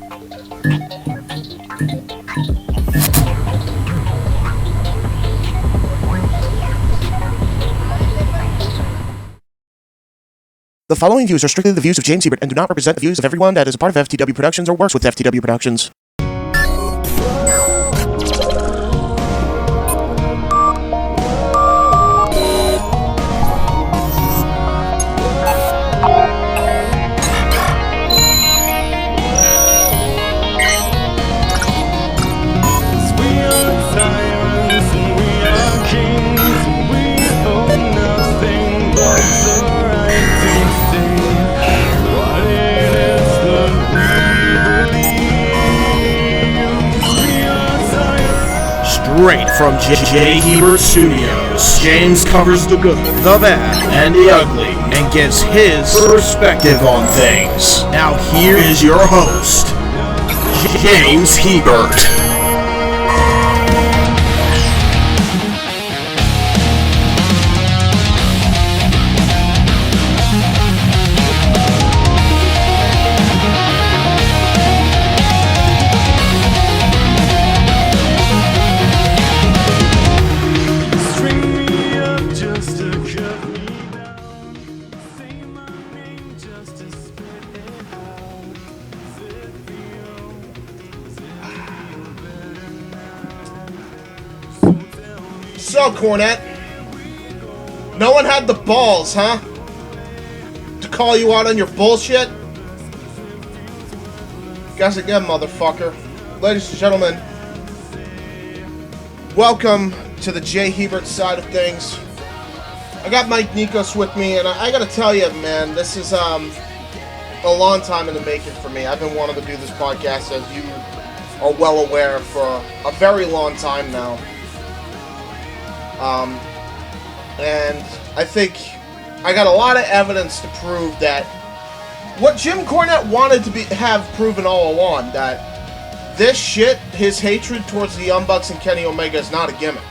The following views are strictly the views of James Hebert and do not represent the views of everyone that is a part of FTW Productions or works with FTW Productions. Straight from JHebert Studios, James covers the good, the bad, and the ugly, and gives his perspective on things. Now here is your host, James Hebert. So, Cornett, no one had the balls, huh? To call you out on your bullshit? Guess again, motherfucker. Ladies and gentlemen, welcome to the JHebert Side of Things. I got Mike Nikos with me, and I gotta tell you, man, this is a long time in the making for me. I've been wanting to do this podcast, as you are well aware, for a very long time now. And I think I got a lot of evidence to prove that what Jim Cornette wanted to have proven all along, that this shit, his hatred towards the Young Bucks and Kenny Omega, is not a gimmick.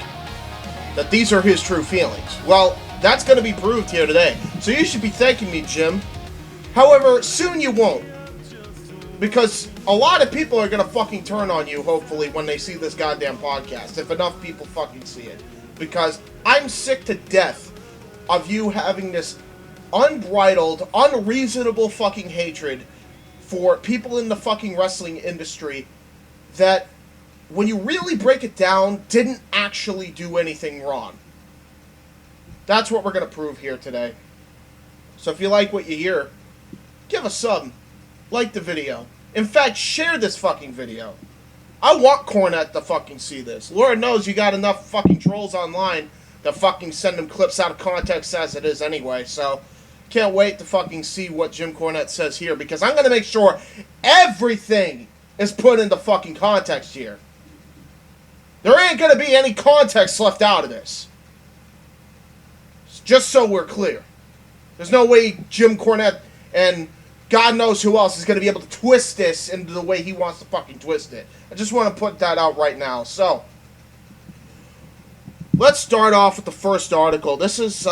That these are his true feelings. Well, that's going to be proved here today. So you should be thanking me, Jim. However, soon you won't. Because a lot of people are going to fucking turn on you, hopefully, when they see this goddamn podcast. If enough people fucking see it. Because I'm sick to death of you having this unbridled, unreasonable fucking hatred for people in the fucking wrestling industry that, when you really break it down, didn't actually do anything wrong. That's what we're going to prove here today. So if you like what you hear, give a sub, like the video. In fact, share this fucking video. I want Cornette to fucking see this. Lord knows you got enough fucking trolls online to fucking send them clips out of context as it is anyway, so can't wait to fucking see what Jim Cornette says here, because I'm going to make sure everything is put into fucking context here. There ain't going to be any context left out of this. Just so we're clear. There's no way Jim Cornette and God knows who else is going to be able to twist this into the way he wants to fucking twist it. I just want to put that out right now. So, let's start off with the first article. This is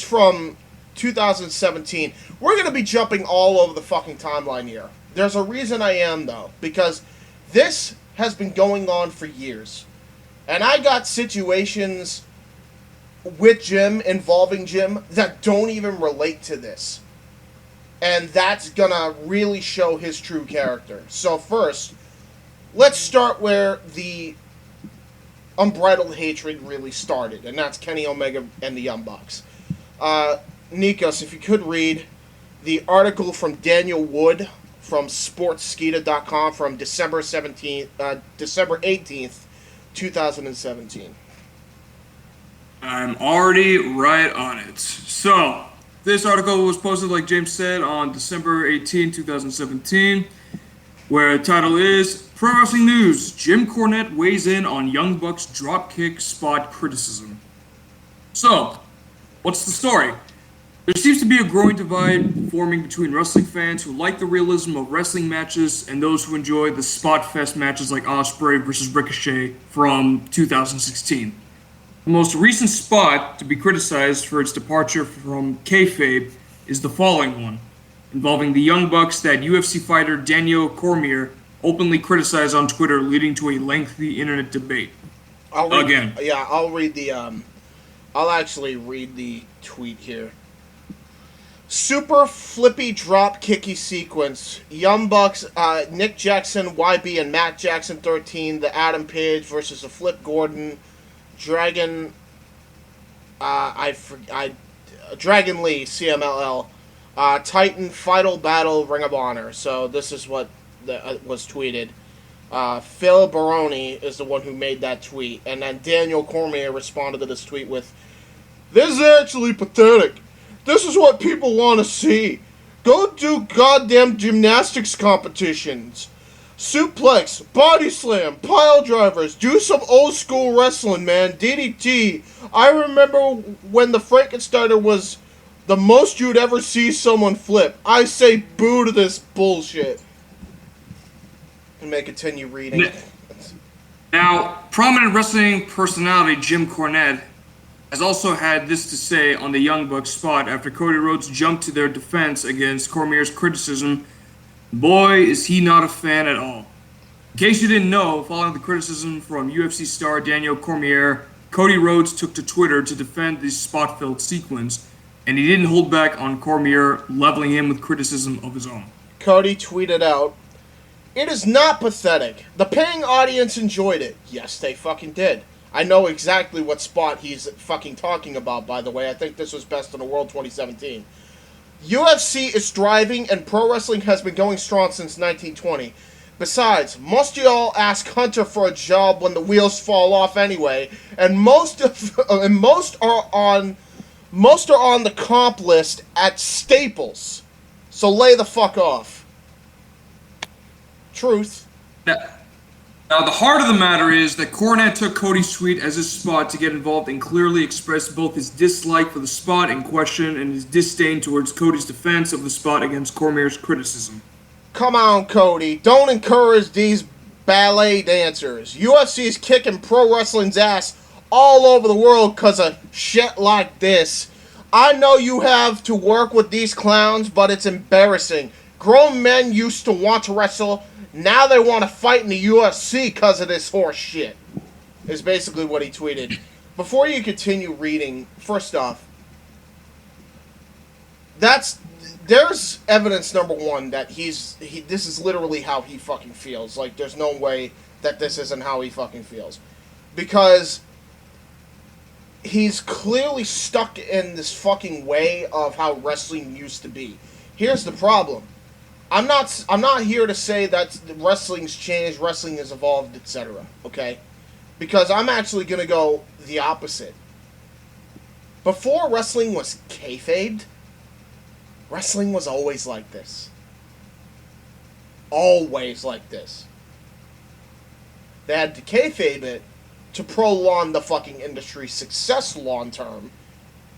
from 2017. We're going to be jumping all over the fucking timeline here. There's a reason I am, though, because this has been going on for years. And I got situations with Jim, involving Jim, that don't even relate to this. And that's gonna really show his true character. So first, let's start where the unbridled hatred really started, and that's Kenny Omega and the Young Bucks. Nikos, if you could read the article from Daniel Wood from Sportskeeda.com from December 18th, 2017. I'm already right on it. So, this article was posted, like James said, on December 18, 2017, where the title is Pro Wrestling News, Jim Cornette weighs in on Young Bucks dropkick spot criticism. So, what's the story? There seems to be a growing divide forming between wrestling fans who like the realism of wrestling matches and those who enjoy the spot fest matches like Ospreay versus Ricochet from 2016. The most recent spot to be criticized for its departure from kayfabe is the following one. involving the Young Bucks that UFC fighter Daniel Cormier openly criticized on Twitter, leading to a lengthy internet debate. I'll actually read the tweet here. Super flippy drop kicky sequence. Young Bucks, Nick Jackson, YB, and Matt Jackson 13. The Adam Page versus the Flip Gordon, Dragon. Dragon Lee, CMLL. Titan Final Battle Ring of Honor. So this is what was tweeted. Phil Baroni is the one who made that tweet, and then Daniel Cormier responded to this tweet with, "This is actually pathetic. This is what people want to see. Go do goddamn gymnastics competitions. Suplex, body slam, pile drivers. Do some old school wrestling, man. DDT. I remember when the Frankensteiner was the most you'd ever see someone flip. I say boo to this bullshit." And may continue reading. Now, prominent wrestling personality Jim Cornette has also had this to say on the Young Bucks spot after Cody Rhodes jumped to their defense against Cormier's criticism. Boy, is he not a fan at all. In case you didn't know, following the criticism from UFC star Daniel Cormier, Cody Rhodes took to Twitter to defend this spot-filled sequence, and he didn't hold back on Cormier, leveling him with criticism of his own. Cody tweeted out, "It is not pathetic. The paying audience enjoyed it." Yes, they fucking did. I know exactly what spot he's fucking talking about, by the way. I think this was Best in the World 2017. UFC is thriving and pro wrestling has been going strong since 1920. Besides, most of y'all ask Hunter for a job when the wheels fall off anyway, and most are on the comp list at Staples. So lay the fuck off. Truth. Now, the heart of the matter is that Cornette took Cody's tweet as his spot to get involved and clearly expressed both his dislike for the spot in question and his disdain towards Cody's defense of the spot against Cormier's criticism. Come on, Cody. Don't encourage these ballet dancers. UFC is kicking pro wrestling's ass all over the world because of shit like this. I know you have to work with these clowns, but it's embarrassing. Grown men used to want to wrestle. Now they want to fight in the UFC because of this horse shit. Is basically what he tweeted. Before you continue reading, first off, there's evidence number one that this is literally how he fucking feels. Like, there's no way that this isn't how he fucking feels. Because he's clearly stuck in this fucking way of how wrestling used to be. Here's the problem. I'm not here to say that wrestling's changed, wrestling has evolved, etc. Okay? Because I'm actually going to go the opposite. Before wrestling was kayfabed, wrestling was always like this. Always like this. They had to kayfabe it to prolong the fucking industry's success long term.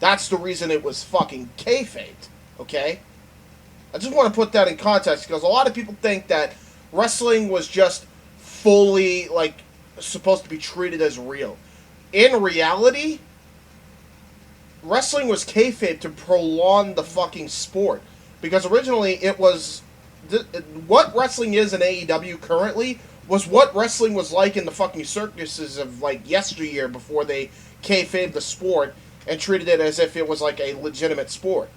That's the reason it was fucking kayfabed. Okay? I just want to put that in context because a lot of people think that wrestling was just fully, like, supposed to be treated as real. In reality, wrestling was kayfabe to prolong the fucking sport. Because originally it was... what wrestling is in AEW currently was what wrestling was like in the fucking circuses of, like, yesteryear before they kayfabed the sport and treated it as if it was, like, a legitimate sport.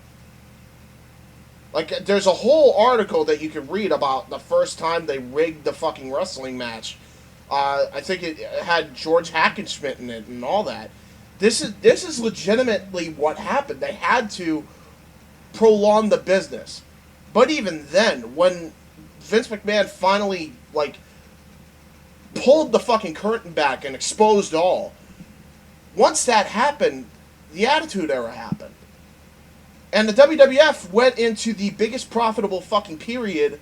Like, there's a whole article that you can read about the first time they rigged the fucking wrestling match. I think it had George Hackenschmidt in it and all that. This is legitimately what happened. They had to prolong the business. But even then, when Vince McMahon finally, like, pulled the fucking curtain back and exposed all, once that happened, the Attitude Era happened. And the WWF went into the biggest profitable fucking period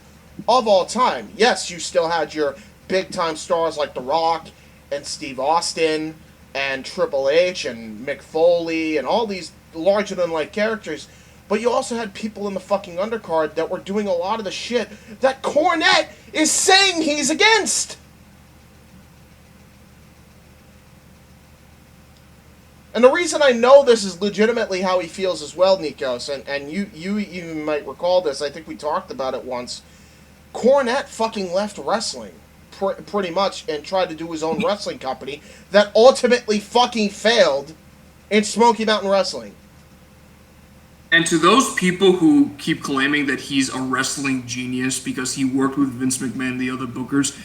of all time. Yes, you still had your big-time stars like The Rock and Steve Austin and Triple H and Mick Foley and all these larger-than-life characters, but you also had people in the fucking undercard that were doing a lot of the shit that Cornette is saying he's against. And the reason I know this is legitimately how he feels as well, Nikos, and you even might recall this, I think we talked about it once, Cornette fucking left wrestling, pretty much, and tried to do his own wrestling company that ultimately fucking failed in Smoky Mountain Wrestling. And to those people who keep claiming that he's a wrestling genius because he worked with Vince McMahon and the other bookers,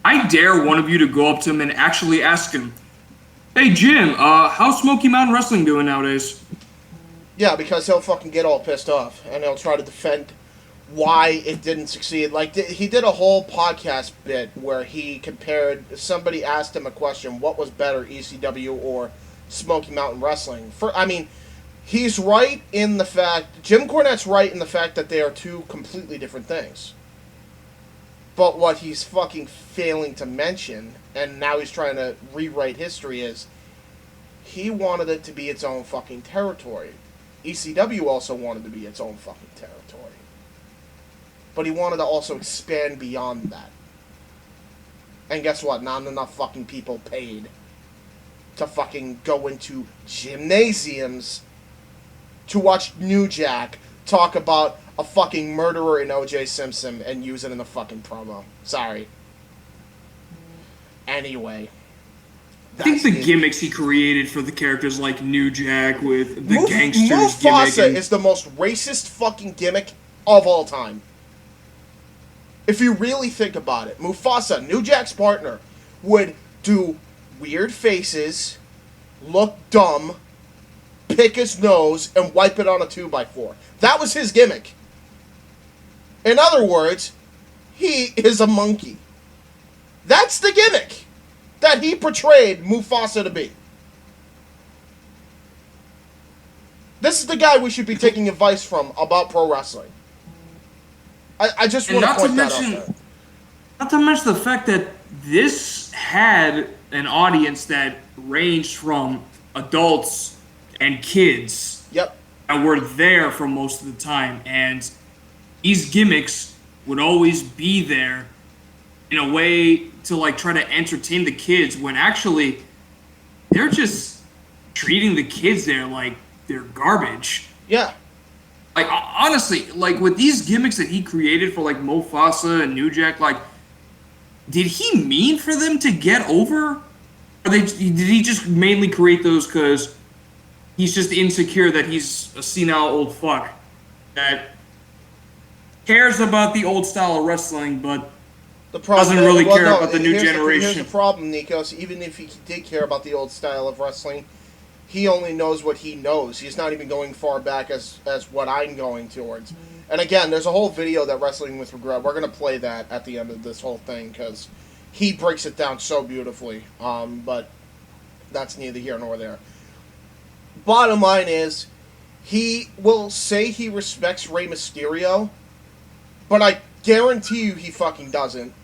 I dare one of you to go up to him and actually ask him, "Hey Jim, how's Smoky Mountain Wrestling doing nowadays?" Yeah, because he'll fucking get all pissed off, and he'll try to defend why it didn't succeed. Like, he did a whole podcast bit where he compared, somebody asked him a question, what was better, ECW or Smoky Mountain Wrestling? He's right in the fact, Jim Cornette's right in the fact that they are two completely different things. But what he's fucking failing to mention, and now he's trying to rewrite history, is he wanted it to be its own fucking territory. ECW also wanted to be its own fucking territory. But he wanted to also expand beyond that. And guess what? Not enough fucking people paid to fucking go into gymnasiums to watch New Jack talk about a fucking murderer in O.J. Simpson and use it in a fucking promo. Sorry. Anyway. I think the gimmicks he created for the characters like New Jack with the gangsters Mufasa gimmick is the most racist fucking gimmick of all time. If you really think about it, Mufasa, New Jack's partner, would do weird faces, look dumb, pick his nose, and wipe it on a 2x4. That was his gimmick. In other words, he is a monkey. That's the gimmick that he portrayed Mufasa to be. This is the guy we should be taking advice from about pro wrestling. I just want to point that out there. Not to mention the fact that this had an audience that ranged from adults and kids. Yep. That were there for most of the time, and these gimmicks would always be there in a way to like try to entertain the kids when actually they're just treating the kids there like they're garbage. Yeah. Like, honestly, like, with these gimmicks that he created for, like, Mufasa and New Jack, like, did he mean for them to get over? Or did he just mainly create those because he's just insecure that he's a senile old fuck that cares about the old style of wrestling, but doesn't really care about the new generation? Here's the problem, Nikos. Even if he did care about the old style of wrestling, he only knows what he knows. He's not even going far back as what I'm going towards. And again, there's a whole video that Wrestling with Regret, we're going to play that at the end of this whole thing because he breaks it down so beautifully. But that's neither here nor there. Bottom line is, he will say he respects Rey Mysterio, but I guarantee you he fucking doesn't.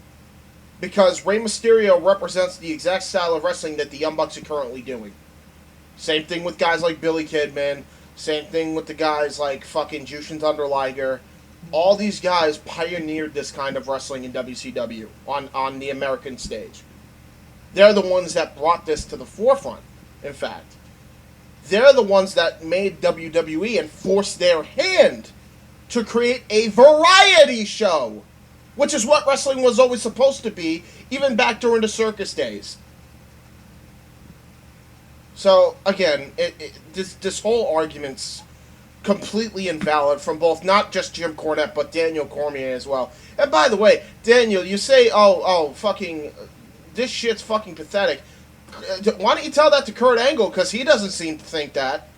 Because Rey Mysterio represents the exact style of wrestling that the Young Bucks are currently doing. Same thing with guys like Billy Kidman. Same thing with the guys like fucking Jushin Thunder Liger. All these guys pioneered this kind of wrestling in WCW on the American stage. They're the ones that brought this to the forefront, in fact. They're the ones that made WWE and forced their hand to create a variety show, which is what wrestling was always supposed to be, even back during the circus days. So, again, this whole argument's completely invalid from both, not just Jim Cornette, but Daniel Cormier as well. And by the way, Daniel, you say, fucking, this shit's fucking pathetic. Why don't you tell that to Kurt Angle, because he doesn't seem to think that.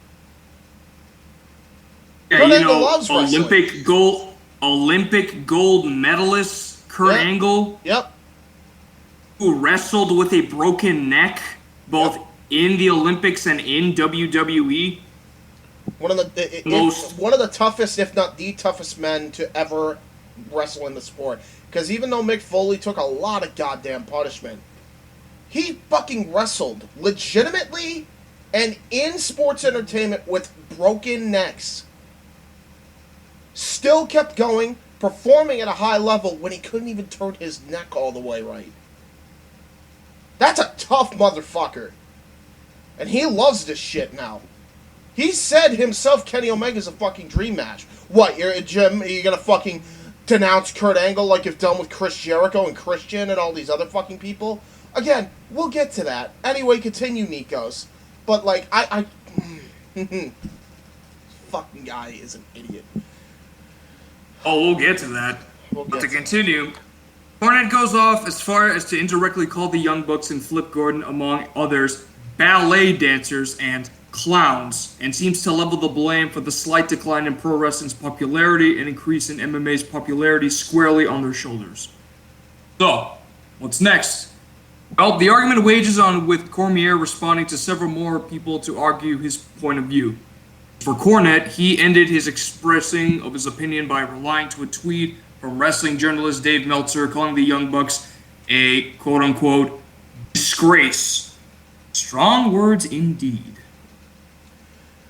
Yeah, Kurt Angle loves wrestling. Olympic gold medalist Kurt Angle. Yep. Who wrestled with a broken neck, both in the Olympics and in WWE. One of the toughest, if not the toughest men to ever wrestle in the sport. Because even though Mick Foley took a lot of goddamn punishment, he fucking wrestled legitimately and in sports entertainment with broken necks. Still kept going, performing at a high level when he couldn't even turn his neck all the way right. That's a tough motherfucker. And he loves this shit now. He said himself Kenny Omega's a fucking dream match. What, Jim, are you gonna fucking denounce Kurt Angle like you've done with Chris Jericho and Christian and all these other fucking people? Again, we'll get to that. Anyway, continue, Nikos. But, like, fucking guy is an idiot. Oh, we'll get to that. But to continue, Cornette goes off as far as to indirectly call the Young Bucks and Flip Gordon, among others, ballet dancers and clowns, and seems to level the blame for the slight decline in pro wrestling's popularity and increase in MMA's popularity squarely on their shoulders. So, what's next? Well, the argument wages on, with Cormier responding to several more people to argue his point of view. For Cornette, he ended his expressing of his opinion by relying to a tweet from wrestling journalist Dave Meltzer calling the Young Bucks a quote-unquote disgrace. Strong words indeed.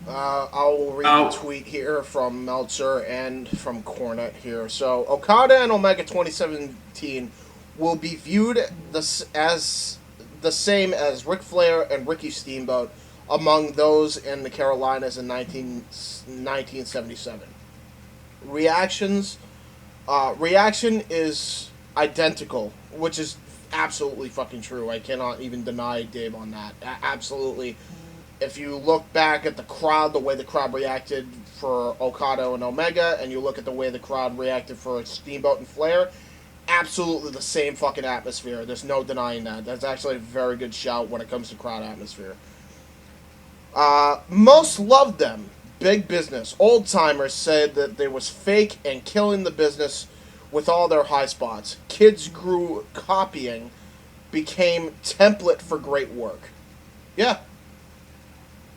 I'll read the tweet here from Meltzer and from Cornette here. So, Okada and Omega 2017 will be viewed as the same as Ric Flair and Ricky Steamboat among those in the Carolinas in 1977. Reaction is identical, which is absolutely fucking true. I cannot even deny Dave on that. Absolutely. If you look back at the crowd, the way the crowd reacted for Okada and Omega, and you look at the way the crowd reacted for Steamboat and Flair, absolutely the same fucking atmosphere. There's no denying that. That's actually a very good shout when it comes to crowd atmosphere. Most loved them. Big business. Old-timers said that they was fake and killing the business with all their high spots. Kids grew copying, became template for great work. Yeah.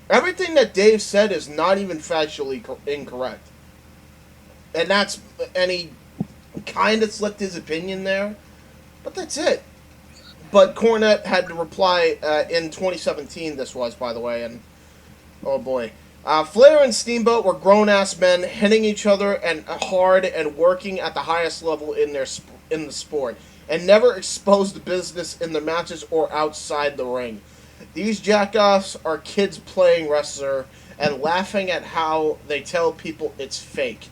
Everything that Dave said is not even factually incorrect. And he kind of slipped his opinion there, but that's it. But Cornette had to reply in 2017, this was, by the way, and oh boy. Flair and Steamboat were grown-ass men hitting each other and hard and working at the highest level in the sport, and never exposed the business in the matches or outside the ring. These jackoffs are kids playing wrestler and laughing at how they tell people it's fake.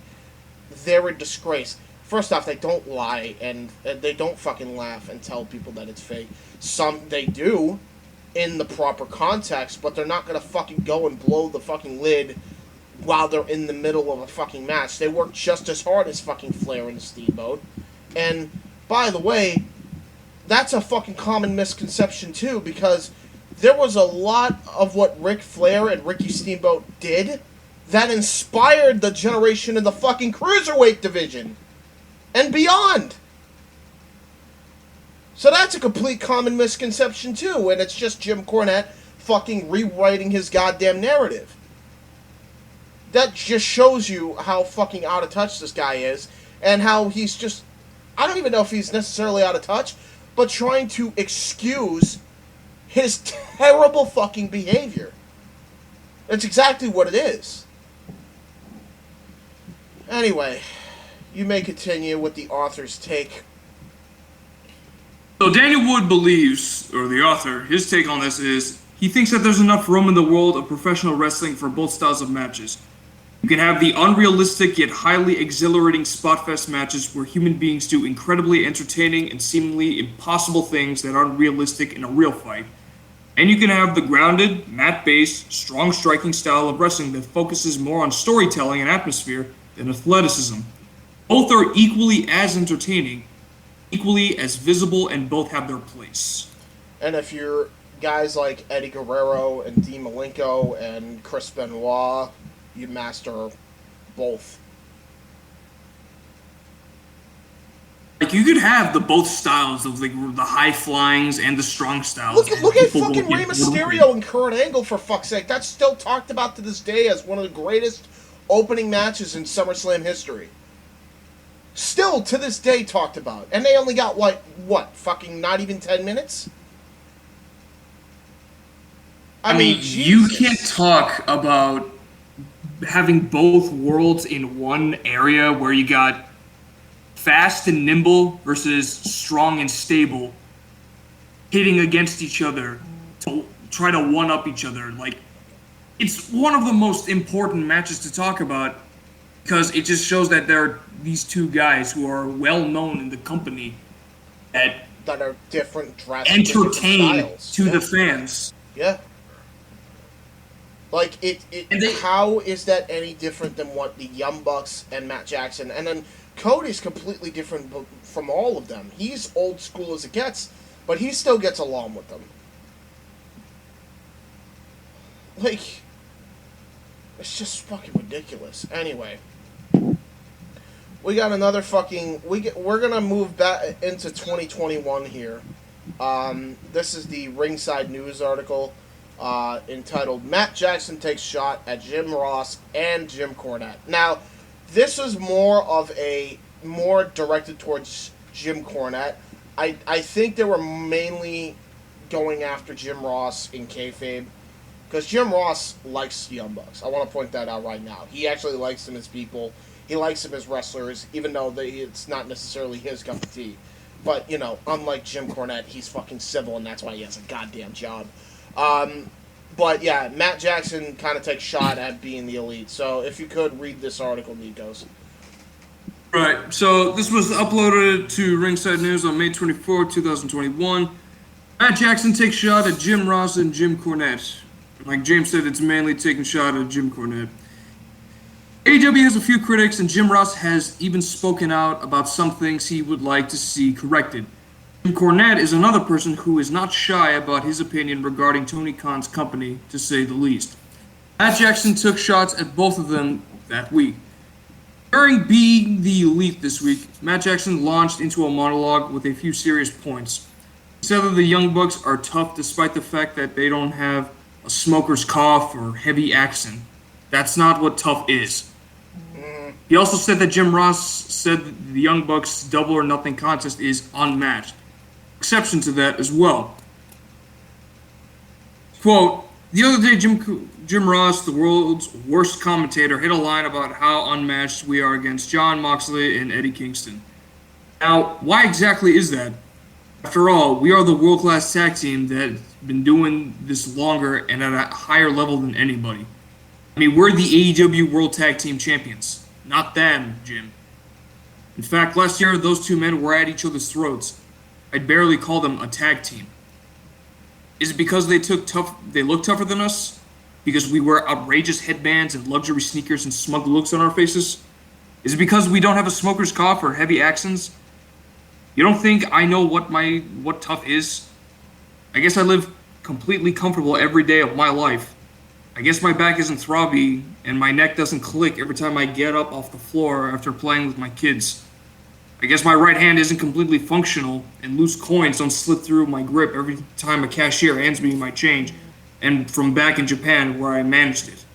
They're a disgrace. First off, they don't lie, and they don't fucking laugh and tell people that it's fake. Some, they do, in the proper context, but they're not gonna fucking go and blow the fucking lid while they're in the middle of a fucking match. They work just as hard as fucking Flair and Steamboat. And, by the way, that's a fucking common misconception, too, because there was a lot of what Ric Flair and Ricky Steamboat did that inspired the generation in the fucking cruiserweight division and beyond. So that's a complete common misconception too, and it's just Jim Cornette fucking rewriting his goddamn narrative. That just shows you how fucking out of touch this guy is, and how he's just, I don't even know if he's necessarily out of touch, but trying to excuse his terrible fucking behavior. That's exactly what it is. Anyway, you may continue with the author's take. So Daniel Wood believes, or the author, his take on this is, he thinks that there's enough room in the world of professional wrestling for both styles of matches. You can have the unrealistic yet highly exhilarating spot fest matches where human beings do incredibly entertaining and seemingly impossible things that aren't realistic in a real fight. And you can have the grounded, mat-based, strong striking style of wrestling that focuses more on storytelling and atmosphere than athleticism. Both are equally as entertaining, equally as visible, and both have their place. And if you're guys like Eddie Guerrero and Dean Malenko and Chris Benoit, you master both. Like, you could have the both styles of the high flyings and the strong styles. Look at fucking Rey Mysterio and Kurt Angle, for fuck's sake. That's still talked about to this day as one of the greatest opening matches in SummerSlam history. Still, to this day, talked about. And they only got, what, fucking not even 10 minutes? I mean, you can't talk about having both worlds in one area where you got fast and nimble versus strong and stable hitting against each other to try to one-up each other. Like, it's one of the most important matches to talk about because it just shows that there are these two guys who are well-known in the company that are different, drastically entertain styles. to the fans. Yeah. Like, how is that any different than what the Young Bucks and Matt Jackson, and then Cody's completely different from all of them. He's old school as it gets, but he still gets along with them. Like, it's just fucking ridiculous. Anyway, we got another fucking... We're gonna move back into 2021 here. This is the Ringside News article entitled, Matt Jackson Takes Shot at Jim Ross and Jim Cornette. Now, this is more directed towards Jim Cornette. I think they were mainly going after Jim Ross in kayfabe, because Jim Ross likes Young Bucks. I want to point that out right now. He actually likes them as people. He likes them as wrestlers, even though it's not necessarily his cup of tea. But, you know, unlike Jim Cornette, he's fucking civil, and that's why he has a goddamn job. But, yeah, Matt Jackson kind of takes shot at being the elite. So, if you could read this article, Nikos. Right, so this was uploaded to Ringside News on May 24, 2021. Matt Jackson takes shot at Jim Ross and Jim Cornette. Like James said, it's mainly taking shot at Jim Cornette. AEW has a few critics, and Jim Ross has even spoken out about some things he would like to see corrected. Jim Cornette is another person who is not shy about his opinion regarding Tony Khan's company, to say the least. Matt Jackson took shots at both of them that week. During Being the Elite this week, Matt Jackson launched into a monologue with a few serious points. He said that the Young Bucks are tough despite the fact that they don't have a smoker's cough or heavy accent. That's not what tough is. He also said that Jim Ross said that the Young Bucks' Double or Nothing contest is unmatched. Exception to that as well. Quote, the other day Jim Ross, the world's worst commentator, hit a line about how unmatched we are against Jon Moxley and Eddie Kingston. Now, why exactly is that? After all, we are the world-class tag team that's been doing this longer and at a higher level than anybody. I mean, we're the AEW World Tag Team Champions. Not them, Jim. In fact, last year, those two men were at each other's throats. I'd barely call them a tag team. Is it because they look tougher than us? Because we wear outrageous headbands and luxury sneakers and smug looks on our faces? Is it because we don't have a smoker's cough or heavy accents? You don't think I know what tough is? I guess I live completely comfortable every day of my life. I guess my back isn't throbby and my neck doesn't click every time I get up off the floor after playing with my kids. I guess my right hand isn't completely functional and loose coins don't slip through my grip every time a cashier hands me my change, and from back in Japan where I managed it.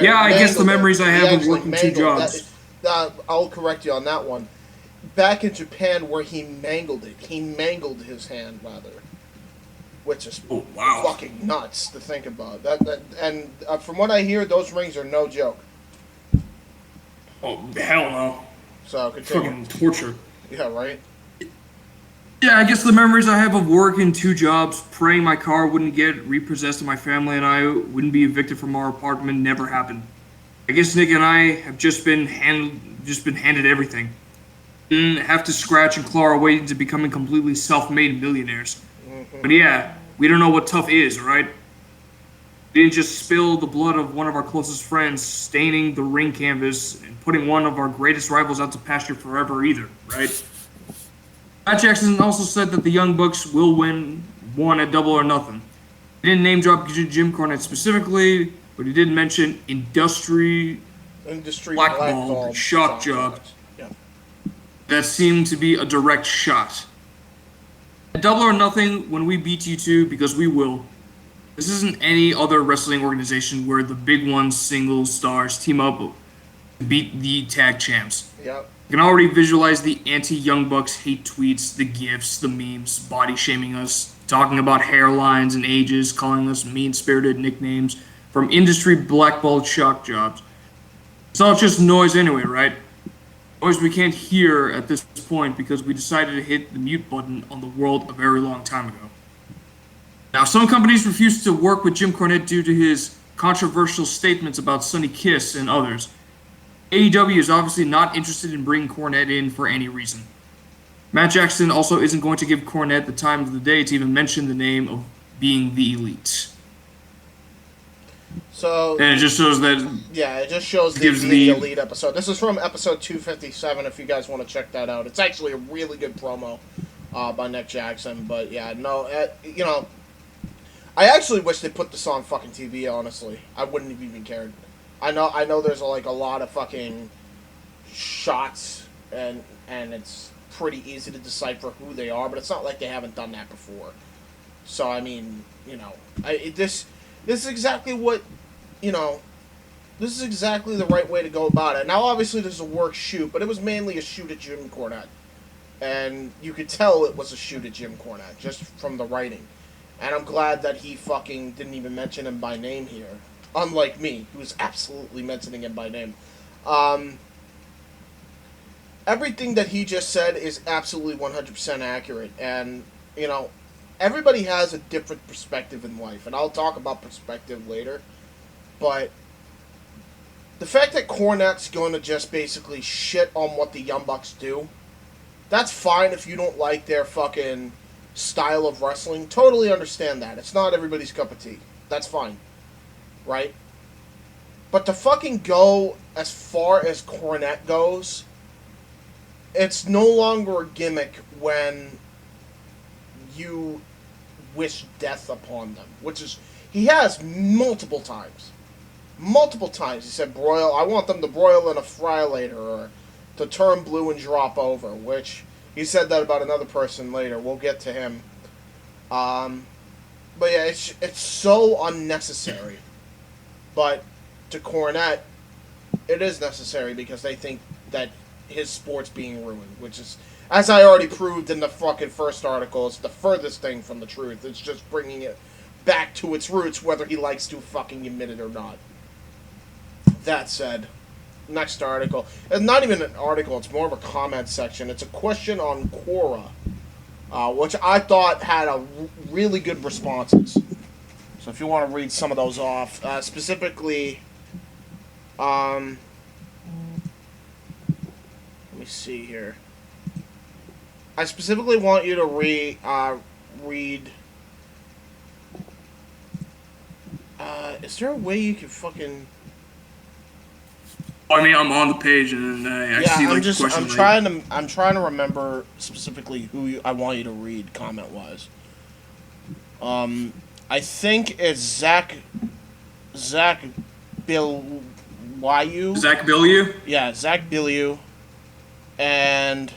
Yeah, I guess the memories I have of working two jobs. I'll correct you on that one. Back in Japan where he mangled it. He mangled his hand, rather. Which is fucking nuts to think about. And from what I hear, those rings are no joke. Oh, hell no. So, continue. Fucking torture. Yeah, right? Yeah, I guess the memories I have of working two jobs, praying my car wouldn't get repossessed and my family and I wouldn't be evicted from our apartment never happened. I guess Nick and I have just been handed everything. Didn't have to scratch and claw our way into becoming completely self-made millionaires. But yeah, we don't know what tough is, right? We didn't just spill the blood of one of our closest friends, staining the ring canvas, and putting one of our greatest rivals out to pasture forever either, right? Matt Jackson also said that the Young Bucks will win one at Double or Nothing. He didn't name drop Jim Cornette specifically, but he did mention industry blackballed shock jobs. Yep. That seemed to be a direct shot. At Double or Nothing, when we beat you two, because we will, this isn't any other wrestling organization where the big ones, single stars, team up to beat the tag champs. Yep. You can already visualize the anti-Young Bucks hate tweets, the gifs, the memes, body shaming us, talking about hairlines and ages, calling us mean-spirited nicknames from industry blackballed shock jobs. It's all just noise anyway, right? Noise we can't hear at this point because we decided to hit the mute button on the world a very long time ago. Now, some companies refuse to work with Jim Cornette due to his controversial statements about Sonny Kiss and others. AEW is obviously not interested in bringing Cornette in for any reason. Matt Jackson also isn't going to give Cornette the time of the day to even mention the name of being the Elite. So, and it just shows that... Yeah, it just shows the Elite episode. This is from episode 257, if you guys want to check that out. It's actually a really good promo by Nick Jackson. But, yeah, no, you know... I actually wish they put this on fucking TV, honestly. I wouldn't have even cared. I know there's, like, a lot of fucking shots, and it's pretty easy to decipher who they are, but it's not like they haven't done that before. So, I mean, you know, this is exactly what, you know, this is exactly the right way to go about it. Now, obviously, there's a work shoot, but it was mainly a shoot at Jim Cornette. And you could tell it was a shoot at Jim Cornette, just from the writing. And I'm glad that he fucking didn't even mention him by name here. Unlike me, who's absolutely mentioning him by name. Everything that he just said is absolutely 100% accurate. And, you know, everybody has a different perspective in life. And I'll talk about perspective later. But the fact that Cornette's going to just basically shit on what the Young Bucks do, that's fine if you don't like their fucking style of wrestling. Totally understand that. It's not everybody's cup of tea. That's fine. Right? But to fucking go as far as Cornette goes, it's no longer a gimmick when you wish death upon them. Which is, he has multiple times. Multiple times. He said, I want them to broil in a fry later, or to turn blue and drop over, which he said that about another person later. We'll get to him. But yeah, it's so unnecessary. But to Cornette, it is necessary because they think that his sport's being ruined, which is, as I already proved in the fucking first article, it's the furthest thing from the truth. It's just bringing it back to its roots, whether he likes to fucking admit it or not. That said, next article. It's not even an article, it's more of a comment section. It's a question on Quora, which I thought had really good responses. So if you want to read some of those off, specifically, let me see here. I specifically want you to read, is there a way you can fucking... I mean, I'm on the page and I see like the question. I'm trying to remember specifically who I want you to read comment-wise. I think it's Zach Bilyeu. Zach Bilyeu? Yeah, Zach Bilyeu. And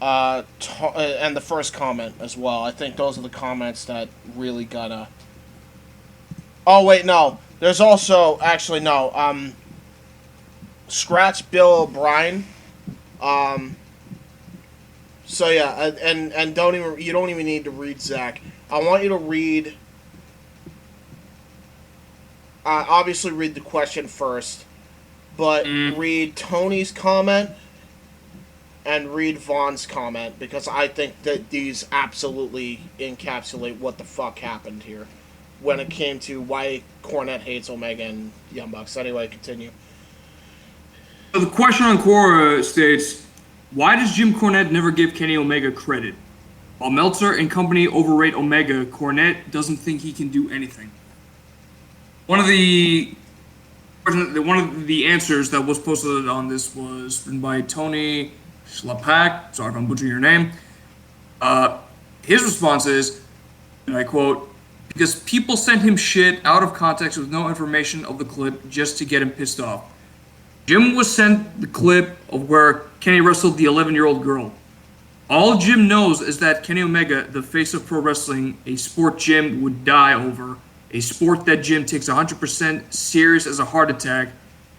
the first comment as well. I think those are the comments that really gotta... Oh, wait, no. There's also... Actually, no. Scratch Bill O'Brien. So yeah, and you don't even need to read Zach. I want you to read. Obviously, read the question first, but read Tony's comment and read Vaughn's comment, because I think that these absolutely encapsulate what the fuck happened here when it came to why Cornette hates Omega and Young Bucks. Anyway, continue. So the question on Quora states, why does Jim Cornette never give Kenny Omega credit? While Meltzer and company overrate Omega, Cornette doesn't think he can do anything. One of the answers that was posted on this was written by Tony Schlapak. Sorry if I'm butchering your name. His response is, and I quote, because people sent him shit out of context with no information of the clip just to get him pissed off. Jim was sent the clip of where Kenny wrestled the 11-year-old girl. All Jim knows is that Kenny Omega, the face of pro wrestling, a sport Jim would die over, a sport that Jim takes 100% serious as a heart attack,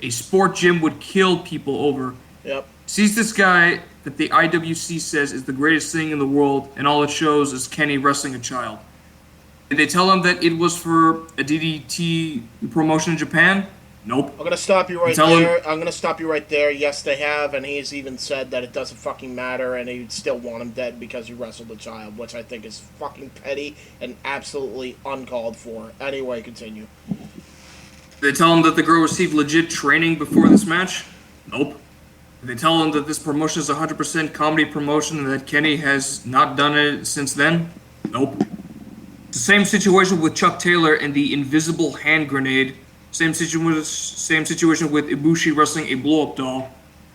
a sport Jim would kill people over, sees this guy that the IWC says is the greatest thing in the world, and all it shows is Kenny wrestling a child. Did they tell him that it was for a DDT promotion in Japan? Nope. I'm gonna stop you right Tell him- there. I'm gonna stop you right there. Yes, they have, and he's even said that it doesn't fucking matter, and he'd still want him dead because he wrestled a child, which I think is fucking petty and absolutely uncalled for. Anyway, continue. They tell him that the girl received legit training before this match? Nope. They tell him that this promotion is 100% comedy promotion and that Kenny has not done it since then? Nope. It's the same situation with Chuck Taylor and the invisible hand grenade. Same situation with Ibushi wrestling a blow-up doll.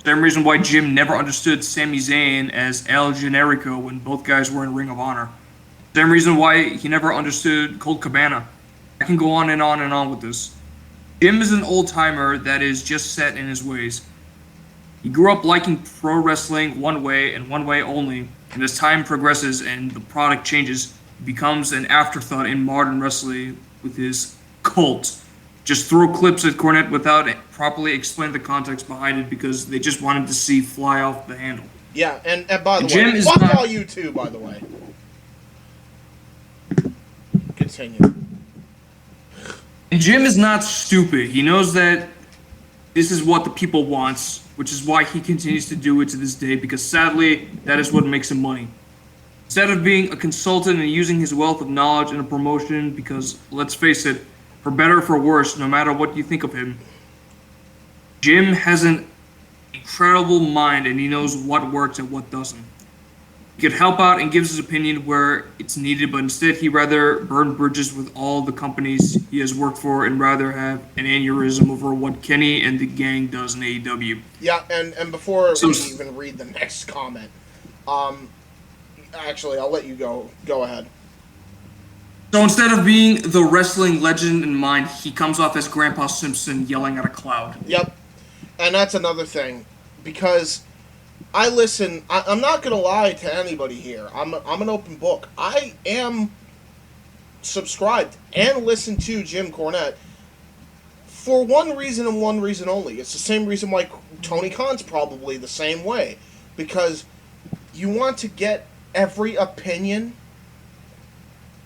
Same reason why Jim never understood Sami Zayn as El Generico when both guys were in Ring of Honor. Same reason why he never understood Colt Cabana. I can go on and on and on with this. Jim is an old-timer that is just set in his ways. He grew up liking pro wrestling one way and one way only, and as time progresses and the product changes, he becomes an afterthought in modern wrestling with his cult. Just throw clips at Cornette without properly explaining the context behind it because they just wanted to see fly off the handle. Yeah, and by the Jim way, is fuck not- all you too, by the way. Continue. And Jim is not stupid. He knows that this is what the people wants, which is why he continues to do it to this day, because sadly, that is what makes him money. Instead of being a consultant and using his wealth of knowledge in a promotion, because let's face it, for better or for worse, no matter what you think of him, Jim has an incredible mind and he knows what works and what doesn't. He could help out and gives his opinion where it's needed, but instead he'd rather burn bridges with all the companies he has worked for and rather have an aneurysm over what Kenny and the gang does in AEW. Yeah, and before So- we even read the next comment, actually, I'll let you go. Go ahead. So instead of being the wrestling legend in mind, he comes off as Grandpa Simpson yelling at a cloud. Yep, and that's another thing, because I listen. I'm not gonna lie to anybody here. I'm an open book. I am subscribed and listen to Jim Cornette for one reason and one reason only. It's the same reason why Tony Khan's probably the same way, because you want to get every opinion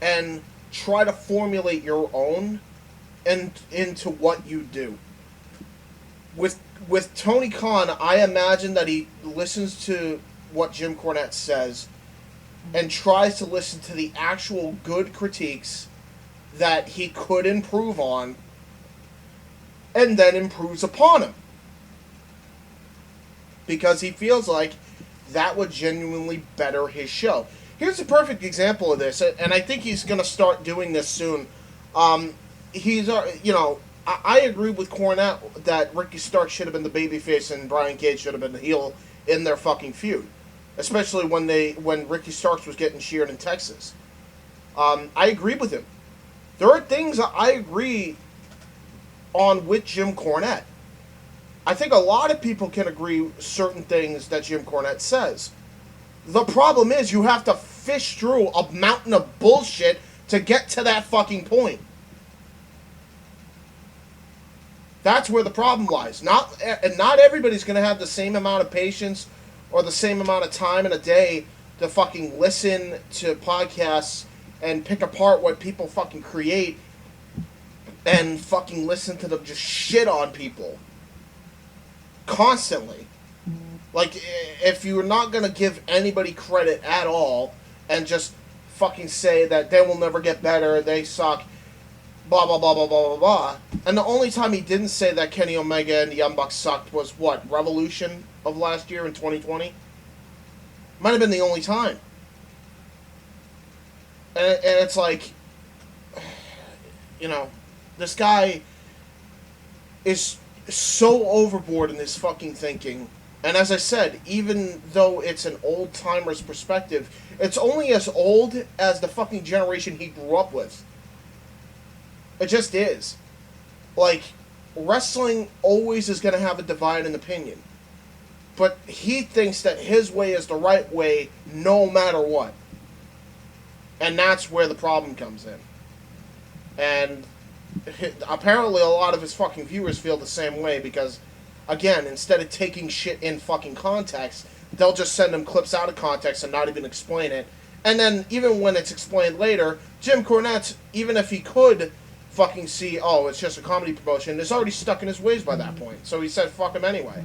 and try to formulate your own and into what you do. With Tony Khan, I imagine that he listens to what Jim Cornette says and tries to listen to the actual good critiques that he could improve on and then improves upon him. Because he feels like that would genuinely better his show. Here's a perfect example of this, and I think he's going to start doing this soon. I agree with Cornette that Ricky Starks should have been the babyface and Brian Cage should have been the heel in their fucking feud, especially when Ricky Starks was getting sheared in Texas. I agree with him. There are things that I agree on with Jim Cornette. I think a lot of people can agree with certain things that Jim Cornette says. The problem is you have to fish through a mountain of bullshit to get to that fucking point. That's where the problem lies. Not everybody's going to have the same amount of patience or the same amount of time in a day to fucking listen to podcasts and pick apart what people fucking create and fucking listen to them just shit on people constantly. Like, if you're not going to give anybody credit at all and just fucking say that they will never get better, they suck, blah, blah, blah, blah, blah, blah, blah. And the only time he didn't say that Kenny Omega and the Young Bucks sucked was, what, Revolution of last year in 2020? Might have been the only time. And it's like, you know, this guy is so overboard in his fucking thinking. And as I said, even though it's an old-timer's perspective, it's only as old as the fucking generation he grew up with. It just is. Like, wrestling always is going to have a divided opinion. But he thinks that his way is the right way no matter what. And that's where the problem comes in. And apparently a lot of his fucking viewers feel the same way because, again, instead of taking shit in fucking context, they'll just send him clips out of context and not even explain it. And then, even when it's explained later, Jim Cornette, even if he could fucking see, oh, it's just a comedy promotion. It's already stuck in his ways by that point. So he said fuck him anyway.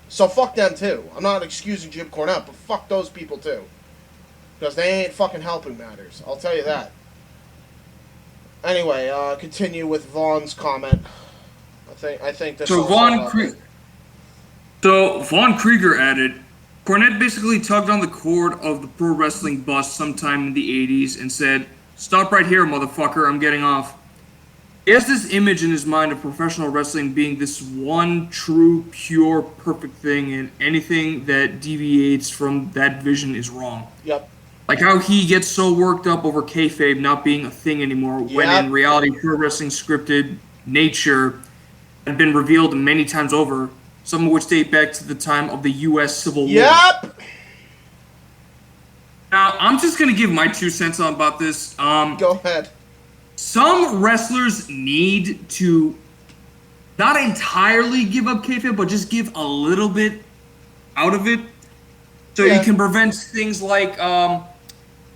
So fuck them too. I'm not excusing Jim Cornette, but fuck those people too. Because they ain't fucking helping matters. I'll tell you that. Anyway, continue with Vaughn's comment. I think this. So Vaughn Krieger added, Cornette basically tugged on the cord of the pro wrestling bus sometime in the 80s and said, "Stop right here, motherfucker, I'm getting off." He has this image in his mind of professional wrestling being this one true, pure, perfect thing, and anything that deviates from that vision is wrong. Yep. Like how he gets so worked up over kayfabe not being a thing anymore, when in reality, pro wrestling scripted nature had been revealed many times over, some of which date back to the time of the U.S. Civil War. Yep. Now, I'm just going to give my 2 cents on about this. Go ahead. Some wrestlers need to not entirely give up kayfabe, but just give a little bit out of it. So you can prevent things like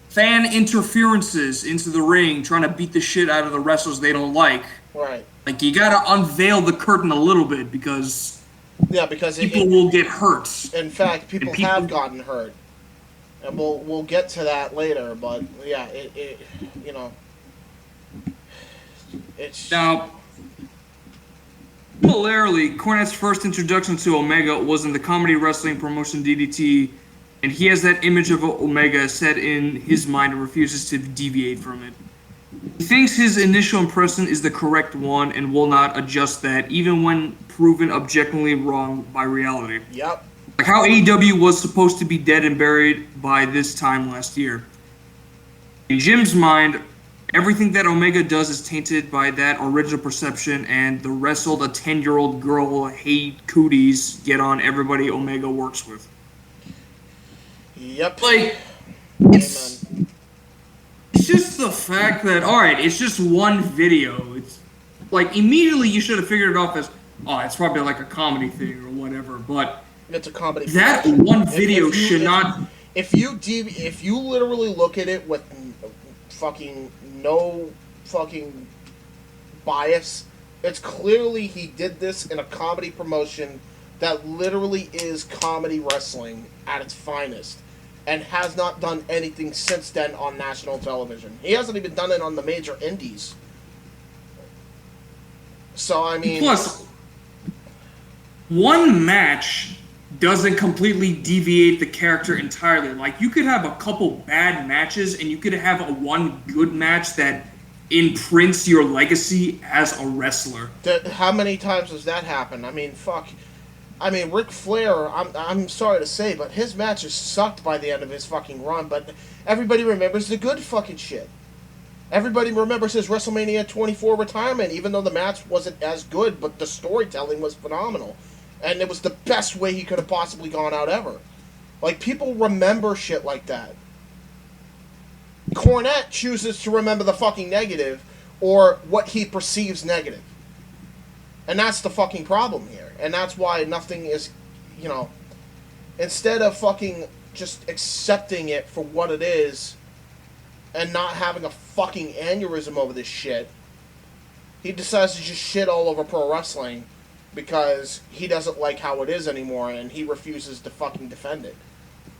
fan interferences into the ring, trying to beat the shit out of the wrestlers they don't like. Right. Like, you got to unveil the curtain a little bit because people will get hurt. In fact, people have gotten hurt. And we'll get to that later, but yeah, it you know, it's... Now, similarly, Cornette's first introduction to Omega was in the comedy wrestling promotion DDT, and he has that image of Omega set in his mind and refuses to deviate from it. He thinks his initial impression is the correct one and will not adjust that, even when proven objectively wrong by reality. Yep. Like how AEW was supposed to be dead and buried by this time last year. In Jim's mind, everything that Omega does is tainted by that original perception, and the wrestled a 10-year-old girl hate cooties get on everybody Omega works with. Yep. Like, it's just the fact that, alright, it's just one video. It's like, immediately you should have figured it off as, oh, it's probably like a comedy thing or whatever, but it's a comedy. That one video should not. If you literally look at it with fucking no fucking bias, it's clearly he did this in a comedy promotion that literally is comedy wrestling at its finest, and has not done anything since then on national television. He hasn't even done it on the major indies. So I mean, plus, one match doesn't completely deviate the character entirely. Like, you could have a couple bad matches, and you could have a one good match that imprints your legacy as a wrestler. How many times does that happen? I mean, fuck. I mean, Ric Flair, I'm sorry to say, but his matches sucked by the end of his fucking run, but everybody remembers the good fucking shit. Everybody remembers his WrestleMania 24 retirement, even though the match wasn't as good, but the storytelling was phenomenal. And it was the best way he could have possibly gone out ever. Like, people remember shit like that. Cornette chooses to remember the fucking negative, or what he perceives negative. And that's the fucking problem here. And that's why nothing is, you know, instead of fucking just accepting it for what it is, and not having a fucking aneurysm over this shit, he decides to just shit all over pro wrestling, because he doesn't like how it is anymore, and he refuses to fucking defend it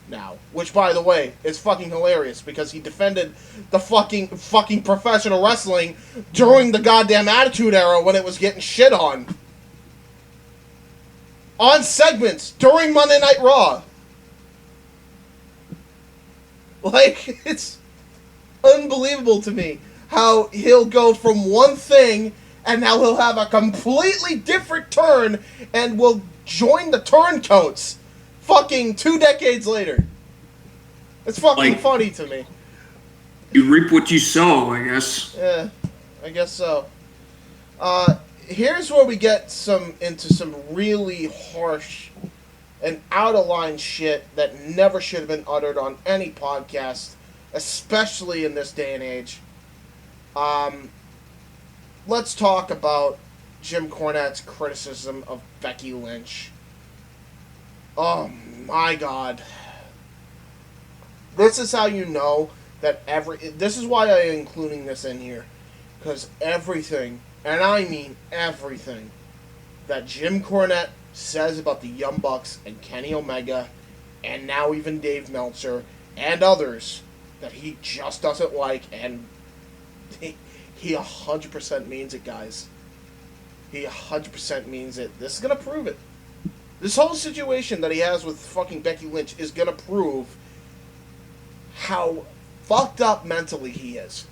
now. Which, by the way, is fucking hilarious, because he defended the fucking professional wrestling during the goddamn Attitude Era when it was getting shit on segments during Monday Night Raw. Like, it's unbelievable to me how he'll go from one thing, and now he'll have a completely different turn, and will join the turncoats fucking 2 decades later. It's fucking funny to me. You reap what you sow, I guess. Yeah, I guess so. Here's where we get into some really harsh and out-of-line shit that never should have been uttered on any podcast, especially in this day and age. Let's talk about Jim Cornette's criticism of Becky Lynch. Oh my god. This is how you know that this is why I'm including this in here. Because everything, and I mean everything, that Jim Cornette says about the Young Bucks and Kenny Omega, and now even Dave Meltzer and others, that he just doesn't like, and he 100% means it, guys. He 100% means it. This is going to prove it. This whole situation that he has with fucking Becky Lynch is going to prove how fucked up mentally he is.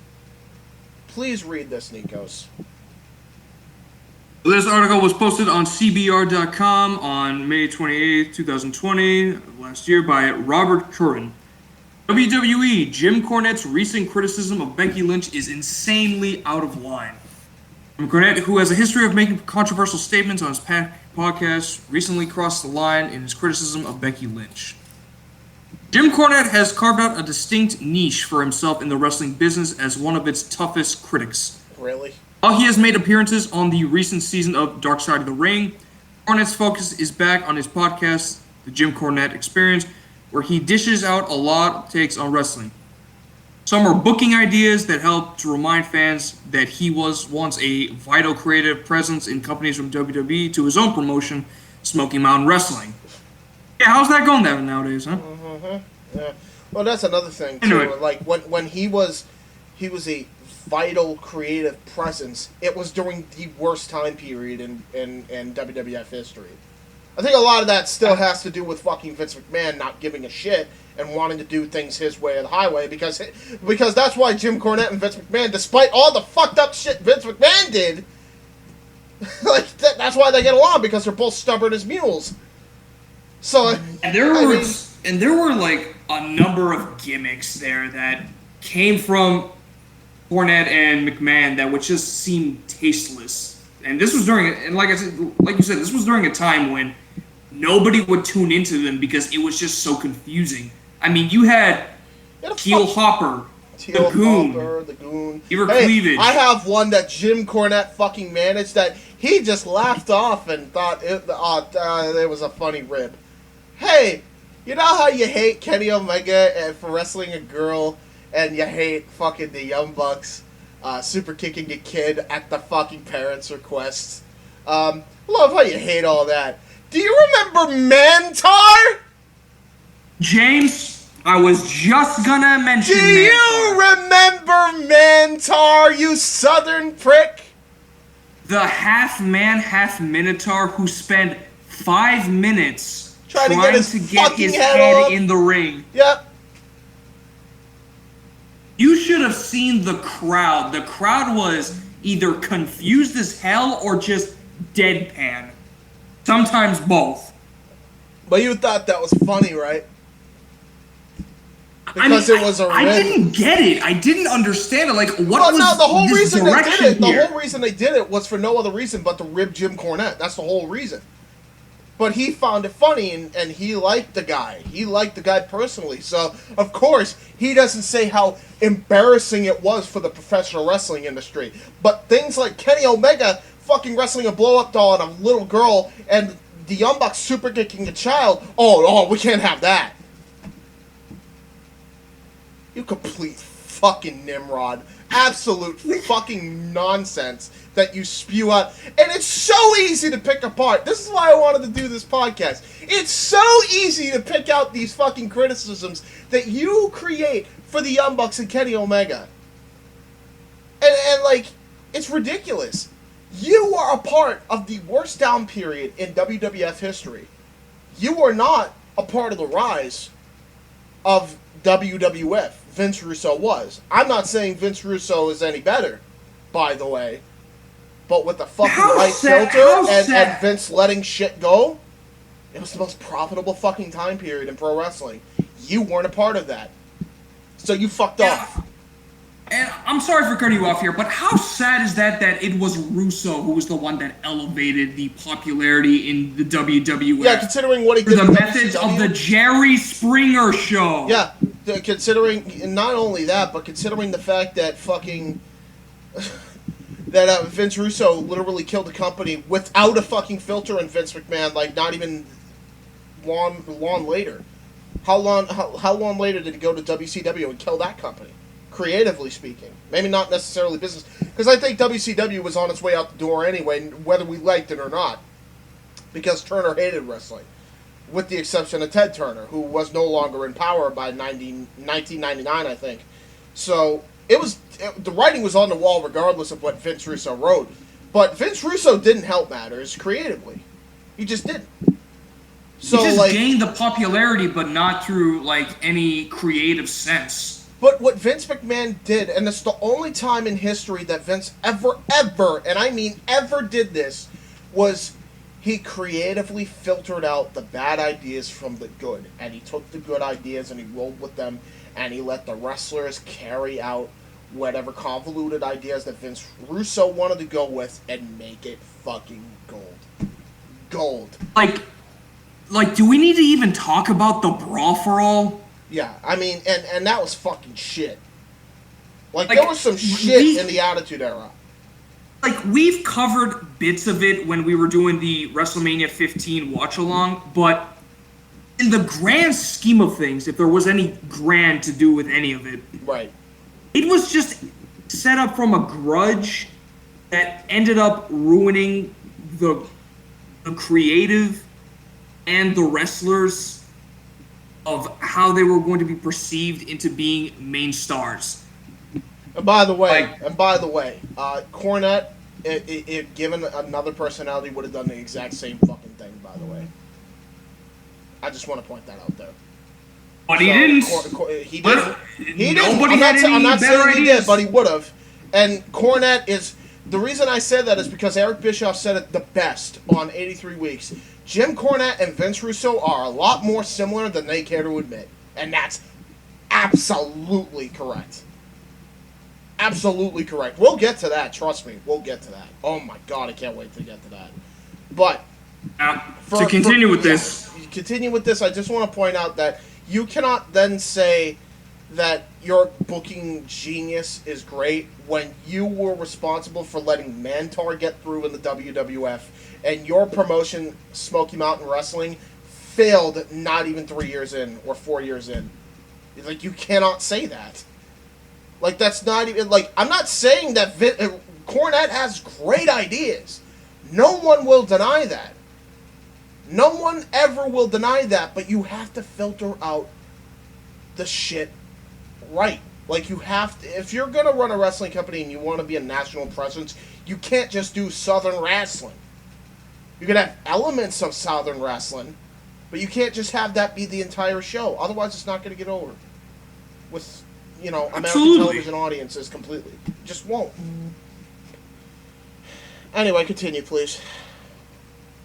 Please read this, Nikos. This article was posted on CBR.com on May 28, 2020, last year, by Robert Curran. WWE, Jim Cornette's recent criticism of Becky Lynch is insanely out of line. Jim Cornette, who has a history of making controversial statements on his podcast, recently crossed the line in his criticism of Becky Lynch. Jim Cornette has carved out a distinct niche for himself in the wrestling business as one of its toughest critics. Really? While he has made appearances on the recent season of Dark Side of the Ring, Cornette's focus is back on his podcast, The Jim Cornette Experience, where he dishes out a lot of takes on wrestling. Some are booking ideas that help to remind fans that he was once a vital creative presence in companies from WWE to his own promotion, Smoky Mountain Wrestling. Yeah, how's that going nowadays, huh? Yeah. Well, that's another thing too. Anyway. Like when he was a vital creative presence, it was during the worst time period in WWF history. I think a lot of that still has to do with fucking Vince McMahon not giving a shit and wanting to do things his way or the highway, because that's why Jim Cornette and Vince McMahon, despite all the fucked up shit Vince McMahon did, like that's why they get along, because they're both stubborn as mules. So And there were like a number of gimmicks there that came from Cornette and McMahon that would just seem tasteless. And this was during, and like you said, this was during a time when nobody would tune into them because it was just so confusing. I mean, you had Teal Hopper, the Goon. Cleavage. I have one that Jim Cornette fucking managed that he just laughed off and thought it was a funny rib. Hey, you know how you hate Kenny Omega for wrestling a girl, and you hate fucking the Young Bucks super kicking a kid at the fucking parents' requests? Love how you hate all that. Do you remember Mantar? James, I was just gonna mention Do Mantar. you remember Mantar, you southern prick? The half-man, half-minotaur who spent 5 minutes trying to get his head in the ring. Yep. You should have seen the crowd. The crowd was either confused as hell or just deadpan. Sometimes both. But you thought that was funny, right? Because it was a rib. I didn't get it. I didn't understand it. Like, what was the whole this reason they did it? here? The whole reason they did it was for no other reason but to rib Jim Cornette. That's the whole reason. But he found it funny, and he liked the guy. He liked the guy personally. So, of course, he doesn't say how embarrassing it was for the professional wrestling industry. But things like Kenny Omega fucking wrestling a blow-up doll and a little girl, and the Young Bucks super kicking a child, oh, we can't have that. You complete fucking Nimrod. Absolute fucking nonsense that you spew out. And it's so easy to pick apart. This is why I wanted to do this podcast. It's so easy to pick out these fucking criticisms that you create for the Young Bucks and Kenny Omega. And like, it's ridiculous. You are a part of the worst down period in WWF history. You are not a part of the rise of WWF. Vince Russo was. I'm not saying Vince Russo is any better, by the way. But with the fucking right filter and Vince letting shit go, it was the most profitable fucking time period in pro wrestling. You weren't a part of that. So you fucked up. And I'm sorry for cutting you off here, but how sad is that it was Russo who was the one that elevated the popularity in the WWF? Yeah, considering what he did the methods of the Jerry Springer show. Yeah, considering not only that, but considering the fact that fucking that Vince Russo literally killed the company without a fucking filter, and Vince McMahon, like, not even long later. How long later did he go to WCW and kill that company? creatively speaking. Maybe not necessarily business. Because I think WCW was on its way out the door anyway, whether we liked it or not. Because Turner hated wrestling. With the exception of Ted Turner, who was no longer in power by 1999, I think. So, the writing was on the wall regardless of what Vince Russo wrote. But Vince Russo didn't help matters creatively. He just didn't. So, he just gained the popularity, but not through, any creative sense. But what Vince McMahon did, and it's the only time in history that Vince ever, and I mean ever did this, was he creatively filtered out the bad ideas from the good. And he took the good ideas and he rolled with them, and he let the wrestlers carry out whatever convoluted ideas that Vince Russo wanted to go with and make it fucking gold. Gold. Do we need to even talk about the Brawl for All? Yeah, I mean, and that was fucking shit. There was some shit in the Attitude Era. We've covered bits of it when we were doing the WrestleMania 15 watch-along, but in the grand scheme of things, if there was any grand to do with any of it, right, it was just set up from a grudge that ended up ruining the creative and the wrestlers of how they were going to be perceived into being main stars. And by the way, Cornette, if given another personality, would have done the exact same fucking thing, by the way. I just want to point that out there. But he didn't. He didn't. He didn't. Nobody had any I'm not better saying he ideas. did, but he would have. And Cornette is... The reason I said that is because Eric Bischoff said it the best on 83 Weeks. Jim Cornette and Vince Russo are a lot more similar than they care to admit. And that's absolutely correct. Absolutely correct. We'll get to that, trust me. We'll get to that. Oh my god, I can't wait to get to that. But... to continue with this... Continue with this, I just want to point out that you cannot then say that your booking genius is great when you were responsible for letting Mantar get through in the WWF and your promotion, Smoky Mountain Wrestling, failed not even 3 years in or 4 years in. You cannot say that. That's not even... I'm not saying that Cornette has great ideas. No one will deny that. No one ever will deny that, but you have to filter out the shit right. You have to... If you're going to run a wrestling company and you want to be a national presence, you can't just do Southern wrestling. You can have elements of Southern wrestling, but you can't just have that be the entire show. Otherwise, it's not going to get over with, American television audiences completely. It just won't. Anyway, continue, please.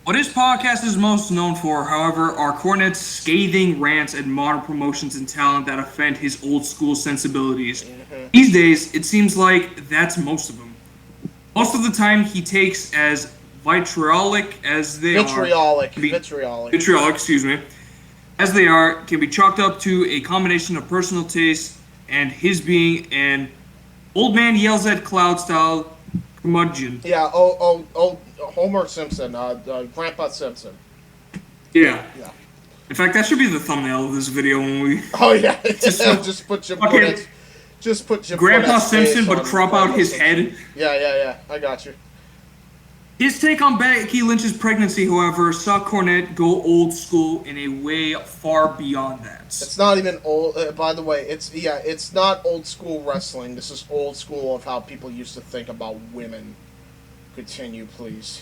What his podcast is most known for, however, are Cornette's scathing rants at modern promotions and talent that offend his old-school sensibilities. Mm-hmm. These days, it seems like that's most of them. Most of the time, he takes as vitriolic as they are... Vitriolic, excuse me. As they are, can be chalked up to a combination of personal taste and his being an old man yells at cloud style curmudgeon. Yeah, Homer Simpson, Grandpa Simpson. Yeah. In fact, that should be the thumbnail of this video when we... Oh, yeah. Just put Jim Cornette. Just put Jim Grandpa Simpson, but crop out his head. Yeah. I got you. His take on Becky Lynch's pregnancy, however, saw Cornette go old school in a way far beyond that. It's not even old. By the way, it's not old school wrestling. This is old school of how people used to think about women. Continue, please.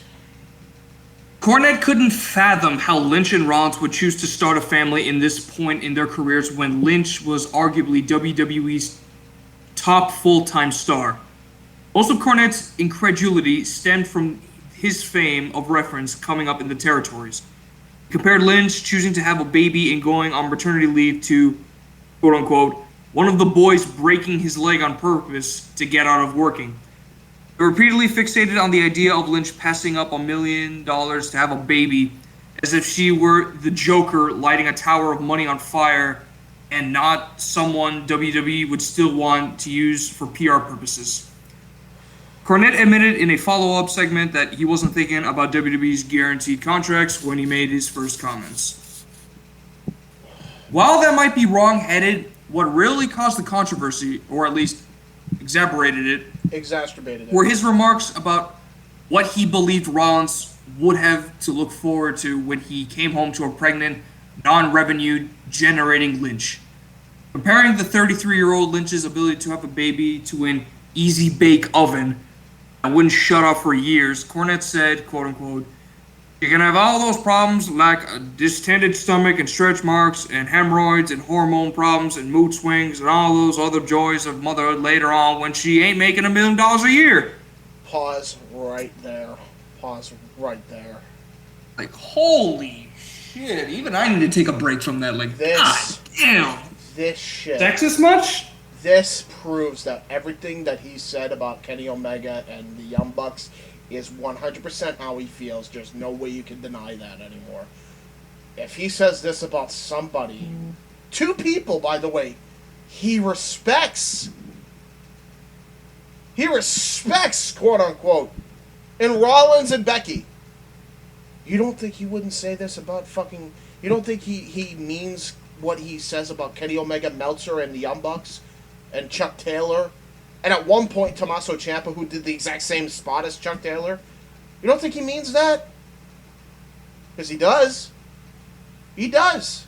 Cornette couldn't fathom how Lynch and Rollins would choose to start a family in this point in their careers when Lynch was arguably WWE's top full-time star. Most of Cornette's incredulity stemmed from his fame of reference coming up in the territories. He compared Lynch choosing to have a baby and going on maternity leave to, quote-unquote, one of the boys breaking his leg on purpose to get out of working. They repeatedly fixated on the idea of Lynch passing up $1 million to have a baby, as if she were the Joker lighting a tower of money on fire and not someone WWE would still want to use for PR purposes. Cornette admitted in a follow-up segment that he wasn't thinking about WWE's guaranteed contracts when he made his first comments. While that might be wrong-headed, what really caused the controversy, or at least exacerbated it, were his remarks about what he believed Rollins would have to look forward to when he came home to a pregnant, non-revenue generating Lynch. Comparing the 33-year-old Lynch's ability to have a baby to an easy bake oven that wouldn't shut off for years, Cornette said, quote unquote, "You can have all those problems like a distended stomach and stretch marks and hemorrhoids and hormone problems and mood swings and all those other joys of motherhood later on when she ain't making $1 million a year." Pause right there. Pause right there. Like, holy shit. Even I need to take a break from that. Like, god damn. This shit. Sexist much? This proves that everything that he said about Kenny Omega and the Young Bucks is 100% how he feels. There's no way you can deny that anymore. If he says this about somebody, two people, by the way, he respects, quote unquote, in Rollins and Becky. You don't think he wouldn't say this about fucking... You don't think he means what he says about Kenny Omega, Meltzer, and the Young Bucks, and Chuck Taylor, and at one point Tommaso Ciampa, who did the exact same spot as Chuck Taylor? You don't think he means that? Because he does. He does.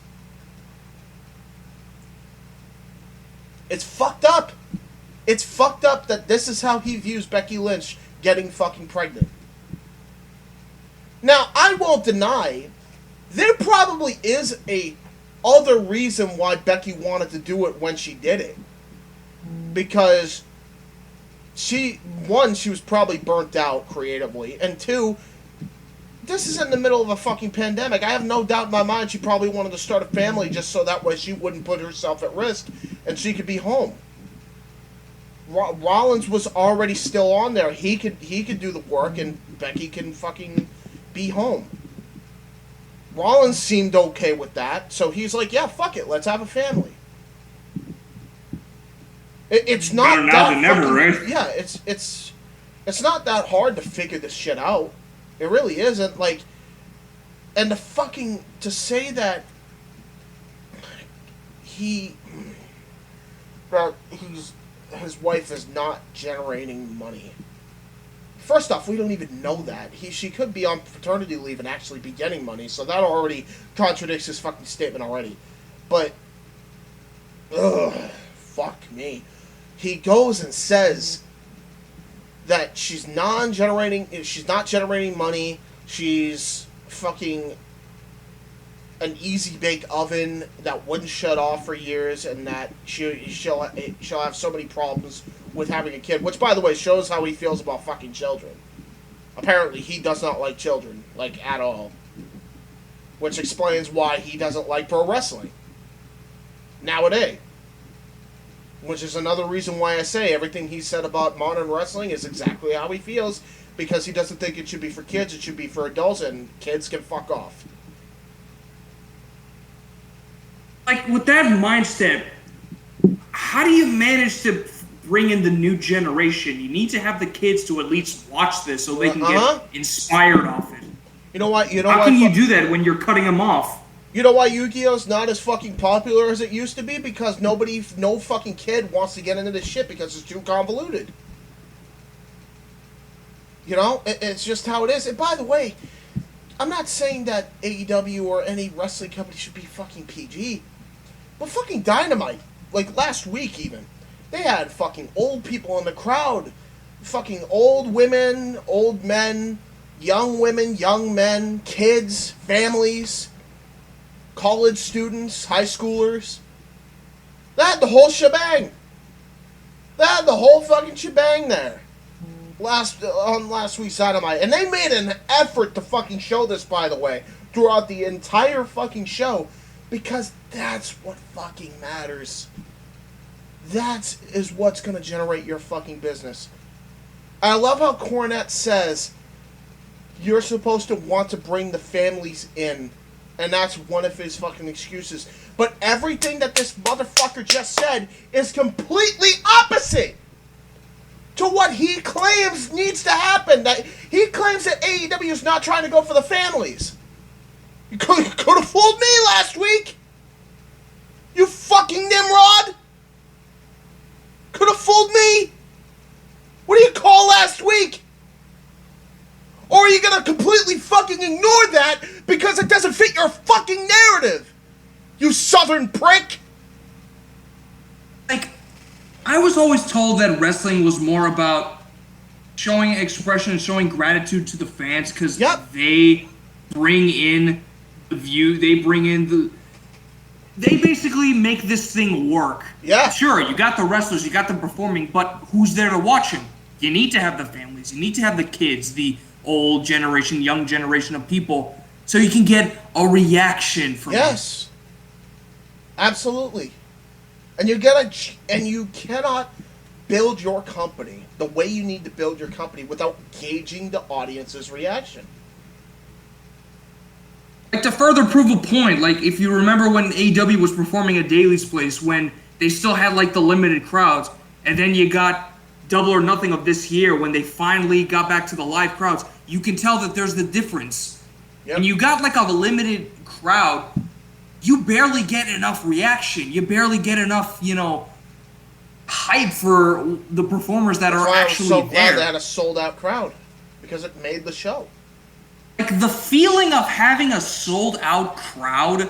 It's fucked up. It's fucked up that this is how he views Becky Lynch getting fucking pregnant. Now, I won't deny, there probably is a other reason why Becky wanted to do it when she did it. Because she was probably burnt out creatively, and two, this is in the middle of a fucking pandemic. I have no doubt in my mind she probably wanted to start a family just so that way she wouldn't put herself at risk and she could be home. Rollins was already still on there. He could do the work, and Becky can fucking be home. Rollins seemed okay with that, so he's like, yeah, fuck it, let's have a family. It's not better that now than never, right? Yeah, it's not that hard to figure this shit out. It really isn't. Like, and to say that his wife is not generating money. First off, we don't even know that. She could be on paternity leave and actually be getting money, so that already contradicts his fucking statement already. But, fuck me. He goes and says that she's not generating money, she's fucking an easy bake oven that wouldn't shut off for years, and that she'll have so many problems with having a kid, which, by the way, shows how he feels about fucking children. Apparently, he does not like children, like, at all. Which explains why he doesn't like pro wrestling nowadays. Which is another reason why I say everything he said about modern wrestling is exactly how he feels, because he doesn't think it should be for kids, it should be for adults, and kids can fuck off. Like, with that mindset, how do you manage to bring in the new generation? You need to have the kids to at least watch this so they can get inspired off it. You know what? How can you do that when you're cutting them off? You know why Yu-Gi-Oh's not as fucking popular as it used to be? Because no fucking kid wants to get into this shit because it's too convoluted. You know? It's just how it is. And by the way, I'm not saying that AEW or any wrestling company should be fucking PG. But fucking Dynamite, like last week even, they had fucking old people in the crowd. Fucking old women, old men, young women, young men, kids, families, college students, high schoolers. They had the whole shebang. They had the whole fucking shebang there. On last week's Dynamite. And they made an effort to fucking show this, by the way, throughout the entire fucking show. Because that's what fucking matters. That is what's going to generate your fucking business. I love how Cornette says you're supposed to want to bring the families in. And that's one of his fucking excuses. But everything that this motherfucker just said is completely opposite to what he claims needs to happen. That he claims that AEW is not trying to go for the families. You could have fooled me last week. You fucking Nimrod. me? What do you call last week? Or are you gonna completely fucking ignore that because it doesn't fit your fucking narrative? You southern prick! Like, I was always told that wrestling was more about showing expression and showing gratitude to the fans because they bring in the view, they basically make this thing work. Yeah. Sure, you got the wrestlers, you got them performing, but who's there to watch them? You need to have the families, you need to have the kids, the old generation, young generation of people, so you can get a reaction from them. Yes. Absolutely. And you cannot build your company the way you need to build your company without gauging the audience's reaction. Like, to further prove a point, like, if you remember when AEW was performing at Daly's Place, when they still had, like, the limited crowds, and then you got Double or Nothing of this year when they finally got back to the live crowds, you can tell that there's the difference. Yep. When you got, like, a limited crowd, you barely get enough reaction. You barely get enough, hype for the performers that are actually there. I'm so glad they had a sold-out crowd, because it made the show. Like, the feeling of having a sold-out crowd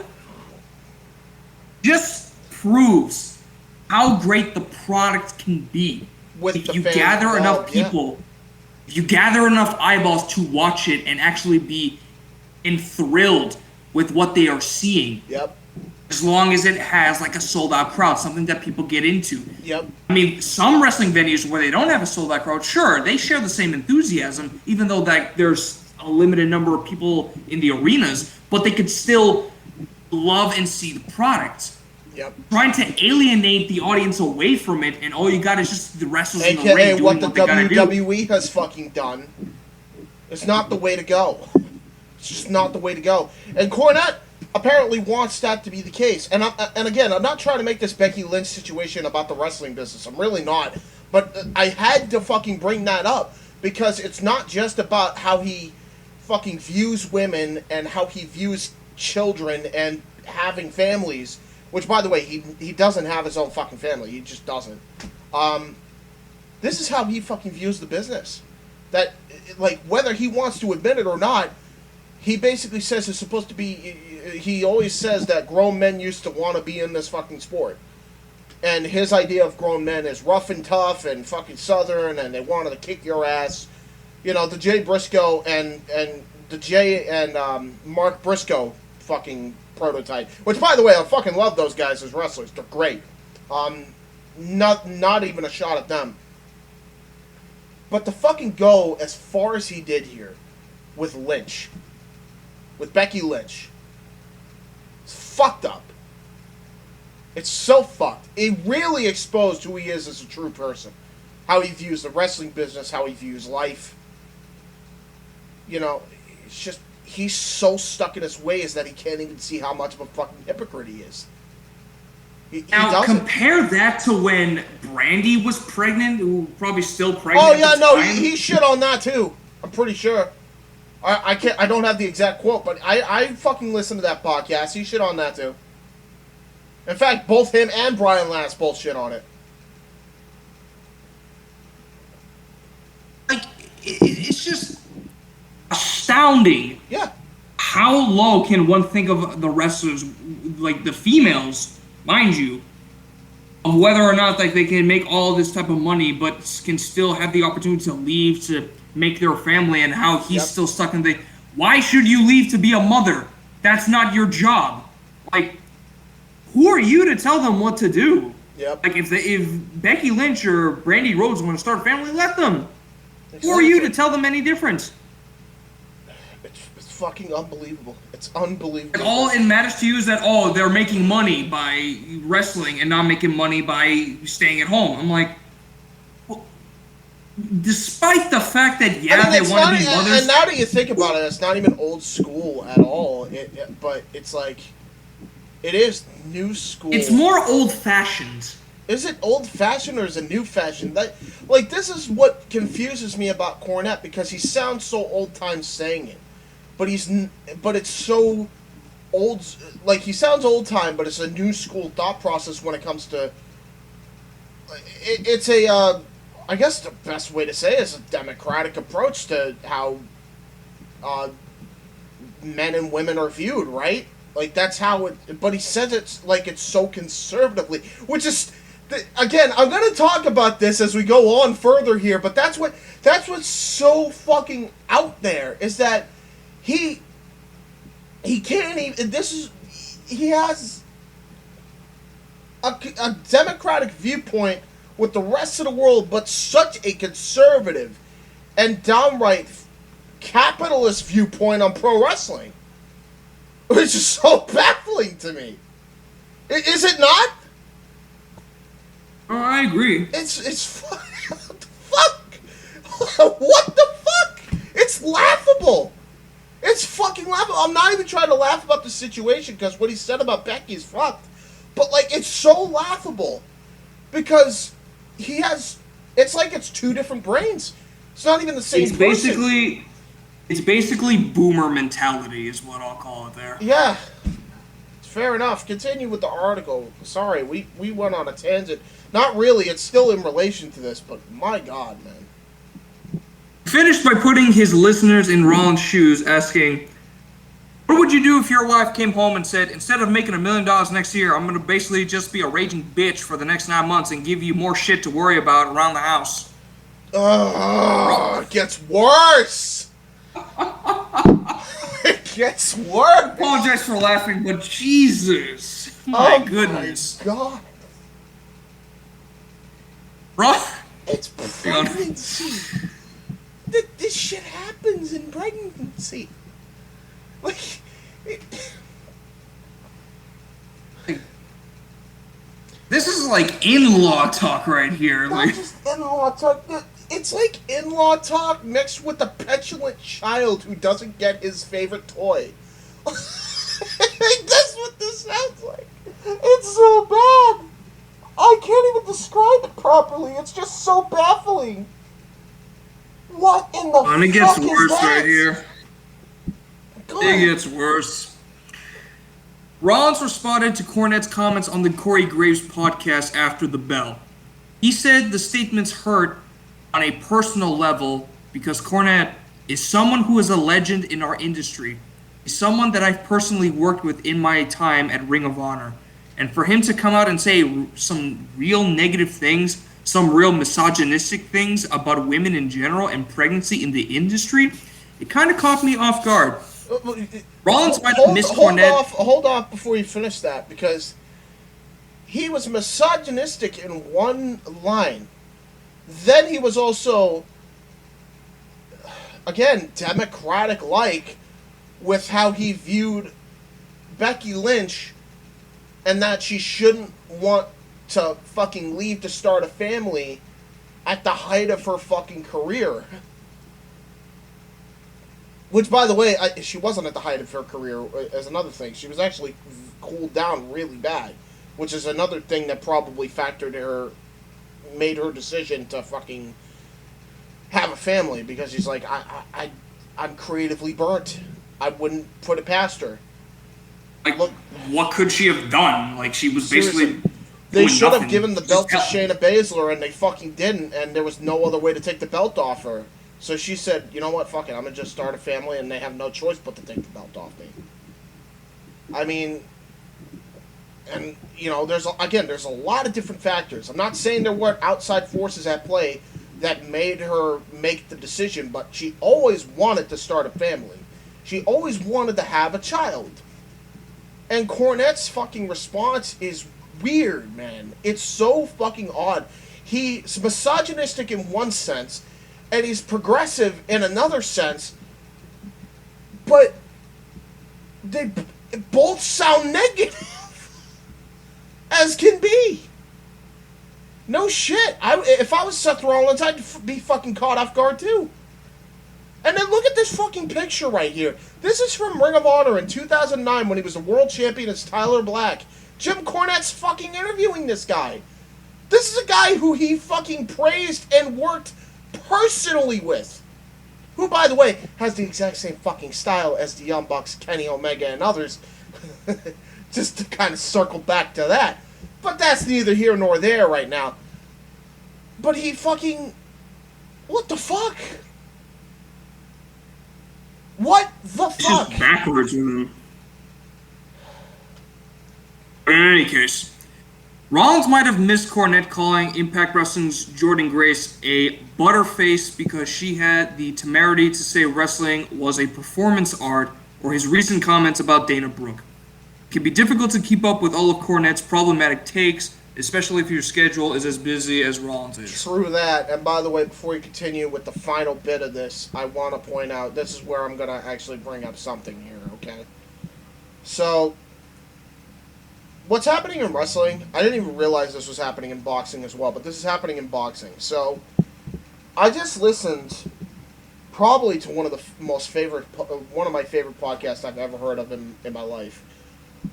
just proves how great the product can be. If you gather enough people, if you gather enough eyeballs to watch it and actually be enthralled with what they are seeing. Yep. As long as it has, like, a sold-out crowd, something that people get into. Yep. I mean, some wrestling venues where they don't have a sold-out crowd, sure, they share the same enthusiasm, even though there's a limited number of people in the arenas, but they could still love and see the product. Yep. Trying to alienate the audience away from it, and all you got is just the wrestlers in the ring AKA doing what the they gotta do. WWE has fucking done. It's not the way to go. It's just not the way to go. And Cornette apparently wants that to be the case. And again, I'm not trying to make this Becky Lynch situation about the wrestling business. I'm really not. But I had to fucking bring that up because it's not just about how he fucking views women and how he views children and having families. Which, by the way, he doesn't have his own fucking family. He just doesn't. This is how he fucking views the business. That, like, whether he wants to admit it or not, he basically says it's supposed to be... He always says that grown men used to want to be in this fucking sport. And his idea of grown men is rough and tough and fucking southern, and they wanted to kick your ass. You know, the Jay Briscoe and the Jay and Mark Briscoe fucking prototype. Which, by the way, I fucking love those guys as wrestlers. They're great. Not even a shot at them. But to fucking go as far as he did here with Lynch, with Becky Lynch, it's fucked up. It's so fucked. It really exposed who he is as a true person. How he views the wrestling business, how he views life. You know, it's just... He's so stuck in his ways that he can't even see how much of a fucking hypocrite he is. Now, compare that to when Brandy was pregnant, who probably still pregnant. Oh, yeah, no, he shit on that, too. I'm pretty sure. I don't have the exact quote, but I fucking listened to that podcast. He shit on that, too. In fact, both him and Brian Last both shit on it. Like, it's just... astounding. Yeah. How low can one think of the wrestlers, like the females, mind you, of whether or not like they can make all this type of money, but can still have the opportunity to leave to make their family, and how he's still stuck in the. Why should you leave to be a mother? That's not your job. Like, who are you to tell them what to do? Yep. Like if Becky Lynch or Brandy Rhodes want to start a family, let them. Exactly. Who are you to tell them any difference? It's fucking unbelievable. It's unbelievable. And all it matters to you is that, oh, they're making money by wrestling and not making money by staying at home. I'm like, well, despite the fact that, they want to be mothers. And now that you think about it, it's not even old school at all. But it's like, it is new school. It's more old-fashioned. Is it old-fashioned or is it new-fashioned? Like, this is what confuses me about Cornette, because he sounds so old-time saying it. But it's so old, like, he sounds old-time, but it's a new-school thought process when it comes to it's a, I guess the best way to say it is a democratic approach to how men and women are viewed, right? Like, that's how it, but he says it's like it's so conservatively, which is, again, I'm going to talk about this as we go on further here, but that's what's so fucking out there, is that he can't even, he has a democratic viewpoint with the rest of the world, but such a conservative and downright capitalist viewpoint on pro wrestling, which is so baffling to me. Is it not? Oh, I agree. It's what the fuck? What the fuck? It's laughable. It's fucking laughable. I'm not even trying to laugh about the situation, because what he said about Becky is fucked. But, like, it's so laughable because he has, it's like it's two different brains. It's not even the same person. It's basically boomer mentality is what I'll call it there. Yeah. Fair enough. Continue with the article. Sorry, we went on a tangent. Not really. It's still in relation to this, but my God, man. Finished by putting his listeners in Rollins' shoes, asking, what would you do if your wife came home and said, instead of making $1 million next year, I'm going to basically just be a raging bitch for the next 9 months and give you more shit to worry about around the house? It gets worse. It gets worse. I apologize for laughing, but Jesus. My goodness. My God. Bro. It's pregnancy. This shit happens in pregnancy. Like, this is like in-law talk right here. Not just in-law talk. It's like in-law talk mixed with a petulant child who doesn't get his favorite toy. That's what this sounds like. It's so bad. I can't even describe it properly. It's just so baffling. What in the fuck is that? And it gets worse right here. It gets worse. Rollins responded to Cornette's comments on the Corey Graves podcast after the bell. He said the statements hurt on a personal level because Cornette is someone who is a legend in our industry. He's someone that I've personally worked with in my time at Ring of Honor. And for him to come out and say some real negative things, some real misogynistic things about women in general and pregnancy in the industry, it kind of caught me off guard. Rollins might have missed Cornette. Hold off before you finish that, because he was misogynistic in one line. Then he was also, again, democratic-like with how he viewed Becky Lynch and that she shouldn't want to fucking leave to start a family at the height of her fucking career. Which, by the way, she wasn't at the height of her career, as another thing. She was actually cooled down really bad, which is another thing that probably made her decision to fucking have a family, because she's like, I'm creatively burnt. I wouldn't put it past her. Like, look, what could she have done? Like, she was basically... They should have given the belt to Shayna Baszler, and they fucking didn't, and there was no other way to take the belt off her. So she said, you know what, fuck it, I'm going to just start a family, and they have no choice but to take the belt off me. I mean, and, you know, there's a lot of different factors. I'm not saying there weren't outside forces at play that made her make the decision, but she always wanted to start a family. She always wanted to have a child. And Cornette's fucking response is weird, man. It's so fucking odd. He's misogynistic in one sense, and he's progressive in another sense, but they both sound negative as can be. No shit. If I was Seth Rollins, I'd be fucking caught off guard too. And then look at this fucking picture right here. This is from Ring of Honor in 2009 when he was a world champion as Tyler Black. Jim Cornette's fucking interviewing this guy. This is a guy who he fucking praised and worked personally with. Who, by the way, has the exact same fucking style as the Young Bucks, Kenny Omega, and others. Just to kind of circle back to that. But that's neither here nor there right now. But he fucking... What the fuck? What the fuck? Just backwards with him. But in any case, Rollins might have missed Cornette calling Impact Wrestling's Jordynne Grace a butterface because she had the temerity to say wrestling was a performance art, or his recent comments about Dana Brooke. It can be difficult to keep up with all of Cornette's problematic takes, especially if your schedule is as busy as Rollins is. True that. And by the way, before we continue with the final bit of this, I want to point out, this is where I'm going to actually bring up something here, okay? So, what's happening in wrestling, I didn't even realize this was happening in boxing as well, but this is happening in boxing. So, I just listened probably to one of my favorite podcasts I've ever heard of in my life.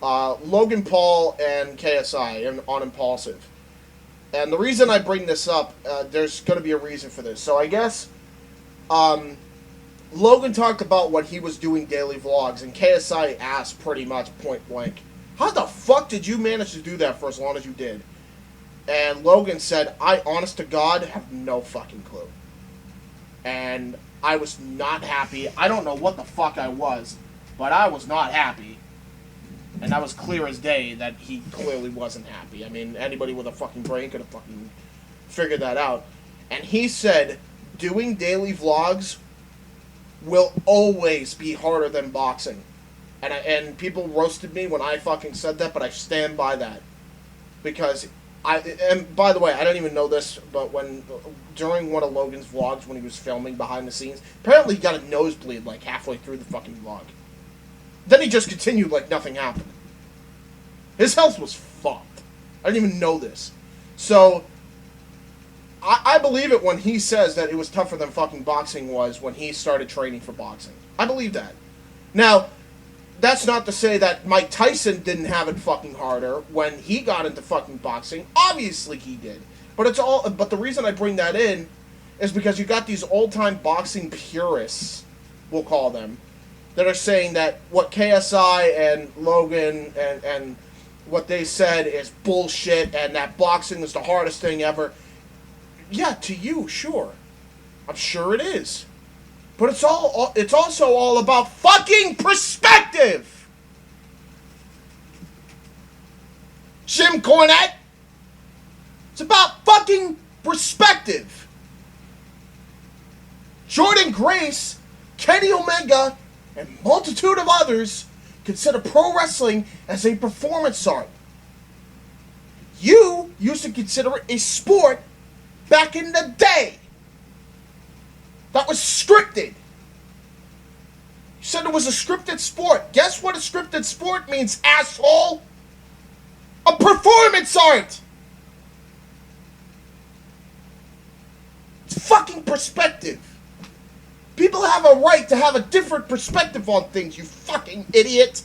Logan Paul and KSI on Impulsive. And the reason I bring this up, there's going to be a reason for this. So I guess Logan talked about when he was doing daily vlogs, and KSI asked pretty much point blank, how the fuck did you manage to do that for as long as you did? And Logan said, I honest to God have no fucking clue. And I was not happy. I don't know what the fuck I was, but I was not happy. And that was clear as day that he clearly wasn't happy. I mean, anybody with a fucking brain could have fucking figured that out. And he said, doing daily vlogs will always be harder than boxing. And people roasted me when I fucking said that, but I stand by that. Because and by the way, I don't even know this, but during one of Logan's vlogs when he was filming behind the scenes, apparently he got a nosebleed like halfway through the fucking vlog. Then he just continued like nothing happened. His health was fucked. I didn't even know this. So, I believe it when he says that it was tougher than fucking boxing was when he started training for boxing. I believe that. Now, that's not to say that Mike Tyson didn't have it fucking harder when he got into fucking boxing. Obviously he did. But the reason I bring that in is because you got these old-time boxing purists, we'll call them, that are saying that what KSI and Logan and what they said is bullshit and that boxing is the hardest thing ever. Yeah, to you, sure. I'm sure it is. But it's also all about fucking perspective! Jim Cornette! It's about fucking perspective! Jordynne Grace, Kenny Omega, and multitude of others consider pro wrestling as a performance art. You used to consider it a sport back in the day that was scripted. You said it was a scripted sport. Guess what a scripted sport means, asshole? A performance art! It's fucking perspective. People have a right to have a different perspective on things, you fucking idiot.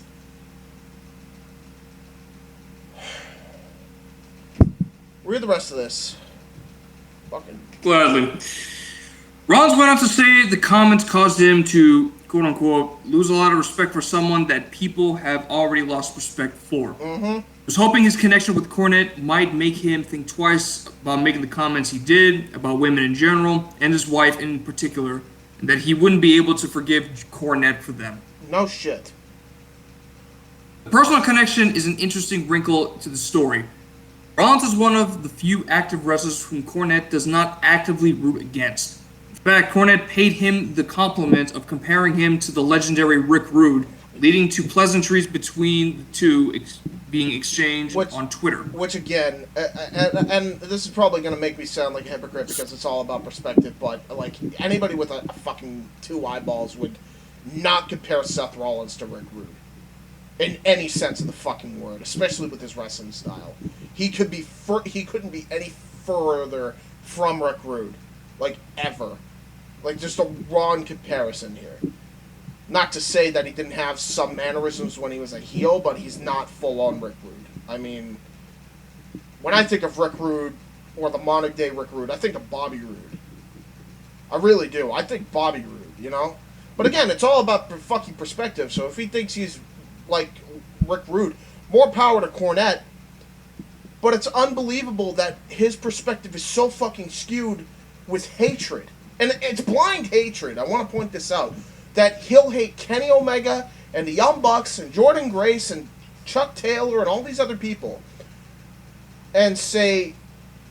Read the rest of this. Fucking. Gladly. Rollins went on to say the comments caused him to, quote unquote, lose a lot of respect for someone that people have already lost respect for. Was hoping his connection with Cornette might make him think twice about making the comments he did about women in general, and his wife in particular, and that he wouldn't be able to forgive Cornette for them. No shit. The personal connection is an interesting wrinkle to the story. Rollins is one of the few active wrestlers whom Cornette does not actively root against. In fact, Cornette paid him the compliment of comparing him to the legendary Rick Rude, leading to pleasantries between the two being exchanged on Twitter. Which again, and this is probably going to make me sound like a hypocrite because it's all about perspective, but like anybody with a fucking two eyeballs would not compare Seth Rollins to Rick Rude. In any sense of the fucking word, especially with his wrestling style. He couldn't be any further from Rick Rude. Like, ever. Like, just a wrong comparison here. Not to say that he didn't have some mannerisms when he was a heel, but he's not full-on Rick Rude. I mean, when I think of Rick Rude, or the modern-day Rick Rude, I think of Bobby Roode. I really do. I think Bobby Roode, you know? But again, it's all about fucking perspective, so if he thinks he's like Rick Rude, more power to Cornette. But it's unbelievable that his perspective is so fucking skewed with hatred. And it's blind hatred. I want to point this out. That he'll hate Kenny Omega and the Young Bucks and Jordan Grace and Chuck Taylor and all these other people. And say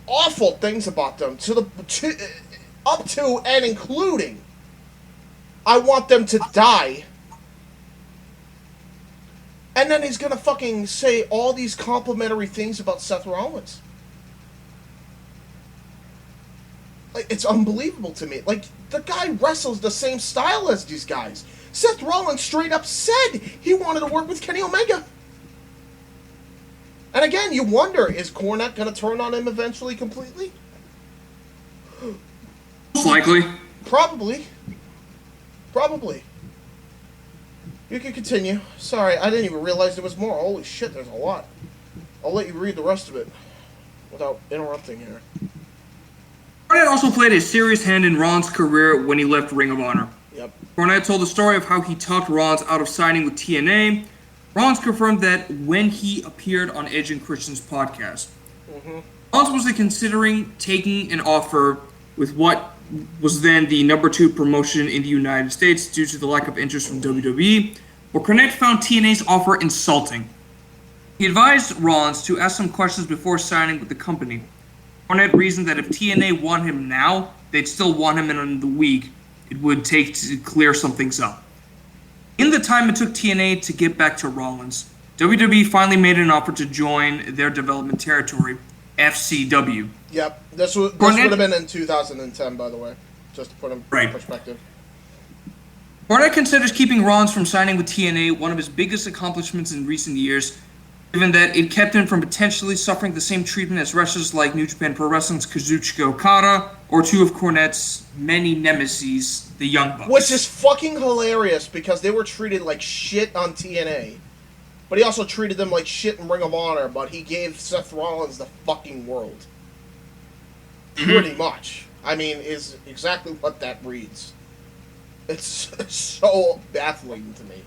awful things about them up to and including I want them to die. And then he's gonna fucking say all these complimentary things about Seth Rollins. Like, it's unbelievable to me. Like, the guy wrestles the same style as these guys. Seth Rollins straight up said he wanted to work with Kenny Omega. And again, you wonder, is Cornette gonna turn on him eventually completely? Most likely. Probably. You can continue. Sorry, I didn't even realize there was more. Holy shit, there's a lot. I'll let you read the rest of it without interrupting here. Cornette also played a serious hand in Rollins' career when he left Ring of Honor. Yep. Cornette told the story of how he talked Rollins out of signing with TNA. Rollins confirmed that when he appeared on Edge and Christian's podcast. Rollins was considering taking an offer with what was then the number 2 promotion in the United States due to the lack of interest from WWE, but Cornette found TNA's offer insulting. He advised Rollins to ask some questions before signing with the company. Cornette reasoned that if TNA want him now, they'd still want him in the week it would take to clear some things up. In the time it took TNA to get back to Rollins, WWE finally made an offer to join their development territory, FCW. Yep. This would have been in 2010, by the way, just to put him in perspective. Cornette considers keeping Rollins from signing with TNA one of his biggest accomplishments in recent years, given that it kept him from potentially suffering the same treatment as wrestlers like New Japan Pro Wrestling's Kazuchika Okada or 2 of Cornette's many nemesis, the Young Bucks. Which is fucking hilarious because they were treated like shit on TNA. But he also treated them like shit in Ring of Honor, but he gave Seth Rollins the fucking world. Pretty much. I mean, is exactly what that reads. It's so baffling to me.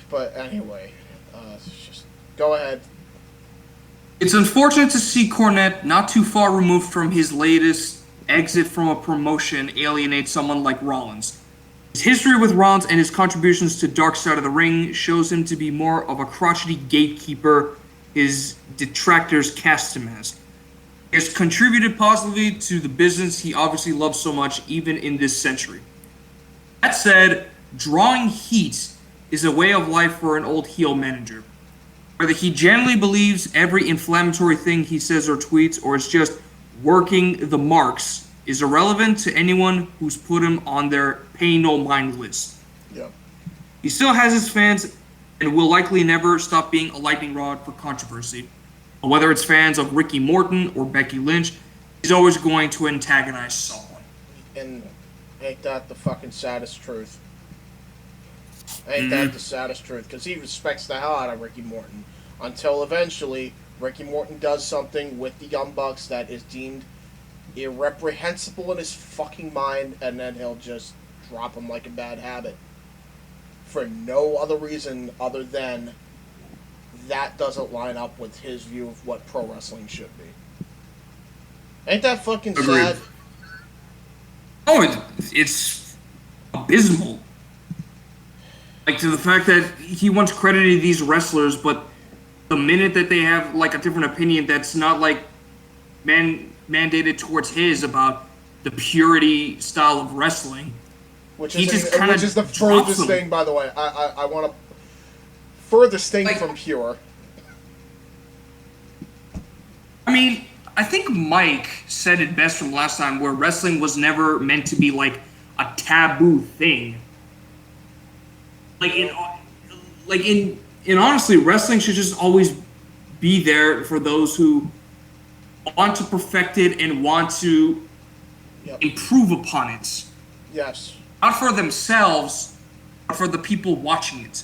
But anyway, just go ahead. It's unfortunate to see Cornette, not too far removed from his latest exit from a promotion, alienate someone like Rollins. His history with Rollins and his contributions to Dark Side of the Ring shows him to be more of a crotchety gatekeeper his detractors cast him as. He has contributed positively to the business he obviously loves so much, even in this century. That said, drawing heat is a way of life for an old heel manager. Whether he genuinely believes every inflammatory thing he says or tweets, or is just working the marks, is irrelevant to anyone who's put him on their pay no mind list. Yep. He still has his fans and will likely never stop being a lightning rod for controversy. Whether it's fans of Ricky Morton or Becky Lynch, he's always going to antagonize someone. And ain't that the fucking saddest truth? Ain't that the saddest truth? Because he respects the hell out of Ricky Morton. Until eventually, Ricky Morton does something with the Young Bucks that is deemed irreprehensible in his fucking mind, and then he'll just drop him like a bad habit. For no other reason other than that doesn't line up with his view of what pro wrestling should be. Ain't that fucking sad? Oh, it's abysmal. Like, to the fact that he once credited these wrestlers, but the minute that they have, like, a different opinion that's not, like, mandated towards his about the purity style of wrestling, which he is, just kind of which is the furthest thing, by the way. I want to furthest thing from pure. I mean, I think Mike said it best from last time, where wrestling was never meant to be like a taboo thing. In honestly, wrestling should just always be there for those who want to perfect it and want to improve upon it. Yes. Not for themselves, but for the people watching it.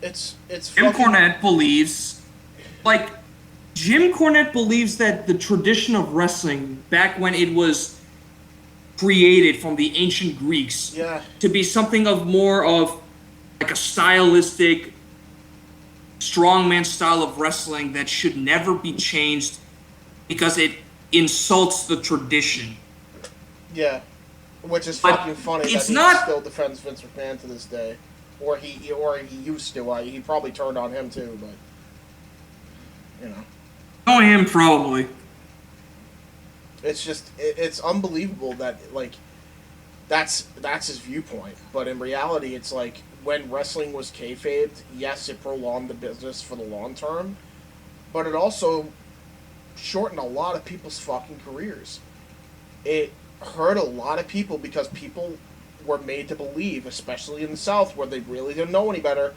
It's Jim Cornette believes, that the tradition of wrestling, back when it was created from the ancient Greeks, to be something of more of like a stylistic strongman style of wrestling that should never be changed because it insults the tradition. Yeah, which is But fucking funny it's that he not- still defends Vince McMahon to this day, or he used to. He probably turned on him too, but you know, Oh, him probably. it's just it's unbelievable that like that's his viewpoint. But in reality, it's like when wrestling was kayfabed, yes, it prolonged the business for the long term, but it also shortened a lot of people's fucking careers. It hurt a lot of people because people were made to believe, especially in the South where they really didn't know any better.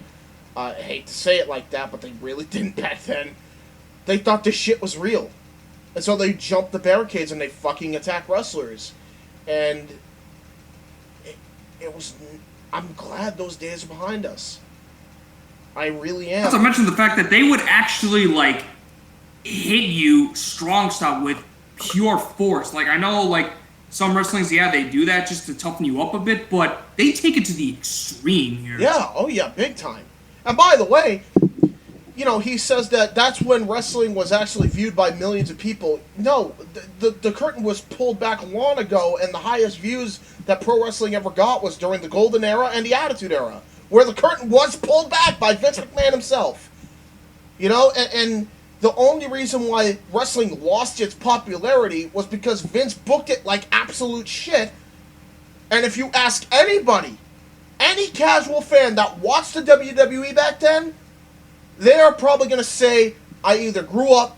I hate to say it like that, but they really didn't back then. They thought this shit was real. And so they jumped the barricades and they fucking attacked wrestlers. And it was... I'm glad those days are behind us. I really am. Not to mention the fact that they would actually, like, hit you strong style with pure force. Like, I know, like, some wrestlings, yeah, they do that just to toughen you up a bit, but they take it to the extreme here. Yeah, oh yeah, big time. And by the way, you know, he says that that's when wrestling was actually viewed by millions of people. No, the curtain was pulled back long ago, and the highest views that pro wrestling ever got was during the Golden Era and the Attitude Era, where the curtain was pulled back by Vince McMahon himself. You know, and the only reason why wrestling lost its popularity was because Vince booked it like absolute shit. And if you ask anybody, any casual fan that watched the WWE back then, they are probably going to say, I either grew up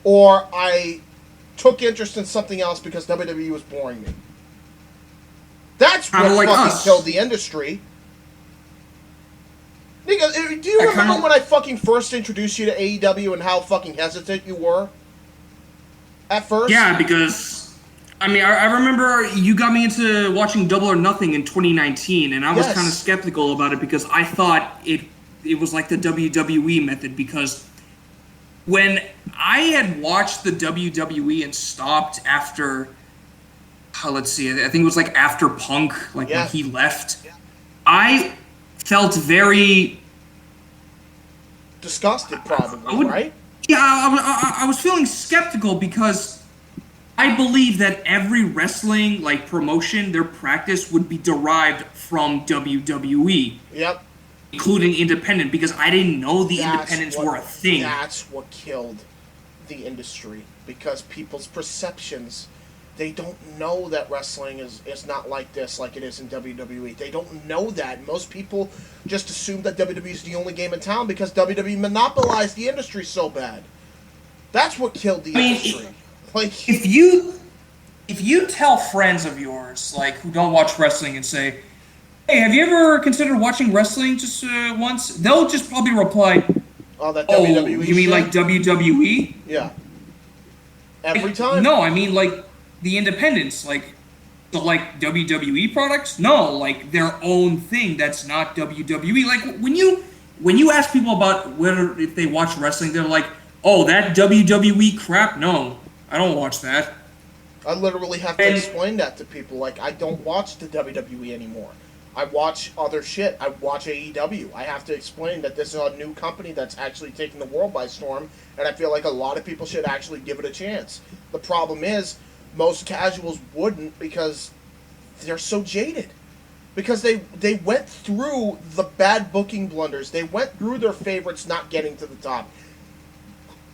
or I took interest in something else because WWE was boring me. That's what Kinda like fucking us. killed the industry. Nigga, do you remember when I fucking first introduced you to AEW and how fucking hesitant you were? At first? Yeah, because, I mean, I remember you got me into watching Double or Nothing in 2019, and I was Yes. kind of skeptical about it because I thought it was like the WWE method, because when I had watched the WWE and stopped after, let's see, I think it was like after Punk, like Yeah. when he left, I felt very... Disgusted, probably, I would- right? Yeah, I was feeling skeptical because I believe that every wrestling like promotion, their practice would be derived from WWE, Yep. including independent, because I didn't know the That's independents what- were a thing. That's what killed the industry. Because people's perceptions, they don't know that wrestling is not like this, like it is in WWE. They don't know that. Most people just assume that WWE is the only game in town because WWE monopolized the industry so bad. That's what killed the industry. Like, If you tell friends of yours like who don't watch wrestling and say, "Hey, have you ever considered watching wrestling just once?" They'll just probably reply, all that "Oh, WWE you mean shit? like WWE?" Yeah. Every time? No, I mean like the independents, like the like WWE products. No, like their own thing that's not WWE. Like when you ask people about whether if they watch wrestling, they're like, "Oh, that WWE crap? No, I don't watch that." I literally have to And- explain that to people. Like, I don't watch the WWE anymore. I watch other shit. I watch AEW. I have to explain that this is a new company that's actually taking the world by storm, and I feel like a lot of people should actually give it a chance. The problem is, most casuals wouldn't because they're so jaded. Because they went through the bad booking blunders. They went through their favorites not getting to the top.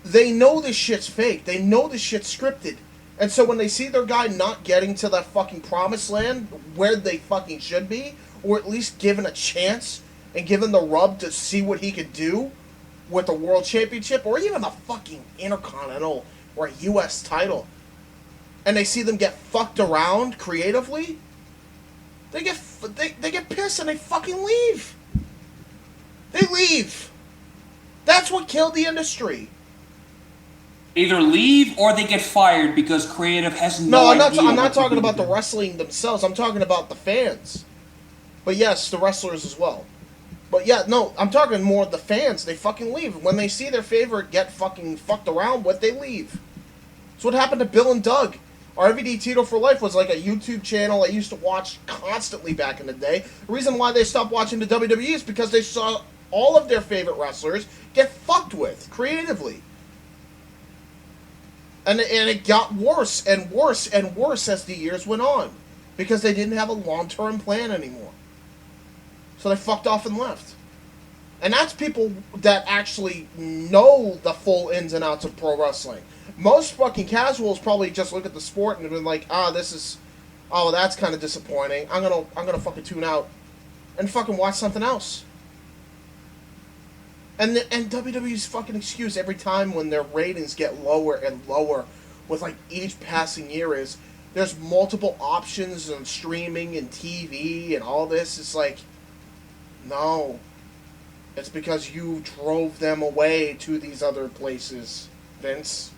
They know this shit's fake. They know this shit's scripted. And so when they see their guy not getting to that fucking promised land where they fucking should be, or at least given a chance and given the rub to see what he could do with a world championship or even a fucking intercontinental or a US title, and they see them get fucked around creatively, they get pissed and they fucking leave. They leave. That's what killed the industry. Either leave or they get fired because creative has No, no I'm idea. not what to talking do about the with it. wrestling themselves. I'm talking about the fans. But yes, the wrestlers as well. But yeah, no, I'm talking more the fans. They fucking leave. When they see their favorite get fucking fucked around with, they leave. That's what happened to Bill and Doug. RVD Tito for Life was like a YouTube channel I used to watch constantly back in the day. The reason why they stopped watching the WWE is because they saw all of their favorite wrestlers get fucked with creatively. And it got worse and worse and worse as the years went on. Because they didn't have a long-term plan anymore. So they fucked off and left. And that's people that actually know the full ins and outs of pro wrestling. Most fucking casuals probably just look at the sport and been like, that's kind of disappointing. I'm gonna fucking tune out and fucking watch something else. And WWE's fucking excuse every time when their ratings get lower and lower with like each passing year is there's multiple options on streaming and TV and all this. It's like, no. It's because you drove them away to these other places, Vince.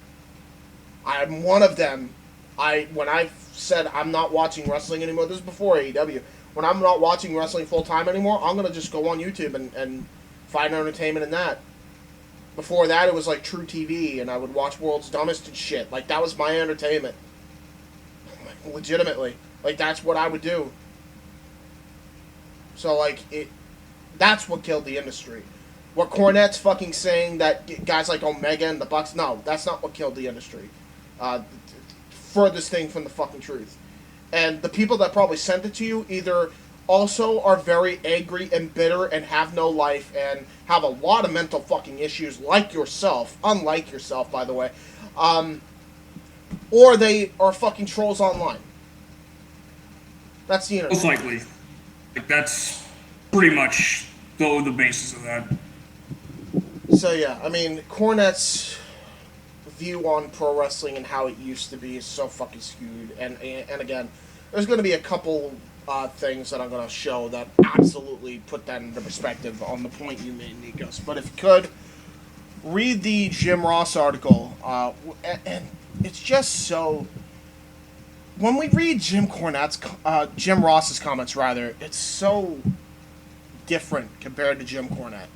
I'm one of them. When I said I'm not watching wrestling anymore, this is before AEW. When I'm not watching wrestling full time anymore, I'm gonna just go on YouTube and find entertainment in that. Before that, it was like True TV, and I would watch World's Dumbest and shit. Like, that was my entertainment. Legitimately. Like, that's what I would do. So, like, that's what killed the industry. What Cornette's fucking saying that guys like Omega and the Bucks, no, that's not what killed the industry. Furthest thing from the fucking truth. And the people that probably sent it to you either also are very angry and bitter and have no life and have a lot of mental fucking issues like yourself, unlike yourself, by the way, or they are fucking trolls online. That's the internet. Most likely. Like, that's pretty much the basis of that. So yeah, I mean, Cornette's view on pro wrestling and how it used to be is so fucking skewed. And again, there's going to be a couple things that I'm going to show that absolutely put that into perspective on the point you made, Nikos. But if you could, read the Jim Ross article. And it's just so... When we read Jim Ross's comments, rather, it's so different compared to Jim Cornette.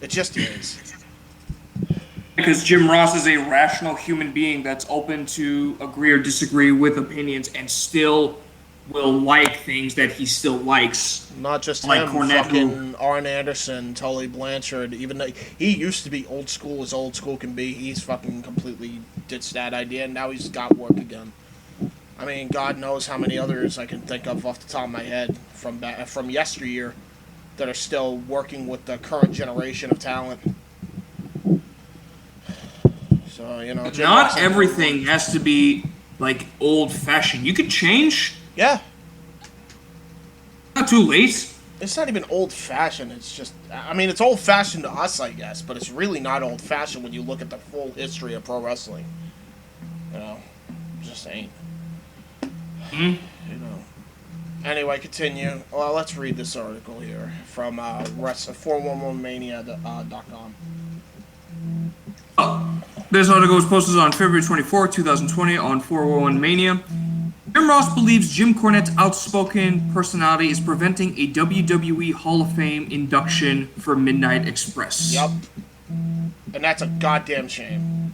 It just is. Because Jim Ross is a rational human being that's open to agree or disagree with opinions and still will like things that he still likes. Not just like him, Cornette, fucking Arn Anderson, Tully Blanchard, even though he used to be old school as old school can be, he's fucking completely ditched that idea and now he's got work again. I mean, God knows how many others I can think of off the top of my head from yesteryear that are still working with the current generation of talent. So, you know, not everything has to be like old-fashioned. You could change. Yeah. Not too late. It's not even old-fashioned. It's just, I mean, it's old-fashioned to us, I guess, but it's really not old-fashioned when you look at the full history of pro wrestling. You know, just ain't. You know. Anyway, continue. Well, let's read this article here from 411mania.com. This article was posted on February 24, 2020 on 411 Mania. Jim Ross believes Jim Cornette's outspoken personality is preventing a WWE Hall of Fame induction for Midnight Express. Yep. And that's a goddamn shame.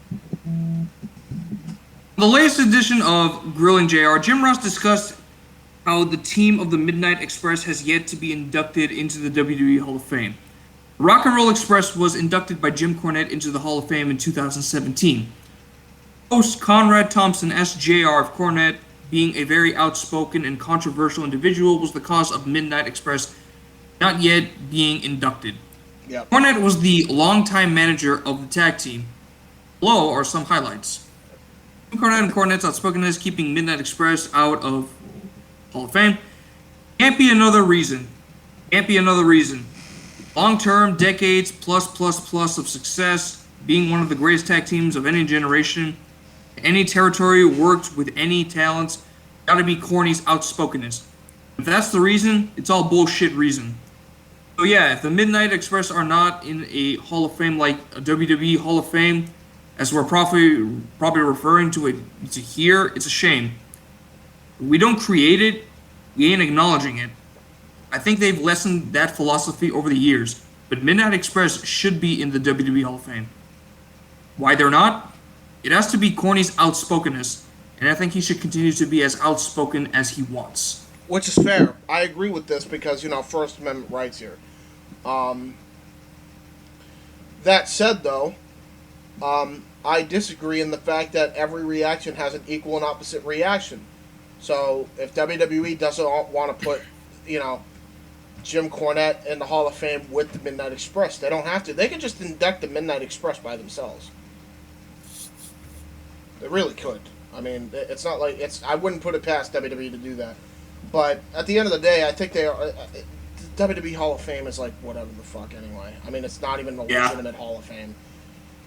The latest edition of Grilling JR, Jim Ross discussed how the team of the Midnight Express has yet to be inducted into the WWE Hall of Fame. Rock and Roll Express was inducted by Jim Cornette into the Hall of Fame in 2017. Host Conrad Thompson asked JR if Cornette, being a very outspoken and controversial individual, was the cause of Midnight Express not yet being inducted. Yep. Cornette was the longtime manager of the tag team. Below are some highlights. Jim Cornette and Cornette's outspokenness keeping Midnight Express out of Hall of Fame. Can't be another reason. Long-term, decades plus of success, being one of the greatest tag teams of any generation, any territory, worked with any talents, gotta be Corny's outspokenness. If that's the reason, it's all bullshit reason. So yeah, if the Midnight Express are not in a Hall of Fame like a WWE Hall of Fame, as we're probably referring to it here, it's a shame. We don't create it, we ain't acknowledging it. I think they've lessened that philosophy over the years, but Midnight Express should be in the WWE Hall of Fame. Why they're not? It has to be Corny's outspokenness, and I think he should continue to be as outspoken as he wants. Which is fair. I agree with this because, you know, First Amendment rights here. That said, though, I disagree in the fact that every reaction has an equal and opposite reaction. So if WWE doesn't want to put, Jim Cornette in the Hall of Fame with the Midnight Express, they don't have to. They could just induct the Midnight Express by themselves. They really could. I mean, it's not like I wouldn't put it past WWE to do that. But at the end of the day, I think they are. WWE Hall of Fame is like whatever the fuck anyway. I mean, it's not even a legitimate Hall of Fame.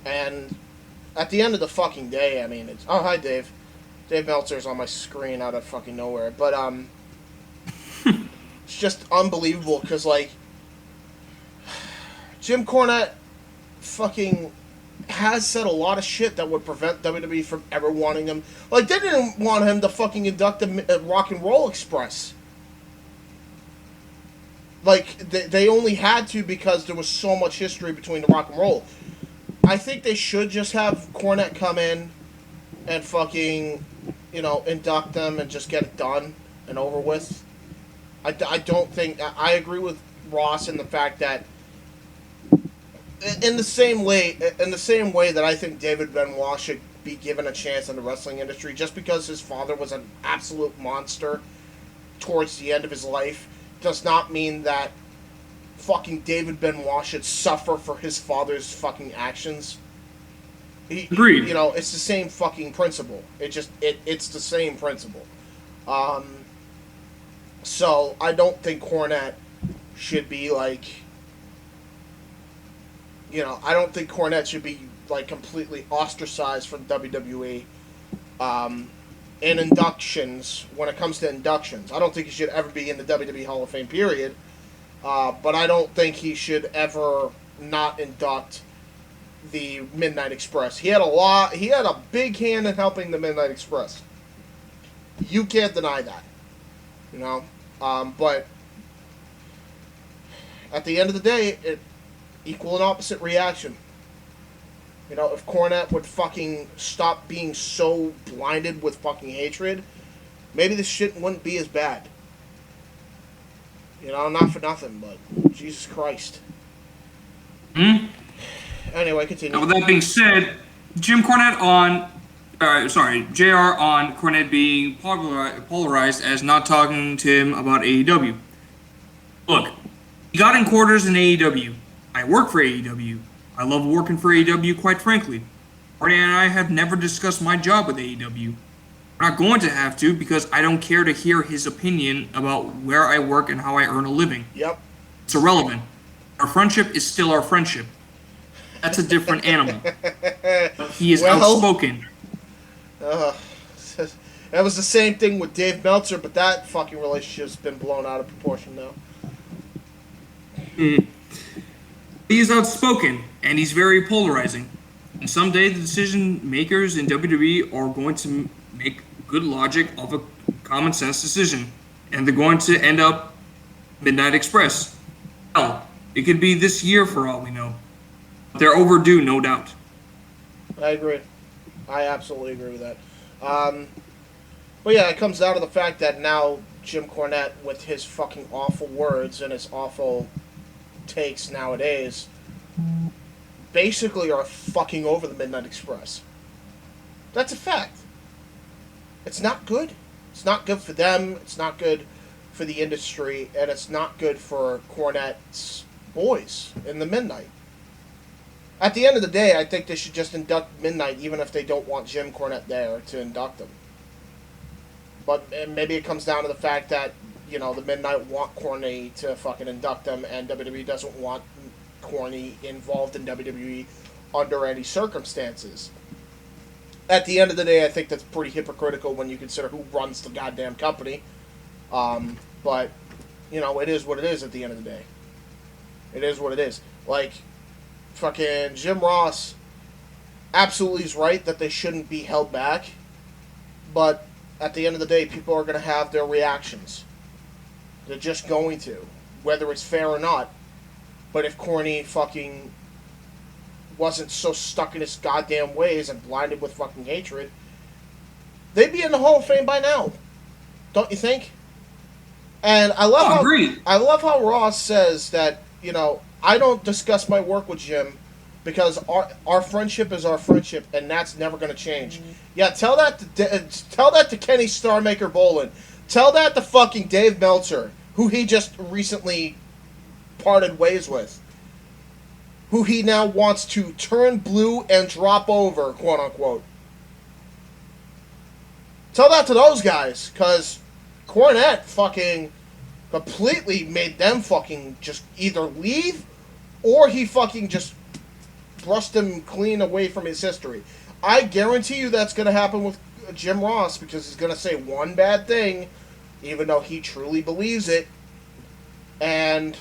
And at the end of the fucking day, I mean, it's... Oh, hi, Dave. Dave Meltzer's on my screen out of fucking nowhere. But, it's just unbelievable because, like, Jim Cornette fucking has said a lot of shit that would prevent WWE from ever wanting him. Like, they didn't want him to fucking induct the Rock and Roll Express. Like, they only had to because there was so much history between the Rock and Roll. I think they should just have Cornette come in and fucking, induct them and just get it done and over with. I don't think... I agree with Ross in the fact that in the same way that I think David Benoit should be given a chance in the wrestling industry just because his father was an absolute monster towards the end of his life does not mean that fucking David Benoit should suffer for his father's fucking actions. Agreed. It's the same fucking principle. It's the same principle. So I don't think Cornette should be like, I don't think Cornette should be like completely ostracized from WWE. In inductions, when it comes to inductions, I don't think he should ever be in the WWE Hall of Fame, period. But I don't think he should ever not induct the Midnight Express. He had a big hand in helping the Midnight Express. You can't deny that. But at the end of the day, equal and opposite reaction. If Cornette would fucking stop being so blinded with fucking hatred, maybe this shit wouldn't be as bad. Not for nothing, but Jesus Christ. Anyway, continue. Now, with that being said, JR on Cornette being polarized as not talking to him about AEW. Look, he got in quarters in AEW. I work for AEW. I love working for AEW, quite frankly. Marty and I have never discussed my job with AEW. We're not going to have to because I don't care to hear his opinion about where I work and how I earn a living. Yep. It's irrelevant. Our friendship is still our friendship. That's a different animal. He is outspoken. That was the same thing with Dave Meltzer, but that fucking relationship's been blown out of proportion now. He's outspoken, and he's very polarizing. And someday the decision makers in WWE are going to make good logic of a common sense decision. And they're going to end up Midnight Express. Hell, it could be this year for all we know. They're overdue, no doubt. I agree. I absolutely agree with that. But yeah, it comes down to the fact that now Jim Cornette, with his fucking awful words and his awful takes nowadays, basically are fucking over the Midnight Express. That's a fact. It's not good. It's not good for them. It's not good for the industry. And it's not good for Cornette's boys in the Midnight. At the end of the day, I think they should just induct Midnight even if they don't want Jim Cornette there to induct them. But maybe it comes down to the fact that, the Midnight want Corny to fucking induct them, and WWE doesn't want Corny involved in WWE under any circumstances. At the end of the day, I think that's pretty hypocritical when you consider who runs the goddamn company. But, it is what it is at the end of the day. It is what it is. Like, fucking Jim Ross absolutely is right that they shouldn't be held back. But at the end of the day, people are going to have their reactions. They're just going to, whether it's fair or not. But if Corny fucking wasn't so stuck in his goddamn ways and blinded with fucking hatred, they'd be in the Hall of Fame by now. Don't you think? And I love how Ross says that, I don't discuss my work with Jim because our friendship is our friendship, and that's never going to change. Yeah, tell that to Kenny Starmaker Bolin. Tell that to fucking Dave Meltzer, who he just recently parted ways with, who he now wants to turn blue and drop over, quote unquote. Tell that to those guys, because Cornette fucking completely made them fucking just either leave, or he fucking just brushed him clean away from his history. I guarantee you that's going to happen with Jim Ross, because he's going to say one bad thing, even though he truly believes it, and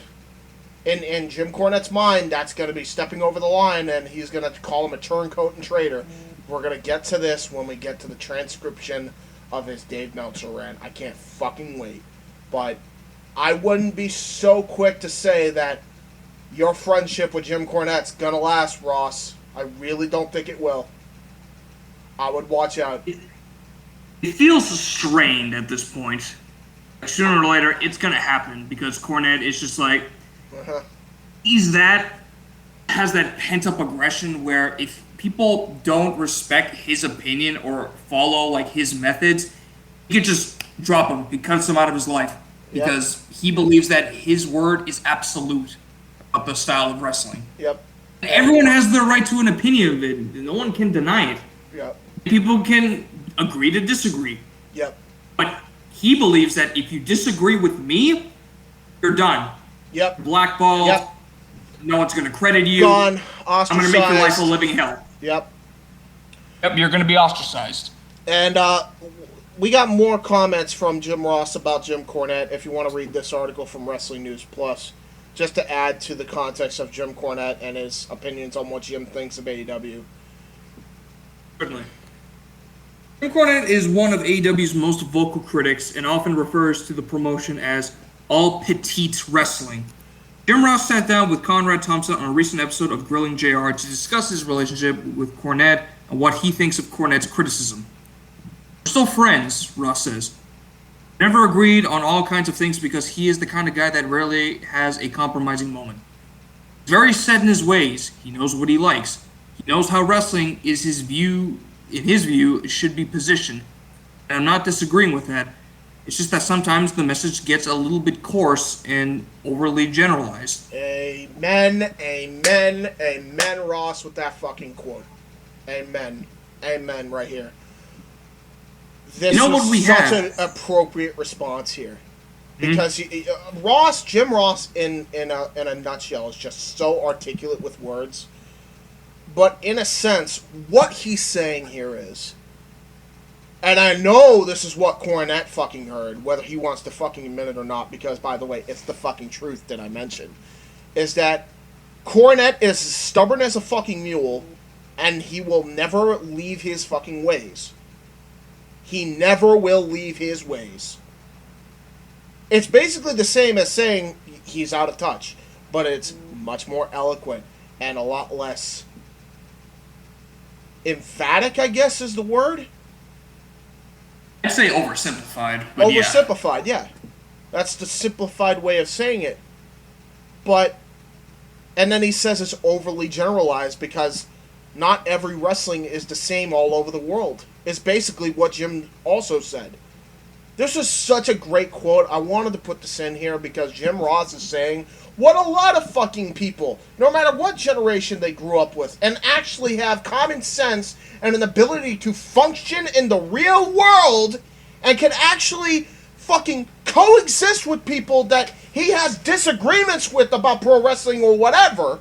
in Jim Cornette's mind, that's going to be stepping over the line, and he's going to call him a turncoat and traitor. We're going to get to this when we get to the transcription of his Dave Meltzer rant. I can't fucking wait. But I wouldn't be so quick to say that your friendship with Jim Cornette's going to last, Ross. I really don't think it will. I would watch out. It feels strained at this point. Sooner or later, it's going to happen, because Cornette is just like, has that pent-up aggression where if people don't respect his opinion or follow like his methods, he could just drop him. He cuts him out of his life because he believes that his word is absolute about the style of wrestling. Yep. And everyone has the right to an opinion of it. No one can deny it. Yep. People can agree to disagree. Yep. But he believes that if you disagree with me, you're done. Yep. Blackballed. Yep. No one's going to credit you. Gone. I'm going to make your life a living hell. Yep. Yep, you're going to be ostracized. And we got more comments from Jim Ross about Jim Cornette, if you want to read this article from Wrestling News Plus, just to add to the context of Jim Cornette and his opinions on what Jim thinks of AEW. Certainly. Jim Cornette is one of AEW's most vocal critics and often refers to the promotion as all petite wrestling. Jim Ross sat down with Conrad Thompson on a recent episode of Grilling JR to discuss his relationship with Cornette and what he thinks of Cornette's criticism. We're still friends, Ross says. Never agreed on all kinds of things because he is the kind of guy that rarely has a compromising moment. He's very set in his ways. He knows what he likes. He knows how wrestling is in his view, should be positioned. And I'm not disagreeing with that. It's just that sometimes the message gets a little bit coarse and overly generalized. Amen, amen, amen, Ross, with that fucking quote. Amen. Amen right here. This was such an appropriate response here. Because Jim Ross, in a nutshell, is just so articulate with words. But in a sense, what he's saying here is, and I know this is what Cornette fucking heard, whether he wants to fucking admit it or not, because, by the way, it's the fucking truth that I mentioned, is that Cornette is stubborn as a fucking mule, and he will never leave his fucking ways. He never will leave his ways. It's basically the same as saying he's out of touch, but it's much more eloquent and a lot less emphatic, I guess is the word. I'd say oversimplified. Oversimplified, yeah. That's the simplified way of saying it. But, and then he says it's overly generalized because not every wrestling is the same all over the world. It's basically what Jim also said. This is such a great quote. I wanted to put this in here because Jim Ross is saying what a lot of fucking people, no matter what generation they grew up with, and actually have common sense and an ability to function in the real world and can actually fucking coexist with people that he has disagreements with about pro wrestling or whatever.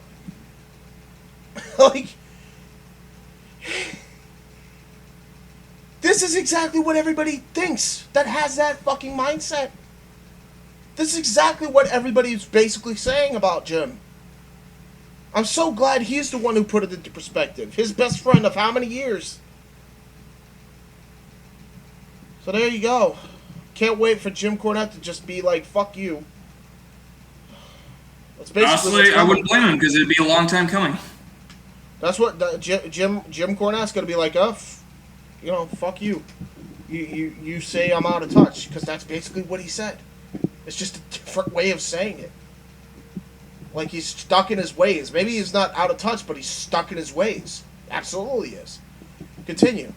Like, this is exactly what everybody thinks that has that fucking mindset. This is exactly what everybody's basically saying about Jim. I'm so glad he's the one who put it into perspective. His best friend of how many years? So there you go. Can't wait for Jim Cornette to just be like, fuck you. That's basically honestly, I wouldn't blame him because it'd be a long time coming. That's what Jim Cornette's going to be like, fuck you. You say I'm out of touch, because that's basically what he said. It's just a different way of saying it. Like, he's stuck in his ways. Maybe he's not out of touch, but he's stuck in his ways. Absolutely is. Continue.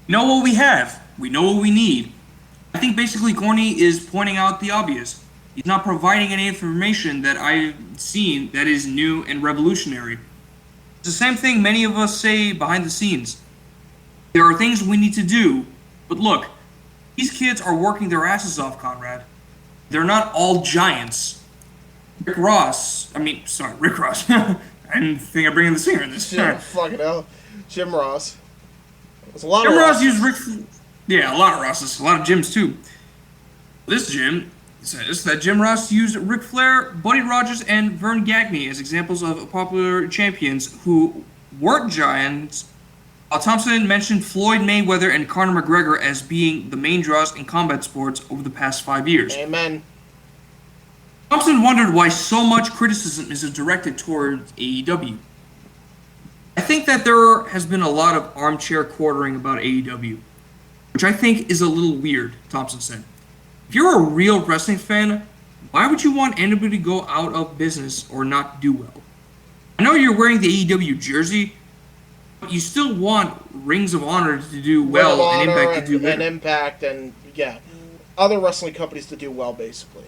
We know what we have. We know what we need. I think basically Corny is pointing out the obvious. He's not providing any information that I've seen that is new and revolutionary. It's the same thing many of us say behind the scenes. There are things we need to do, but look, these kids are working their asses off, Conrad. They're not all giants. Rick Ross. I didn't think I'd bring in the singer in this. Fucking hell. Jim Ross. There's a lot Jim of Ross Rosses. used Rick. Yeah, a lot of Rosses, a lot of Jims too. This Jim says that Jim Ross used Ric Flair, Buddy Rogers, and Vern Gagne as examples of popular champions who weren't giants. While Thompson mentioned Floyd Mayweather and Conor McGregor as being the main draws in combat sports over the past 5 years. Amen. Thompson wondered why so much criticism is directed towards AEW. I think that there has been a lot of armchair quartering about AEW, which I think is a little weird, Thompson said. If you're a real wrestling fan, why would you want anybody to go out of business or not do well? I know you're wearing the AEW jersey, but you still want Rings of Honor to do well and Impact to do better. And Impact and, yeah, other wrestling companies to do well, basically.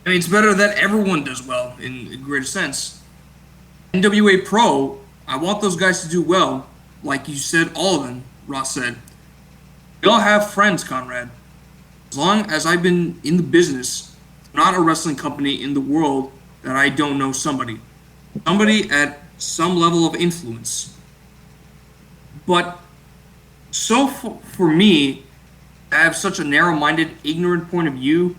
I mean, it's better that everyone does well in a greater sense. NWA Pro, I want those guys to do well. Like you said, all of them, Ross said. We all have friends, Conrad. As long as I've been in the business, not a wrestling company in the world that I don't know somebody. Somebody at some level of influence. But so for me, I have such a narrow-minded, ignorant point of view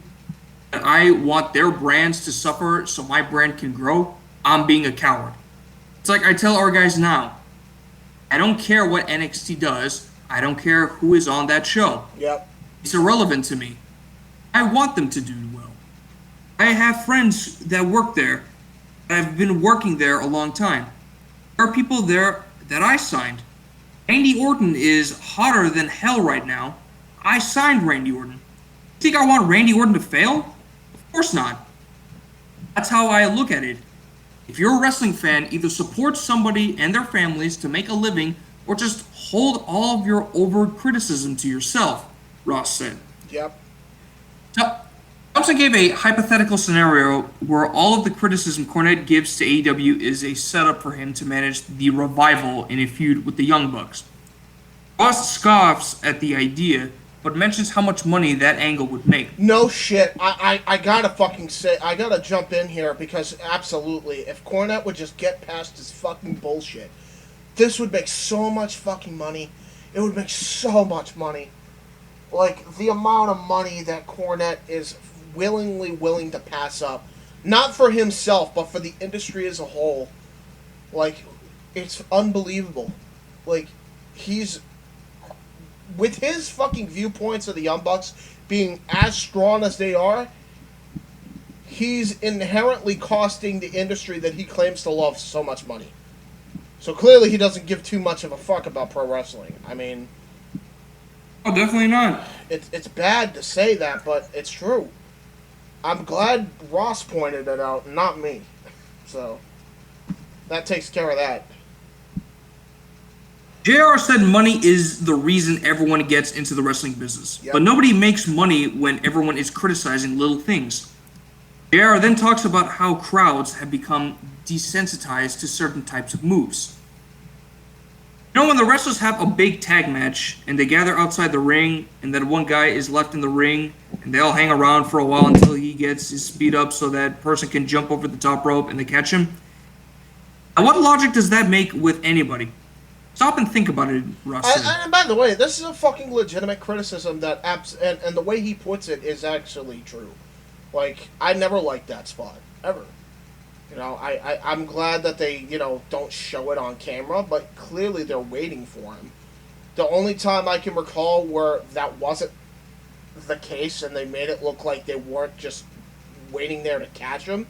that I want their brands to suffer so my brand can grow. I'm being a coward. It's like I tell our guys now, I don't care what NXT does. I don't care who is on that show. Yep. It's irrelevant to me. I want them to do well. I have friends that work there, that have been working there a long time. There are people there that I signed. Randy Orton is hotter than hell right now. I signed Randy Orton. You think I want Randy Orton to fail? Of course not. That's how I look at it. If you're a wrestling fan, either support somebody and their families to make a living, or just hold all of your over-criticism to yourself, Ross said. Yep. Thompson gave a hypothetical scenario where all of the criticism Cornette gives to AEW is a setup for him to manage the revival in a feud with the Young Bucks. Ross scoffs at the idea, but mentions how much money that angle would make. No shit. I gotta fucking say, I gotta jump in here because absolutely, if Cornette would just get past his fucking bullshit, this would make so much fucking money. It would make so much money. Like, the amount of money that Cornette is willing to pass up. Not for himself, but for the industry as a whole. Like, it's unbelievable. Like, he's... With his fucking viewpoints of the Young Bucks being as strong as they are, he's inherently costing the industry that he claims to love so much money. So clearly he doesn't give too much of a fuck about pro wrestling. I mean... Oh, definitely not. It's bad to say that, but it's true. I'm glad Ross pointed it out, not me. So, that takes care of that. JR said money is the reason everyone gets into the wrestling business. Yep. But nobody makes money when everyone is criticizing little things. JR then talks about how crowds have become desensitized to certain types of moves. You know, when the wrestlers have a big tag match and they gather outside the ring and then one guy is left in the ring and they all hang around for a while until he gets his speed up so that person can jump over the top rope and they catch him? Now, what logic does that make with anybody? Stop and think about it, Ross. And by the way, this is a fucking legitimate criticism that and the way he puts it is actually true. Like, I never liked that spot. Ever. You know, I'm glad that they, you know, don't show it on camera, but clearly they're waiting for him. The only time I can recall where that wasn't the case and they made it look like they weren't just waiting there to catch him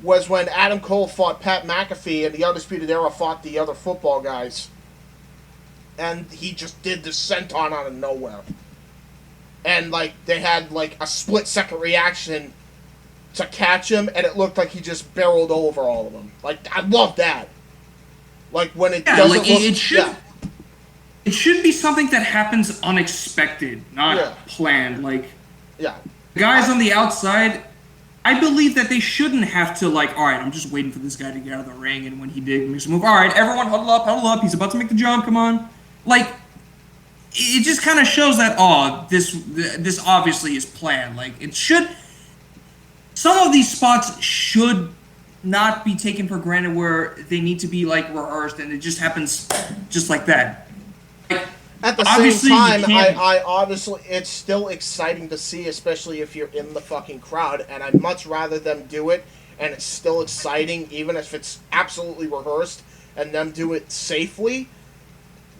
was when Adam Cole fought Pat McAfee and the Undisputed Era fought the other football guys. And he just did the senton out of nowhere. And, like, they had, like, a split-second reaction to catch him, and it looked like he just barreled over all of them. Like, I love that. Like, when it doesn't like look... it should... Yeah. It should be something that happens unexpected, not planned. Like, guys on the outside, I believe that they shouldn't have to, like, all right, I'm just waiting for this guy to get out of the ring, and when he makes a move, all right, everyone huddle up, he's about to make the jump, come on. Like, it just kind of shows that, this obviously is planned. Like, it should... Some of these spots should not be taken for granted where they need to be, like, rehearsed, and it just happens just like that. At the same time, I obviously, it's still exciting to see, especially if you're in the fucking crowd, and I'd much rather them do it, and it's still exciting, even if it's absolutely rehearsed, and them do it safely,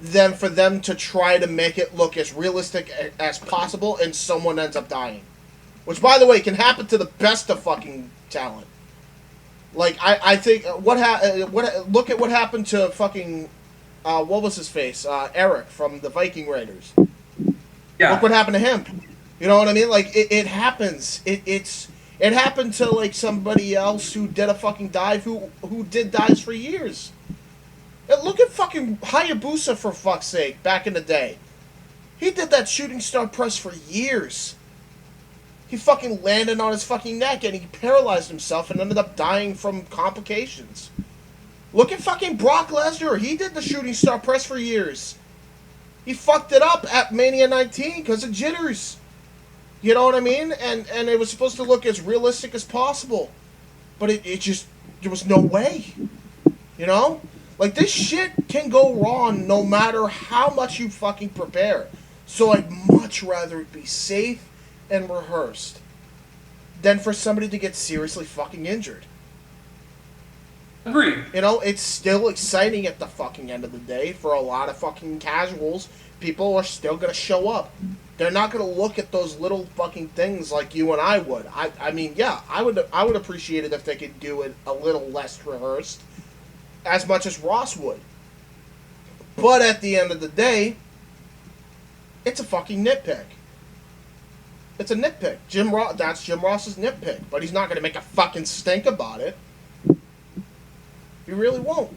than for them to try to make it look as realistic as possible, and someone ends up dying. Which, by the way, can happen to the best of fucking talent. Like, I think, look at what happened to fucking... what was his face? Eric from the Viking Raiders. Yeah. Look what happened to him. You know what I mean? Like, it happens. It happened to, like, somebody else who did a fucking dive who did dives for years. And look at fucking Hayabusa, for fuck's sake, back in the day. He did that shooting star press for years. He fucking landed on his fucking neck and he paralyzed himself and ended up dying from complications. Look at fucking Brock Lesnar. He did the shooting star press for years. He fucked it up at Mania 19 because of jitters. You know what I mean? And it was supposed to look as realistic as possible. But it just, there was no way. You know? Like, this shit can go wrong no matter how much you fucking prepare. So I'd much rather it be safe and rehearsed than for somebody to get seriously fucking injured. Agreed. You know, it's still exciting at the fucking end of the day for a lot of fucking casuals. People are still going to show up. They're not going to look at those little fucking things like you and I would. I mean, yeah, I would appreciate it if they could do it a little less rehearsed, as much as Ross would. But at the end of the day, it's a fucking nitpick. It's a nitpick. That's Jim Ross's nitpick. But he's not going to make a fucking stink about it. He really won't.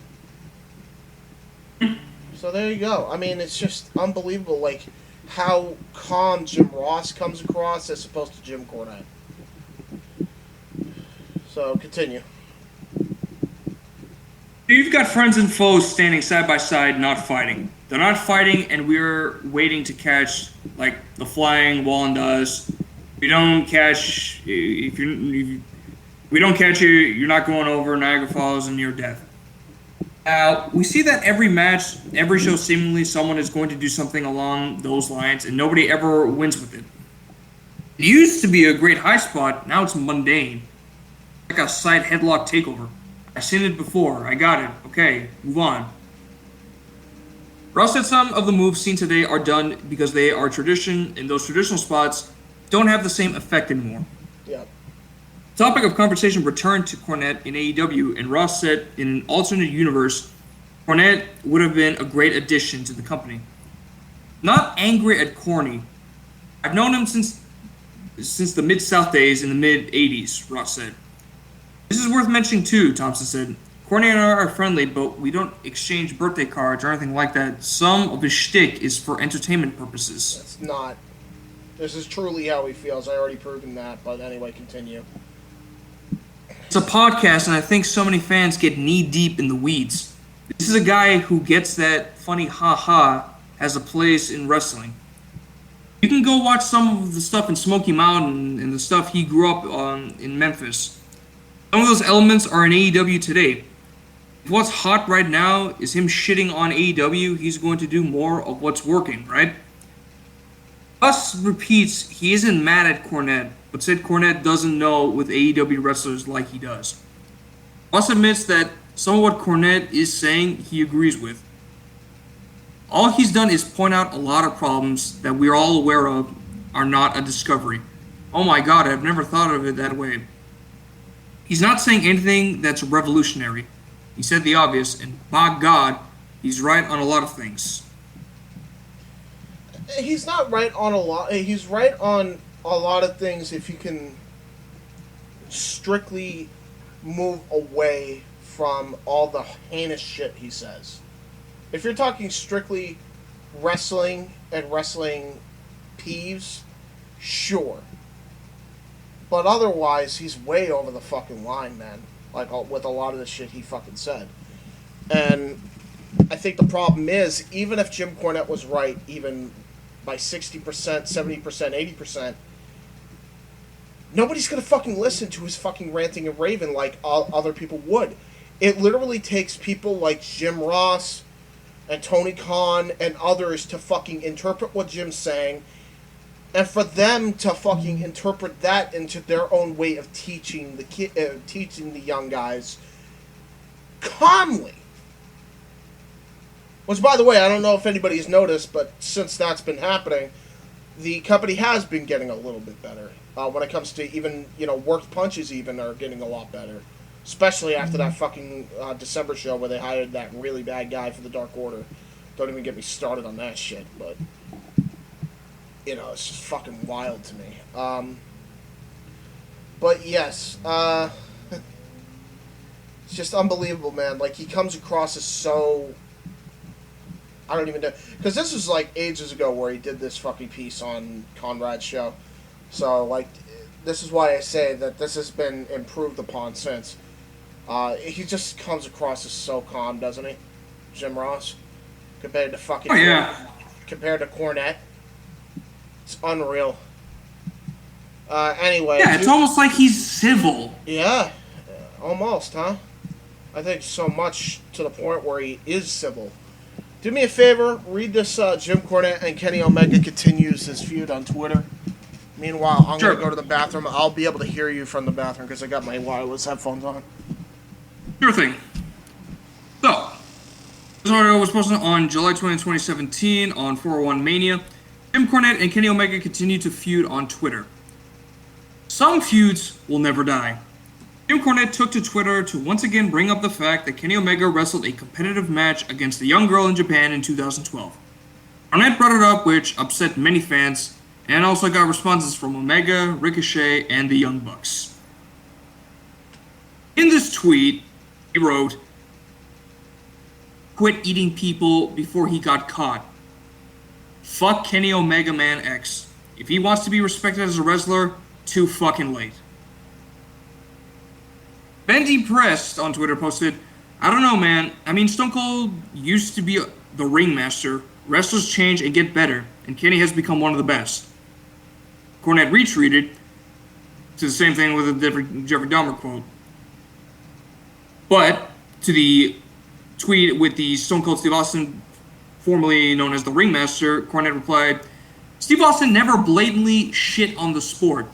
So there you go. I mean, it's just unbelievable, like, how calm Jim Ross comes across as opposed to Jim Cornette. So, continue. You've got friends and foes standing side by side, not fighting. They're not fighting, and we're waiting to catch, like, the flying Wallendas. We don't catch... If we don't catch you, you're not going over Niagara Falls and near death. We see that every match, every show, seemingly someone is going to do something along those lines, and nobody ever wins with it. It used to be a great high spot, now it's mundane. Like a side headlock takeover. I've seen it before, I got it, okay, move on. Ross said some of the moves seen today are done because they are tradition, and those traditional spots don't have the same effect anymore. Yeah. Topic of conversation returned to Cornette in AEW, and Ross said in an alternate universe, Cornette would have been a great addition to the company. Not angry at Corny. I've known him since the Mid-South days in the mid-'80s, Ross said. This is worth mentioning too, Thompson said. Corny and I are friendly, but we don't exchange birthday cards or anything like that. Some of his shtick is for entertainment purposes. That's not. This is truly how he feels. I already proven that, but anyway, continue. It's a podcast, and I think so many fans get knee-deep in the weeds. This is a guy who gets that funny ha-ha has a place in wrestling. You can go watch some of the stuff in Smoky Mountain and the stuff he grew up on in Memphis. Some of those elements are in AEW today. If what's hot right now is him shitting on AEW, he's going to do more of what's working, right? Russ repeats he isn't mad at Cornette, but said Cornette doesn't know with AEW wrestlers like he does. Russ admits that some of what Cornette is saying he agrees with. All he's done is point out a lot of problems that we're all aware of are not a discovery. Oh my god, I've never thought of it that way. He's not saying anything that's revolutionary. He said the obvious, and by God, he's right on a lot of things. He's not right on a lot. He's right on a lot of things if you can strictly move away from all the heinous shit he says. If you're talking strictly wrestling and wrestling peeves, sure. But otherwise, he's way over the fucking line, man. Like, with a lot of the shit he fucking said. And I think the problem is, even if Jim Cornette was right, even by 60%, 70%, 80%, nobody's gonna fucking listen to his fucking ranting and raving like other people would. It literally takes people like Jim Ross and Tony Khan and others to fucking interpret what Jim's saying, and for them to fucking interpret that into their own way of teaching teaching the young guys calmly. Which, by the way, I don't know if anybody's noticed, but since that's been happening, the company has been getting a little bit better. When it comes to even, worked punches even are getting a lot better. Especially after that fucking December show where they hired that really bad guy for the Dark Order. Don't even get me started on that shit, but, it's just fucking wild to me. But yes, it's just unbelievable, man. Like, he comes across as so... I don't even know. Because this was like ages ago where he did this fucking piece on Conrad's show. So, like, this is why I say that this has been improved upon since. He just comes across as so calm, doesn't he? Jim Ross? Compared to fucking... Oh, yeah. Compared to Cornette. It's unreal. Anyway. Yeah, it's almost like he's civil. Yeah. Almost, huh? I think so much to the point where he is civil. Do me a favor, read this Jim Cornette and Kenny Omega continues his feud on Twitter. Meanwhile, I'm going to go to the bathroom. I'll be able to hear you from the bathroom because I got my wireless headphones on. Sure thing. So, this article was posted on July 20, 2017 on 401 Mania. Jim Cornette and Kenny Omega continue to feud on Twitter. Some feuds will never die. Jim Cornette took to Twitter to once again bring up the fact that Kenny Omega wrestled a competitive match against a young girl in Japan in 2012. Cornette brought it up, which upset many fans, and also got responses from Omega, Ricochet, and the Young Bucks. In this tweet, he wrote, "Quit eating people before he got caught. Fuck Kenny Omega Man X. If he wants to be respected as a wrestler, too fucking late." Bendy Pressed on Twitter posted, "I don't know, man. I mean, Stone Cold used to be the ringmaster. Wrestlers change and get better, and Kenny has become one of the best." Cornette retweeted to the same thing with a different Jeffrey Dahmer quote. But to the tweet with the Stone Cold Steve Austin, formerly known as the ringmaster, Cornette replied, "Steve Austin never blatantly shit on the sport.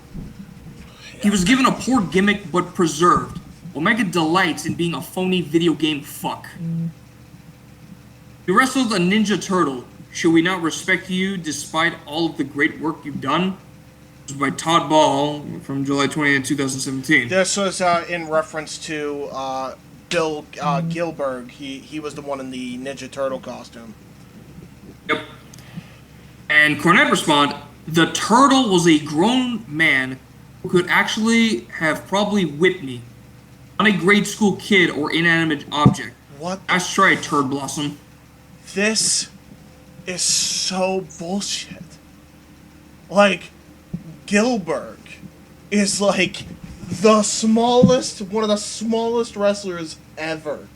He was given a poor gimmick but preserved. Omega delights in being a phony video game fuck. You wrestled a Ninja Turtle. Should we not respect you despite all of the great work you've done?" This was by Todd Ball from July 20th, 2017. This was in reference to Bill Gilberg. He was the one in the Ninja Turtle costume. Yep. And Cornette responded, "The turtle was a grown man who could actually have probably whipped me. Not a grade school kid or inanimate object. What? Nice try, Turd Blossom." This is so bullshit. Like, Gilberg is like one of the smallest wrestlers ever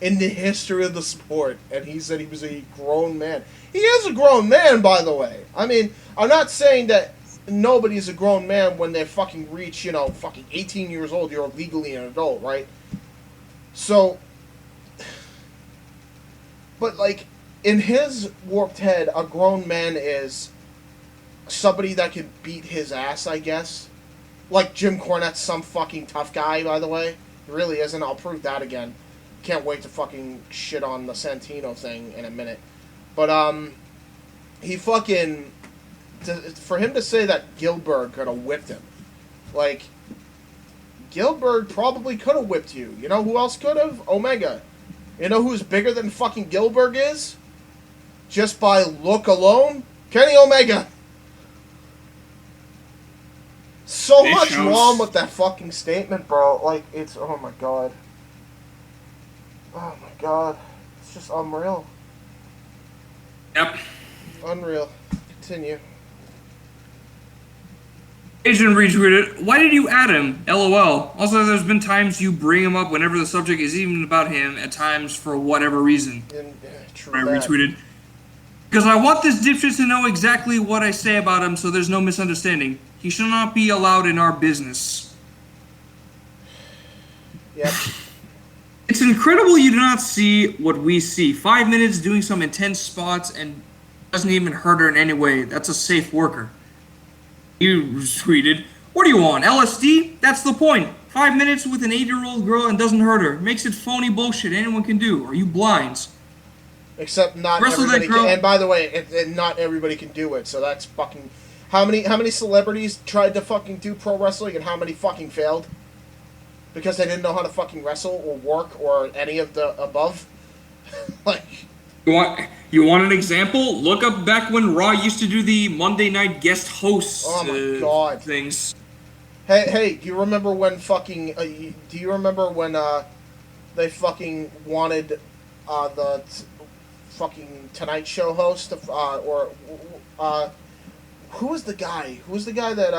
in the history of the sport, and he said he was a grown man. He is a grown man, by the way. I mean, I'm not saying that nobody's a grown man when they fucking reach, fucking 18 years old. You're legally an adult, right? So, but like, in his warped head, a grown man is somebody that can beat his ass, I guess. Like Jim Cornette's some fucking tough guy, by the way. He really isn't. I'll prove that again. Can't wait to fucking shit on the Santino thing in a minute. But, he fucking... For him to say that Gilberg could have whipped him. Like, Gilberg probably could have whipped you. You know who else could have? Omega. You know who's bigger than fucking Gilberg is? Just by look alone? Kenny Omega. So It much shows. wrong with that fucking statement, bro. Like, it's, oh my god. Oh my god. It's just unreal. Yep. Unreal. Continue. Agent retweeted, why did you add him? LOL. Also, there's been times you bring him up whenever the subject is even about him, at times for whatever reason. And, true I that. retweeted. Because I want this dipshit to know exactly what I say about him so there's no misunderstanding. He should not be allowed in our business. Yep. It's incredible you do not see what we see. 5 minutes doing some intense spots and doesn't even hurt her in any way. That's a safe worker. You tweeted, what do you want, LSD? That's the point. 5 minutes with an 8-year-old girl and doesn't hurt her. Makes it phony bullshit anyone can do. Are you blind? Except not Wrestle that everybody girl. can. And by the way, not everybody can do it. So that's fucking... How many celebrities tried to fucking do pro wrestling and how many fucking failed? Because they didn't know how to fucking wrestle or work or any of the above? Like... You want an example? Look up back when Raw used to do the Monday night guest host Oh my God. things. Hey, do you remember when fucking... do you remember when they fucking wanted the fucking Tonight Show host who was the guy? Who was the guy that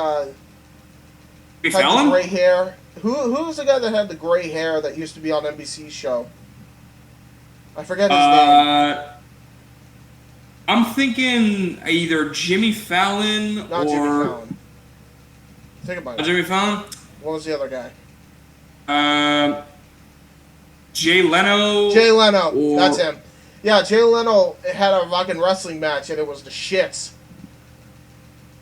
Big had the Fallon? gray hair? Who was the guy that had the gray hair that used to be on NBC's show? I forget his name. I'm thinking either Jimmy Fallon Not or... Jimmy Fallon. Think about it. Jimmy Fallon? What was the other guy? Jay Leno. Jay Leno. or- That's him. Yeah, Jay Leno had a fucking wrestling match and it was the shits.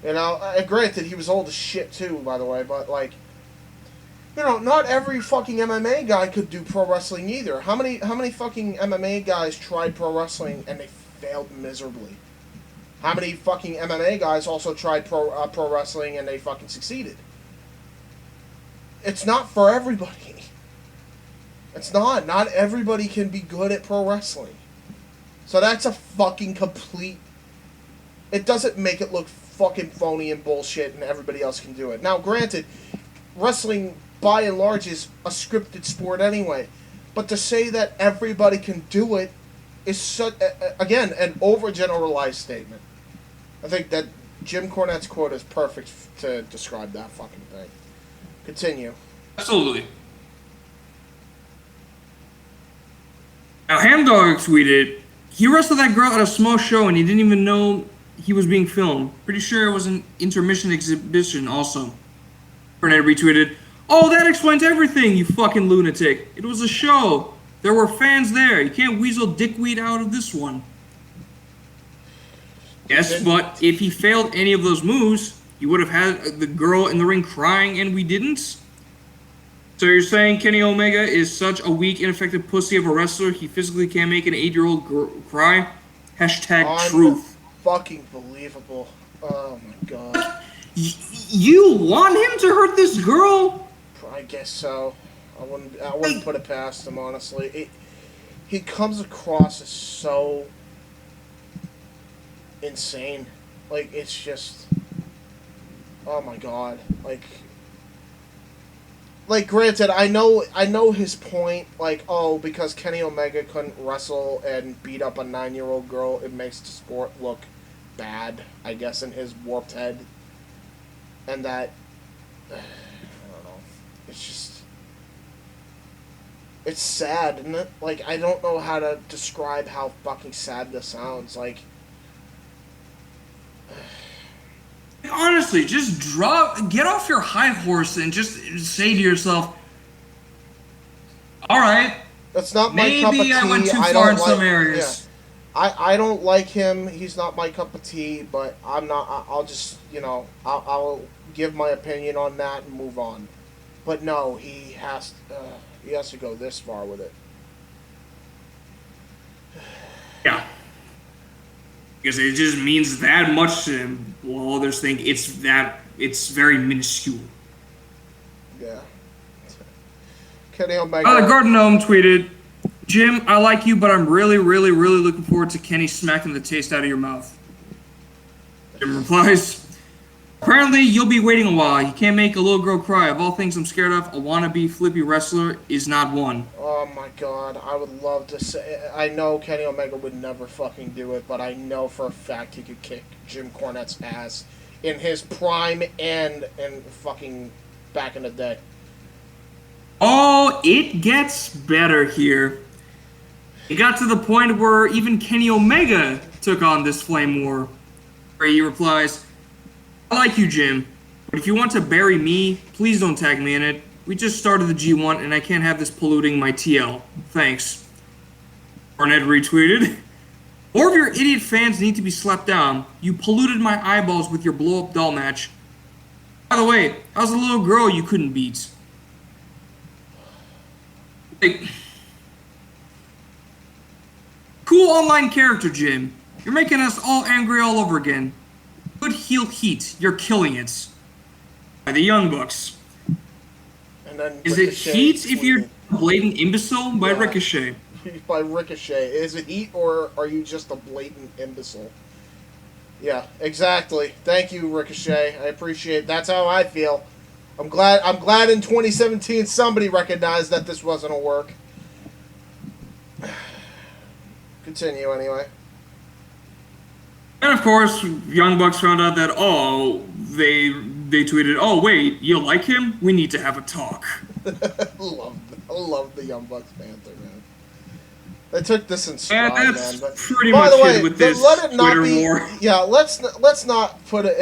You know, granted, he was old as shit too, by the way, but like, you know, not every fucking MMA guy could do pro wrestling either. How many fucking MMA guys tried pro wrestling and they failed miserably? How many fucking MMA guys also tried pro wrestling and they fucking succeeded? It's not for everybody. It's not. Not everybody can be good at pro wrestling. So that's a fucking complete... It doesn't make it look fucking phony and bullshit and everybody else can do it. Now, granted, wrestling, by and large, is a scripted sport anyway. But to say that everybody can do it is, such, again, an overgeneralized statement. I think that Jim Cornette's quote is perfect to describe that fucking thing. Continue. Absolutely. Now, Hamdog tweeted, he wrestled that girl at a small show and he didn't even know he was being filmed. Pretty sure it was an intermission exhibition also. Cornette retweeted, oh, that explains everything, you fucking lunatic. It was a show. There were fans there. You can't weasel dickweed out of this one. Yes, but if he failed any of those moves, he would have had the girl in the ring crying and we didn't? So you're saying Kenny Omega is such a weak, ineffective pussy of a wrestler, he physically can't make an 8-year-old cry? Hashtag truth. Fucking believable. Oh my god. You want him to hurt this girl? I guess so. I wouldn't put it past him, honestly. He comes across as so insane. Like, it's just... Oh my god. Like, granted, I know his point, like, oh, because Kenny Omega couldn't wrestle and beat up a 9-year-old girl, it makes the sport look bad, I guess, in his warped head. And that, I don't know, it's just, it's sad, isn't it? Like, I don't know how to describe how fucking sad this sounds, like... Honestly, just get off your high horse and just say to yourself, all right, That's not my cup of tea. maybe I went too I far don't in some like- areas. yeah. I don't like him. He's not my cup of tea, but I'm not. I'll just, you know, I'll give my opinion on that and move on. But no, he has to go this far with it. Yeah. Because it just means that much to him, while others think it's very minuscule. Yeah. Kenny Omega. The Garden Gnome tweeted, Jim, I like you, but I'm really, really, really looking forward to Kenny smacking the taste out of your mouth. Jim replies, Apparently, you'll be waiting a while. You can't make a little girl cry. Of all things I'm scared of, a wannabe flippy wrestler is not one. Oh my god, I would love to say. I know Kenny Omega would never fucking do it, but I know for a fact he could kick Jim Cornette's ass in his prime and fucking back in the day. Oh, it gets better here. It got to the point where even Kenny Omega took on this flame war. Where he replies, I like you, Jim, but if you want to bury me, please don't tag me in it. We just started the G1 and I can't have this polluting my TL. Thanks. Cornette retweeted, more of your idiot fans need to be slapped down. You polluted my eyeballs with your blow-up doll match. By the way, I was a little girl you couldn't beat. Like, cool online character, Jim. You're making us all angry all over again. Good heel heat. You're killing it. By the Young Bucks. And then Is it Ricochet heat if you're tweeted. a blatant imbecile? By Yeah. Ricochet. By Ricochet. Is it heat or are you just a blatant imbecile? Yeah, exactly. Thank you, Ricochet. I appreciate it. That's how I feel. I'm glad in 2017 somebody recognized that this wasn't a work. Continue anyway. And of course, Young Bucks found out that, they tweeted, oh wait, you like him? We need to have a talk. I love the Young Bucks banter, man. They took this in stride, And that's man. But pretty by much the way, it with this let it not Twitter be. war. Yeah, let's not put it.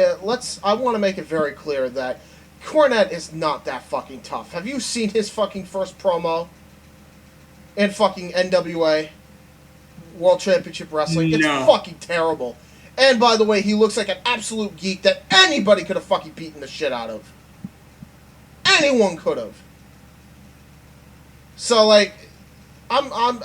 I want to make it very clear that Cornette is not that fucking tough. Have you seen his fucking first promo in fucking NWA World Championship Wrestling? It's No. fucking terrible. And by the way, he looks like an absolute geek that anybody could have fucking beaten the shit out of. Anyone could have. So like, I'm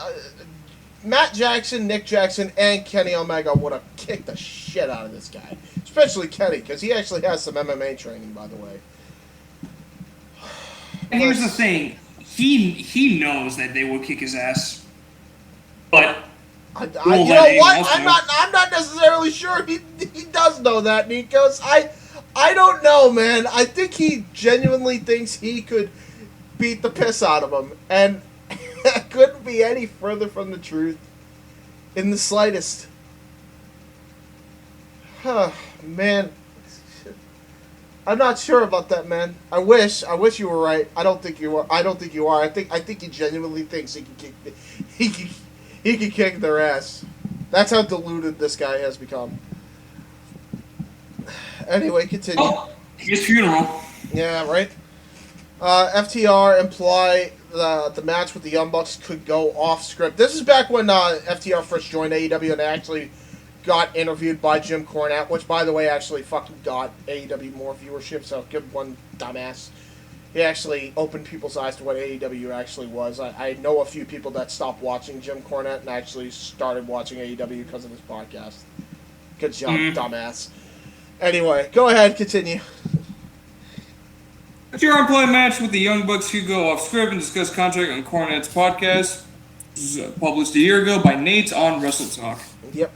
Matt Jackson, Nick Jackson, and Kenny Omega would have kicked the shit out of this guy, especially Kenny, because he actually has some MMA training, by the way. And here's the thing, he knows that they will kick his ass. But You Well, know then what? also- I'm not necessarily sure he does know that, Nikos. I don't know, man. I think he genuinely thinks he could beat the piss out of him, and it couldn't be any further from the truth in the slightest. Huh, man. I'm not sure about that, man. I wish you were right. I don't think you are. I think he genuinely thinks he can kick their ass. That's how deluded this guy has become. Anyway, continue. oh, his funeral. Yeah, right. FTR imply the match with the Young Bucks could go off script. This is back when FTR first joined AEW and they actually got interviewed by Jim Cornette, which, by the way, actually fucking got AEW more viewership, so good one, dumbass. He actually opened people's eyes to what AEW actually was. I know a few people that stopped watching Jim Cornette and actually started watching AEW because of this podcast. Good job, dumbass. Anyway, go ahead, continue. It's your employee match with the Young Bucks who go off script and discuss contract on Cornette's podcast. This was published a year ago by Nate on Wrestle Talk. Yep.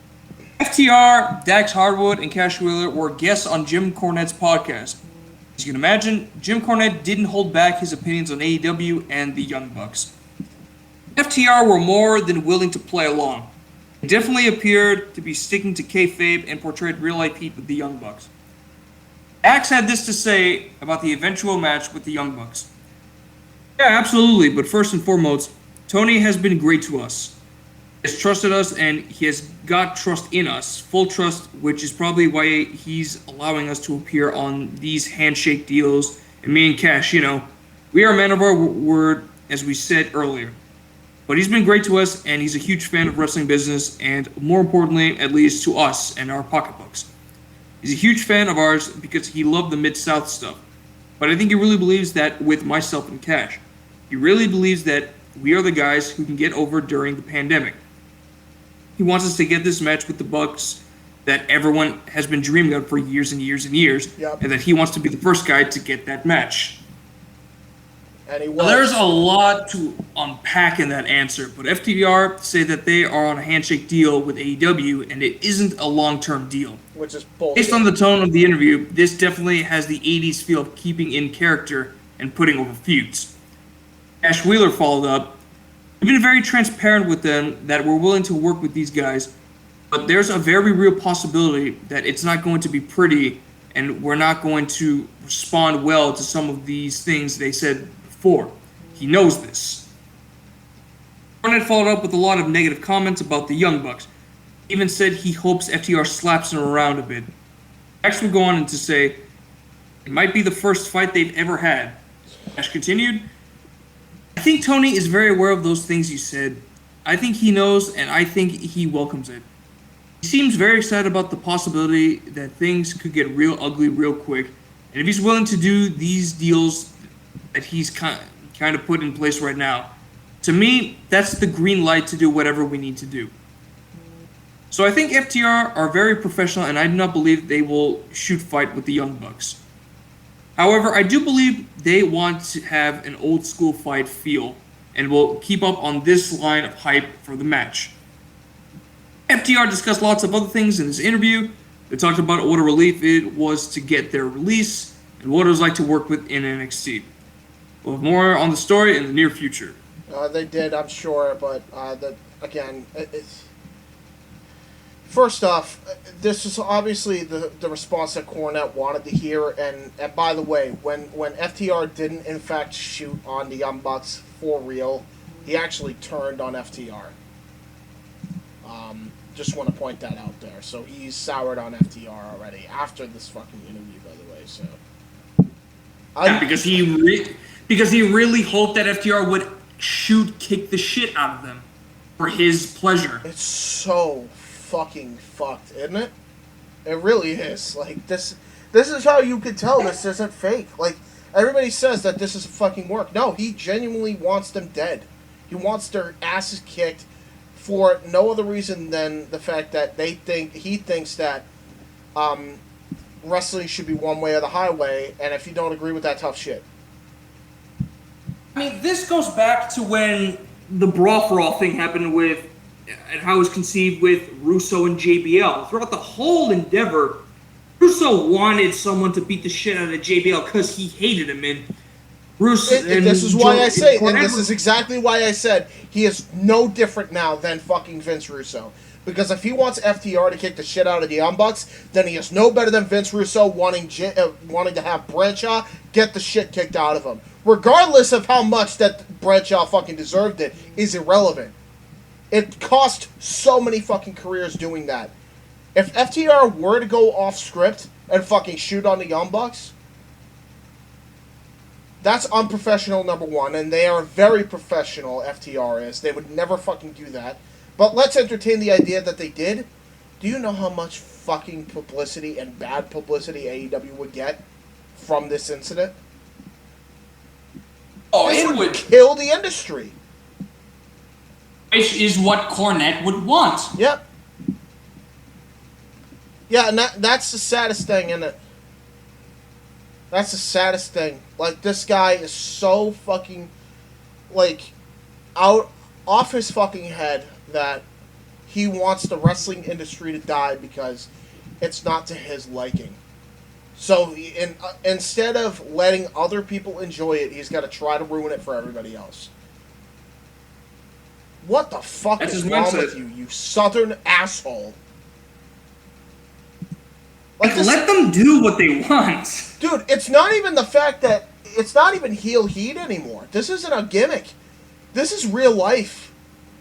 FTR, Dax Hardwood, and Cash Wheeler were guests on Jim Cornette's podcast. As you can imagine, Jim Cornette didn't hold back his opinions on AEW and the Young Bucks. FTR were more than willing to play along. They definitely appeared to be sticking to kayfabe and portrayed real-life heat with the Young Bucks. Dax had this to say about the eventual match with the Young Bucks. Yeah, absolutely, but first and foremost, Tony has been great to us. He has trusted us, and he has got trust in us, full trust, which is probably why he's allowing us to appear on these handshake deals. And me and Cash, we are men of our word, as we said earlier. But he's been great to us, and he's a huge fan of wrestling business, and more importantly, at least to us and our pocketbooks. He's a huge fan of ours because he loved the Mid-South stuff. But I think he really believes that with myself and Cash. He really believes that we are the guys who can get over during the pandemic. He wants us to get this match with the Bucks that everyone has been dreaming of for years and years and years, Yep. and that he wants to be the first guy to get that match. And he was. Now, there's a lot to unpack in that answer, but FTR say that they are on a handshake deal with AEW, and it isn't a long-term deal. Which is bullshit. Based on the tone of the interview, this definitely has the 80s feel of keeping in character and putting over feuds. Ash Wheeler followed up. We've been very transparent with them that we're willing to work with these guys, but there's a very real possibility that it's not going to be pretty, and we're not going to respond well to some of these things they said before. He knows this. Cornette followed up with a lot of negative comments about the Young Bucks. He even said he hopes FTR slaps him around a bit. Ash would go on to say, it might be the first fight they've ever had. Ash continued, I think Tony is very aware of those things you said. I think he knows, and I think he welcomes it. He seems very excited about the possibility that things could get real ugly real quick, and if he's willing to do these deals that he's kind of put in place right now, to me, that's the green light to do whatever we need to do. So I think FTR are very professional, and I do not believe they will shoot fight with the Young Bucks. However, I do believe they want to have an old school fight feel, and will keep up on this line of hype for the match. FTR discussed lots of other things in this interview. They talked about what a relief it was to get their release, and what it was like to work with in NXT. We'll have more on the story in the near future. They did, I'm sure, but first off, this is obviously the response that Cornette wanted to hear, and by the way, when FTR didn't in fact shoot on the Young Bucks for real, he actually turned on FTR. Just want to point that out there. So he's soured on FTR already after this fucking interview, by the way. So because he really hoped that FTR would kick the shit out of them for his pleasure. It's so fucking fucked, isn't it? It really is. Like this is how you could tell this isn't fake. Like everybody says that this is fucking work. No, he genuinely wants them dead. He wants their asses kicked for no other reason than the fact that he thinks that wrestling should be one way or the highway, and if you don't agree with that, tough shit. I mean, this goes back to when the Brawl for All thing happened with, and how it was conceived with Russo and JBL. Throughout the whole endeavor, Russo wanted someone to beat the shit out of JBL because he hated him, and Russo. And this is why I say, and this is exactly why I said he is no different now than fucking Vince Russo. Because if he wants FTR to kick the shit out of the Young Bucks, then he is no better than Vince Russo wanting to have Bradshaw get the shit kicked out of him. Regardless of how much that Bradshaw fucking deserved it, is irrelevant. It cost so many fucking careers doing that. If FTR were to go off script and fucking shoot on the Young Bucks, that's unprofessional, number one, and they are very professional, FTR is. They would never fucking do that. But let's entertain the idea that they did. Do you know how much fucking publicity and bad publicity AEW would get from this incident? Oh, this it would kill the industry. Which is what Cornette would want. Yep. Yeah, and that's the saddest thing, isn't it? That's the saddest thing. Like, this guy is so fucking, like, off his fucking head that he wants the wrestling industry to die because it's not to his liking. So, instead of letting other people enjoy it, he's got to try to ruin it for everybody else. What the fuck is wrong with you, you southern asshole? Like, let them do what they want. Dude, it's not even the fact that it's not even heel heat anymore. This isn't a gimmick. This is real life.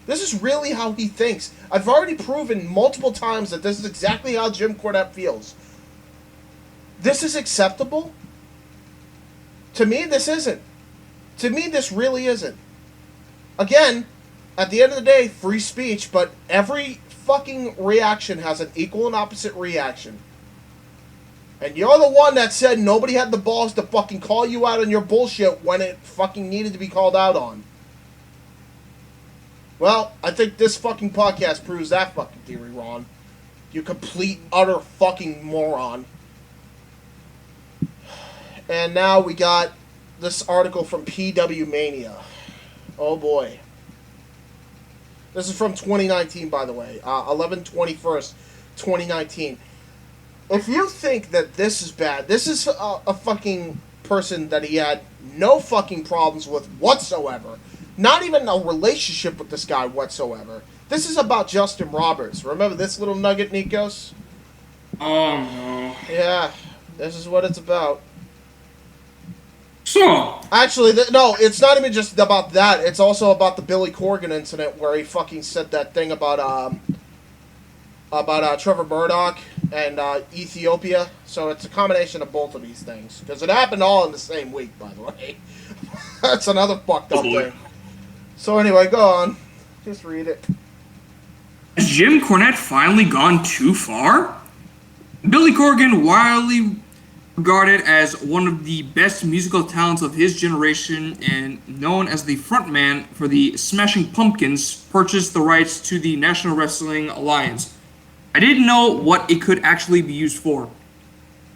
This is really how he thinks. I've already proven multiple times that this is exactly how Jim Cornette feels. This is acceptable? To me, this isn't. To me, this really isn't. Again, at the end of the day, free speech, but every fucking reaction has an equal and opposite reaction. And you're the one that said nobody had the balls to fucking call you out on your bullshit when it fucking needed to be called out on. Well, I think this fucking podcast proves that fucking theory wrong. You complete, utter fucking moron. And now we got this article from PW Mania. Oh boy. This is from 2019, by the way. 11/21st, 2019. If you think that this is bad, this is a fucking person that he had no fucking problems with whatsoever. Not even a relationship with this guy whatsoever. This is about Justin Roberts. Remember this little nugget, Nikos? Oh no. Yeah, this is what it's about. So, Actually, no, it's not even just about that. It's also about the Billy Corgan incident where he fucking said that thing about Trevor Murdoch and Ethiopia. So it's a combination of both of these things. Because it happened all in the same week, by the way. That's another fucked up thing. So anyway, go on. Just read it. Has Jim Cornette finally gone too far? Billy Corgan, widely regarded as one of the best musical talents of his generation and known as the frontman for the Smashing Pumpkins, purchased the rights to the National Wrestling Alliance. I didn't know what it could actually be used for.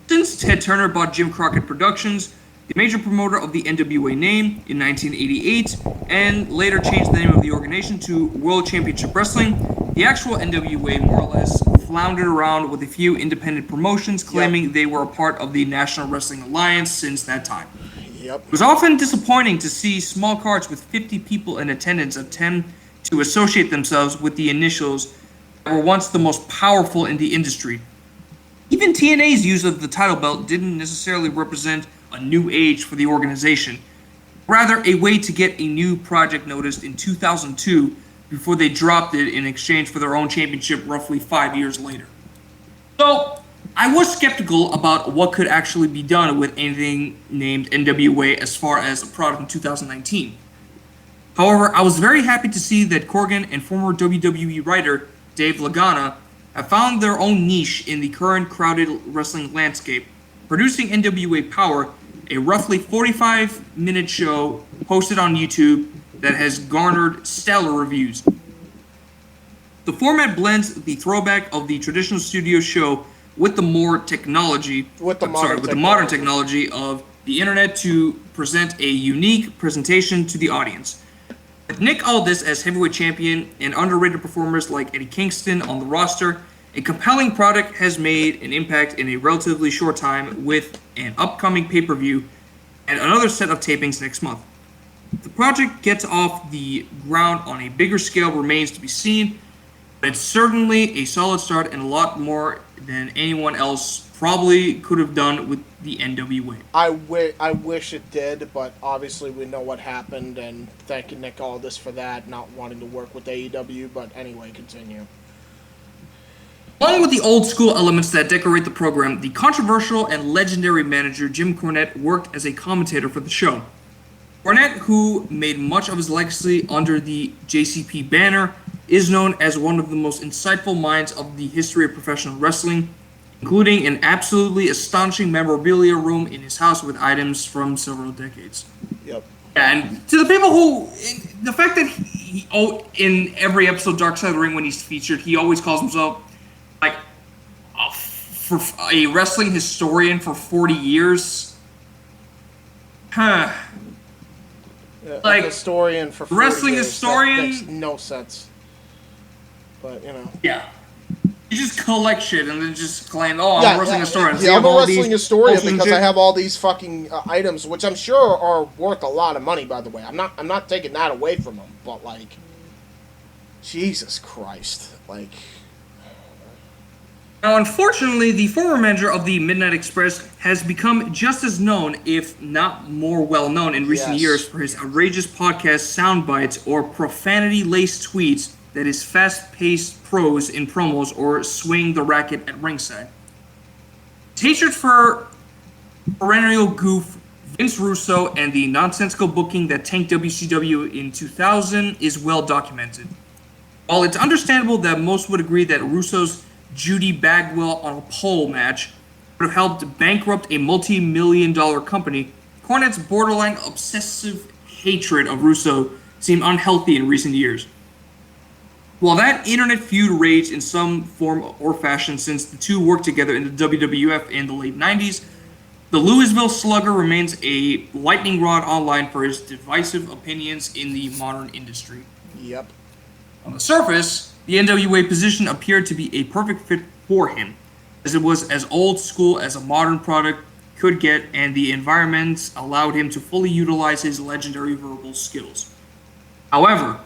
Since Ted Turner bought Jim Crockett Productions, the major promoter of the NWA name, in 1988, and later changed the name of the organization to World Championship Wrestling, the actual NWA more or less floundered around with a few independent promotions claiming they were a part of the National Wrestling Alliance since that time. Yep. It was often disappointing to see small cards with 50 people in attendance attempt to associate themselves with the initials that were once the most powerful in the industry. Even TNA's use of the title belt didn't necessarily represent a new age for the organization, rather a way to get a new project noticed in 2002 before they dropped it in exchange for their own championship roughly 5 years later. So, I was skeptical about what could actually be done with anything named NWA as far as a product in 2019. However, I was very happy to see that Corgan and former WWE writer Dave Lagana have found their own niche in the current crowded wrestling landscape, producing NWA Power, a roughly 45-minute show posted on YouTube that has garnered stellar reviews. The format blends the throwback of the traditional studio show with the modern technology of the internet to present a unique presentation to the audience. With Nick Aldis as heavyweight champion and underrated performers like Eddie Kingston on the roster, a compelling product has made an impact in a relatively short time with an upcoming pay-per-view and another set of tapings next month. If the project gets off the ground on a bigger scale remains to be seen, but it's certainly a solid start and a lot more than anyone else probably could have done with the NWA. I wish it did, but obviously we know what happened, and thank you, Nick Aldis, for that, not wanting to work with AEW, but anyway, continue. Along with the old school elements that decorate the program, the controversial and legendary manager Jim Cornette worked as a commentator for the show. Cornette, who made much of his legacy under the JCP banner, is known as one of the most insightful minds of the history of professional wrestling, including an absolutely astonishing memorabilia room in his house with items from several decades. Yep. And to the people who, the fact that in every episode Dark Side of the Ring when he's featured, he always calls himself like for a wrestling historian for 40 years. Yeah, like, a historian for 40 wrestling years. historian that makes no sense. But, you know. Yeah. You just collect shit and then just claim, I'm a wrestling historian. Yeah, I'm a wrestling historian because I have all these fucking items, which I'm sure are worth a lot of money, by the way. I'm not taking that away from them, but, like, Jesus Christ. Like... Now, unfortunately, the former manager of the Midnight Express has become just as known, if not more well-known in recent years for his outrageous podcast sound bites or profanity-laced tweets that is fast-paced prose in promos or swing the racket at ringside. His hatred for perennial goof Vince Russo and the nonsensical booking that tanked WCW in 2000 is well documented. While it's understandable that most would agree that Russo's Judy Bagwell on a pole match would have helped bankrupt a multi-million-dollar company, Cornette's borderline obsessive hatred of Russo seemed unhealthy in recent years. While that internet feud raged in some form or fashion since the two worked together in the WWF in the late 90s, The Louisville Slugger remains a lightning rod online for his divisive opinions in the modern industry. Yep. On the surface, the NWA position appeared to be a perfect fit for him, as it was as old school as a modern product could get, and the environments allowed him to fully utilize his legendary verbal skills. However,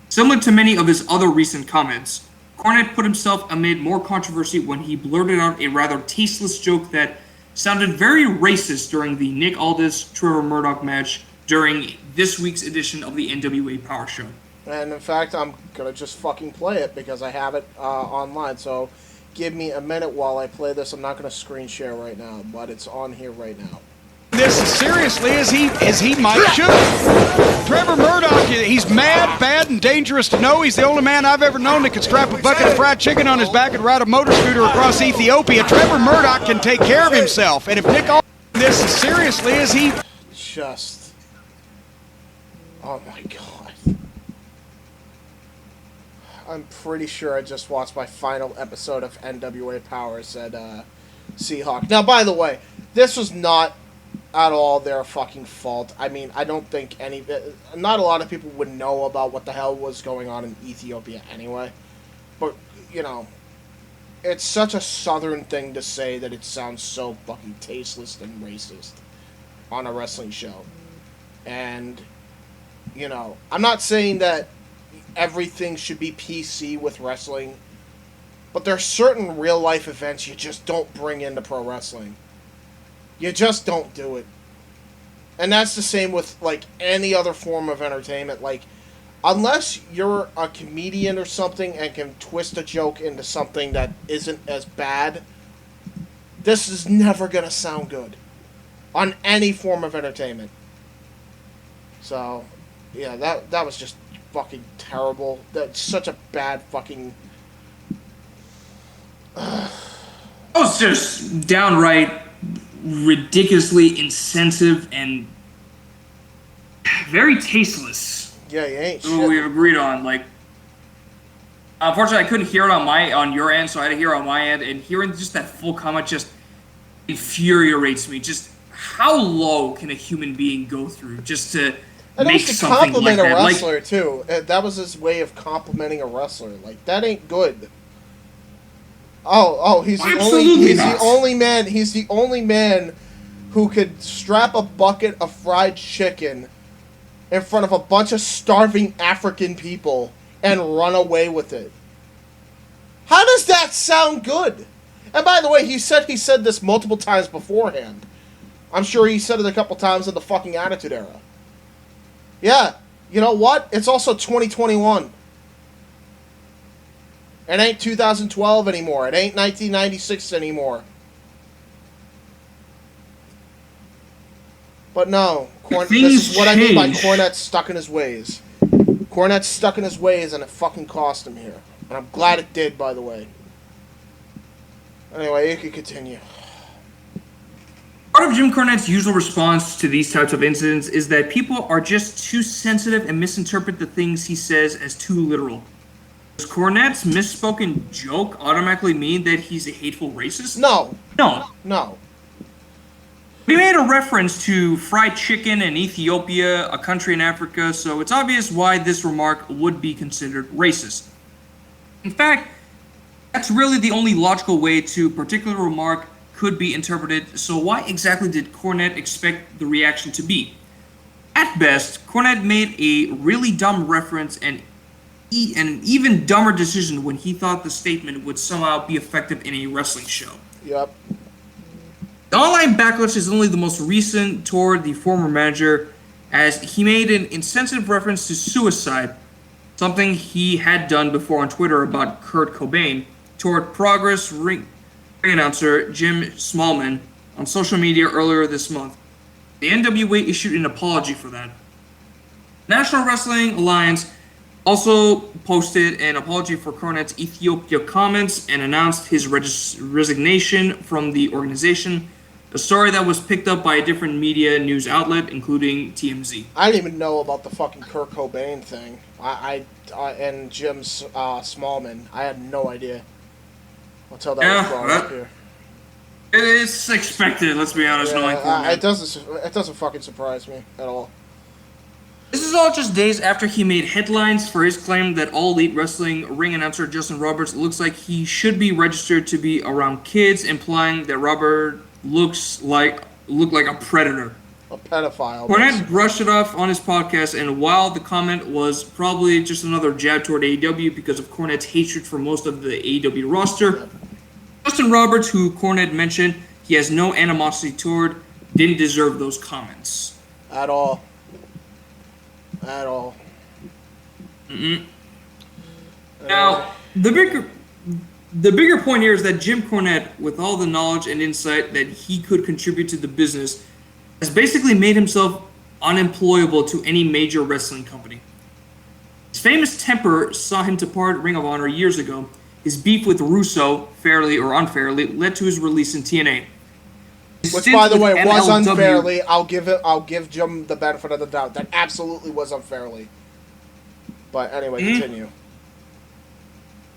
similar to many of his other recent comments, Cornette put himself amid more controversy when he blurted out a rather tasteless joke that sounded very racist during the Nick Aldis-Trevor Murdoch match during this week's edition of the NWA Power Show. And in fact, I'm going to just fucking play it because I have it online. So give me a minute while I play this. I'm not going to screen share right now, but it's on here right now. This as seriously as he might should. Trevor Murdoch, he's mad, bad, and dangerous to know. He's the only man I've ever known that could strap a bucket of fried chicken on his back and ride a motor scooter across Ethiopia. Trevor Murdoch can take care of himself. And if Nick this as seriously as he... Just... Oh my god. I'm pretty sure I just watched my final episode of NWA Power, said Seahawk. Now, by the way, this was not at all their fucking fault. I mean, I don't think not a lot of people would know about what the hell was going on in Ethiopia anyway. But, you know, it's such a southern thing to say that it sounds so fucking tasteless and racist on a wrestling show. And, you know, I'm not saying that everything should be PC with wrestling, but there are certain real life events you just don't bring into pro wrestling. You just don't do it. And that's the same with, like, any other form of entertainment. Like, unless you're a comedian or something and can twist a joke into something that isn't as bad, this is never going to sound good on any form of entertainment. So, yeah, that was just fucking terrible. That's such a bad fucking... That was just downright ridiculously insensitive and very tasteless. Yeah, you ain't shit. What we've agreed on. Like, unfortunately, I couldn't hear it on your end, so I had to hear it on my end. And hearing just that full comment just infuriates me. Just how low can a human being go through just to make something like that? And a wrestler too. That was his way of complimenting a wrestler. Like, that ain't good. He's the only man who could strap a bucket of fried chicken in front of a bunch of starving African people and run away with it. How does that sound good? And by the way, he said this multiple times beforehand. I'm sure he said it a couple times in the fucking Attitude Era. Yeah, you know what? It's also 2021. It ain't 2012 anymore. It ain't 1996 anymore. But no, this is what I mean by Cornette stuck in his ways. Cornette's stuck in his ways, and it fucking cost him here. And I'm glad it did, by the way. Anyway, you can continue. Part of Jim Cornette's usual response to these types of incidents is that people are just too sensitive and misinterpret the things he says as too literal. Does Cornette's misspoken joke automatically mean that he's a hateful racist? No. No. He made a reference to fried chicken in Ethiopia, a country in Africa, so it's obvious why this remark would be considered racist. In fact, that's really the only logical way a particular remark could be interpreted, so why exactly did Cornette expect the reaction to be? At best, Cornette made a really dumb reference and an even dumber decision when he thought the statement would somehow be effective in a wrestling show. Yep. The online backlash is only the most recent toward the former manager, as he made an insensitive reference to suicide, something he had done before on Twitter about Kurt Cobain, toward Progress ring announcer Jim Smallman on social media earlier this month. The NWA issued an apology for that. National Wrestling Alliance also posted an apology for Cornette's Ethiopia comments and announced his resignation from the organization, a story that was picked up by a different media news outlet, including TMZ. I didn't even know about the fucking Kurt Cobain thing. And Jim Smallman. I had no idea until that was brought up here. It's expected, let's be honest. Yeah, knowing Cornette. it doesn't fucking surprise me at all. This is all just days after he made headlines for his claim that All Elite Wrestling ring announcer Justin Roberts looks like he should be registered to be around kids, implying that Robert looked like a predator. A pedophile. Cornette brushed it off on his podcast, and while the comment was probably just another jab toward AEW because of Cornette's hatred for most of the AEW roster, Justin Roberts, who Cornette mentioned he has no animosity toward, didn't deserve those comments. At all. At all. Now, the bigger point here is that Jim Cornette, with all the knowledge and insight that he could contribute to the business, has basically made himself unemployable to any major wrestling company. His famous temper saw him depart Ring of Honor years ago. His beef with Russo, fairly or unfairly, led to his release in TNA. Which, by the way, was unfairly. I'll give Jim the benefit of the doubt. That absolutely was unfairly. But anyway, continue.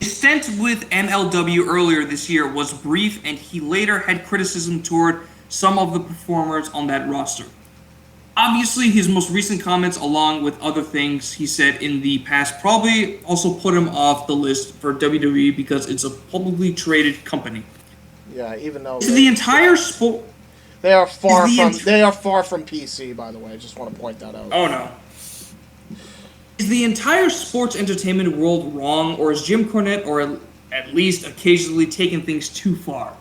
His stint with MLW earlier this year was brief, and he later had criticism toward some of the performers on that roster. Obviously, his most recent comments, along with other things he said in the past, probably also put him off the list for WWE because it's a publicly traded company. Yeah, even though the entire sport. They are far from PC, by the way. I just want to point that out. Oh no. Is the entire sports entertainment world wrong, or is Jim Cornette, or at least occasionally, taking things too far?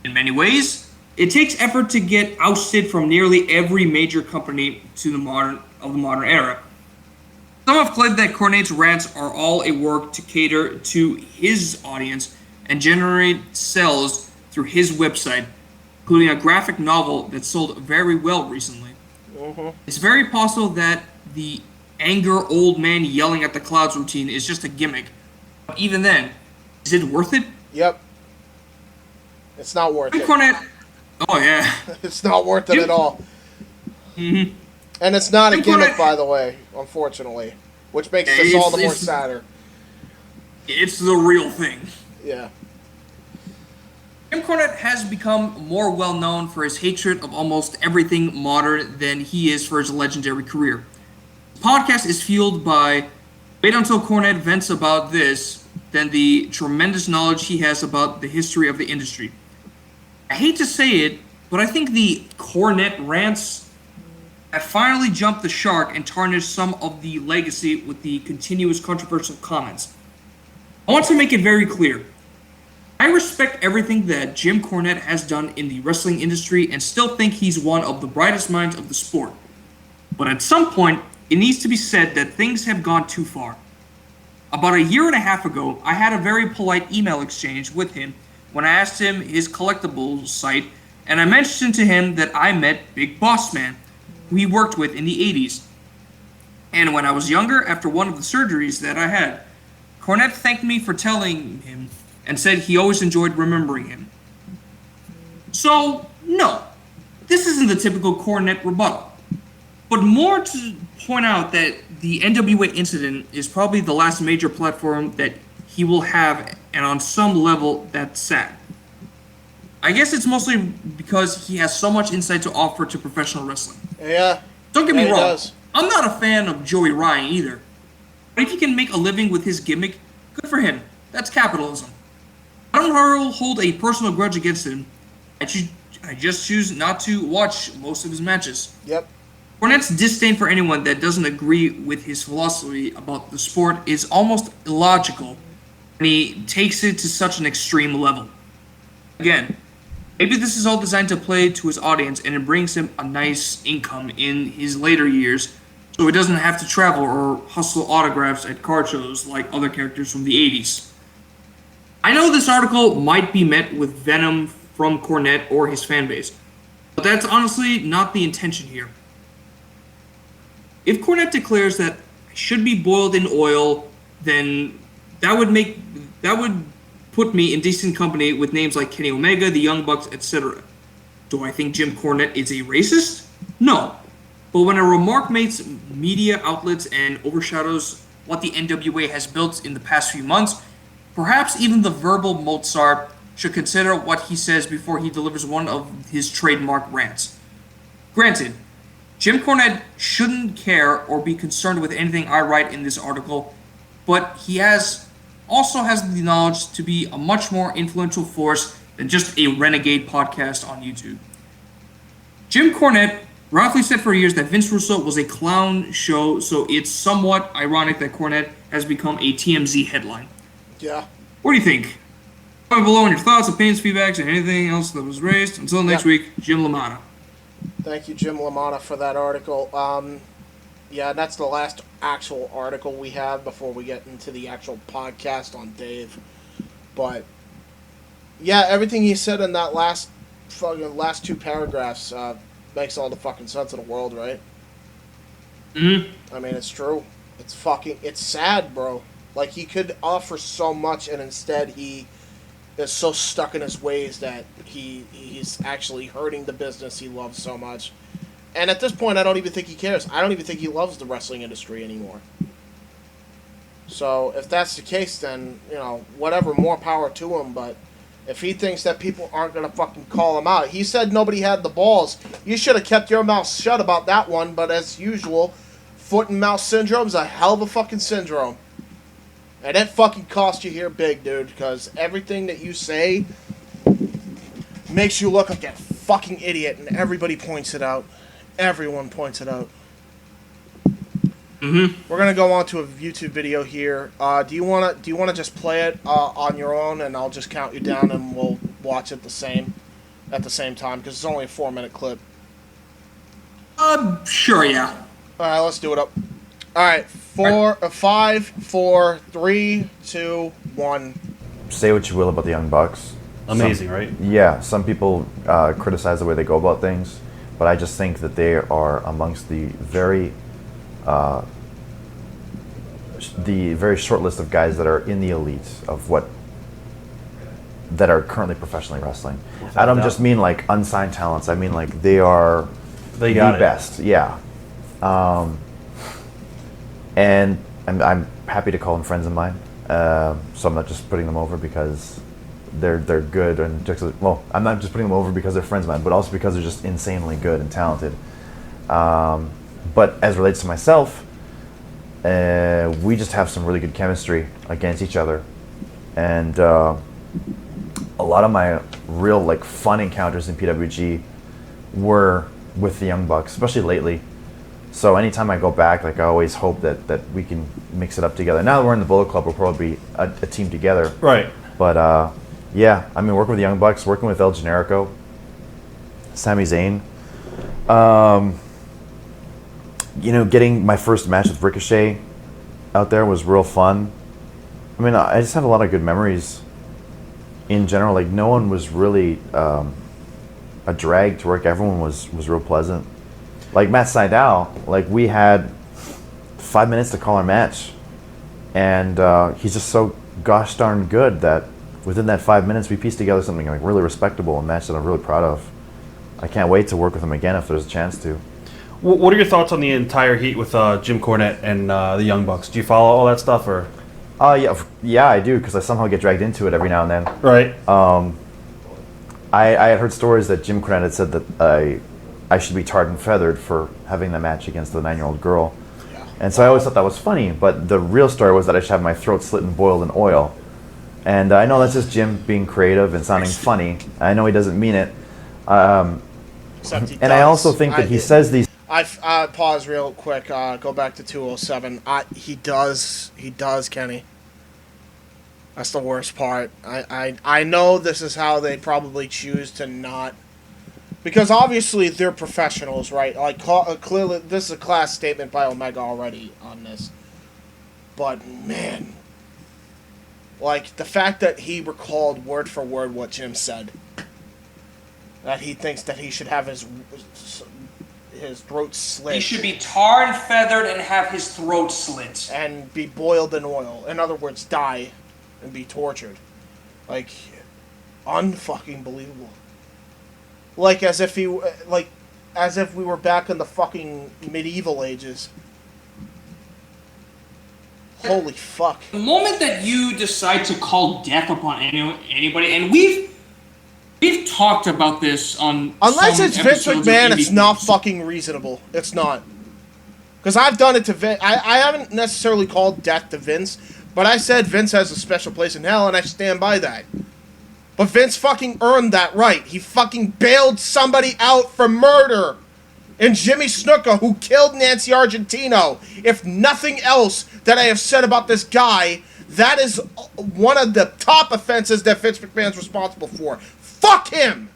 In many ways, it takes effort to get ousted from nearly every major company to the modern era. Some have claimed that Cornette's rants are all a work to cater to his audience and generate sales through his website, including a graphic novel that sold very well recently. It's very possible that the anger old man yelling at the clouds routine is just a gimmick. But even then, is it worth it? Yep. It's not worth it. Cornette. Oh, yeah. It's not worth it at all. And it's not a gimmick, by the way, unfortunately. Which makes this all the more sadder. It's the real thing. Yeah. Jim Cornette has become more well-known for his hatred of almost everything modern than he is for his legendary career. The podcast is fueled by, wait until Cornette vents about this, than the tremendous knowledge he has about the history of the industry. I hate to say it, but I think the Cornette rants have finally jumped the shark and tarnished some of the legacy with the continuous controversial comments. I want to make it very clear. I respect everything that Jim Cornette has done in the wrestling industry and still think he's one of the brightest minds of the sport. But at some point, it needs to be said that things have gone too far. About a year and a half ago, I had a very polite email exchange with him when I asked him his collectibles site, and I mentioned to him that I met Big Boss Man, who he worked with in the 80s. And when I was younger, after one of the surgeries that I had, Cornette thanked me for telling him and said he always enjoyed remembering him. So, no, this isn't the typical Cornette rebuttal, but more to point out that the NWA incident is probably the last major platform that he will have, and on some level, that's sad. I guess it's mostly because he has so much insight to offer to professional wrestling. Yeah. Don't get me wrong, does. I'm not a fan of Joey Ryan either. But if he can make a living with his gimmick, good for him. That's capitalism. I don't hold a personal grudge against him. I just choose not to watch most of his matches. Yep. Cornette's disdain for anyone that doesn't agree with his philosophy about the sport is almost illogical, and he takes it to such an extreme level. Again, maybe this is all designed to play to his audience, and it brings him a nice income in his later years, so he doesn't have to travel or hustle autographs at card shows like other characters from the 80s. I know this article might be met with venom from Cornette or his fanbase, but that's honestly not the intention here. If Cornette declares that I should be boiled in oil, then that would put me in decent company with names like Kenny Omega, the Young Bucks, etc. Do I think Jim Cornette is a racist? No. But when a remark makes media outlets and overshadows what the NWA has built in the past few months, perhaps even the verbal Mozart should consider what he says before he delivers one of his trademark rants. Granted, Jim Cornette shouldn't care or be concerned with anything I write in this article, but he also has the knowledge to be a much more influential force than just a renegade podcast on YouTube. Jim Cornette rightfully said for years that Vince Russo was a clown show, so it's somewhat ironic that Cornette has become a TMZ headline. Yeah. What do you think? Comment below on your thoughts, opinions, feedbacks, and anything else that was raised. Until next week, Jim LaMotta. Thank you, Jim LaMotta, for that article. Yeah, that's the last actual article we have before we get into the actual podcast on Dave. But yeah, everything he said in that last two paragraphs makes all the fucking sense in the world, right? Mm-hmm. I mean, it's true. It's sad, bro. Like, he could offer so much, and instead he is so stuck in his ways that he's actually hurting the business he loves so much. And at this point, I don't even think he cares. I don't even think he loves the wrestling industry anymore. So, if that's the case, then, whatever, more power to him. But if he thinks that people aren't going to fucking call him out. He said nobody had the balls. You should have kept your mouth shut about that one, but as usual, foot and mouth syndrome's a hell of a fucking syndrome. And it fucking cost you here big, dude, because everything that you say makes you look like a fucking idiot, and everybody points it out. Everyone points it out. Mm-hmm. We're gonna go on to a YouTube video here. Do you wanna just play it on your own, and I'll just count you down, and we'll watch it at the same time, because it's only a 4-minute clip. Sure, yeah. All right, let's do it up. All right, 5, 4, 3, 2, 1. Say what you will about the Young Bucks. Amazing, right? Yeah, some people criticize the way they go about things, but I just think that they are amongst the very short list of guys that are in the elite of that are currently professionally wrestling. I don't just mean like unsigned talents. I mean like they are the best. Yeah. And I'm happy to call them friends of mine. So I'm not just putting them over because they're good and I'm not just putting them over because they're friends of mine, but also because they're just insanely good and talented. But as relates to myself, we just have some really good chemistry against each other, and a lot of my real fun encounters in PWG were with the Young Bucks, especially lately. So anytime I go back, I always hope that we can mix it up together. Now that we're in the Bullet Club, we'll probably be a team together. Right. But yeah, I mean, working with the Young Bucks, working with El Generico, Sami Zayn, getting my first match with Ricochet out there was real fun. I mean, I just have a lot of good memories in general. No one was really a drag to work. Everyone was real pleasant. Like Matt Sydal, we had 5 minutes to call our match, and he's just so gosh darn good that within that 5 minutes we pieced together something really respectable, a match that I'm really proud of. I can't wait to work with him again if there's a chance to. What are your thoughts on the entire heat with Jim Cornette and the Young Bucks? Do you follow all that stuff, or? Yeah, I do, because I somehow get dragged into it every now and then. Right. I had heard stories that Jim Cornette had said that I should be tarred and feathered for having the match against the 9-year-old girl. Yeah. And so I always thought that was funny, but the real story was that I should have my throat slit and boiled in oil. And I know that's just Jim being creative and sounding funny. I know he doesn't mean it. And I also think that he says these... I pause real quick. Go back to 207. He does, Kenny. That's the worst part. I know this is how they probably choose to not, because obviously they're professionals, right? Clearly, this is a class statement by Omega already on this. But man, the fact that he recalled word for word what Jim said, that he thinks that he should have his throat slit. He should be tarred and feathered and have his throat slit. And be boiled in oil. In other words, die and be tortured. Unfucking believable. As if we were back in the fucking medieval ages. Holy fuck. The moment that you decide to call death upon anybody, and we've talked about this on Unless some it's Vince episodes of McMahon, Indie it's not Things. fucking reasonable. It's not. Because I've done it to Vince. I haven't necessarily called death to Vince, but I said Vince has a special place in hell, and I stand by that. But Vince fucking earned that right. He fucking bailed somebody out for murder. And Jimmy Snuka, who killed Nancy Argentino. If nothing else that I have said about this guy, that is one of the top offenses that Vince McMahon's responsible for. Fuck him!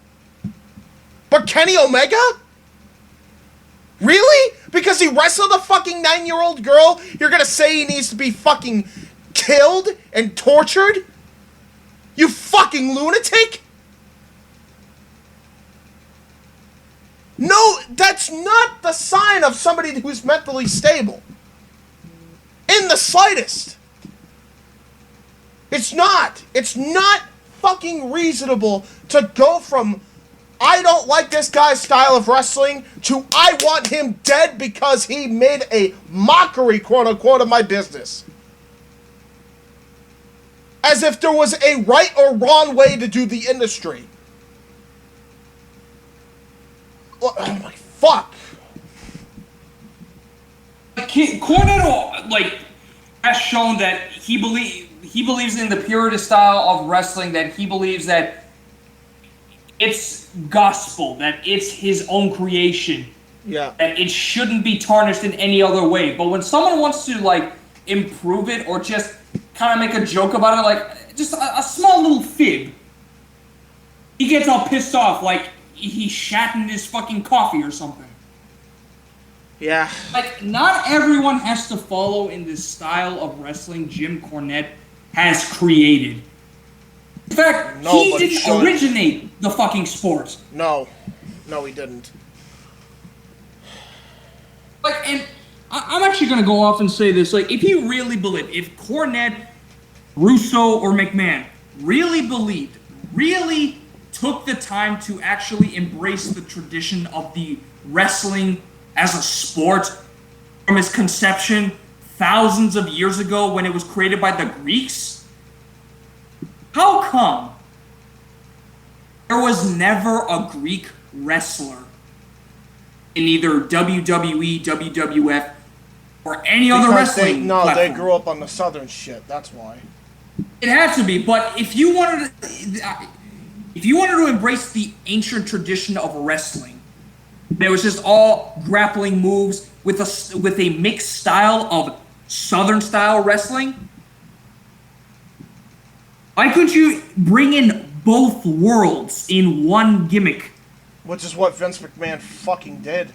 But Kenny Omega? Really? Because he wrestled a fucking 9-year-old girl, you're gonna say he needs to be fucking killed and tortured? You fucking lunatic? No, that's not the sign of somebody who's mentally stable. In the slightest. It's not. It's not fucking reasonable to go from I don't like this guy's style of wrestling to I want him dead because he made a mockery, quote unquote, of my business. As if there was a right or wrong way to do the industry. Oh my fuck. Cornette, has shown that he believes in the purest style of wrestling, that he believes that it's gospel, that it's his own creation. Yeah. That it shouldn't be tarnished in any other way. But when someone wants to, improve it or just kind of make a joke about it, just a small little fib, he gets all pissed off, like he shat in his fucking coffee or something. Yeah. Not everyone has to follow in this style of wrestling Jim Cornette has created. In fact, he didn't originate the fucking sport. No. No, he didn't. And I'm actually going to go off and say this. If he really believed, if Cornette, Russo, or McMahon really took the time to actually embrace the tradition of the wrestling as a sport from its conception thousands of years ago when it was created by the Greeks, how come there was never a Greek wrestler in either WWE, WWF, or any other wrestling platform? They grew up on the southern shit, that's why. It had to be, but if you wanted to embrace the ancient tradition of wrestling, it was just all grappling moves with a mixed style of southern style wrestling. Why couldn't you bring in both worlds in one gimmick? Which is what Vince McMahon fucking did.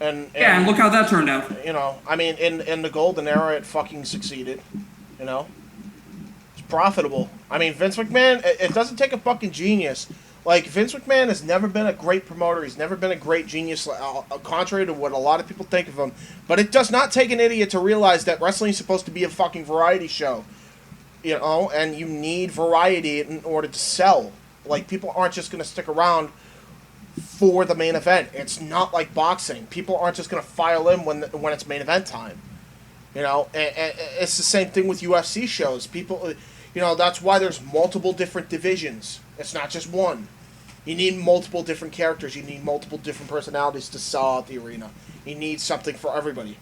And look how that turned out. In the golden era, it fucking succeeded. It's profitable. Vince McMahon, it doesn't take a fucking genius. Vince McMahon has never been a great promoter. He's never been a great genius, contrary to what a lot of people think of him. But it does not take an idiot to realize that wrestling is supposed to be a fucking variety show. And you need variety in order to sell. People aren't just going to stick around for the main event. It's not like boxing. People aren't just going to file in when it's main event time. And it's the same thing with UFC shows. People, that's why there's multiple different divisions. It's not just one. You need multiple different characters. You need multiple different personalities to sell out the arena. You need something for everybody.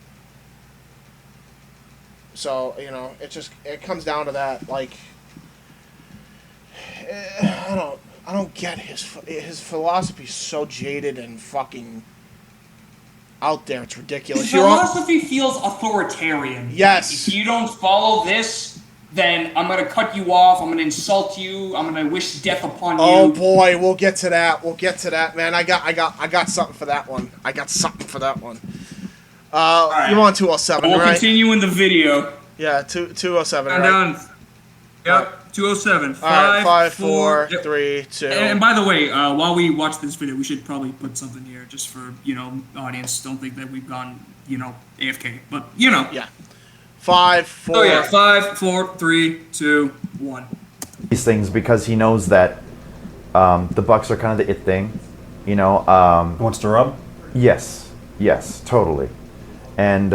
So, it comes down to that. I don't get his philosophy is so jaded and fucking out there. It's ridiculous. His philosophy feels authoritarian. Yes. If you don't follow this, then I'm gonna cut you off. I'm gonna insult you. I'm gonna wish death upon you. Oh boy, we'll get to that. Man, I got something for that one. Right. You're on 207, we'll right? continue in the video. Yeah, 207, right? Down. Yep, 207. All right, 5, 4, yep. 3, 2. And by the way, while we watch this video, we should probably put something here just for, the audience. Don't think that we've gone, AFK. But, Yeah. 5, 4. Oh, yeah. 5, 4, 3, 2, 1. These things because he knows that the Bucks are kind of the it thing. Wants to rub? Yes, totally. And,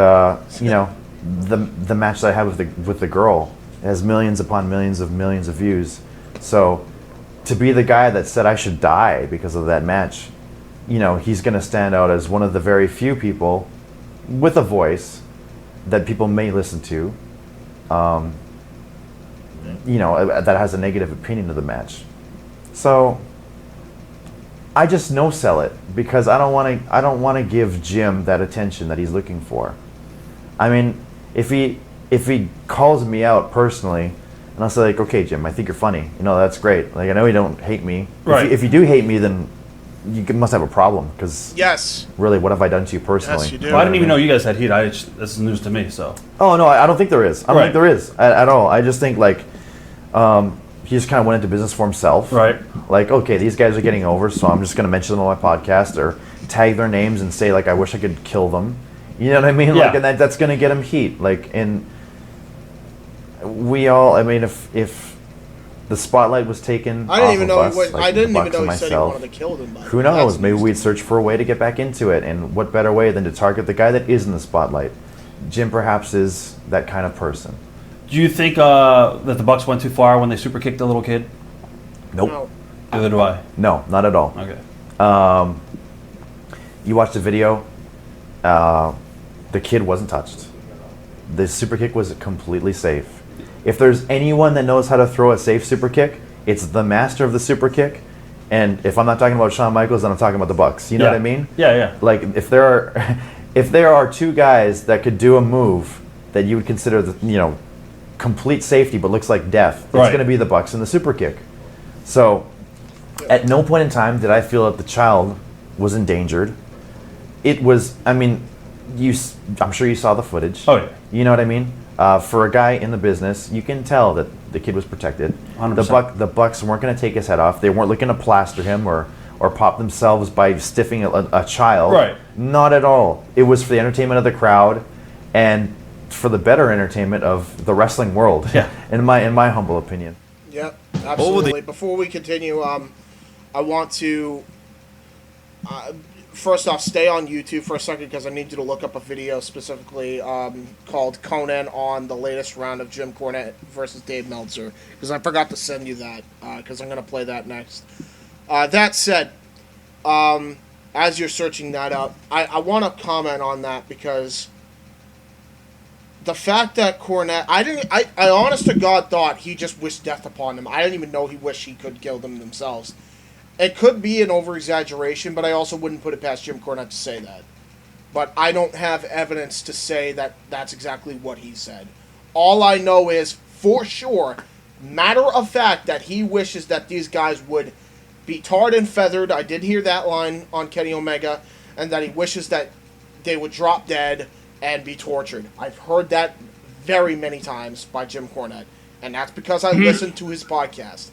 the match that I had with the girl has millions upon millions of views. So to be the guy that said I should die because of that match, he's going to stand out as one of the very few people with a voice that people may listen to, that has a negative opinion of the match. So I just no sell it because I don't want to give Jim that attention that he's looking for. I mean, if he calls me out personally, and I'll say like, okay, Jim, I think you're funny. That's great. Like, I know you don't hate me. Right. If you do hate me, then you must have a problem. Because yes, really, what have I done to you personally? Yes, you do. Well, I didn't even know you guys had heat. This is news to me. So. Oh no, I don't think there is. I don't think there is at all. I just think like, he just kind of went into business for himself. Right. Like, okay, these guys are getting over, so I'm just going to mention them on my podcast or tag their names and say like, I wish I could kill them. You know what I mean? Yeah. Like, and that's going to get him heat. Like, and we all. I mean, if the spotlight was taken, I didn't even know. us, like I didn't even Bucks know and he said he myself, wanted to kill them. who knows? Maybe we'd search for a way to get back into it. And what better way than to target the guy that is in the spotlight? Jim perhaps is that kind of person. Do you think that the Bucks went too far when they super kicked the little kid? Nope. No. Neither do I. No, not at all. Okay. You watched the video. The kid wasn't touched. The super kick was completely safe. If there's anyone that knows how to throw a safe super kick, it's the master of the super kick. And if I'm not talking about Shawn Michaels, then I'm talking about the Bucks. You know what I mean? Yeah, yeah. Like if there are two guys that could do a move that you would consider complete safety but looks like death, it's going to be the Bucks and the super kick. So at no point in time did I feel that the child was endangered. It was, I mean, I'm sure you saw the footage. Oh, yeah. You know what I mean? For a guy in the business, you can tell that the kid was protected. 100%. The Bucks weren't going to take his head off. They weren't looking to plaster him or pop themselves by stiffing a child. Right. Not at all. It was for the entertainment of the crowd and for the better entertainment of the wrestling world. Yeah. in my humble opinion. Yep, absolutely. Before we continue, I want to first off stay on YouTube for a second because I need you to look up a video specifically called Conan on the latest round of Jim Cornette versus Dave Meltzer, because I forgot to send you that because I'm going to play that next. That said, as you're searching that up, I want to comment on that because the fact that Cornette, I honest to God thought he just wished death upon them. I didn't even know he wished he could kill them themselves. It could be an over-exaggeration, but I also wouldn't put it past Jim Cornette to say that. But I don't have evidence to say that that's exactly what he said. All I know is, for sure, matter of fact, that he wishes that these guys would be tarred and feathered. I did hear that line on Kenny Omega, and that he wishes that they would drop dead and be tortured. I've heard that very many times by Jim Cornette, and that's because I listened to his podcast.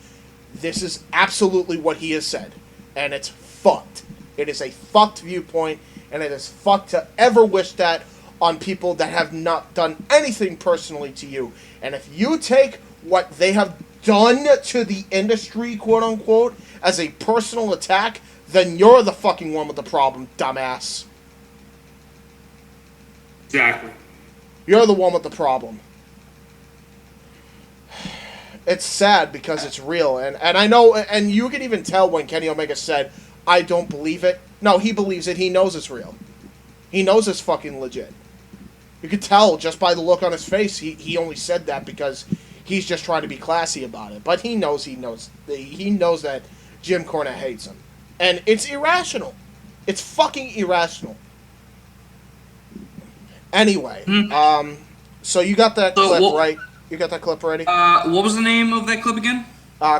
This is absolutely what he has said, and it's fucked. It is a fucked viewpoint, and it is fucked to ever wish that on people that have not done anything personally to you. And if you take what they have done to the industry, quote-unquote, as a personal attack, then you're the fucking one with the problem, dumbass. Exactly. You're the one with the problem. It's sad because it's real, and I know, and you can even tell when Kenny Omega said, I don't believe it. No, he believes it. He knows it's real. He knows it's fucking legit. You could tell just by the look on his face, he only said that because he's just trying to be classy about it. But he knows that Jim Cornette hates him. And it's irrational. It's fucking irrational. Anyway, so you got that clip, right? You got that clip ready? What was the name of that clip again?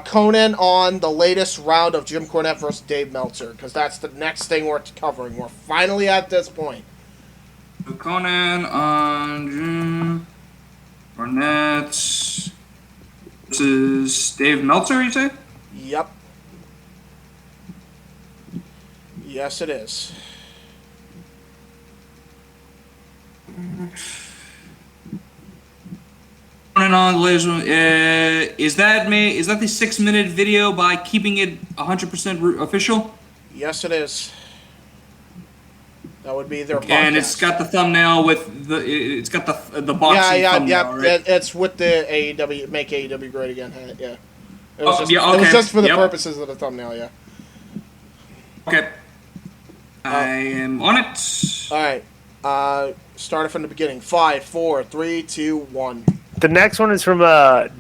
Conan on the latest round of Jim Cornette versus Dave Meltzer, because that's the next thing we're covering. We're finally at this point. Conan on Jim Cornette versus Dave Meltzer, you say? Yep. Yes, it is. On the latest one, is that the 6-minute video by keeping it 100% official? Yes, it is. That would be their podcast. And it's got the thumbnail with it's got the boxing thumbnail, right? It's with the AEW, make AEW great again hat, yeah. It was It was just for the purposes of the thumbnail, yeah. Okay. I am on it. Alright. Start it from the beginning. 5, 4, 3, 2, 1. The next one is from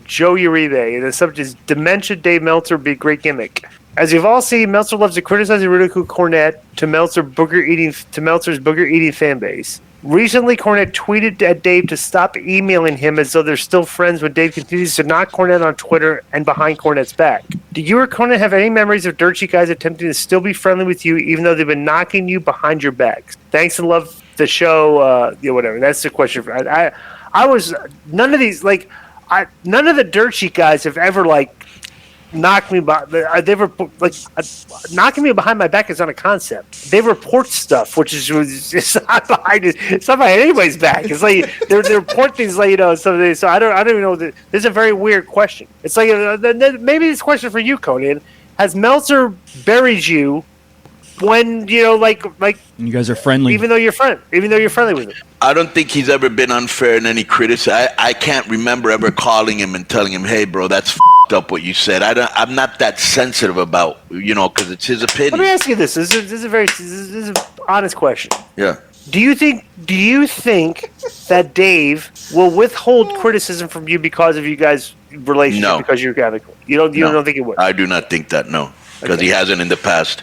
Joe Uribe. The subject is Dementia Dave Meltzer be a great gimmick. As you've all seen, Meltzer loves to criticize and ridicule Cornette to Meltzer's booger eating fan base. Recently, Cornette tweeted at Dave to stop emailing him as though they're still friends when Dave continues to knock Cornette on Twitter and behind Cornette's back. Do you or Cornette have any memories of dirt sheet guys attempting to still be friendly with you even though they've been knocking you behind your back? Thanks and love the show. Whatever. That's the question. I was none of these none of the dirt sheet guys have ever knocked me knocking me behind my back is not a concept. They report stuff, which is it's not behind anybody's back. It's like they report things so I don't even know. This is a very weird question. It's like maybe this question for you, Conan. Has Meltzer buried you when you guys are friendly, even though you're friendly with him? I don't think he's ever been unfair in any criticism. I can't remember ever calling him and telling him, "Hey, bro, that's f***ed up what you said." I'm not that sensitive about, because it's his opinion. Let me ask you this. This is an honest question. Yeah. Do you think that Dave will withhold criticism from you because of you guys' relationship? No. Because you're amicable. You don't think it would? I do not think that. No. Because he hasn't in the past.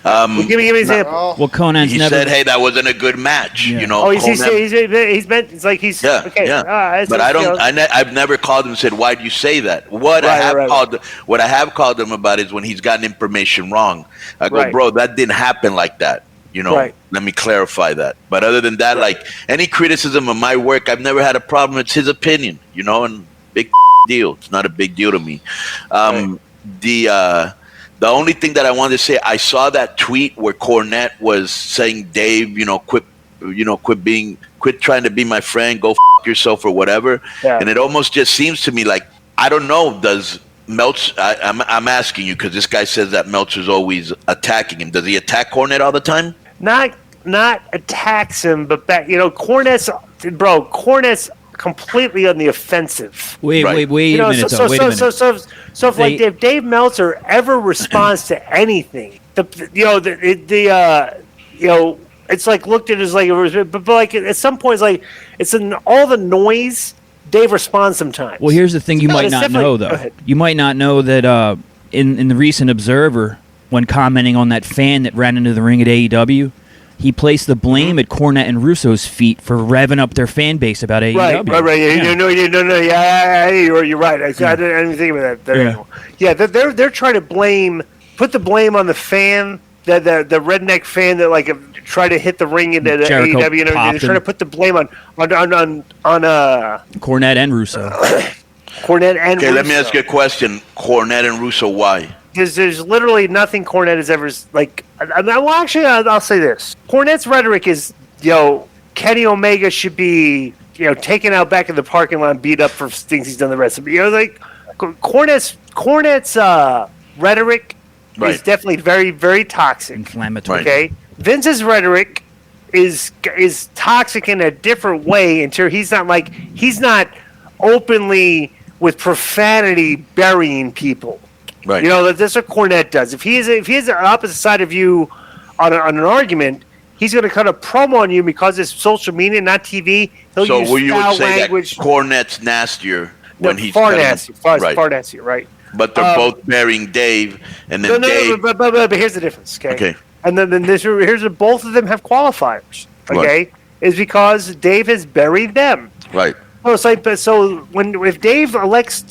Give me an example. Well, Conan's he said, "Hey, that wasn't a good match." Yeah. He's meant. It's like he's okay. Yeah. But I don't. I've never called him and said, "Why do you say that?" What I have called him about is when he's gotten information wrong. I go, "Bro, that didn't happen like that." Let me clarify that. But other than that, any criticism of my work, I've never had a problem. It's his opinion, and big deal. It's not a big deal to me. The only thing that I wanted to say, I saw that tweet where Cornette was saying, "Dave, quit trying to be my friend, go yourself or whatever." Yeah. And it almost just seems to me like, I don't know, does Meltzer, I'm asking you because this guy says that Meltzer's always attacking him. Does he attack Cornette all the time? Not attacks him, but back. Cornette's completely on the offensive. Wait a minute. So if Dave Meltzer ever responds to anything, it's looked at as but at some point it's in all the noise. Dave responds sometimes. Well, here's the thing you might not know though. You might not know that in the recent Observer, when commenting on that fan that ran into the ring at AEW, he placed the blame at Cornette and Russo's feet for revving up their fan base about AEW. Right. Yeah. You're right. I didn't think about that. Yeah, they're trying to put the blame on the fan, the redneck fan that tried to hit the ring into the Jericho AEW, and they're trying to put the blame on Cornette and Russo. Okay, let me ask you a question. Cornette and Russo, why? There's literally nothing Cornette has ever I'll say this. Cornette's rhetoric is, Kenny Omega should be, taken out back in the parking lot and beat up for things he's done the rest of it. Cornette's rhetoric is definitely very, very toxic. Inflammatory. Okay? Vince's rhetoric is toxic in a different way until he's not openly with profanity burying people. Right. That's what Cornette does. If he's the opposite side of you on an argument, he's going to cut a promo on you because it's social media, not TV. So you would say language. That Cornette's nastier when he's far nastier, right? But they're both burying Dave, and then Dave. But here's the difference, okay? And then here's both of them have qualifiers, okay? Right. Is because Dave has buried them, right? It's if Dave elects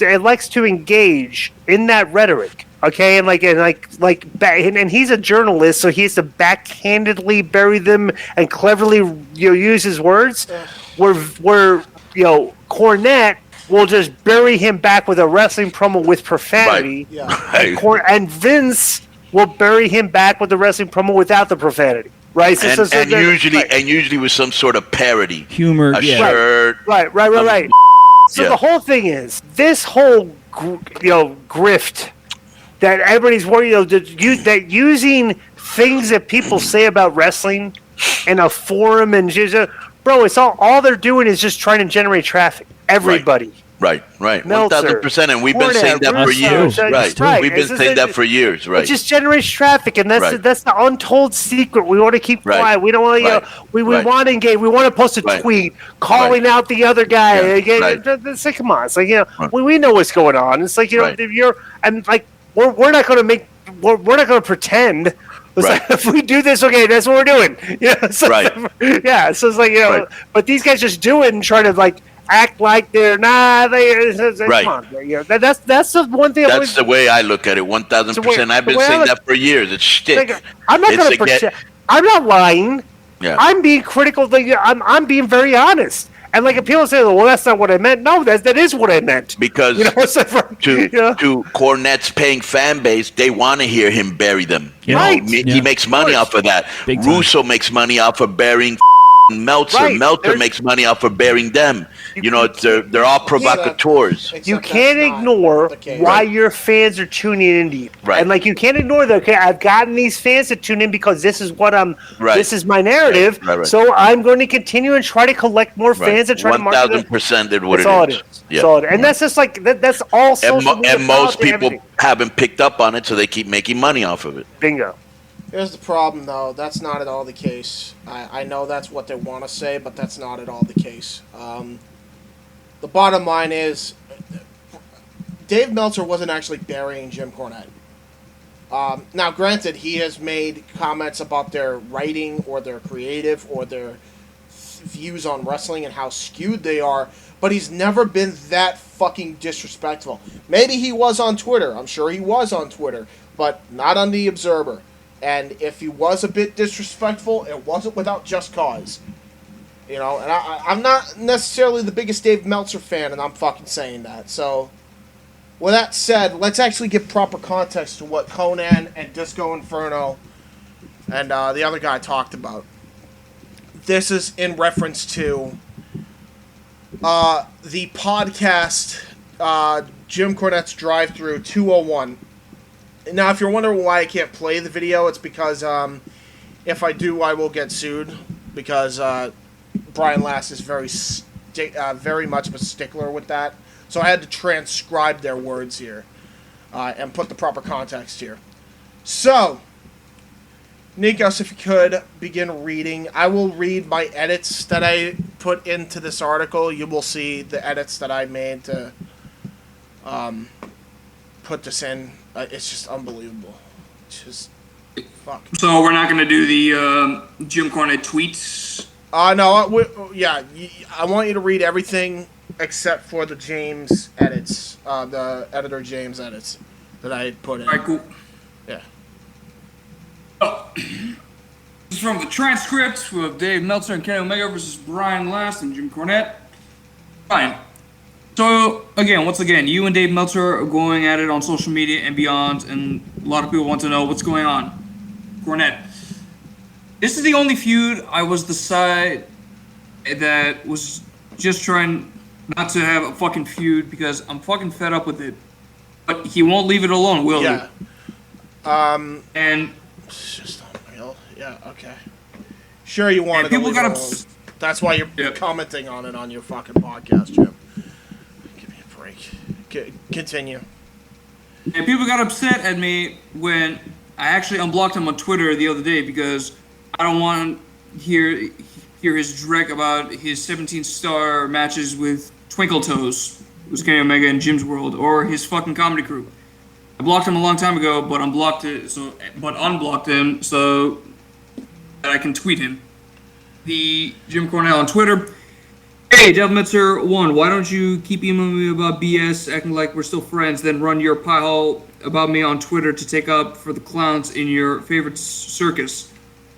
to engage in that rhetoric, okay, and he's a journalist, so he has to backhandedly bury them and cleverly use his words. Where Cornette will just bury him back with a wrestling promo with profanity, and Vince will bury him back with the wrestling promo without the profanity. Right, usually with some sort of parody, humor, shirt. Right. So the whole thing is this whole grift that everybody's worried that using things that people say about wrestling in a forum and just, bro, it's all they're doing is just trying to generate traffic. Everybody. Right. Meltzer, 1,000%, and we've been Cornett, saying that for years. Right. We've been saying that for years. Right. It just generates traffic, and that's the untold secret. We want to keep quiet. We don't want to. We want to engage. We want to post a tweet calling out the other guy. It's like, come on. It's like, we know what's going on. It's like, we're not going to make. We're not going to pretend. Like, if we do this, okay, that's what we're doing. So it's like, but these guys just do it and try to like act like they're not. Come on, that's the one thing. That's the way I look at it. 1,000%. I've been saying that for years. It's shtick. Like, I'm not going to pretend. I'm not lying. Yeah. I'm being critical. I'm being very honest. And like, if people say, "Well, that's not what I meant," no, that is what I meant. Because to Cornette's paying fan base, they want to hear him bury them. He makes money off of that. Russo makes money off of burying Meltzer. Meltzer makes money off of burying them. They're all provocateurs. You can't ignore why your fans are tuning into you. And like, you can't ignore that. Okay, I've gotten these fans to tune in because this is what this is my narrative. So I'm going to continue and try to collect more fans and try to market 1,000% is what it is. Yeah. And that's just like that's all social media. And most people haven't picked up on it, so they keep making money off of it. Bingo. Here's the problem, though. That's not at all the case. I know that's what they want to say, but that's not at all the case. The bottom line is, Dave Meltzer wasn't actually burying Jim Cornette. Now, granted, he has made comments about their writing or their creative or their views on wrestling and how skewed they are, but he's never been that fucking disrespectful. Maybe he was on Twitter. I'm sure he was on Twitter, but not on The Observer. And if he was a bit disrespectful, it wasn't without just cause. And I'm not necessarily the biggest Dave Meltzer fan, and I'm fucking saying that. So, with that said, let's actually give proper context to what Conan and Disco Inferno and the other guy talked about. This is in reference to the podcast, Jim Cornette's Drive-Thru 201. Now, if you're wondering why I can't play the video, it's because if I do, I will get sued, because Brian Last is very much of a stickler with that. So I had to transcribe their words here and put the proper context here. So, Nikos, if you could begin reading. I will read my edits that I put into this article. You will see the edits that I made to put this in. It's just unbelievable. It's just fuck. So we're not going to do the Jim Cornette tweets? No. I want you to read everything except for the James edits, the editor James edits that I put in. All right, cool. Yeah. Oh. This is from the transcript of Dave Meltzer and Kenny Omega versus Brian Last and Jim Cornette. Fine. So, once again, you and Dave Meltzer are going at it on social media and beyond, and a lot of people want to know what's going on. Cornette. This is the only feud I was the side that was just trying not to have a fucking feud because I'm fucking fed up with it. But he won't leave it alone, will he? And it's just unreal. Yeah, okay. Sure, you wanted to leave it alone. That's why you're commenting on it on your fucking podcast, Jim. Continue. And people got upset at me when I actually unblocked him on Twitter the other day because I don't want to hear his dreck about his 17-star matches with Twinkle Toes, who's Kenny Omega in Jim's World, or his fucking comedy crew. I blocked him a long time ago, but unblocked him so that I can tweet him. The Jim Cornette on Twitter. Hey, Devil Meltzer 1, why don't you keep emailing me about BS, acting like we're still friends, then run your pie hole about me on Twitter to take up for the clowns in your favorite circus?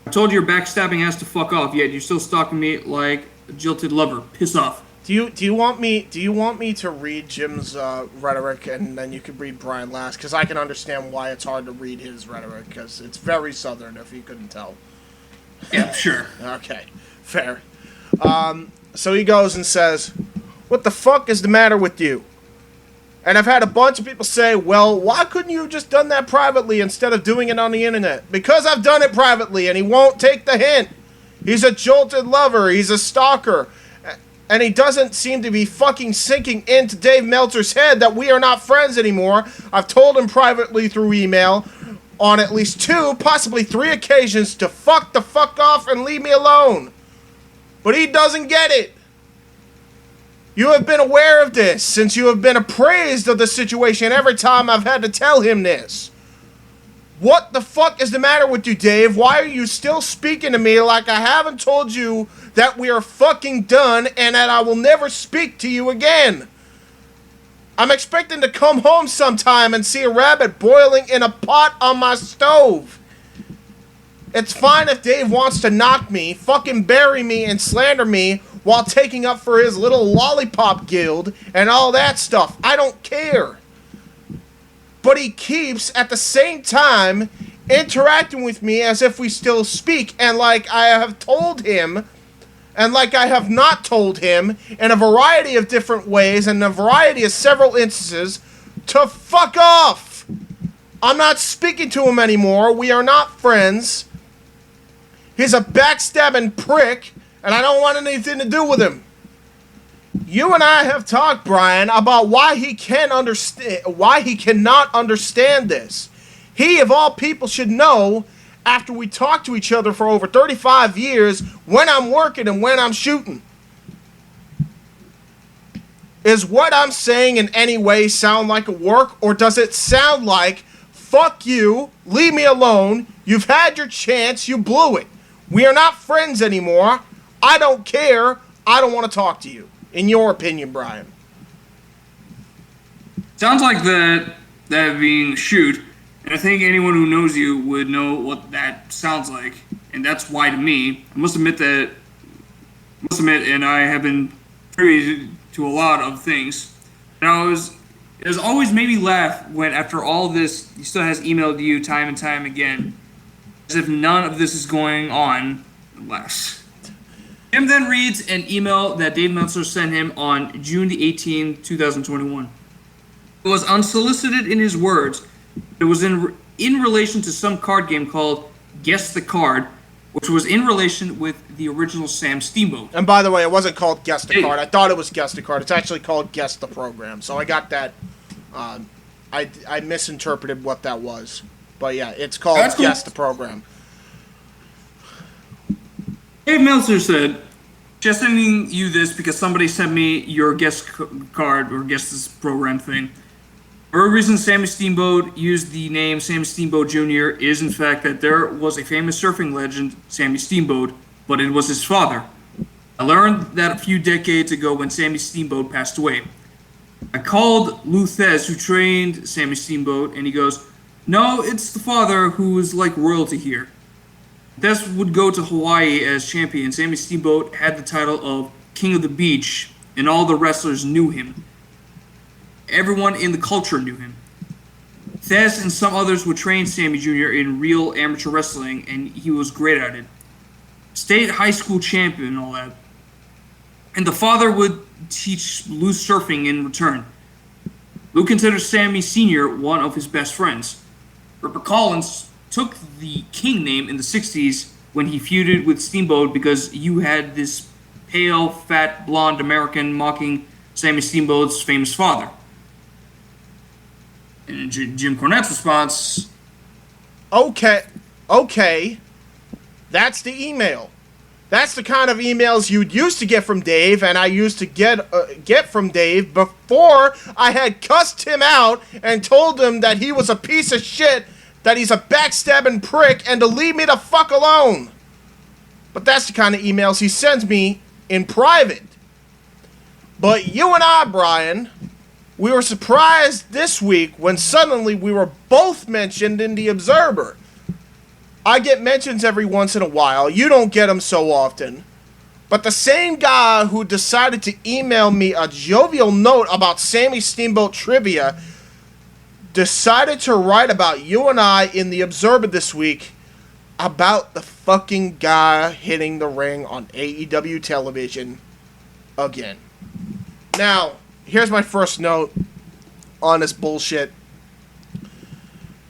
I told you your backstabbing has to fuck off, yet you're still stalking me like a jilted lover. Piss off. Do you want me to read Jim's rhetoric and then you can read Brian Last? Because I can understand why it's hard to read his rhetoric, because it's very Southern, if you couldn't tell. Yeah, sure. Okay, fair. So he goes and says, "What the fuck is the matter with you?" And I've had a bunch of people say, "Well, why couldn't you have just done that privately instead of doing it on the internet?" Because I've done it privately, and he won't take the hint. He's a jilted lover. He's a stalker. And he doesn't seem to be fucking sinking into Dave Meltzer's head that we are not friends anymore. I've told him privately through email on at least 2, possibly 3 occasions to fuck the fuck off and leave me alone. But he doesn't get it. You have been aware of this since you have been appraised of the situation every time I've had to tell him this. What the fuck is the matter with you, Dave? Why are you still speaking to me like I haven't told you that we are fucking done and that I will never speak to you again? I'm expecting to come home sometime and see a rabbit boiling in a pot on my stove. It's fine if Dave wants to knock me, fucking bury me, and slander me while taking up for his little lollipop guild and all that stuff. I don't care. But he keeps, at the same time, interacting with me as if we still speak, and like I have told him, and like I have not told him, in a variety of different ways, and a variety of several instances, to fuck off! I'm not speaking to him anymore. We are not friends. He's a backstabbing prick, and I don't want anything to do with him. You and I have talked, Brian, about why he cannot understand this. He, of all people, should know, after we talked to each other for over 35 years, when I'm working and when I'm shooting. Is what I'm saying in any way sound like a work, or does it sound like, fuck you, leave me alone, you've had your chance, you blew it. We are not friends anymore. I don't care. I don't want to talk to you. In your opinion, Brian. Sounds like that being shoot, and I think anyone who knows you would know what that sounds like, and that's why to me, I must admit, and I have been privy to a lot of things, and it has always made me laugh when after all this, he still has emailed you time and time again, as if none of this is going on less. Jim then reads an email that Dave Meltzer sent him on June the 18th, 2021. It was unsolicited in his words. It was in relation to some card game called Guess the Card, which was in relation with the original Sam Steamboat. And by the way, it wasn't called Guess the Card. I thought it was Guess the Card. It's actually called Guess the Program. So I got that. I misinterpreted what that was. But yeah, it's called Guess the Program. Dave Meltzer said, just sending you this because somebody sent me your guest card or guest this program thing. For a reason Sammy Steamboat used the name Sammy Steamboat Jr. is in fact that there was a famous surfing legend, Sammy Steamboat, but it was his father. I learned that a few decades ago when Sammy Steamboat passed away. I called Lou Thez, who trained Sammy Steamboat, and he goes, no, it's the father who is like royalty here. Thez would go to Hawaii as champion. Sammy Steamboat had the title of King of the Beach, and all the wrestlers knew him. Everyone in the culture knew him. Thez and some others would train Sammy Jr. in real amateur wrestling, and he was great at it. State high school champion and all that. And the father would teach Lou surfing in return. Lou considers Sammy Sr. one of his best friends. Ripper Collins took the King name in the 60s when he feuded with Steamboat because you had this pale, fat, blonde American mocking Sammy Steamboat's famous father. And Jim Cornette's response... Okay. That's the email. That's the kind of emails you'd used to get from Dave, and I used to get from Dave before I had cussed him out and told him that he was a piece of shit, that he's a backstabbing prick, and to leave me the fuck alone. But that's the kind of emails he sends me in private. But you and I, Brian, we were surprised this week when suddenly we were both mentioned in the Observer. I get mentions every once in a while. You don't get them so often. But the same guy who decided to email me a jovial note about Sammy Steamboat trivia decided to write about you and I in the Observer this week about the fucking guy hitting the ring on AEW television again. Now, here's my first note on this bullshit.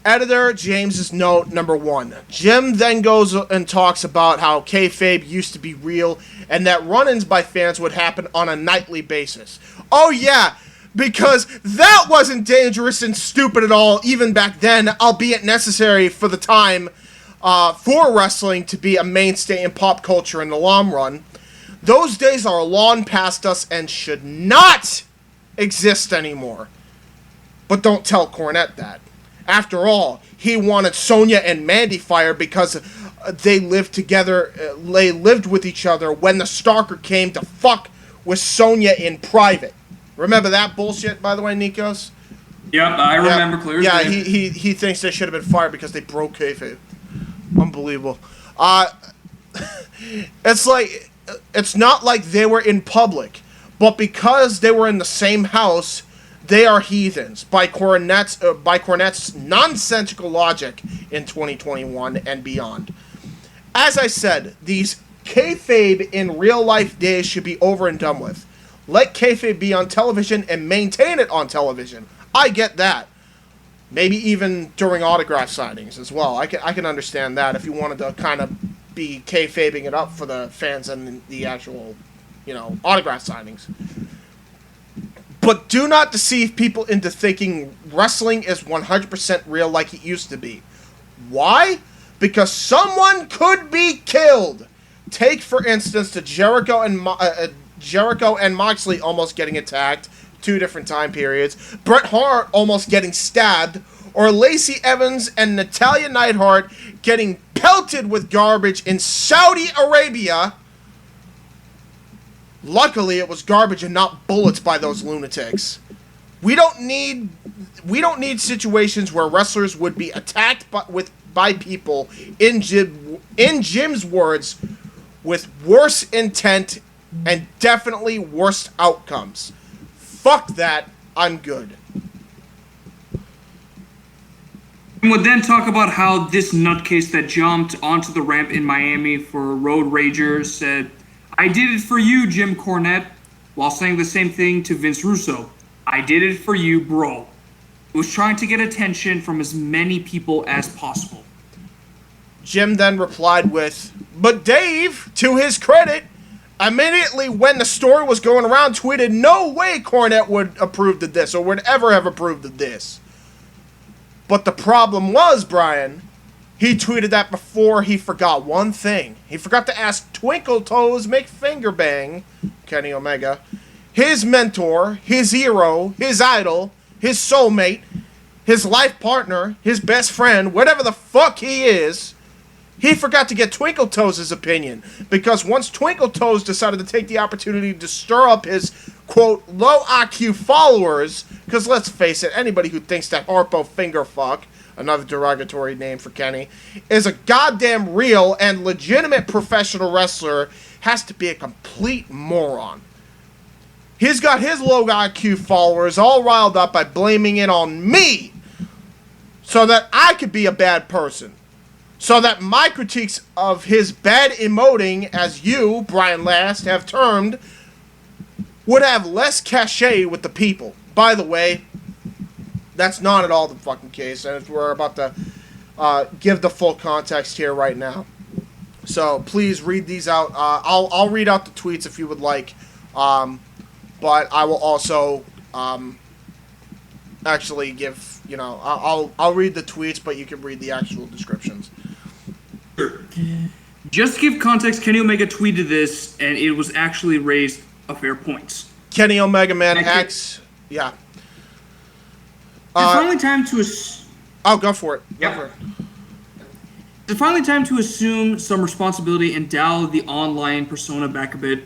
Editor James's note number 1. Jim then goes and talks about how kayfabe used to be real and that run-ins by fans would happen on a nightly basis. Oh yeah, because that wasn't dangerous and stupid at all even back then, albeit necessary for the time for wrestling to be a mainstay in pop culture in the long run. Those days are long past us and should not exist anymore. But don't tell Cornette that. After all, he wanted Sonya and Mandy fired because they lived together, they lived with each other when the stalker came to fuck with Sonya in private. Remember that bullshit, by the way, Nikos? Yep, I remember clearly. Yeah, he thinks they should have been fired because they broke kayfabe. Unbelievable. It's not like they were in public, but because they were in the same house, they are heathens by Cornette's nonsensical logic in 2021 and beyond. As I said, these kayfabe in real life days should be over and done with. Let kayfabe be on television and maintain it on television. I get that. Maybe even during autograph signings as well. I can understand that if you wanted to kind of be kayfabing it up for the fans and the actual, autograph signings. But do not deceive people into thinking wrestling is 100% real like it used to be. Why? Because someone could be killed. Take, for instance, the Jericho and Moxley almost getting attacked, 2 different time periods, Bret Hart almost getting stabbed, or Lacey Evans and Natalya Neidhart getting pelted with garbage in Saudi Arabia. Luckily, it was garbage and not bullets by those lunatics. We don't need situations where wrestlers would be attacked by people, in Jim's words, with worse intent and definitely worse outcomes. Fuck that. I'm good. We would then talk about how this nutcase that jumped onto the ramp in Miami for Road Rager said, "I did it for you, Jim Cornette," while saying the same thing to Vince Russo. "I did it for you, bro." It was trying to get attention from as many people as possible. Jim then replied with, "But Dave, to his credit, immediately when the story was going around, tweeted, 'No way Cornette would approve of this or would ever have approved of this.' But the problem was, Brian, he tweeted that before he forgot one thing. He forgot to ask Twinkle Toes McFingerbang, Kenny Omega, his mentor, his hero, his idol, his soulmate, his life partner, his best friend, whatever the fuck he is. He forgot to get Twinkle Toes' opinion, because once Twinkle Toes decided to take the opportunity to stir up his, quote, low IQ followers, because let's face it, anybody who thinks that Harpo Fingerfuck, another derogatory name for Kenny, is a goddamn real and legitimate professional wrestler has to be a complete moron. He's got his low IQ followers all riled up by blaming it on me, so that I could be a bad person. So that my critiques of his bad emoting, as you, Brian Last, have termed, would have less cachet with the people. By the way, that's not at all the fucking case, and we're about to give the full context here right now. So please read these out. I'll read out the tweets if you would like, but I will also actually give, I'll read the tweets, but you can read the actual descriptions. Just to give context, Kenny Omega tweeted this, and it was actually raised a fair point. Kenny Omega Man X, yeah. It's finally time to go for it. Yep. Go for it. It's finally time to assume some responsibility and dial the online persona back a bit.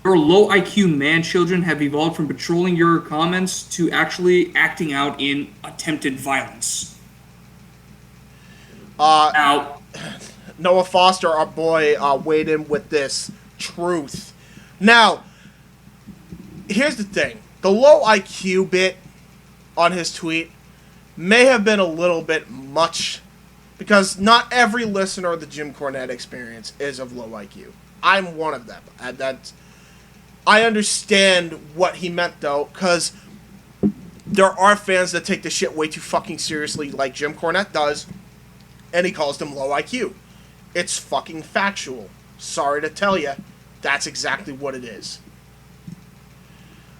Your low IQ man children have evolved from patrolling your comments to actually acting out in attempted violence. Now, Noah Foster, our boy, weighed in with this truth. Now, here's the thing. The low IQ bit on his tweet may have been a little bit much, because not every listener of the Jim Cornette Experience is of low IQ. I'm one of them. I understand what he meant, though, because there are fans that take this shit way too fucking seriously, like Jim Cornette does, and he calls them low IQ. It's fucking factual. Sorry to tell you, that's exactly what it is.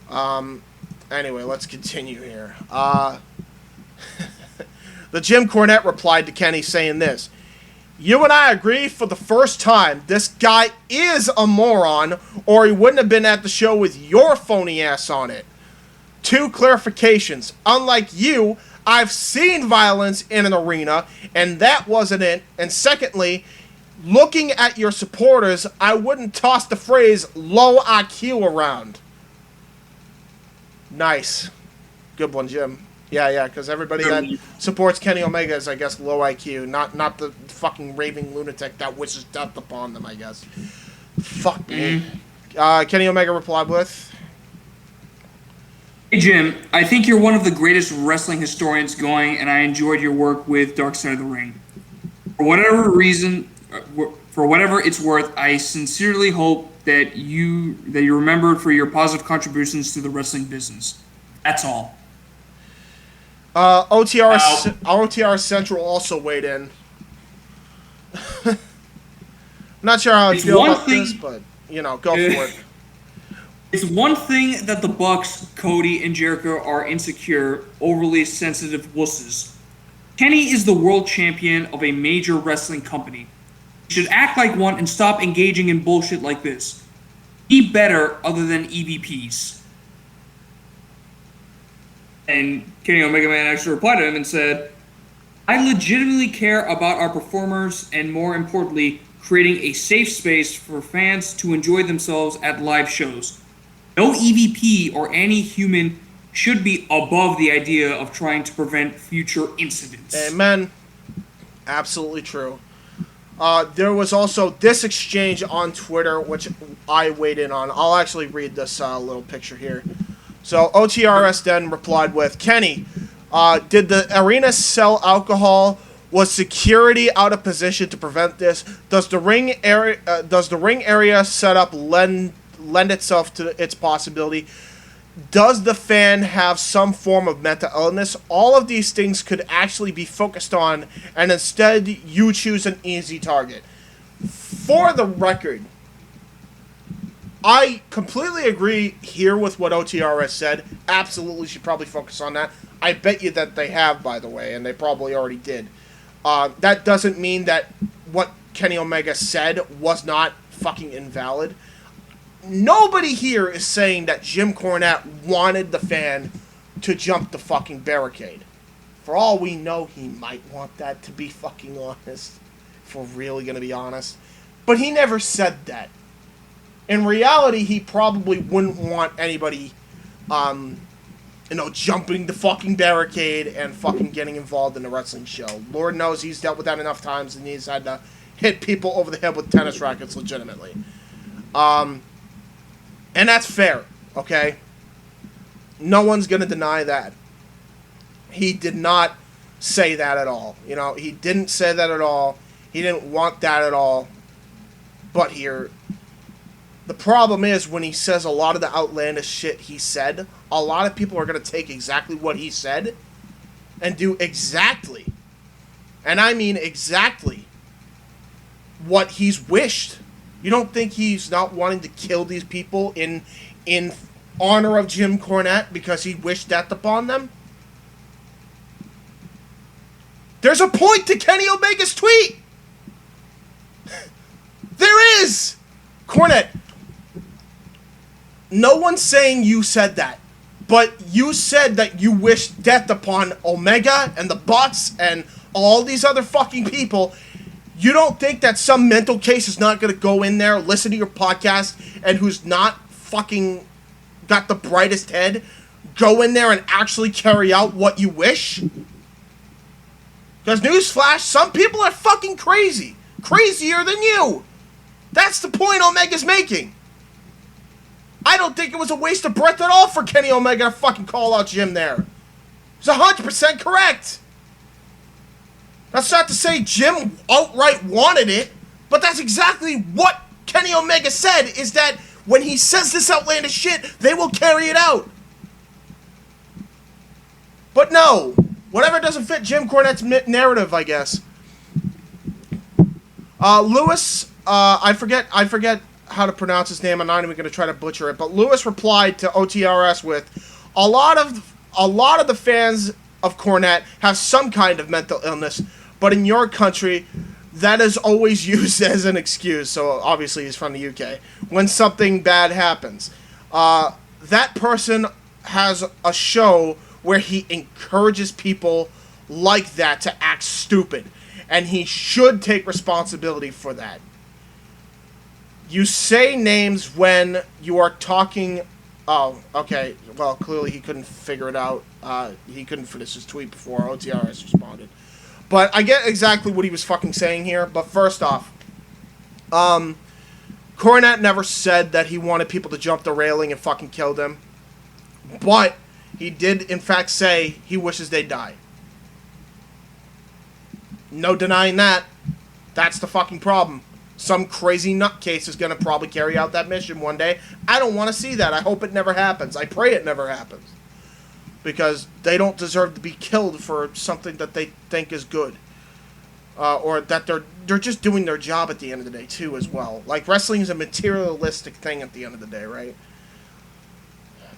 Anyway, let's continue here. The Jim Cornette replied to Kenny saying this: "You and I agree for the first time, this guy is a moron, or he wouldn't have been at the show with your phony ass on it. 2 clarifications. Unlike you, I've seen violence in an arena, and that wasn't it. And secondly, looking at your supporters, I wouldn't toss the phrase low IQ around." Nice. Good one, Jim. Yeah, because everybody that supports Kenny Omega is, I guess, low IQ, not the fucking raving lunatic that wishes death upon them, I guess. Fuck me. Kenny Omega replied with, "Hey Jim, I think you're one of the greatest wrestling historians going, and I enjoyed your work with Dark Side of the Ring. For whatever reason, for whatever it's worth, I sincerely hope that you're remembered for your positive contributions to the wrestling business. That's all." OTR Central also weighed in. I'm not sure how I feel about this, but, go for it. It's one thing that the Bucks, Cody, and Jericho are insecure, overly sensitive wusses. Kenny is the world champion of a major wrestling company. You should act like one and stop engaging in bullshit like this. Be better other than EVPs. And Kenny Omega Man actually replied to him and said, "I legitimately care about our performers and, more importantly, creating a safe space for fans to enjoy themselves at live shows. No EVP or any human should be above the idea of trying to prevent future incidents." Amen. Absolutely true. There was also this exchange on Twitter, which I weighed in on. I'll actually read this little picture here. So OTRS then replied with, "Kenny, did the arena sell alcohol? Was security out of position to prevent this? Does the ring area setup lend itself to its possibility? Does the fan have some form of mental illness? All of these things could actually be focused on, and instead you choose an easy target." For the record, I completely agree here with what OTRS said. Absolutely should probably focus on that. I bet you that they have, by the way, and they probably already did. That doesn't mean that what Kenny Omega said was not fucking invalid. Nobody here is saying that Jim Cornette wanted the fan to jump the fucking barricade. For all we know, he might want that, to be fucking honest. If we're really going to be honest. But he never said that. In reality, he probably wouldn't want anybody, jumping the fucking barricade and fucking getting involved in a wrestling show. Lord knows he's dealt with that enough times, and he's had to hit people over the head with tennis rackets legitimately. And that's fair, okay? No one's going to deny that. He did not say that at all. He didn't say that at all. He didn't want that at all. But here, the problem is when he says a lot of the outlandish shit he said, a lot of people are going to take exactly what he said and do exactly, and I mean exactly, what he's wished. You don't think he's not wanting to kill these people in honor of Jim Cornette because he wished death upon them? There's a point to Kenny Omega's tweet! There is! Cornette, no one's saying you said that, but you said that you wished death upon Omega and the Bucks and all these other fucking people. You don't think that some mental case is not going to go in there, listen to your podcast, and who's not fucking got the brightest head, go in there and actually carry out what you wish? Because newsflash, some people are fucking crazy. Crazier than you. That's the point Omega's making. I don't think it was a waste of breath at all for Kenny Omega to fucking call out Jim there. It's 100% correct. That's not to say Jim outright wanted it, but that's exactly what Kenny Omega said, is that when he says this outlandish shit, they will carry it out. But no, whatever doesn't fit Jim Cornette's narrative, I guess. Lewis, I forget how to pronounce his name. I'm not even going to try to butcher it. But Lewis replied to OTRS with, a lot of the fans of Cornette have some kind of mental illness, but in your country, that is always used as an excuse. So obviously he's from the UK. When something bad happens, that person has a show where he encourages people like that to act stupid, and he should take responsibility for that. You say names when you are talking. Oh, okay. Well, clearly he couldn't figure it out. He couldn't finish his tweet before OTRS responded. But I get exactly what he was fucking saying here. But first off, Cornette never said that he wanted people to jump the railing and fucking kill them. But he did, in fact, say he wishes they die. No denying that. That's the fucking problem. Some crazy nutcase is going to probably carry out that mission one day. I don't want to see that. I hope it never happens. I pray it never happens. Because they don't deserve to be killed for something that they think is good. Or that they're just doing their job at the end of the day, too, as well. Like, wrestling is a materialistic thing at the end of the day, right?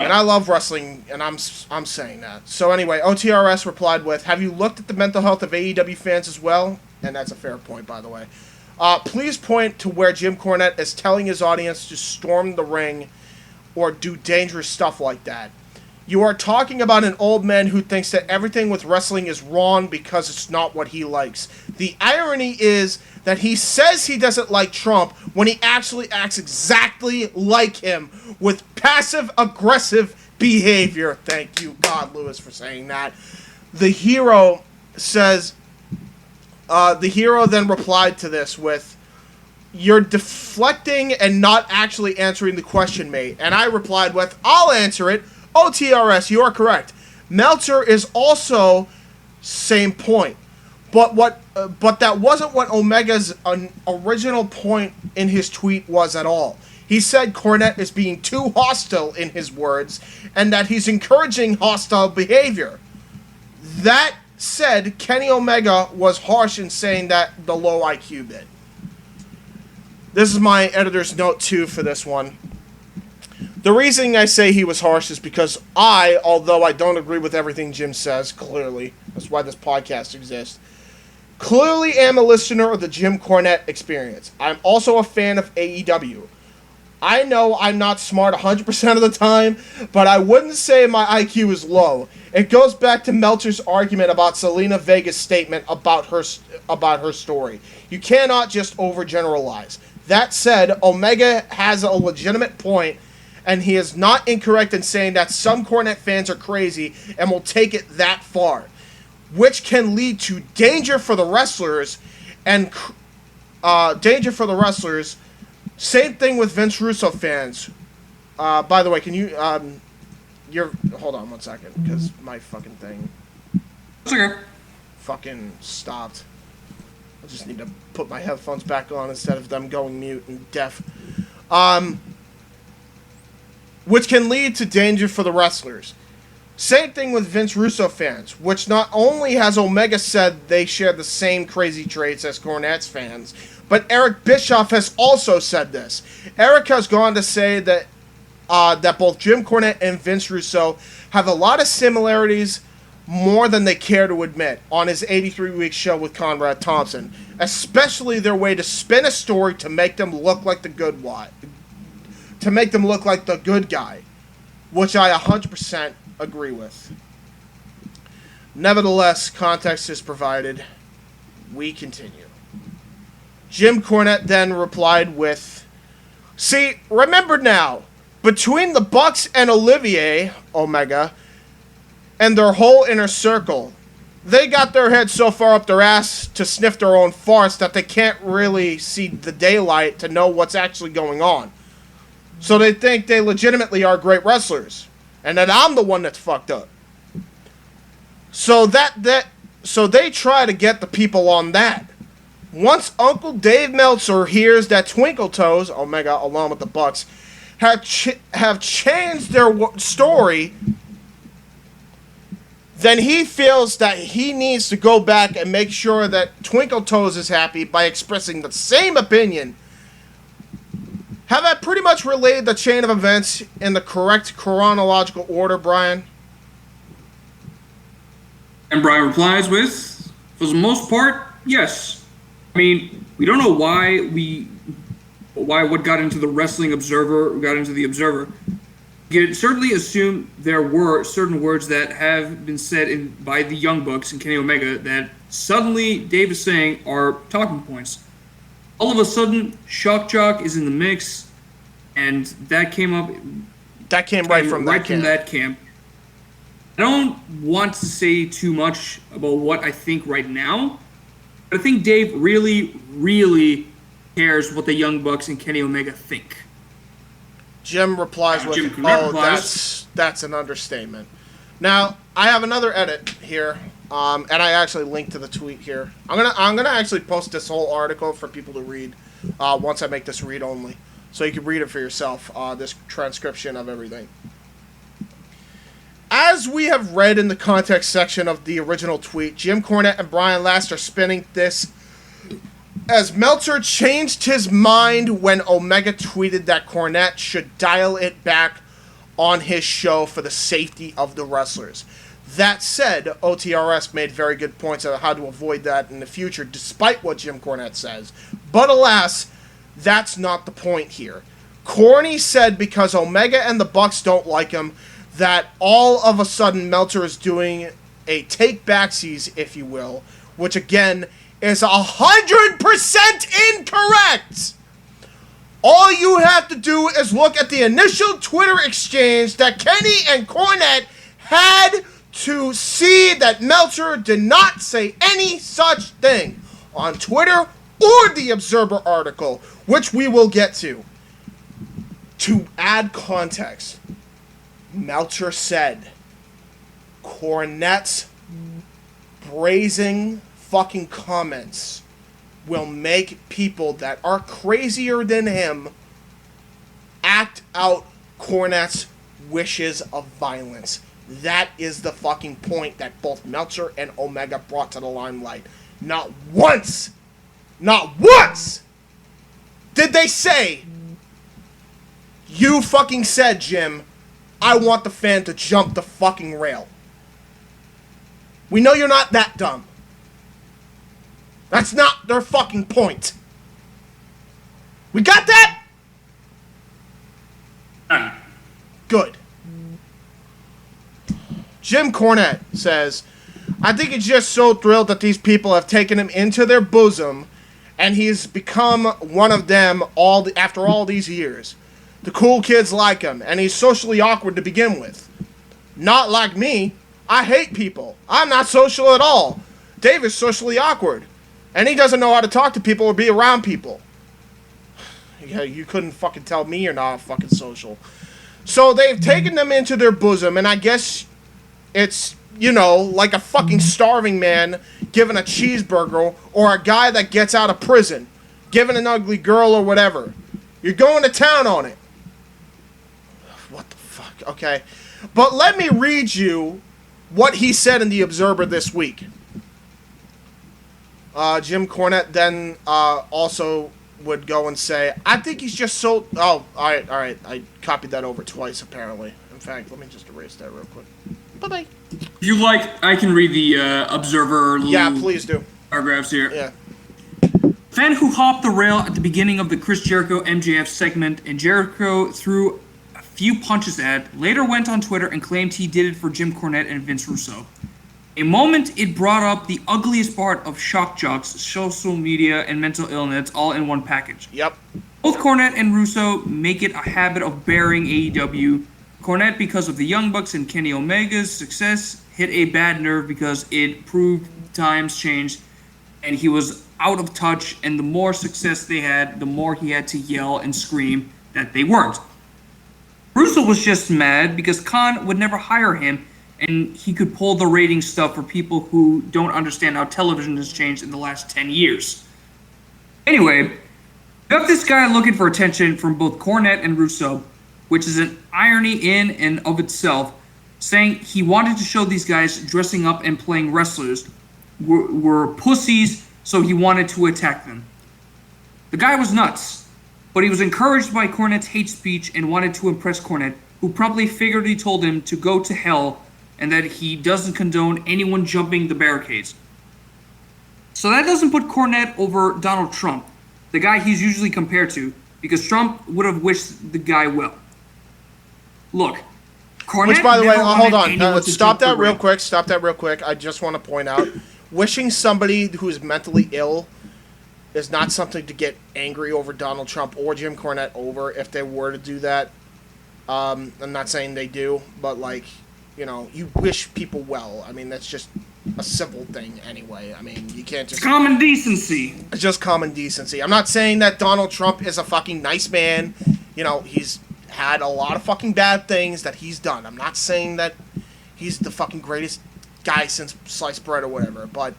And I love wrestling, and I'm saying that. So anyway, OTRS replied with, have you looked at the mental health of AEW fans as well? And that's a fair point, by the way. Please point to where Jim Cornette is telling his audience to storm the ring or do dangerous stuff like that. You are talking about an old man who thinks that everything with wrestling is wrong because it's not what he likes. The irony is that he says he doesn't like Trump when he actually acts exactly like him with passive-aggressive behavior. Thank you, God, Lewis, for saying that. The hero says... the hero then replied to this with, you're deflecting and not actually answering the question, mate. And I replied with, I'll answer it. OTRS, you are correct. Meltzer is also same point. But that wasn't what Omega's original point in his tweet was at all. He said Cornette is being too hostile in his words, and that he's encouraging hostile behavior. That said, Kenny Omega was harsh in saying that the low IQ bit. This is my editor's note too for this one. The reason I say he was harsh is because although I don't agree with everything Jim says, clearly, that's why this podcast exists, clearly am a listener of the Jim Cornette experience. I'm also a fan of AEW. I know I'm not smart 100% of the time, but I wouldn't say my IQ is low. It goes back to Meltzer's argument about Selena Vega's statement about her story. You cannot just overgeneralize. That said, Omega has a legitimate point, and he is not incorrect in saying that some Cornette fans are crazy and will take it that far, which can lead to danger for the wrestlers and Same thing with Vince Russo fans. By the way, can you hold on 1 second, because my fucking thing fucking stopped. I just need to put my headphones back on instead of them going mute and deaf. Which can lead to danger for the wrestlers. Same thing with Vince Russo fans, which not only has Omega said they share the same crazy traits as Cornette's fans, but Eric Bischoff has also said this. Eric has gone to say that that both Jim Cornette and Vince Russo have a lot of similarities, more than they care to admit, on his 83-week show with Conrad Thompson, especially their way to spin a story to make them look like the good guy, which I 100% agree with. Nevertheless, context is provided. We continue. Jim Cornette then replied with, see, remember now, between the Bucks and Olivier, Omega, and their whole inner circle, they got their heads so far up their ass to sniff their own farts that they can't really see the daylight to know what's actually going on. So they think they legitimately are great wrestlers, and that I'm the one that's fucked up. So they try to get the people on that. Once Uncle Dave Meltzer hears that Twinkle Toes, Omega along with the Bucks, have changed their story, then he feels that he needs to go back and make sure that Twinkle Toes is happy by expressing the same opinion. Have I pretty much relayed the chain of events in the correct chronological order, Brian? And Brian replies with, for the most part, yes. I mean, we don't know why what got into the Wrestling Observer, got into the Observer. You can certainly assume there were certain words that have been said by the Young Bucks and Kenny Omega that suddenly Dave is saying are talking points. All of a sudden, Shock Jock is in the mix, and that came up. That came right from that camp. I don't want to say too much about what I think right now, but I think Dave really, really cares what the Young Bucks and Kenny Omega think. Jim replies with, Jim Cornette that's an understatement. Now, I have another edit here, and I actually linked to the tweet here. I'm gonna actually post this whole article for people to read once I make this read only, so you can read it for yourself. This transcription of everything. As we have read in the context section of the original tweet, Jim Cornette and Brian Last are spinning this as Meltzer changed his mind when Omega tweeted that Cornette should dial it back on his show for the safety of the wrestlers. That said, OTRS made very good points on how to avoid that in the future, despite what Jim Cornette says. But alas, that's not the point here. Corny said because Omega and the Bucks don't like him, that all of a sudden Meltzer is doing a take backsies, if you will, which again is 100% incorrect. All you have to do is look at the initial Twitter exchange that Kenny and Cornette had to see that Meltzer did not say any such thing on Twitter or the Observer article, which we will get to. To add context, Meltzer said Cornette's brazen fucking comments will make people that are crazier than him act out Cornette's wishes of violence. That is the fucking point that both Meltzer and Omega brought to the limelight. Not once did they say, you fucking said, Jim, I want the fan to jump the fucking rail. We know you're not that dumb. That's not their fucking point. We got that? Good. Jim Cornette says, I think he's just so thrilled that these people have taken him into their bosom and he's become one of them after all these years. The cool kids like him, and he's socially awkward to begin with. Not like me. I hate people. I'm not social at all. Dave is socially awkward, and he doesn't know how to talk to people or be around people. Yeah, you couldn't fucking tell me you're not fucking social. So they've taken them into their bosom, and I guess it's, you know, like a fucking starving man given a cheeseburger, or a guy that gets out of prison, given an ugly girl or whatever. You're going to town on it. What the fuck? Okay. But let me read you what he said in the Observer this week. Jim Cornette then also would go and say, I think he's just so... Oh, all right. I copied that over twice, apparently. In fact, let me just erase that real quick. Bye-bye. If you like, I can read the Observer... Yeah, please do. Paragraphs here. Yeah. Fan who hopped the rail at the beginning of the Chris Jericho MJF segment and Jericho threw a few punches at, later went on Twitter and claimed he did it for Jim Cornette and Vince Russo. A moment it brought up the ugliest part of Shock Jock's social media and mental illness all in one package. Yep. Both Cornette and Russo make it a habit of burying AEW. Cornette, because of the Young Bucks and Kenny Omega's success, hit a bad nerve because it proved times changed and he was out of touch, and the more success they had, the more he had to yell and scream that they weren't. Russo was just mad because Khan would never hire him, and he could pull the rating stuff for people who don't understand how television has changed in the last 10 years. Anyway, you have this guy looking for attention from both Cornette and Russo, which is an irony in and of itself, saying he wanted to show these guys dressing up and playing wrestlers were pussies, so he wanted to attack them. The guy was nuts, but he was encouraged by Cornette's hate speech and wanted to impress Cornette, who promptly figuratively told him to go to hell and that he doesn't condone anyone jumping the barricades. So that doesn't put Cornette over Donald Trump, the guy he's usually compared to, because Trump would have wished the guy well. Look, Cornette. Which, by the way, hold on. Stop that real quick. Stop that real quick. I just want to point out, wishing somebody who is mentally ill is not something to get angry over Donald Trump or Jim Cornette over if they were to do that. I'm not saying they do, but like, you know, you wish people well. I mean, that's just a civil thing anyway. I mean, you can't just... Common decency. It's just common decency. I'm not saying that Donald Trump is a fucking nice man. You know, he's had a lot of fucking bad things that he's done. I'm not saying that he's the fucking greatest guy since sliced bread or whatever, but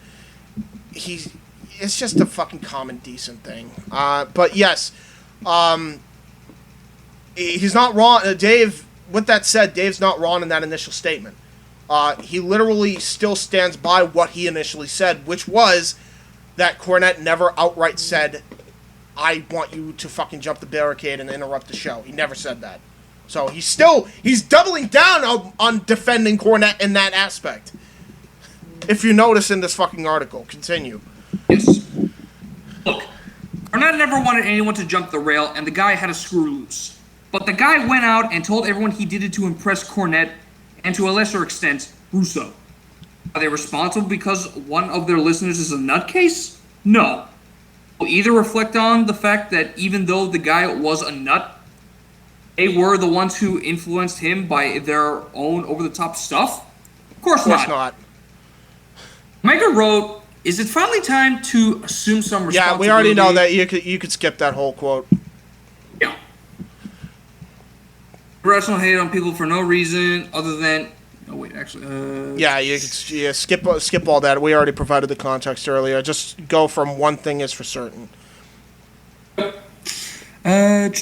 it's just a fucking common decent thing. But yes, he's not wrong. Dave, with that said, Dave's not wrong in that initial statement. He literally still stands by what he initially said, which was that Cornette never outright said, I want you to fucking jump the barricade and interrupt the show. He never said that. So he's doubling down on defending Cornette in that aspect. If you notice in this fucking article. Continue. Yes. Look, Cornette never wanted anyone to jump the rail, and the guy had a screw loose. But the guy went out and told everyone he did it to impress Cornette, and to a lesser extent, Russo. Are they responsible because one of their listeners is a nutcase? No. Will either reflect on the fact that even though the guy was a nut, they were the ones who influenced him by their own over-the-top stuff? Of course not. Mega wrote, is it finally time to assume some responsibility? Yeah, we already know that you could skip that whole quote. Yeah. Irrational hate on people for no reason other than... Oh, wait, actually... Yeah, you could skip all that. We already provided the context earlier. Just go from one thing is for certain. Cornette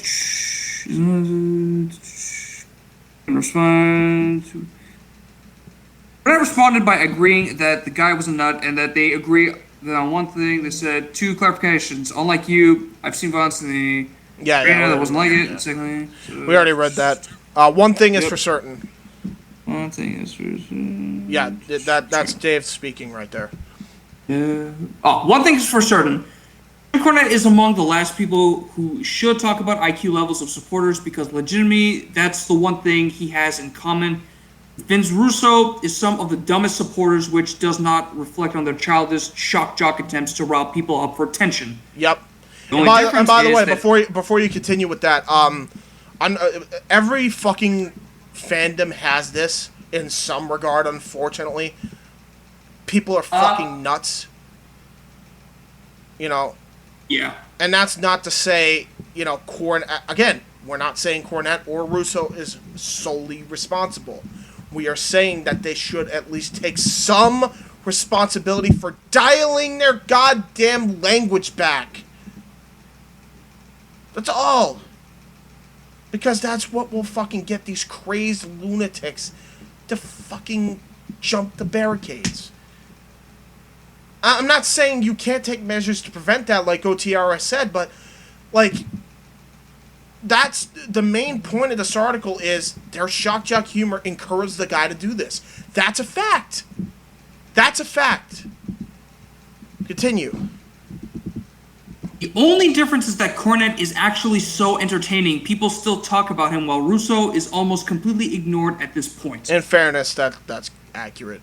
responded by agreeing that the guy was a nut and that they agree that on one thing. They said, 2 clarifications. Unlike you, I've seen violence in the... Yeah, that wasn't like it. Secondly, we already read that. One thing is for certain. One thing is for certain. Yeah, that's Dave speaking right there. Yeah. Oh, one thing is for certain. Jim Cornette is among the last people who should talk about IQ levels of supporters because legitimately, that's the one thing he has in common. Vince Russo is some of the dumbest supporters, which does not reflect on their childish shock jock attempts to rile people up for attention. Yep. And by the way, before you continue with that, every fucking fandom has this in some regard, unfortunately. People are fucking nuts. You know? Yeah. And that's not to say, you know, again, we're not saying Cornette or Russo is solely responsible. We are saying that they should at least take some responsibility for dialing their goddamn language back. That's all. Because that's what will fucking get these crazed lunatics to fucking jump the barricades. I'm not saying you can't take measures to prevent that, like OTRS said, but, like, that's the main point of this article is their shock jock humor encouraged the guy to do this. That's a fact. That's a fact. Continue. The only difference is that Cornette is actually so entertaining, people still talk about him, while Russo is almost completely ignored at this point. In fairness, that's accurate.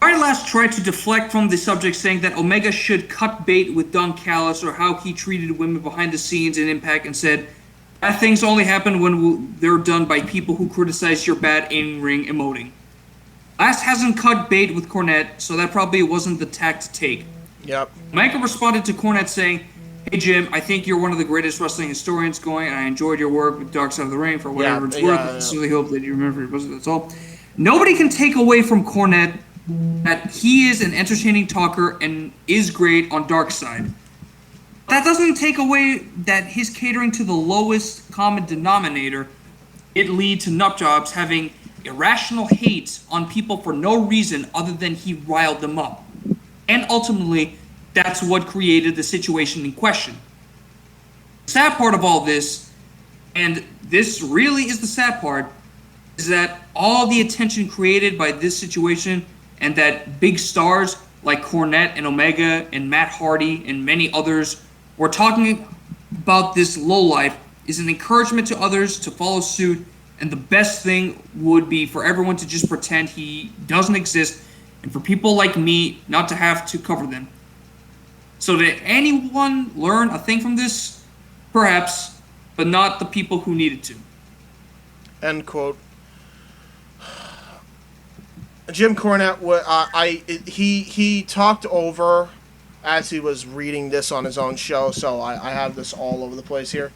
I last tried to deflect from the subject, saying that Omega should cut bait with Don Callis or how he treated women behind the scenes in Impact, and said, bad things only happen when they're done by people who criticize your bad in-ring emoting. Last hasn't cut bait with Cornette, so that probably wasn't the tack to take. Yep. Omega responded to Cornette saying, hey Jim, I think you're one of the greatest wrestling historians going, and I enjoyed your work with Dark Side of the Ring for whatever it's worth. I sincerely hope that you remember it. That's all. Nobody can take away from Cornette that he is an entertaining talker and is great on Dark Side. That doesn't take away that his catering to the lowest common denominator it lead to nutjobs having irrational hate on people for no reason other than he riled them up. And ultimately, that's what created the situation in question. The sad part of all this, and this really is the sad part, is that all the attention created by this situation and that big stars like Cornette and Omega and Matt Hardy and many others were talking about this lowlife is an encouragement to others to follow suit, and the best thing would be for everyone to just pretend he doesn't exist and for people like me not to have to cover them. So did anyone learn a thing from this? Perhaps, but not the people who needed to. End quote. Jim Cornette, he talked over as he was reading this on his own show, so I have this all over the place here.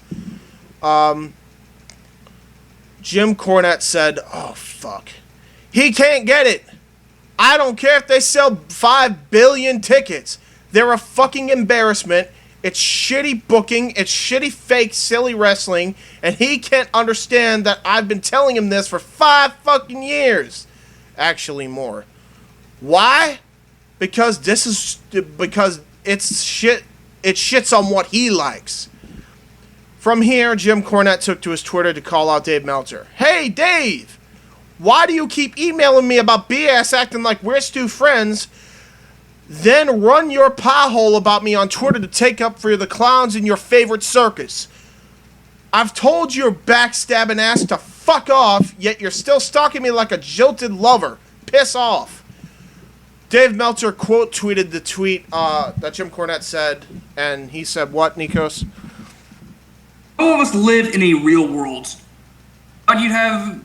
Jim Cornette said, "Oh fuck, he can't get it. I don't care if they sell 5 billion tickets. They're a fucking embarrassment. It's shitty booking. It's shitty, fake, silly wrestling, and he can't understand that I've been telling him this for 5 fucking years." Actually, more. Why? Because it's shit. It shits on what he likes. From here, Jim Cornette took to his Twitter to call out Dave Meltzer. "Hey, Dave! Why do you keep emailing me about BS acting like we're still friends, then run your pie hole about me on Twitter to take up for the clowns in your favorite circus? I've told your backstabbing ass to fuck off, yet you're still stalking me like a jilted lover. Piss off." Dave Meltzer quote tweeted the tweet that Jim Cornette said, and he said, what, Nikos? All of us live in a real world. But you'd have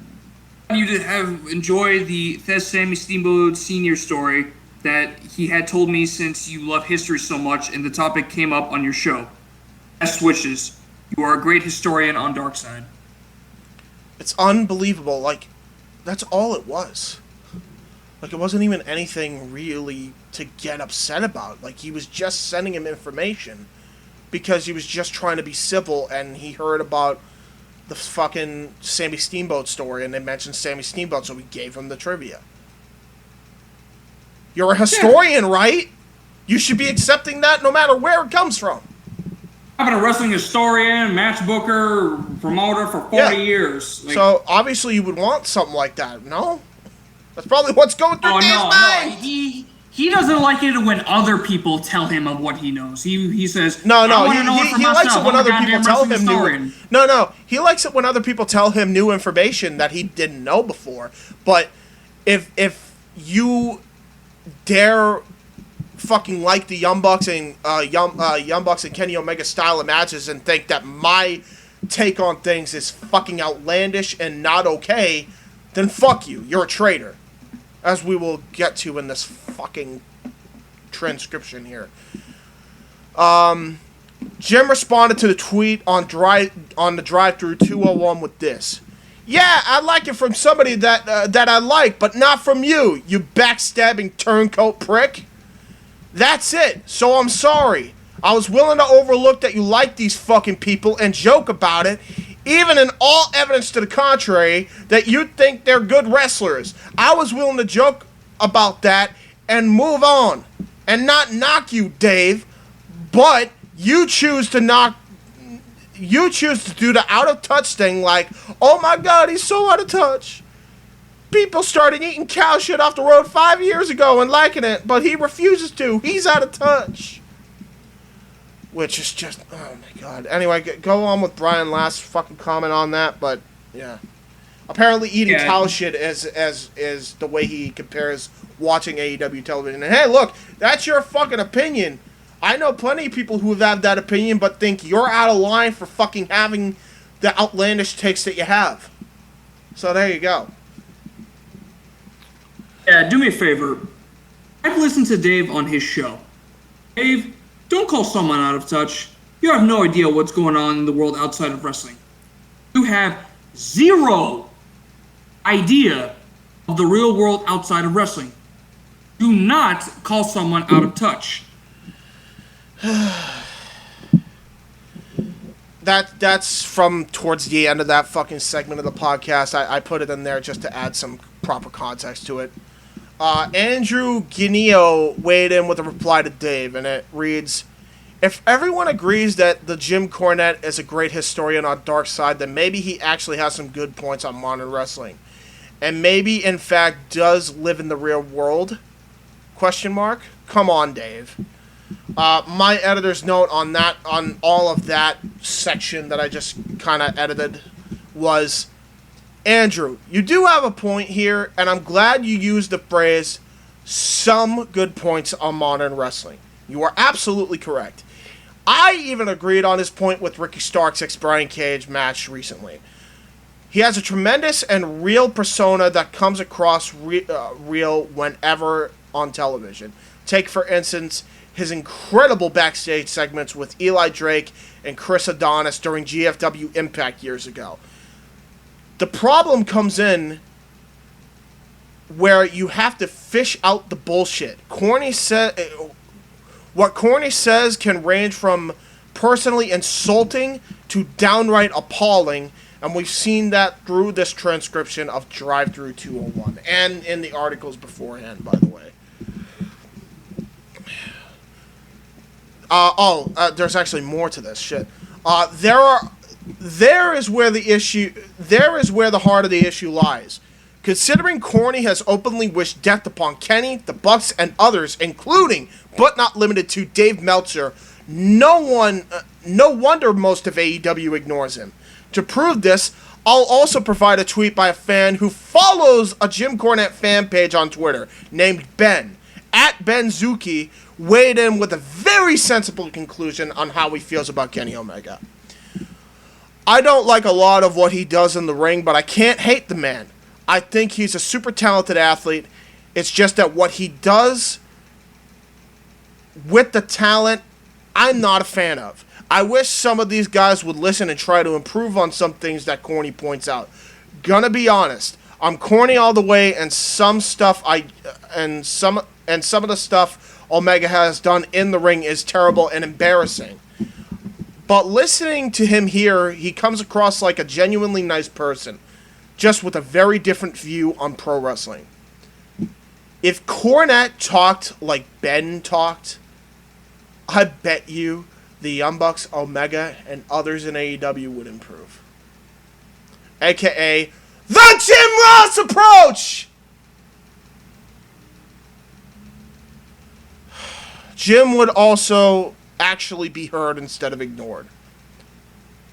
enjoyed the Sammy Steamboat Sr. story that he had told me since you love history so much and the topic came up on your show. Best wishes. You are a great historian on Dark Side. It's unbelievable. Like, that's all it was. Like, it wasn't even anything really to get upset about. Like, he was just sending him information because he was just trying to be civil, and he heard about the fucking Sammy Steamboat story, and they mentioned Sammy Steamboat, so we gave him the trivia. You're a historian, right? You should be accepting that no matter where it comes from. I've been a wrestling historian, match booker, promoter for 40 years. Like, so, obviously you would want something like that, no? That's probably what's going through Dave's mind. No. He doesn't like it when other people tell him of what he knows. He says, No, he likes it when other people tell him new... No, he likes it when other people tell him new information that he didn't know before. But if you dare fucking like the Young Bucks and Young Bucks and Kenny Omega style of matches and think that my take on things is fucking outlandish and not okay, then fuck you. You're a traitor. As we will get to in this fucking transcription here. Jim responded to the tweet on the drive-thru 201 with this. "Yeah, I like it from somebody that I like, but not from you, you backstabbing turncoat prick. That's it, so I'm sorry. I was willing to overlook that you like these fucking people and joke about it, even in all evidence to the contrary, that you think they're good wrestlers. I was willing to joke about that and move on, and not knock you, Dave, but you choose to do the out-of-touch thing like, oh my god, he's so out of touch. People started eating cow shit off the road 5 years ago and liking it, but he refuses to. He's out of touch." Which is just, oh my god. Anyway, go on with Brian last fucking comment on that, but yeah. Apparently eating cow shit is the way he compares watching AEW television. And hey, look, that's your fucking opinion. I know plenty of people who have that opinion but think you're out of line for fucking having the outlandish takes that you have. So there you go. Yeah, do me a favor. I've listened to Dave on his show. Dave, don't call someone out of touch. You have no idea what's going on in the world outside of wrestling. You have zero idea of the real world outside of wrestling. Do not call someone out of touch. That's from towards the end of that fucking segment of the podcast. I put it in there just to add some proper context to it. Andrew Guineo weighed in with a reply to Dave, and it reads, if everyone agrees that the Jim Cornette is a great historian on Dark Side, then maybe he actually has some good points on modern wrestling. And maybe, in fact, does live in the real world? Question mark? Come on, Dave. My editor's note on that, on all of that section that I just kind of edited was, Andrew, you do have a point here, and I'm glad you used the phrase, some good points on modern wrestling. You are absolutely correct. I even agreed on his point with Ricky Stark's ex-Brian Cage match recently. He has a tremendous and real persona that comes across real whenever on television. Take, for instance, his incredible backstage segments with Eli Drake and Chris Adonis during GFW Impact years ago. The problem comes in where you have to fish out the bullshit. What Corny says can range from personally insulting to downright appalling, and we've seen that through this transcription of Drive Thru 201 and in the articles beforehand, by the way. There's actually more to this shit. There is where the heart of the issue lies. Considering Corny has openly wished death upon Kenny, the Bucks, and others, including, but not limited to, Dave Meltzer, no wonder most of AEW ignores him. To prove this, I'll also provide a tweet by a fan who follows a Jim Cornette fan page on Twitter, named Ben, @BenZuki, weighed in with a very sensible conclusion on how he feels about Kenny Omega. I don't like a lot of what he does in the ring, but I can't hate the man. I think he's a super talented athlete. It's just that what he does with the talent, I'm not a fan of. I wish some of these guys would listen and try to improve on some things that Corny points out. Gonna be honest, I'm corny all the way, and some of the stuff Omega has done in the ring is terrible and embarrassing. But listening to him here, he comes across like a genuinely nice person, just with a very different view on pro wrestling. If Cornette talked like Ben talked, I bet you the Young Bucks, Omega, and others in AEW would improve. AKA, the Jim Ross approach! Jim would also actually be heard instead of ignored,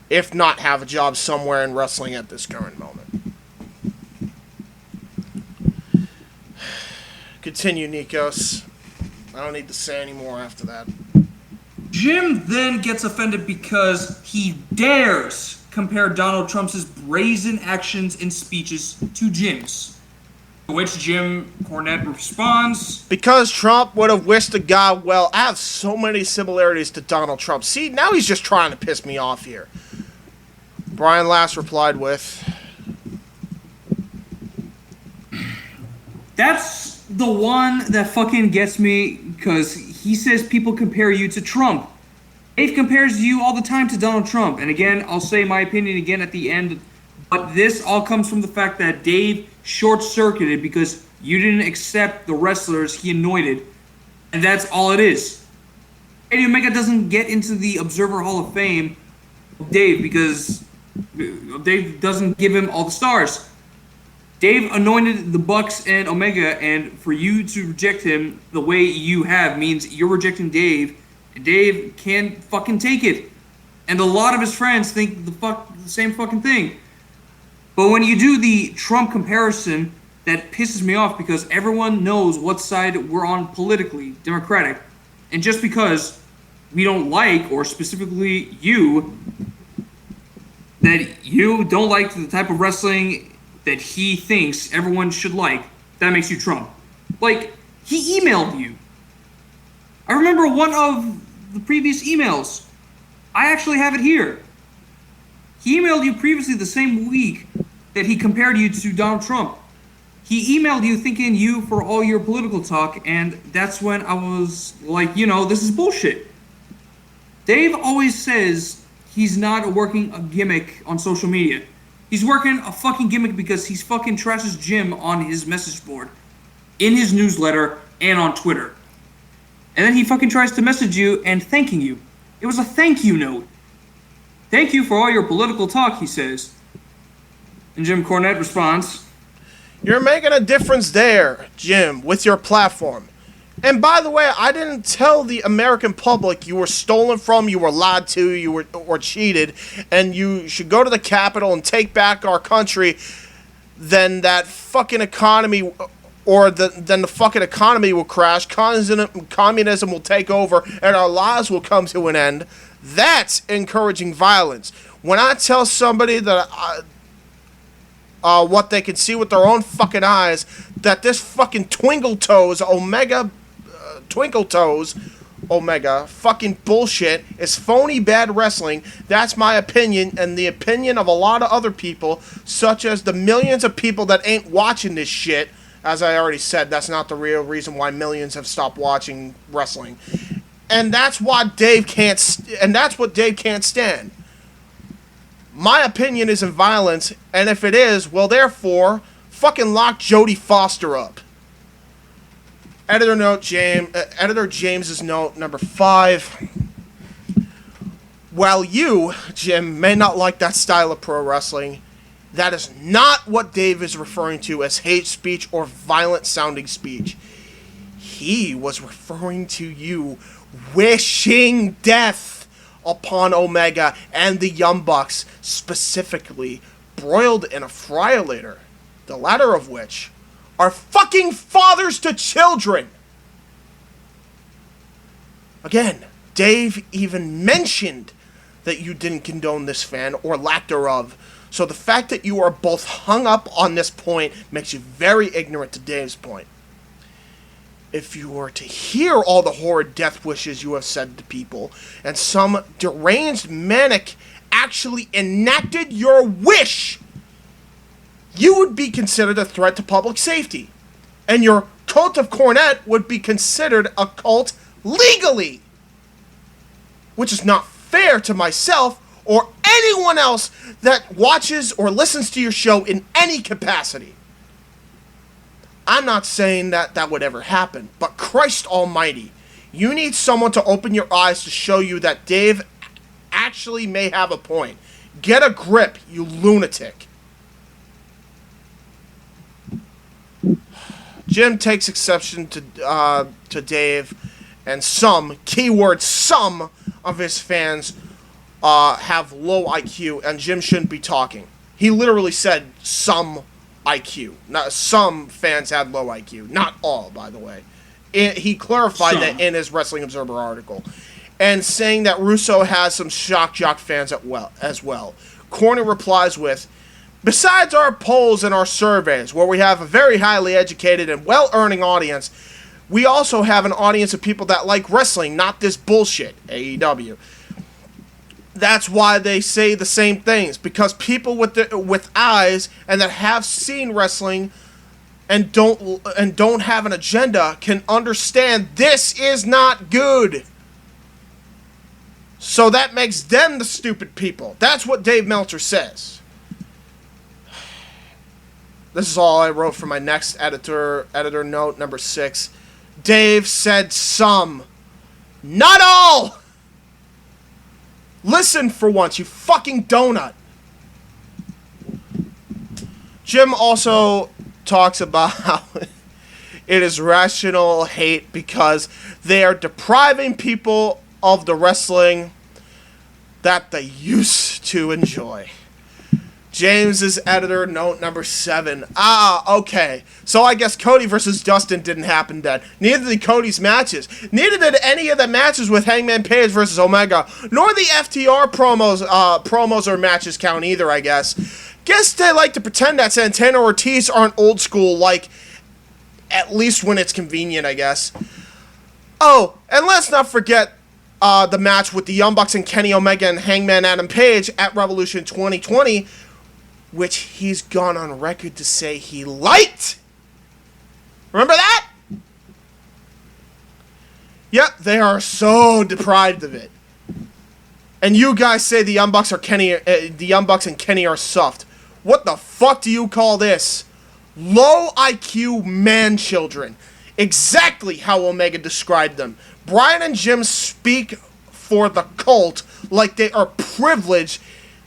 if not have a job somewhere in wrestling at this current moment. Continue, Nikos. I don't need to say any more after that. Jim then gets offended because he dares compare Donald Trump's brazen actions and speeches to Jim's. To which Jim Cornette responds, because Trump would have wished the guy well. I have so many similarities to Donald Trump. See, now he's just trying to piss me off here. Brian Last replied with, that's the one that fucking gets me, because he says people compare you to Trump. Dave compares you all the time to Donald Trump. And again, I'll say my opinion again at the end, but this all comes from the fact that Dave short-circuited because you didn't accept the wrestlers he anointed, and that's all it is. Eddie Omega doesn't get into the Observer Hall of Fame of Dave because Dave doesn't give him all the stars. Dave anointed the Bucks and Omega, and for you to reject him the way you have means you're rejecting Dave, and Dave can't fucking take it. And a lot of his friends think the same fucking thing. But when you do the Trump comparison, that pisses me off because everyone knows what side we're on politically, Democratic. And just because we don't like, or specifically you, that you don't like the type of wrestling that he thinks everyone should like, that makes you Trump. Like, he emailed you. I remember one of the previous emails. I actually have it here. He emailed you previously the same week that he compared you to Donald Trump. He emailed you thanking you for all your political talk, and that's when I was like, this is bullshit. Dave always says he's not working a gimmick on social media. He's working a fucking gimmick because he's fucking trashes Jim on his message board, in his newsletter, and on Twitter. And then he fucking tries to message you and thanking you. It was a thank you note. Thank you for all your political talk, he says. And Jim Cornette responds, "You're making a difference there, Jim, with your platform. And by the way, I didn't tell the American public you were stolen from, you were lied to, you were or cheated, and you should go to the Capitol and take back our country. Then that fucking economy, then the fucking economy will crash, communism will take over, and our lives will come to an end. That's encouraging violence. When I tell somebody that what they can see with their own fucking eyes, that this fucking Twinkle Toes Omega fucking bullshit is phony bad wrestling, that's my opinion and the opinion of a lot of other people, such as the millions of people that ain't watching this shit. As I already said, that's not the real reason why millions have stopped watching wrestling. And that's what Dave can't stand. My opinion isn't violence, and if it is, well, therefore, fucking lock Jodie Foster up." Editor James's note number 5. "While you, Jim, may not like that style of pro wrestling, that is not what Dave is referring to as hate speech or violent-sounding speech. He was referring to you wishing death upon Omega and the Young Bucks, specifically broiled in a fryer-later, the latter of which are fucking fathers to children." Again, Dave even mentioned that you didn't condone this fan, or lack thereof. So the fact that you are both hung up on this point makes you very ignorant to Dave's point. If you were to hear all the horrid death wishes you have said to people, and some deranged manic actually enacted your wish, you would be considered a threat to public safety. And your cult of Cornett would be considered a cult legally. Which is not fair to myself or anyone else that watches or listens to your show in any capacity. I'm not saying that that would ever happen, but Christ almighty, you need someone to open your eyes to show you that Dave actually may have a point. Get a grip, you lunatic. Jim takes exception to Dave, and some, keyword some, of his fans have low IQ, and Jim shouldn't be talking. He literally said some IQ. Not some fans had low IQ. Not all, by the way. He clarified that in his Wrestling Observer article. And saying that Russo has some shock jock fans as well. Cornett replies with, "Besides our polls and our surveys, where we have a very highly educated and well-earning audience, we also have an audience of people that like wrestling, not this bullshit, AEW. That's why they say the same things, because people with eyes and that have seen wrestling and don't have an agenda can understand this is not good. So that makes them the stupid people." That's what Dave Meltzer says. This is all I wrote for my next editor note number 6. Dave said some, not all. Listen for once, you fucking donut. Jim also talks about how it is rational hate because they are depriving people of the wrestling that they used to enjoy. James's editor note number 7. Okay. So I guess Cody versus Dustin didn't happen then. Neither did Cody's matches. Neither did any of the matches with Hangman Page versus Omega. Nor the FTR promos or matches count either, I guess. Guess they like to pretend that Santana or Ortiz aren't old school, like, at least when it's convenient, I guess. Oh, and let's not forget the match with the Young Bucks and Kenny Omega and Hangman Adam Page at Revolution 2020, which he's gone on record to say he liked. Remember that? Yep, they are so deprived of it. And you guys say the Young Bucks and Kenny are soft. What the fuck do you call this? Low IQ man children. Exactly how Omega described them. Brian and Jim speak for the cult like they are privileged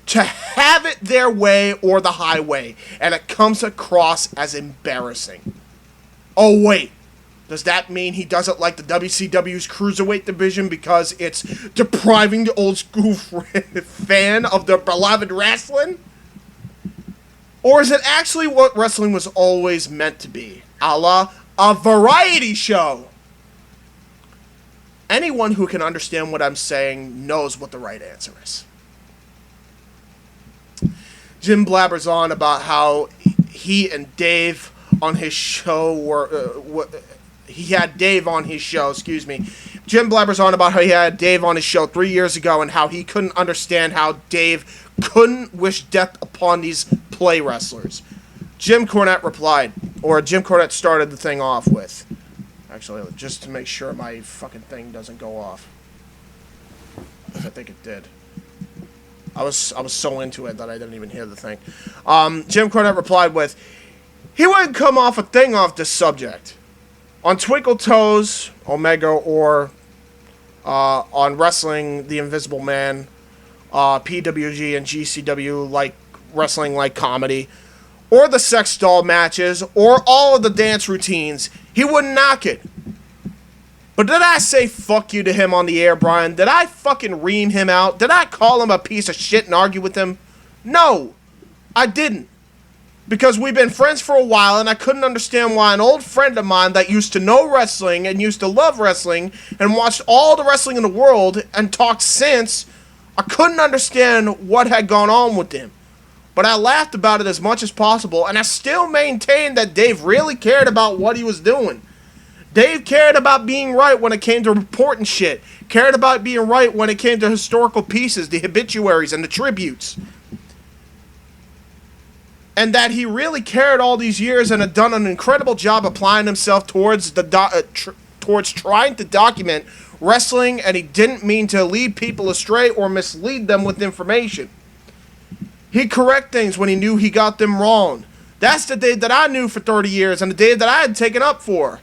to have it their way or the highway, and it comes across as embarrassing. Oh wait, does that mean he doesn't like the WCW's Cruiserweight division because it's depriving the old school fan of their beloved wrestling? Or is it actually what wrestling was always meant to be? A la a variety show? Anyone who can understand what I'm saying knows what the right answer is. Jim blabbers on about how he and Dave on his show were... he had Dave on his show, excuse me. Jim blabbers on about how he had Dave on his show 3 years ago and how he couldn't understand how Dave couldn't wish death upon these play wrestlers. Jim Cornette replied, or Jim Cornette started the thing off with. Actually, just to make sure my fucking thing doesn't go off. I think it did. I was so into it that I didn't even hear the thing. Jim Cornette replied with, he wouldn't come off a thing off this subject. On Twinkle Toes, Omega, or on Wrestling the Invisible Man, PWG and GCW, like wrestling like comedy, or the sex doll matches, or all of the dance routines, he wouldn't knock it. But did I say fuck you to him on the air, Brian? Did I fucking ream him out? Did I call him a piece of shit and argue with him? No, I didn't. Because we've been friends for a while, and I couldn't understand why an old friend of mine that used to know wrestling and used to love wrestling and watched all the wrestling in the world and talked since, I couldn't understand what had gone on with him. But I laughed about it as much as possible, and I still maintain that Dave really cared about what he was doing. Dave cared about being right when it came to reporting shit. Cared about being right when it came to historical pieces, the obituaries, and the tributes. And that he really cared all these years and had done an incredible job applying himself towards towards trying to document wrestling, and he didn't mean to lead people astray or mislead them with information. He'd correct things when he knew he got them wrong. That's the Dave that I knew for 30 years and the Dave that I had taken up for.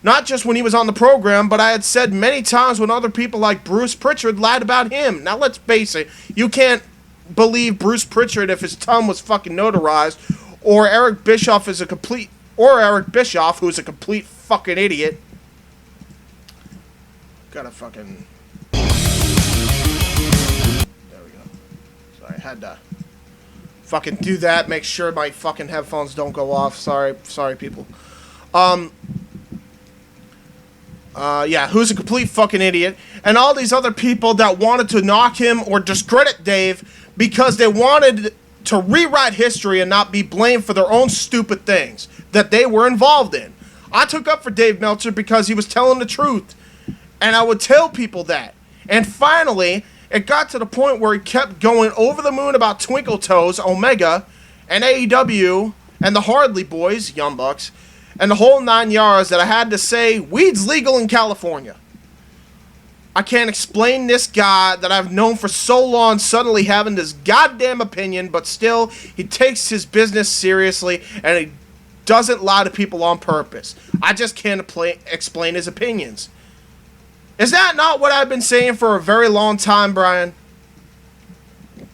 Not just when he was on the program, but I had said many times when other people like Bruce Pritchard lied about him. Now let's face it, you can't believe Bruce Pritchard if his tongue was fucking notarized, or Eric Bischoff who's a complete fucking idiot. Gotta fucking... There we go. Sorry, I had to fucking do that, make sure my fucking headphones don't go off. Sorry people. Yeah, who's a complete fucking idiot, and all these other people that wanted to knock him or discredit Dave because they wanted to rewrite history and not be blamed for their own stupid things that they were involved in. I took up for Dave Meltzer because he was telling the truth, and I would tell people that. And finally, it got to the point where he kept going over the moon about Twinkle Toes, Omega, and AEW, and the Hardley Boys, Young Bucks, and the whole 9 yards that I had to say, weed's legal in California. I can't explain this guy that I've known for so long suddenly having this goddamn opinion, but still, he takes his business seriously, and he doesn't lie to people on purpose. I just can't explain his opinions. Is that not what I've been saying for a very long time, Brian?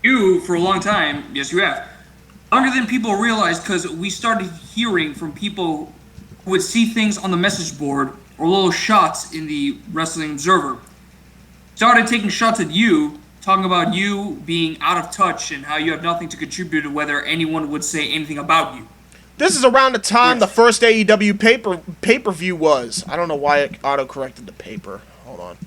You, for a long time, yes you have. Longer than people realize, because we started hearing from people who would see things on the message board or little shots in the Wrestling Observer. Started taking shots at you, talking about you being out of touch and how you have nothing to contribute to whether anyone would say anything about you. This is around the time the first AEW pay-per-view was. I don't know why it auto-corrected the paper. Hold on.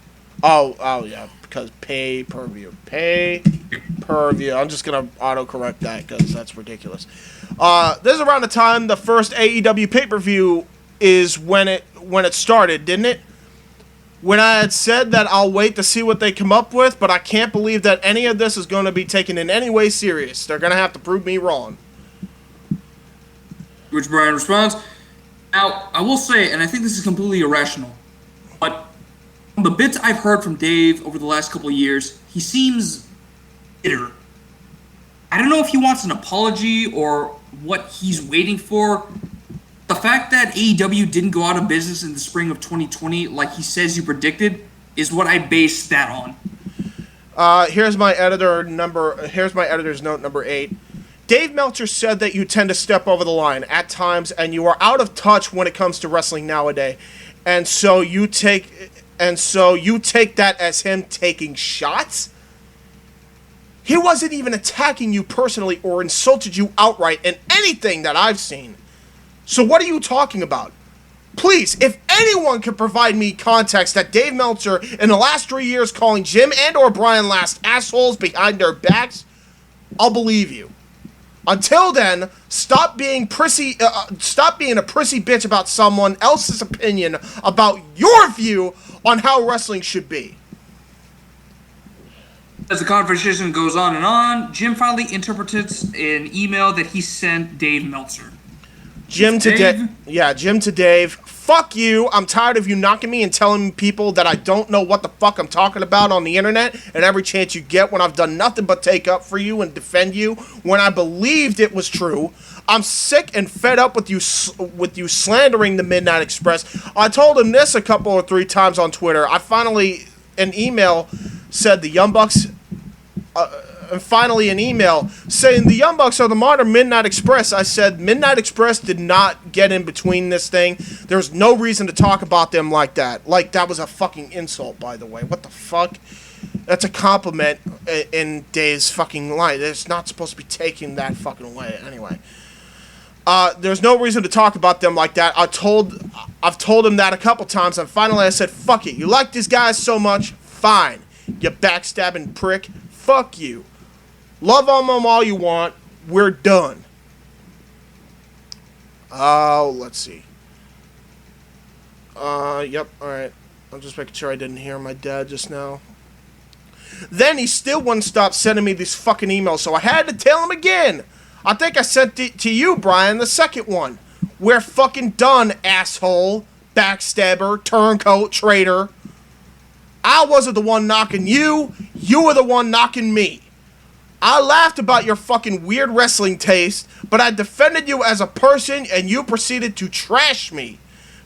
Oh yeah, because pay-per-view. Pay-per-view. I'm just going to auto-correct that because that's ridiculous. This is around the time the first AEW pay-per-view is when it started, didn't it? When I had said that I'll wait to see what they come up with, but I can't believe that any of this is going to be taken in any way serious. They're going to have to prove me wrong. Which Brian responds, now, I will say, and I think this is completely irrational, but the bits I've heard from Dave over the last couple of years, he seems bitter. I don't know if he wants an apology or what he's waiting for. The fact that AEW didn't go out of business in the spring of 2020, like he says you predicted, is what I base that on. Here's my editor's note number 8. Dave Meltzer said that you tend to step over the line at times, and you are out of touch when it comes to wrestling nowadays, and so you take that as him taking shots. He wasn't even attacking you personally or insulted you outright in anything that I've seen. So what are you talking about? Please, if anyone could provide me context that Dave Meltzer in the last 3 years calling Jim and or Brian Last assholes behind their backs, I'll believe you. Until then, stop being a prissy bitch about someone else's opinion about your view on how wrestling should be. As the conversation goes on, Jim finally interprets an email that he sent Dave Meltzer. Jim to Dave. Fuck you. I'm tired of you knocking me and telling people that I don't know what the fuck I'm talking about on the internet, and every chance you get when I've done nothing but take up for you and defend you when I believed it was true. I'm sick and fed up with you slandering the Midnight Express. I told him this a couple or 3 times on Twitter. An email said the Young Bucks... and finally an email saying the Young Bucks are the modern Midnight Express. I said Midnight Express did not get in between this thing. There's no reason to talk about them like that. Like, that was a fucking insult, by the way. What the fuck? That's a compliment in Dave's fucking line. It's not supposed to be taken that fucking way. Anyway. There's no reason to talk about them like that. I've told him that a couple times, and finally I said, fuck it. You like these guys so much? Fine. You backstabbing prick. Fuck you. Love on them all you want. We're done. Oh, let's see. Yep, alright. I'm just making sure I didn't hear my dad just now. Then he still wouldn't stop sending me these fucking emails, so I had to tell him again. I think I sent it to you, Brian, the second one. We're fucking done, asshole, backstabber, turncoat, traitor. I wasn't the one knocking you. You were the one knocking me. I laughed about your fucking weird wrestling taste, but I defended you as a person, and you proceeded to trash me.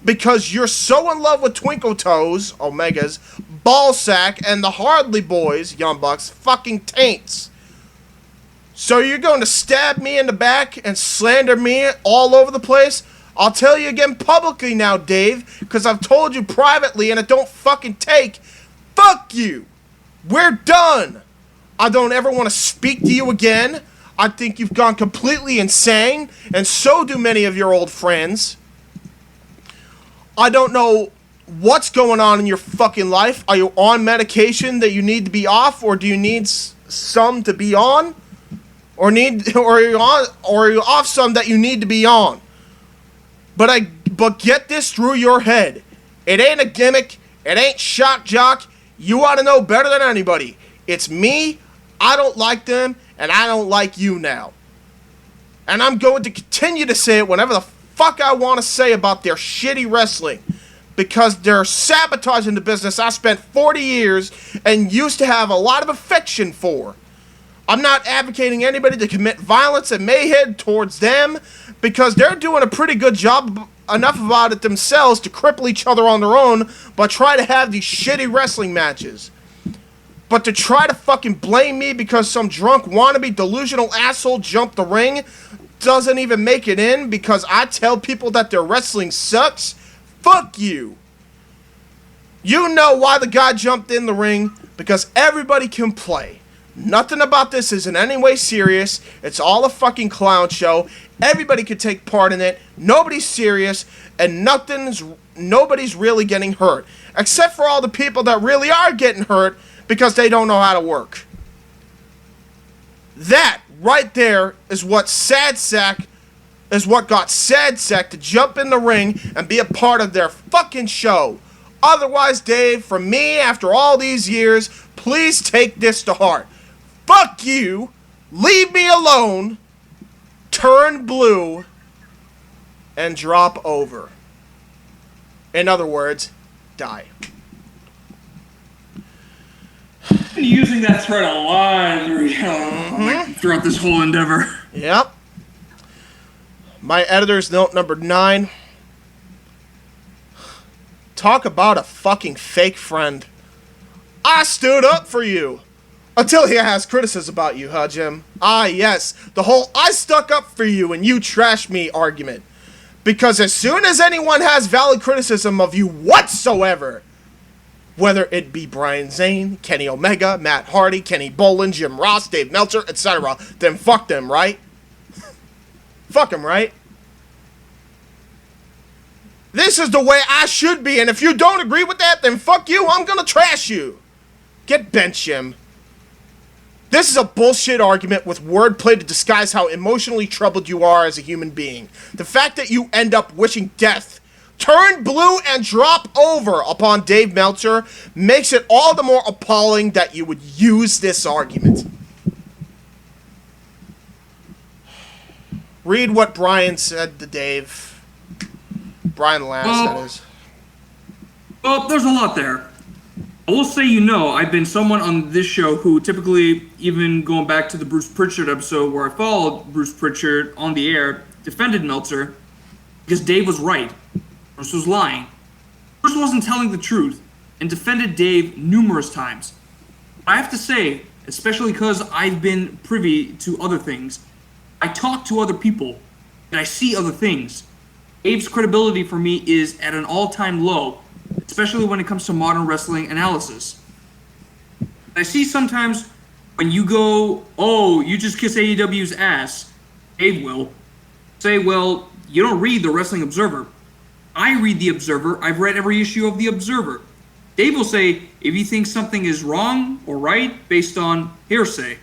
Because you're so in love with Twinkle Toes, Omegas, Ballsack, and the Hardly Boys, Young Bucks, fucking taints. So you're going to stab me in the back and slander me all over the place? I'll tell you again publicly now, Dave, because I've told you privately and it don't fucking take. Fuck you. We're done. I don't ever want to speak to you again. I think you've gone completely insane, and so do many of your old friends. I don't know what's going on in your fucking life. Are you on medication that you need to be off, or do you need some to be on? Or are you off some that you need to be on? But get this through your head. It ain't a gimmick. It ain't shock jock. You ought to know better than anybody. It's me. I don't like them, and I don't like you now. And I'm going to continue to say it whenever the fuck I want to say about their shitty wrestling. Because they're sabotaging the business I spent 40 years and used to have a lot of affection for. I'm not advocating anybody to commit violence and mayhem towards them, because they're doing a pretty good job enough about it themselves to cripple each other on their own, but try to have these shitty wrestling matches. But to try to fucking blame me because some drunk wannabe delusional asshole jumped the ring doesn't even make it in because I tell people that their wrestling sucks? Fuck you. You know why the guy jumped in the ring? Because everybody can play. Nothing about this is in any way serious. It's all a fucking clown show. Everybody can take part in it. Nobody's serious, and nobody's really getting hurt. Except for all the people that really are getting hurt because they don't know how to work. That right there is what got Sad Sack to jump in the ring and be a part of their fucking show. Otherwise, Dave, from me after all these years, please take this to heart. Fuck you, leave me alone, turn blue, and drop over. In other words, die. been using that thread a lot throughout this whole endeavor. Yep. My editor's note number 9. Talk about a fucking fake friend. I stood up for you. Until he has criticism about you, huh, Jim? Ah, yes. The whole I stuck up for you and you trash me argument. Because as soon as anyone has valid criticism of you whatsoever, whether it be Brian Zane, Kenny Omega, Matt Hardy, Kenny Bolin, Jim Ross, Dave Meltzer, etc., then fuck them, right? Fuck them, right? This is the way I should be, and if you don't agree with that, then fuck you, I'm gonna trash you. Get bent, Jim. This is a bullshit argument with wordplay to disguise how emotionally troubled you are as a human being. The fact that you end up wishing death, turn blue, and drop over upon Dave Meltzer makes it all the more appalling that you would use this argument. Read what Brian said to Dave. Brian Last, that is. Well, there's a lot there. I will say, I've been someone on this show who typically, even going back to the Bruce Pritchard episode where I followed Bruce Pritchard on the air, defended Meltzer because Dave was right. Bruce was lying. Bruce wasn't telling the truth and defended Dave numerous times. I have to say, especially because I've been privy to other things, I talk to other people and I see other things. Dave's credibility for me is at an all-time low, especially when it comes to modern wrestling analysis. I see sometimes when you go, oh, you just kiss AEW's ass, Dave will say, well, you don't read the Wrestling Observer. I read the Observer. I've read every issue of the Observer. Dave will say, if you think something is wrong or right based on hearsay.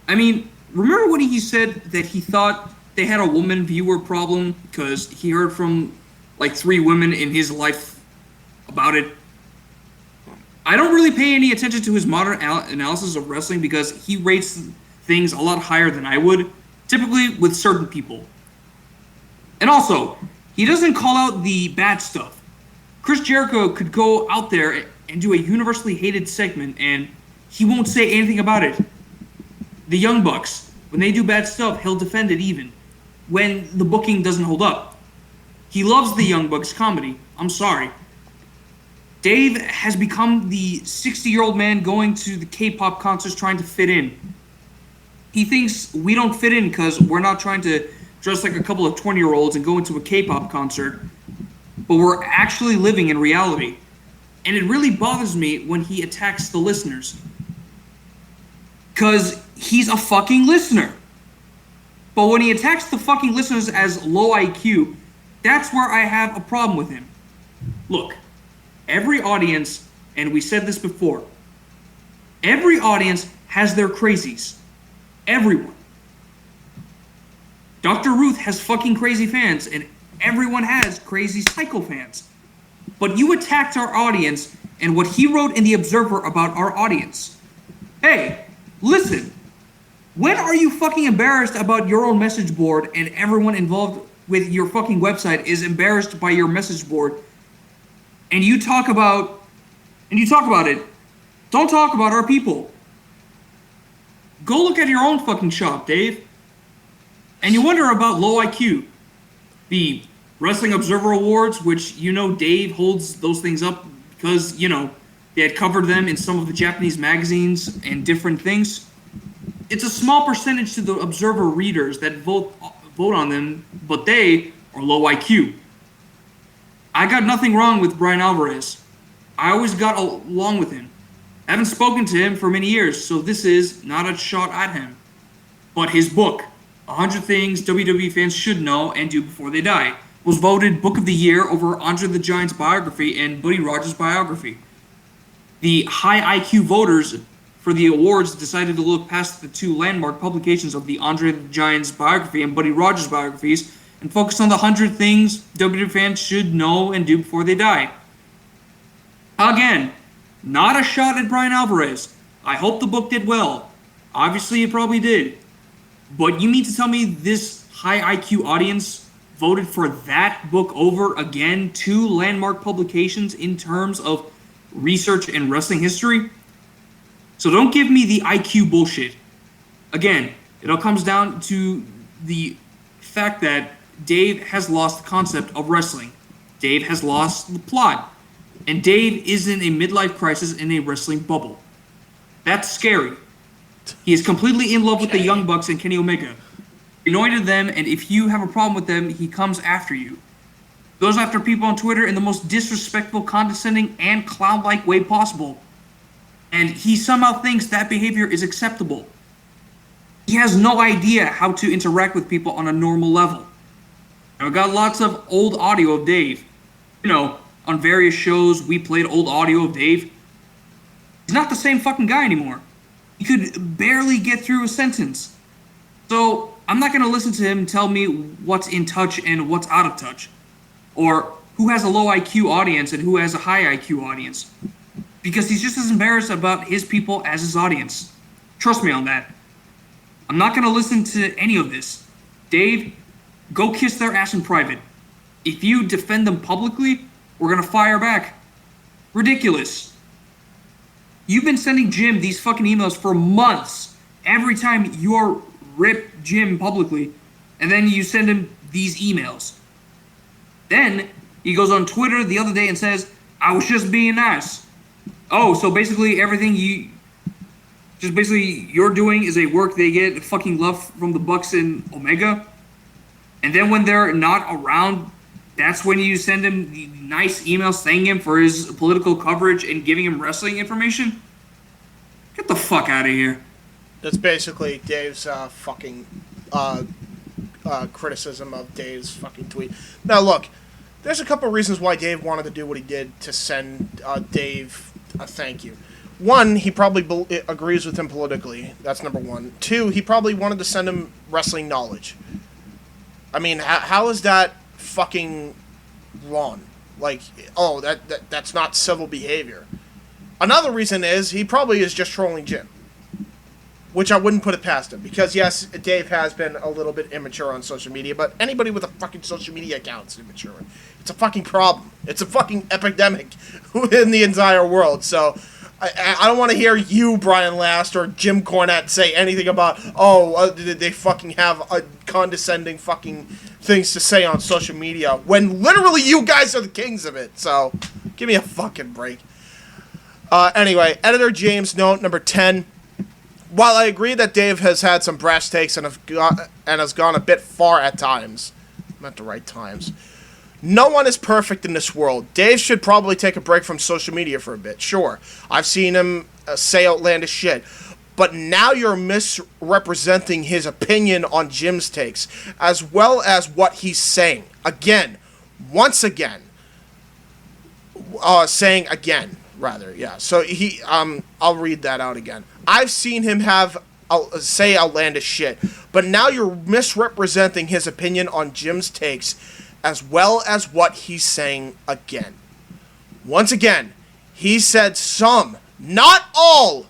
I mean, remember when he said that he thought they had a woman viewer problem because he heard from like 3 women in his life about it? I don't really pay any attention to his modern analysis of wrestling because he rates things a lot higher than I would, typically with certain people. And also, he doesn't call out the bad stuff. Chris Jericho could go out there and do a universally hated segment and he won't say anything about it. The Young Bucks, when they do bad stuff, he'll defend it even when the booking doesn't hold up. He loves the Young Bucks comedy. I'm sorry. Dave has become the 60-year-old man going to the K-pop concerts trying to fit in. He thinks we don't fit in because we're not trying to dress like a couple of 20-year-olds and go into a K-pop concert, but we're actually living in reality. And it really bothers me when he attacks the listeners. Because he's a fucking listener. But when he attacks the fucking listeners as low IQ, that's where I have a problem with him. Look, every audience, and we said this before, every audience has their crazies. Everyone. Dr. Ruth has fucking crazy fans, and everyone has crazy psycho fans. But you attacked our audience and what he wrote in The Observer about our audience. Hey, listen. When are you fucking embarrassed about your own message board and everyone involved with your fucking website is embarrassed by your message board and you talk about it? Don't talk about our people. Go look at your own fucking shop, Dave. And you wonder about low IQ. The Wrestling Observer Awards, which Dave holds those things up because, they had covered them in some of the Japanese magazines and different things. It's a small percentage to the Observer readers that vote on them, but they are low IQ. I got nothing wrong with Brian Alvarez. I always got along with him. I haven't spoken to him for many years, so this is not a shot at him. But his book, 100 Things WWE Fans Should Know and Do Before They Die, was voted Book of the Year over Andre the Giant's biography and Buddy Rogers' biography. The high IQ voters for the awards decided to look past the 2 landmark publications of the Andre the Giant's biography and Buddy Rogers' biographies and focus on the 100 things WWE fans should know and do before they die. Again, not a shot at Brian Alvarez. I hope the book did well. Obviously, it probably did. But you mean to tell me this high IQ audience voted for that book over, again, 2 landmark publications in terms of research and wrestling history? So don't give me the IQ bullshit. Again, it all comes down to the fact that Dave has lost the concept of wrestling. Dave has lost the plot. And Dave is in a midlife crisis in a wrestling bubble. That's scary. He is completely in love with the Young Bucks and Kenny Omega. He anointed them, and if you have a problem with them, he comes after you. He goes after people on Twitter in the most disrespectful, condescending, and clown-like way possible. And he somehow thinks that behavior is acceptable. He has no idea how to interact with people on a normal level. I've got lots of old audio of Dave. You know, on various shows, we played old audio of Dave. He's not the same fucking guy anymore. He could barely get through a sentence. So, I'm not going to listen to him tell me what's in touch and what's out of touch. Or who has a low IQ audience and who has a high IQ audience. Because he's just as embarrassed about his people as his audience. Trust me on that. I'm not going to listen to any of this. Dave, go kiss their ass in private. If you defend them publicly, we're going to fire back. Ridiculous. You've been sending Jim these fucking emails for months. Every time you're rip Jim publicly, and then you send him these emails. Then he goes on Twitter the other day and says, I was just being nice. Oh, so basically everything you're doing is a work they get fucking love from the Bucks and Omega? And then when they're not around, that's when you send him the nice emails thanking him for his political coverage and giving him wrestling information? Get the fuck out of here. That's basically Dave's criticism of Dave's fucking tweet. Now look, there's a couple reasons why Dave wanted to do what he did to send Dave a thank you. One, he probably agrees with him politically. That's number one. Two, he probably wanted to send him wrestling knowledge. I mean, how is that fucking wrong? Like, oh, that's not civil behavior. Another reason is he probably is just trolling Jim. Which I wouldn't put it past him. Because, yes, Dave has been a little bit immature on social media, but anybody with a fucking social media account is immature. It's a fucking problem. It's a fucking epidemic in the entire world. So, I don't want to hear you, Brian Last, or Jim Cornette say anything about, they fucking have a condescending fucking things to say on social media, when literally you guys are the kings of it. So, give me a fucking break. Anyway, Editor James, note number 10. While I agree that Dave has had some brash takes and has gone a bit far at times, not the right times, no one is perfect in this world. Dave should probably take a break from social media for a bit. Sure, I've seen him say outlandish shit, but now you're misrepresenting his opinion on Jim's takes, as well as what he's saying. Again, once again, saying again, rather, yeah. So I'll read that out again. I've seen him say outlandish shit, but now you're misrepresenting his opinion on Jim's takes, as well as what he's saying again. Once again, he said some, not all,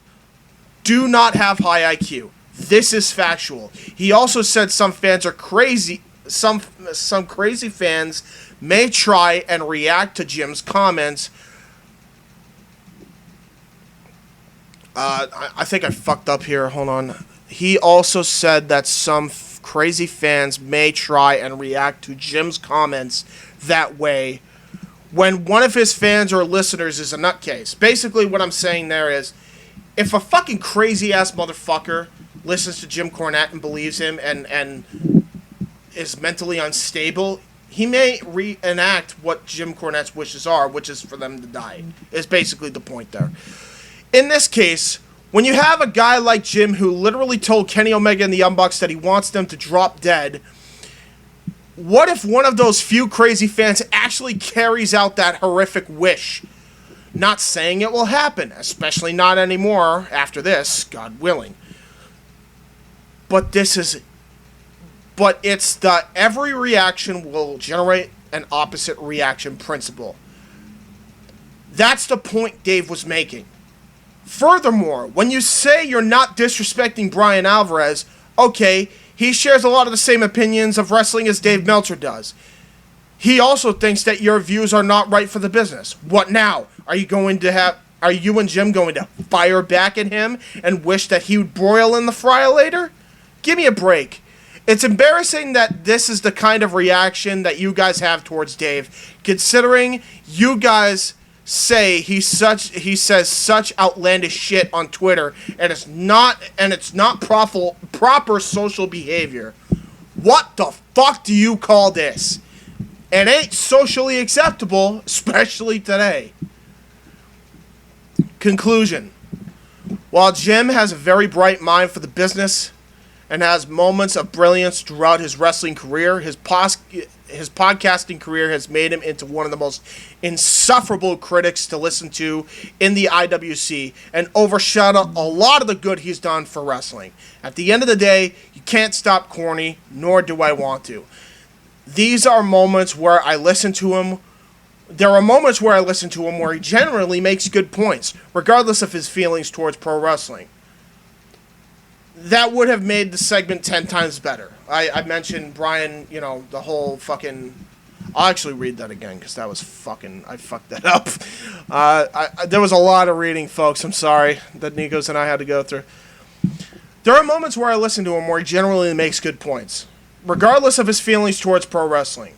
do not have high IQ. This is factual. He also said some fans are crazy. Some crazy fans may try and react to Jim's comments. I think I fucked up here. Hold on. He also said that some crazy fans may try and react to Jim's comments that way when one of his fans or listeners is a nutcase. Basically, what I'm saying there is, if a fucking crazy-ass motherfucker listens to Jim Cornette and believes him and is mentally unstable, he may reenact what Jim Cornette's wishes are, which is for them to die, is basically the point there. In this case, when you have a guy like Jim who literally told Kenny Omega and the Young Bucks that he wants them to drop dead, what if one of those few crazy fans actually carries out that horrific wish? Not saying it will happen, especially not anymore after this, God willing. But it's the every reaction will generate an opposite reaction principle. That's the point Dave was making. Furthermore, when you say you're not disrespecting Brian Alvarez, okay, he shares a lot of the same opinions of wrestling as Dave Meltzer does. He also thinks that your views are not right for the business. What now? Are you going to Are you and Jim going to fire back at him and wish that he would broil in the fryer later? Give me a break. It's embarrassing that this is the kind of reaction that you guys have towards Dave, considering you guys say he says such outlandish shit on Twitter, and it's not proper social behavior. What the fuck do you call this? It ain't socially acceptable, especially today. Conclusion. While Jim has a very bright mind for the business and has moments of brilliance throughout his wrestling career, his podcasting career has made him into one of the most insufferable critics to listen to in the IWC and overshadow a lot of the good he's done for wrestling. At the end of the day, you can't stop corny, nor do I want to. These are moments where I listen to him. There are moments where I listen to him where he generally makes good points, regardless of his feelings towards pro wrestling. That would have made the segment 10 times better. I mentioned Brian, the whole fucking... I'll actually read that again, because that was fucking... I fucked that up. There was a lot of reading, folks. I'm sorry that Nikos and I had to go through. There are moments where I listen to him where he generally makes good points, regardless of his feelings towards pro wrestling.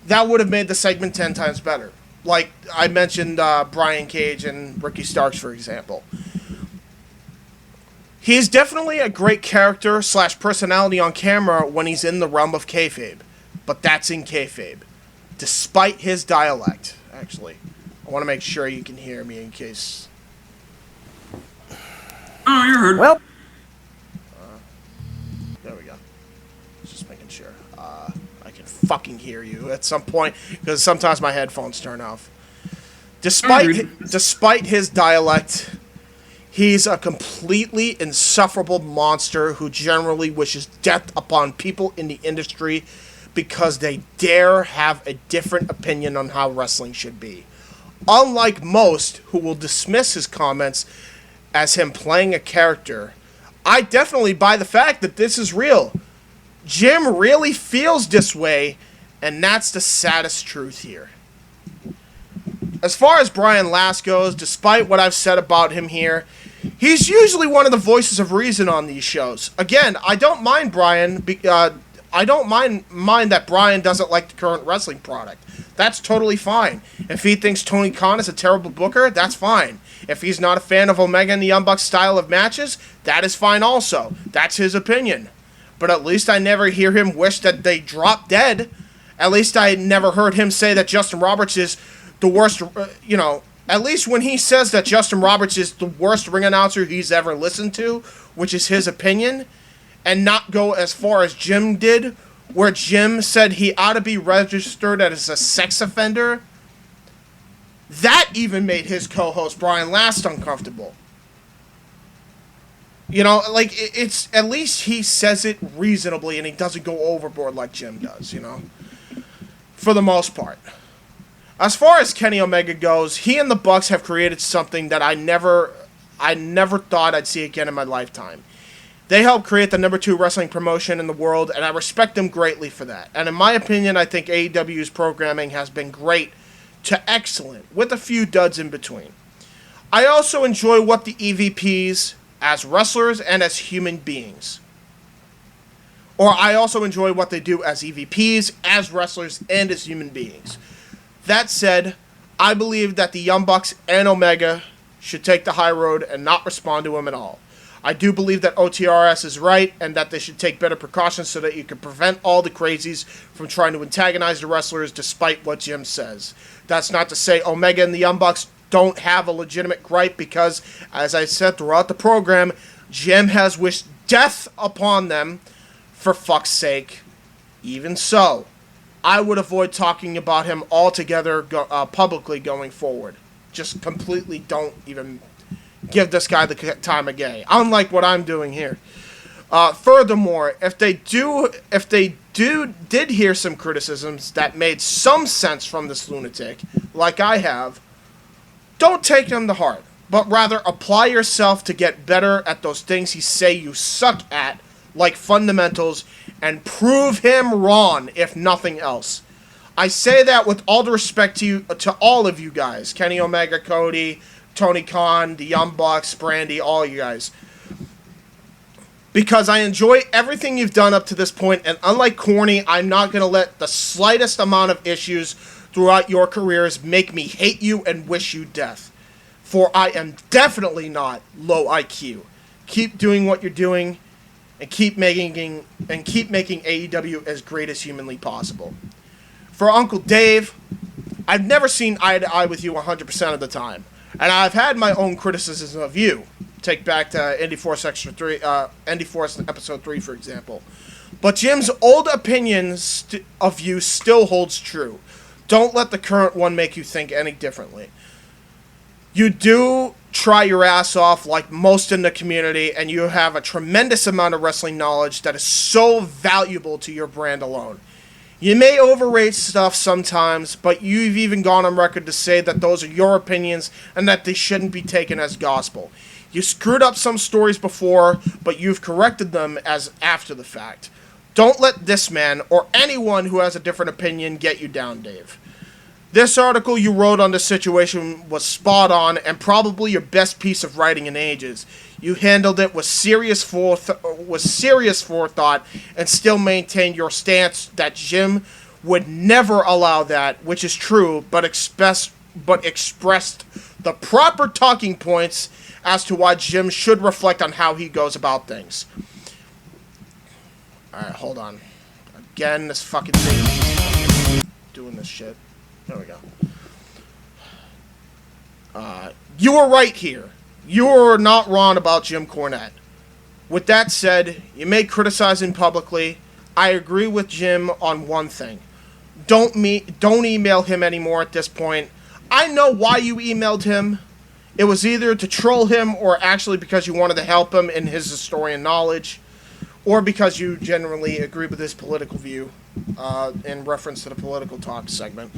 That would have made the segment 10 times better. Like I mentioned Brian Cage and Ricky Starks, for example. He's definitely a great character / personality on camera when he's in the realm of kayfabe. But that's in kayfabe. Despite his dialect, actually. I want to make sure you can hear me in case... Oh, you're heard. Well... there we go. Just making sure. I can fucking hear you at some point, because sometimes my headphones turn off. Despite his dialect, he's a completely insufferable monster who generally wishes death upon people in the industry because they dare have a different opinion on how wrestling should be. Unlike most who will dismiss his comments as him playing a character, I definitely buy the fact that this is real. Jim really feels this way, and that's the saddest truth here. As far as Brian Last goes, despite what I've said about him here, he's usually one of the voices of reason on these shows. Again, I don't mind Brian. I don't mind that Brian doesn't like the current wrestling product. That's totally fine. If he thinks Tony Khan is a terrible booker, that's fine. If he's not a fan of Omega and the Young Bucks style of matches, that is fine also. That's his opinion. But at least I never hear him wish that they drop dead. At least I never heard him say that Justin Roberts is the worst, at least when he says that Justin Roberts is the worst ring announcer he's ever listened to, which is his opinion, and not go as far as Jim did, where Jim said he ought to be registered as a sex offender. That even made his co-host Brian Last uncomfortable. It's at least he says it reasonably and he doesn't go overboard like Jim does, for the most part. As far as Kenny Omega goes, he and the Bucks have created something that I never thought I'd see again in my lifetime. They helped create the #2 wrestling promotion in the world, and I respect them greatly for that. And in my opinion, I think AEW's programming has been great to excellent, with a few duds in between. I also enjoy what the EVPs, as wrestlers and as human beings. Or I also enjoy what they do as EVPs, as wrestlers, and as human beings. That said, I believe that the Young Bucks and Omega should take the high road and not respond to him at all. I do believe that OTRS is right and that they should take better precautions so that you can prevent all the crazies from trying to antagonize the wrestlers despite what Jim says. That's not to say Omega and the Young Bucks don't have a legitimate gripe because, as I said throughout the program, Jim has wished death upon them, for fuck's sake. Even so, I would avoid talking about him altogether publicly going forward. Just completely don't even give this guy the time of day, unlike what I'm doing here. Furthermore, if they did hear some criticisms that made some sense from this lunatic, like I have, don't take them to heart, but rather apply yourself to get better at those things you say you suck at, like fundamentals, and prove him wrong, if nothing else. I say that with all the respect to all of you guys, Kenny Omega, Cody, Tony Khan, the Young Bucks, Brandy, all you guys. Because I enjoy everything you've done up to this point, and unlike Corny, I'm not going to let the slightest amount of issues throughout your careers make me hate you and wish you death. For I am definitely not low IQ. Keep doing what you're doing, and keep making AEW as great as humanly possible. For Uncle Dave, I've never seen eye to eye with you 100% of the time, and I've had my own criticisms of you. Take back to Indy Force episode 3, for example. But Jim's old opinions of you still holds true. Don't let the current one make you think any differently. You do try your ass off like most in the community, and you have a tremendous amount of wrestling knowledge that is so valuable to your brand alone. You may overrate stuff sometimes, but you've even gone on record to say that those are your opinions and that they shouldn't be taken as gospel. You screwed up some stories before, but you've corrected them as after the fact. Don't let this man, or anyone who has a different opinion, get you down, Dave. This article you wrote on the situation was spot on, and probably your best piece of writing in ages. You handled it with serious forethought, and still maintained your stance that Jim would never allow that, which is true, but expressed the proper talking points as to why Jim should reflect on how he goes about things. Alright, hold on. Again, this fucking thing doing this shit. There we go. You were right here. You were not wrong about Jim Cornette. With that said, you may criticize him publicly. I agree with Jim on one thing. Don't email him anymore at this point. I know why you emailed him. It was either to troll him or actually because you wanted to help him in his historian knowledge, or because you generally agree with his political view in reference to the political talk segment.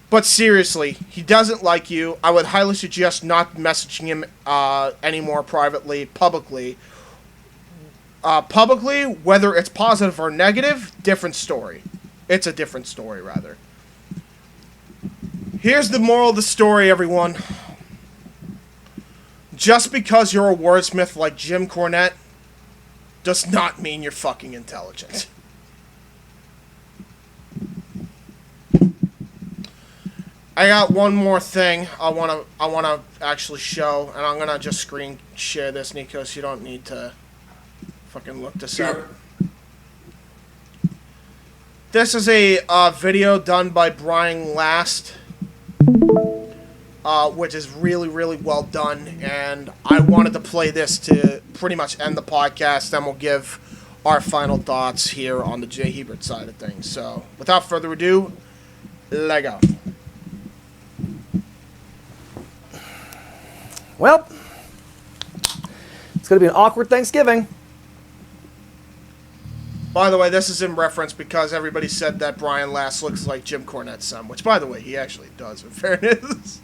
But seriously, he doesn't like you. I would highly suggest not messaging him anymore privately, publicly. Publicly, whether it's positive or negative, different story. It's a different story, rather. Here's the moral of the story, everyone. Just because you're a wordsmith like Jim Cornette does not mean you're fucking intelligent. I got one more thing I wanna actually show, and I'm gonna just screen share this, Nikos. You don't need to fucking look this up. This is a video done by Brian Last, which is really, really well done, and I wanted to play this to pretty much end the podcast, then we'll give our final thoughts here on the JHebert side of things. So, without further ado, let go. Well, it's going to be an awkward Thanksgiving. By the way, this is in reference because everybody said that Brian Last looks like Jim Cornette's son, which, by the way, he actually does, in fairness.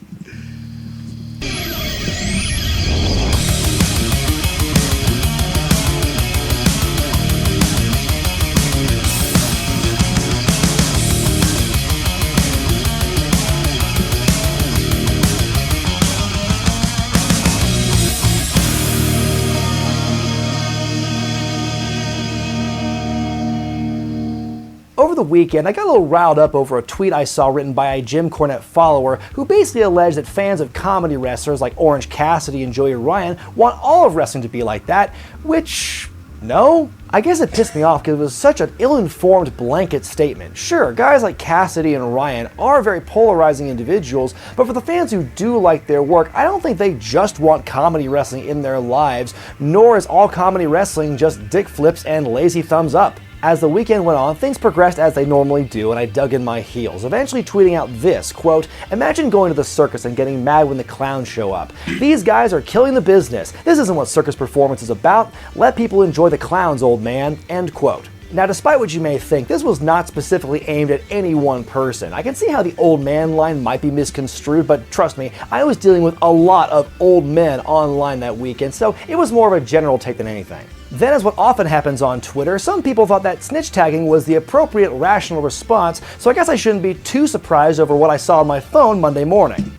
Over the weekend, I got a little riled up over a tweet I saw written by a Jim Cornette follower who basically alleged that fans of comedy wrestlers like Orange Cassidy and Joey Ryan want all of wrestling to be like that, which, no. I guess it pissed me off because it was such an ill-informed blanket statement. Sure, guys like Cassidy and Ryan are very polarizing individuals, but for the fans who do like their work, I don't think they just want comedy wrestling in their lives, nor is all comedy wrestling just dick flips and lazy thumbs up. As the weekend went on, things progressed as they normally do, and I dug in my heels, eventually tweeting out this, quote, "Imagine going to the circus and getting mad when the clowns show up. These guys are killing the business. This isn't what circus performance is about. Let people enjoy the clowns, old man," end quote. Now, despite what you may think, this was not specifically aimed at any one person. I can see how the old man line might be misconstrued, but trust me, I was dealing with a lot of old men online that weekend, so it was more of a general take than anything. Then, as what often happens on Twitter, some people thought that snitch tagging was the appropriate rational response, so I guess I shouldn't be too surprised over what I saw on my phone Monday morning.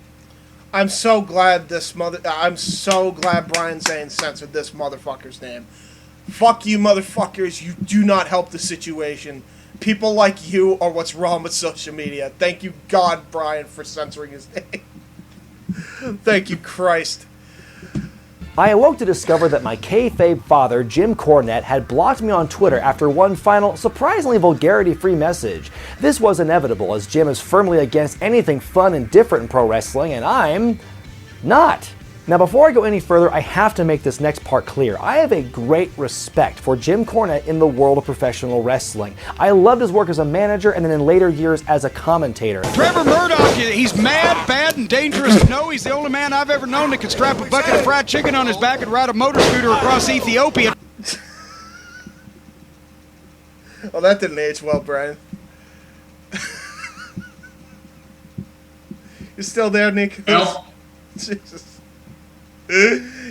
I'm so glad Brian Zane censored this motherfucker's name. Fuck you, motherfuckers. You do not help the situation. People like you are what's wrong with social media. Thank you, God, Brian, for censoring his name. Thank you, Christ. I awoke to discover that my kayfabe father, Jim Cornette, had blocked me on Twitter after one final, surprisingly vulgarity-free message. This was inevitable, as Jim is firmly against anything fun and different in pro wrestling, and I'm not. Now, before I go any further, I have to make this next part clear. I have a great respect for Jim Cornette in the world of professional wrestling. I loved his work as a manager and then in later years as a commentator. Trevor Murdoch, he's mad, bad, and dangerous to know. He's the only man I've ever known that could strap a bucket of fried chicken on his back and ride a motor scooter across Ethiopia. Well, that didn't age well, Brian. You still there, Nick? No. Jesus.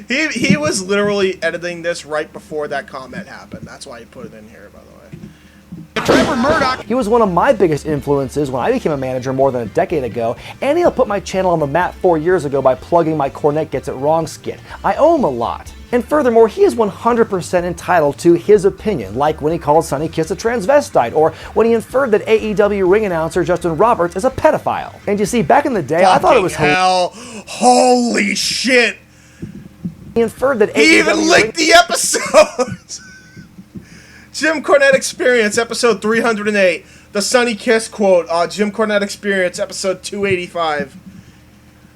He was literally editing this right before that comment happened. That's why he put it in here, by the way. Trevor Murdoch. He was one of my biggest influences when I became a manager more than a decade ago, and he'll put my channel on the map 4 years ago by plugging my Cornette Gets It Wrong skit. I owe him a lot. And furthermore, he is 100% entitled to his opinion, like when he called Sonny Kiss a transvestite, or when he inferred that AEW ring announcer Justin Roberts is a pedophile. And you see, back in the day, I thought it was hell. Holy shit! He inferred that he even linked the episodes. Jim Cornette Experience, episode 308. The Sonny Kiss quote, Jim Cornette Experience, episode 285.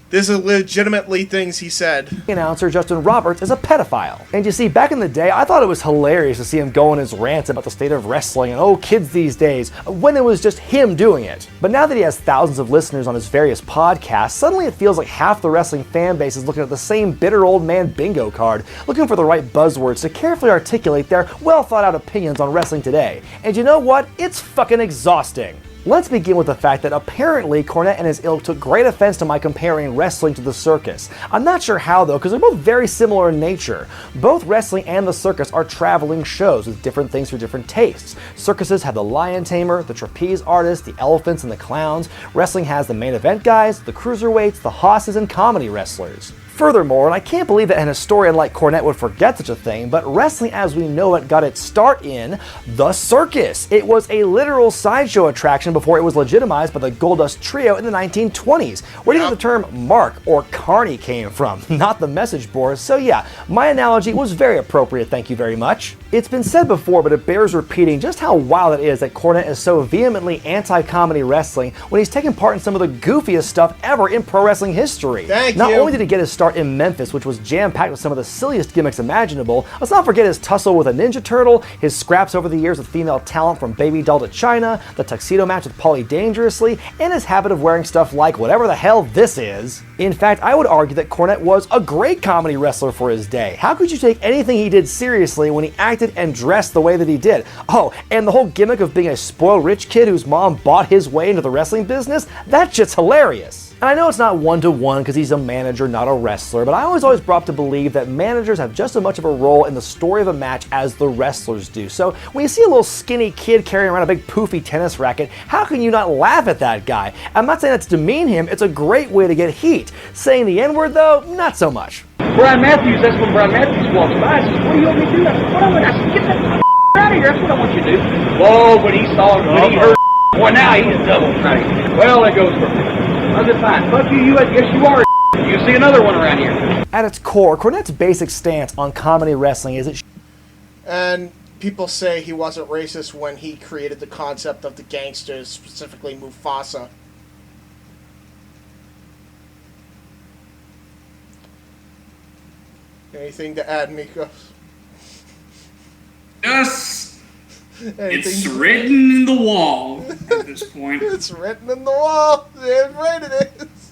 These are legitimately things he said. Announcer Justin Roberts is a pedophile. And you see, back in the day, I thought it was hilarious to see him go on his rants about the state of wrestling and, oh, kids these days, when it was just him doing it. But now that he has thousands of listeners on his various podcasts, suddenly it feels like half the wrestling fan base is looking at the same bitter old man bingo card, looking for the right buzzwords to carefully articulate their well-thought-out opinions on wrestling today. And you know what? It's fucking exhausting. Let's begin with the fact that apparently Cornette and his ilk took great offense to my comparing wrestling to the circus. I'm not sure how though, because they're both very similar in nature. Both wrestling and the circus are traveling shows with different things for different tastes. Circuses have the lion tamer, the trapeze artist, the elephants and the clowns. Wrestling has the main event guys, the cruiserweights, the hosses, and comedy wrestlers. Furthermore, and I can't believe that an historian like Cornette would forget such a thing, but wrestling as we know it got its start in the circus. It was a literal sideshow attraction before it was legitimized by the Goldust Trio in the 1920s, where even the term mark or carny came from, not the message board. So yeah, my analogy was very appropriate, thank you very much. It's been said before, but it bears repeating just how wild it is that Cornette is so vehemently anti-comedy wrestling when he's taken part in some of the goofiest stuff ever in pro wrestling history. Not only did he get his start in Memphis, which was jam-packed with some of the silliest gimmicks imaginable, let's not forget his tussle with a Ninja Turtle, his scraps over the years with female talent from Baby Doll to China, the tuxedo match with Paulie Dangerously, and his habit of wearing stuff like whatever the hell this is. In fact, I would argue that Cornette was a great comedy wrestler for his day. How could you take anything he did seriously when he acted and dressed the way that he did? Oh, and the whole gimmick of being a spoiled rich kid whose mom bought his way into the wrestling business? That shit's hilarious. And I know it's not one-to-one because he's a manager, not a wrestler, but I was always brought up to believe that managers have just as much of a role in the story of a match as the wrestlers do. So when you see a little skinny kid carrying around a big poofy tennis racket, how can you not laugh at that guy? I'm not saying that to demean him, it's a great way to get heat. Saying the N-word though, not so much. Brian Matthews, that's when Brian Matthews walks by, I says, what do you want me to do? I said, what am I? I said, get that out of here, that's what I want you to do. Whoa, when he saw it, when he heard boy, now he's double trained. Well, it goes from there. I said, fine, fuck you, yes you are. You see another one around here. At its core, Cornette's basic stance on comedy wrestling is it. And people say he wasn't racist when he created the concept of the gangsters, specifically Mufasa. Anything to add, Nikos? Yes. It's written in the wall at this point. It's written in the wall. Damn right it is.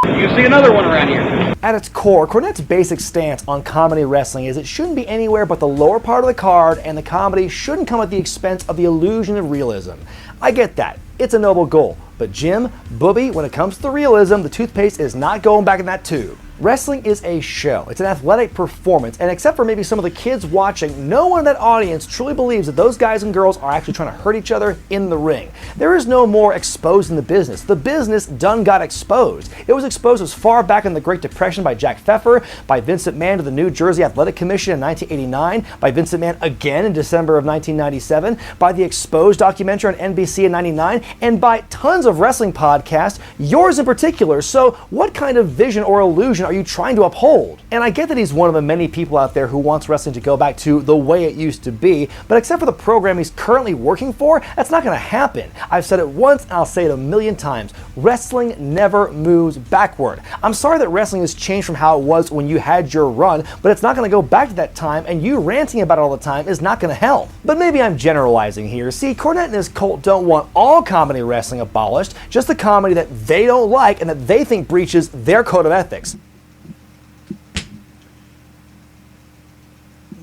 You see another one around here. At its core, Cornette's basic stance on comedy wrestling is it shouldn't be anywhere but the lower part of the card, and the comedy shouldn't come at the expense of the illusion of realism. I get that. It's a noble goal. But Jim, Booby, when it comes to the realism, the toothpaste is not going back in that tube. Wrestling is a show. It's an athletic performance, and except for maybe some of the kids watching, no one in that audience truly believes that those guys and girls are actually trying to hurt each other in the ring. There is no more exposing the business. The business done got exposed. It was exposed as far back in the Great Depression by Jack Pfeffer, by Vincent Mann to the New Jersey Athletic Commission in 1989, by Vincent Mann again in December of 1997, by the Exposed documentary on NBC in 99, and by tons of wrestling podcasts, yours in particular. So what kind of vision or illusion are you trying to uphold? And I get that he's one of the many people out there who wants wrestling to go back to the way it used to be, but except for the program he's currently working for, that's not going to happen. I've said it once and I'll say it a million times. Wrestling never moves backward. I'm sorry that wrestling has changed from how it was when you had your run, but it's not going to go back to that time, and you ranting about it all the time is not going to help. But maybe I'm generalizing here. See, Cornette and his cult don't want all comedy wrestling abolished, just the comedy that they don't like and that they think breaches their code of ethics.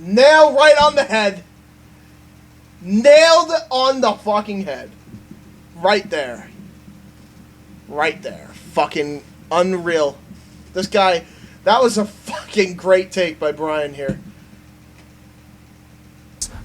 Nailed right on the head. Nailed on the fucking head. Right there. Right there. Fucking unreal. This guy, that was a fucking great take by Brian here.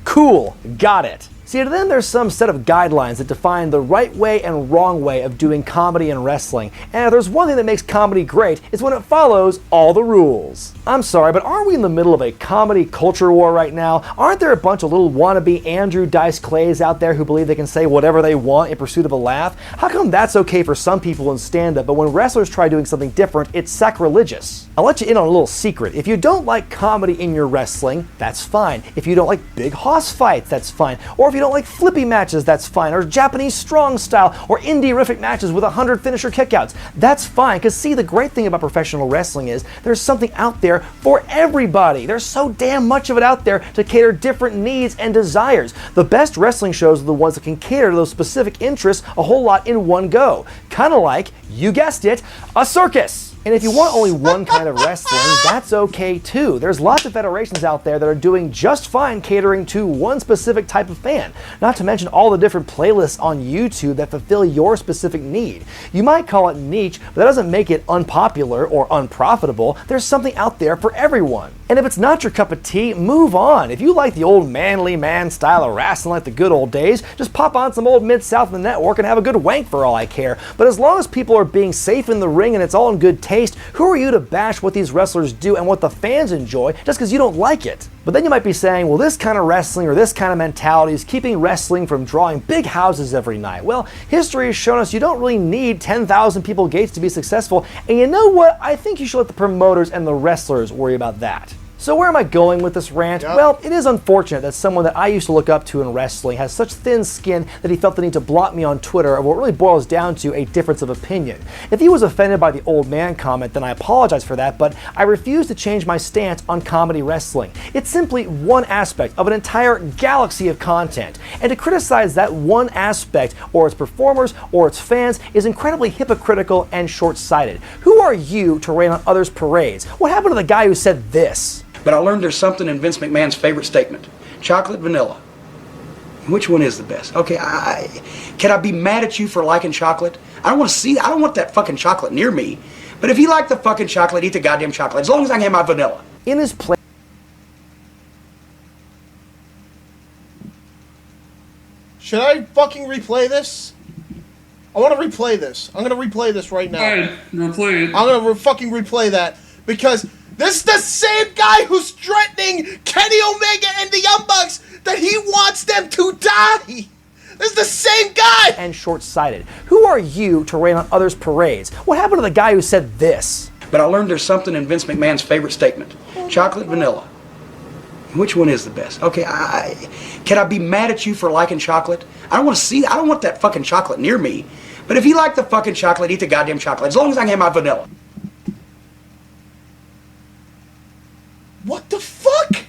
Cool, got it. See, to them there's some set of guidelines that define the right way and wrong way of doing comedy and wrestling. And if there's one thing that makes comedy great, it's when it follows all the rules. I'm sorry, but aren't we in the middle of a comedy culture war right now? Aren't there a bunch of little wannabe Andrew Dice Clays out there who believe they can say whatever they want in pursuit of a laugh? How come that's okay for some people in stand-up, but when wrestlers try doing something different, it's sacrilegious? I'll let you in on a little secret. If you don't like comedy in your wrestling, that's fine. If you don't like big hoss fights, that's fine. Or if you don't like flippy matches, that's fine. Or Japanese strong style, or indie-rific matches with 100 finisher kickouts, that's fine. Because see, the great thing about professional wrestling is there's something out there for everybody. There's so damn much of it out there to cater different needs and desires. The best wrestling shows are the ones that can cater to those specific interests a whole lot in one go. Kind of like, you guessed it, a circus. And if you want only one kind of wrestling, that's okay too. There's lots of federations out there that are doing just fine catering to one specific type of fan. Not to mention all the different playlists on YouTube that fulfill your specific need. You might call it niche, but that doesn't make it unpopular or unprofitable. There's something out there for everyone. And if it's not your cup of tea, move on. If you like the old manly man style of wrestling like the good old days, just pop on some old Mid-South in the network and have a good wank for all I care. But as long as people are being safe in the ring and it's all in good taste, who are you to bash what these wrestlers do and what the fans enjoy just because you don't like it? But then you might be saying, well, this kind of wrestling or this kind of mentality is keeping wrestling from drawing big houses every night. Well, history has shown us you don't really need 10,000 people gates to be successful. And you know what? I think you should let the promoters and the wrestlers worry about that. So where am I going with this rant? Yep. Well, it is unfortunate that someone that I used to look up to in wrestling has such thin skin that he felt the need to block me on Twitter, of what really boils down to a difference of opinion. If he was offended by the old man comment, then I apologize for that, but I refuse to change my stance on comedy wrestling. It's simply one aspect of an entire galaxy of content, and to criticize that one aspect, or its performers, or its fans, is incredibly hypocritical and short-sighted. Who are you to rain on others' parades? What happened to the guy who said this? But I learned there's something in Vince McMahon's favorite statement. Chocolate, vanilla. Which one is the best? Okay, can I be mad at you for liking chocolate? I don't want to see, I don't want that fucking chocolate near me. But if you like the fucking chocolate, eat the goddamn chocolate. As long as I can have my vanilla. In his place. Should I fucking replay this? I want to replay this. I'm going to replay this right now. Alright, replay it. I'm going to fucking replay that because this is the same guy who's threatening Kenny Omega and the Young Bucks that he wants them to die. This is the same guy. And short-sighted. Who are you to rain on others' parades? What happened to the guy who said this? But I learned there's something in Vince McMahon's favorite statement. Chocolate, vanilla. Which one is the best? Okay, can I be mad at you for liking chocolate? I don't want to see, I don't want that fucking chocolate near me. But if you like the fucking chocolate, eat the goddamn chocolate. As long as I can have my vanilla. What the fuck?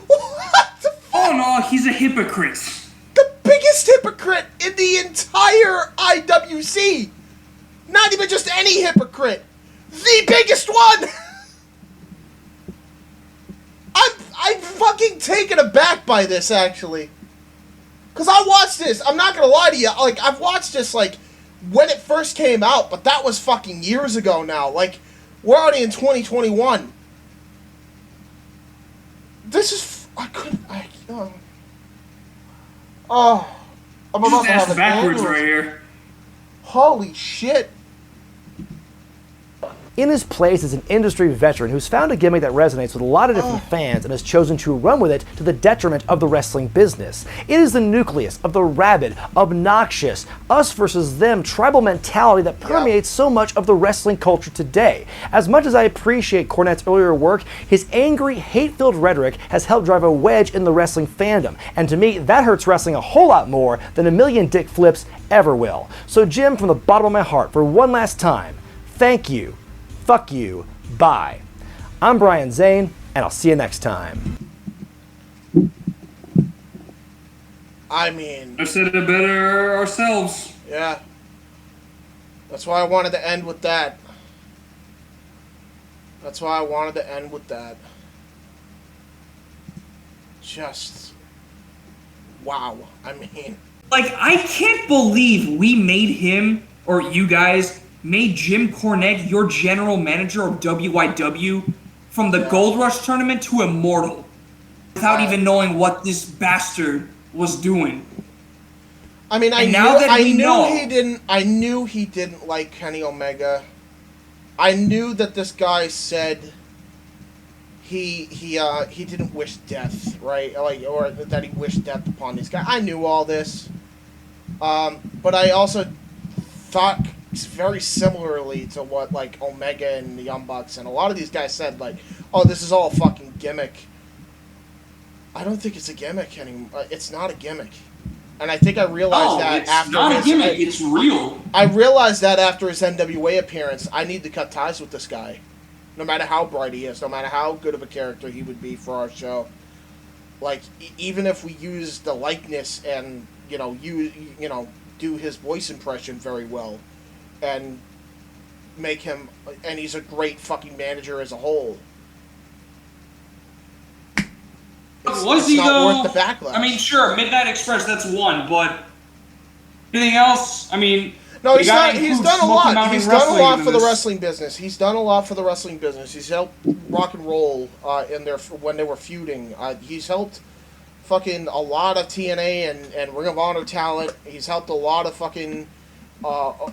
What the fuck? Oh no, he's a hypocrite. The biggest hypocrite in the entire IWC. Not even just any hypocrite. The biggest one. I'm fucking taken aback by this, actually. Because I watched this, I'm not going to lie to you, like, I've watched this, like, when it first came out, but that was fucking years ago now. Like, We're already in 2021. This is... Oh, I'm about to have an backwards aneurysm right here. Holy shit. In his place is an industry veteran who's found a gimmick that resonates with a lot of different fans and has chosen to run with it to the detriment of the wrestling business. It is the nucleus of the rabid, obnoxious, us versus them tribal mentality that permeates so much of the wrestling culture today. As much as I appreciate Cornette's earlier work, his angry, hate-filled rhetoric has helped drive a wedge in the wrestling fandom. And to me, that hurts wrestling a whole lot more than a million dick flips ever will. So Jim, from the bottom of my heart, for one last time, thank you. Fuck you. Bye. I'm Brian Zane, and I'll see you next time. I mean... I've said it better ourselves. Yeah. That's why I wanted to end with that. Just... Wow. I mean... Like, I can't believe we made him, or you guys... made Jim Cornette your general manager of WYW from the Gold Rush tournament to Immortal without even knowing what this bastard was doing. I mean, I knew he didn't like Kenny Omega. I knew that this guy said he didn't wish death, right? Like, or that he wished death upon these guys. I knew all this. But I also thought very similarly to what, like, Omega and the Young Bucks and a lot of these guys said, like, oh, this is all a fucking gimmick. I don't think it's a gimmick anymore. It's not a gimmick. And I think I realized that after... it's not a gimmick, it's real. I realized that after his NWA appearance, I need to cut ties with this guy. No matter how bright he is, no matter how good of a character he would be for our show. Like, even if we use the likeness and, do his voice impression very well, and make him, and he's a great fucking manager as a whole. Was he though? Worth the backlash. I mean, sure, Midnight Express, that's one, but anything else? I mean, no, he's done a lot. He's done a lot for the wrestling business. He's done a lot for the wrestling business. He's helped Rock and Roll when they were feuding. He's helped fucking a lot of TNA and Ring of Honor talent. He's helped a lot of fucking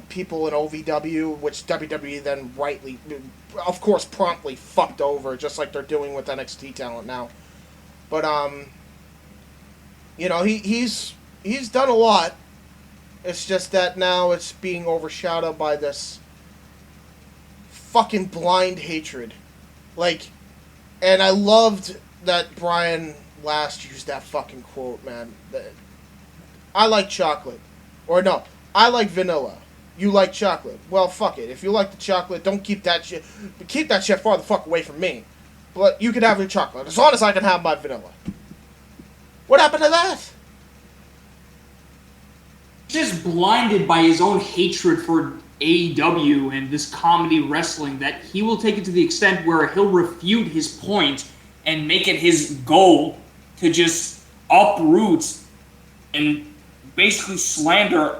people in OVW, which WWE then rightly, of course, promptly fucked over, just like they're doing with NXT talent now. But he's done a lot. It's just that now it's being overshadowed by this fucking blind hatred. Like, and I loved that Brian last used that fucking quote, man. I like chocolate, or no. I like vanilla. You like chocolate. Well, fuck it. If you like the chocolate, don't keep that shit. Keep that shit far the fuck away from me. But you can have your chocolate as long as I can have my vanilla. What happened to that? Just blinded by his own hatred for AEW and this comedy wrestling that he will take it to the extent where he'll refute his point and make it his goal to just uproot and basically slander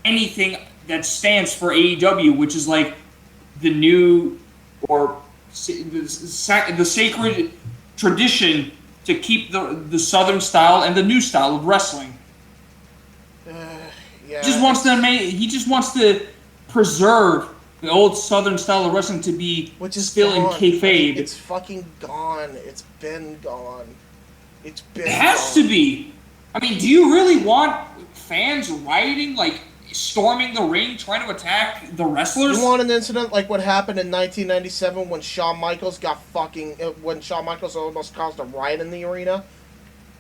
anything that stands for AEW, which is like the new or the sacred tradition to keep the Southern style and the new style of wrestling. Yeah. He just wants to preserve the old Southern style of wrestling to be still in kayfabe. It's fucking gone. It's been gone. It has to be. I mean, do you really want fans rioting, like storming the ring, trying to attack the wrestlers? You want an incident like what happened in 1997 when Shawn Michaels almost caused a riot in the arena?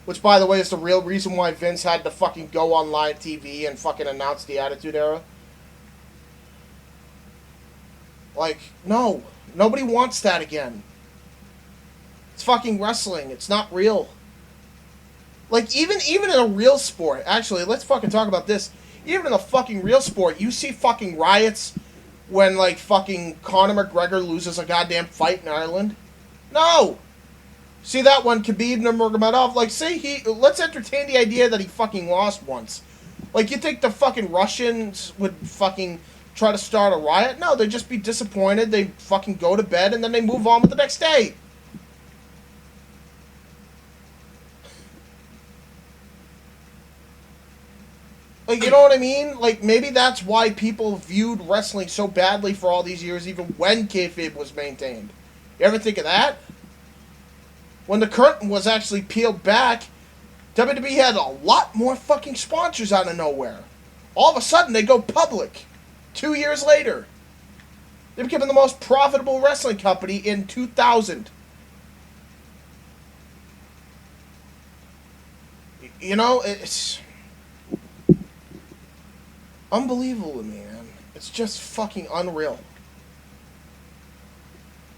Which, by the way, is the real reason why Vince had to fucking go on live TV and fucking announce the Attitude Era. Like, no. Nobody wants that again. It's fucking wrestling. It's not real. Like, even in a real sport, actually, let's fucking talk about this. Even in a fucking real sport, you see fucking riots when, like, fucking Conor McGregor loses a goddamn fight in Ireland? No! See that one, Khabib Nurmagomedov? Like, let's entertain the idea that he fucking lost once. Like, you think the fucking Russians would fucking try to start a riot. No, they'd just be disappointed. They fucking go to bed and then they move on with the next day. Like, you know what I mean? Like, maybe that's why people viewed wrestling so badly for all these years, even when kayfabe was maintained. You ever think of that? When the curtain was actually peeled back, WWE had a lot more fucking sponsors out of nowhere. All of a sudden, they go public. 2 years later. They became the most profitable wrestling company in 2000. You know, it's unbelievable to me, man. It's just fucking unreal.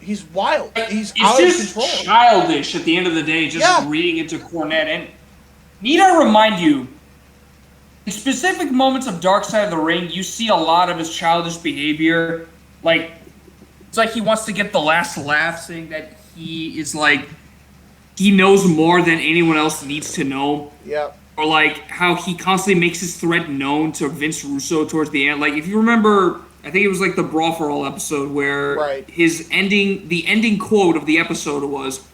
He's wild. He's out of control. It's just childish at the end of the day, just reading into Cornette. And need I remind you, in specific moments of Dark Side of the Ring, you see a lot of his childish behavior. Like, it's like he wants to get the last laugh, saying that he is like, he knows more than anyone else needs to know. Yep. Or like how he constantly makes his threat known to Vince Russo towards the end. Like, if you remember, I think it was like the Brawl for All episode where the ending quote of the episode was,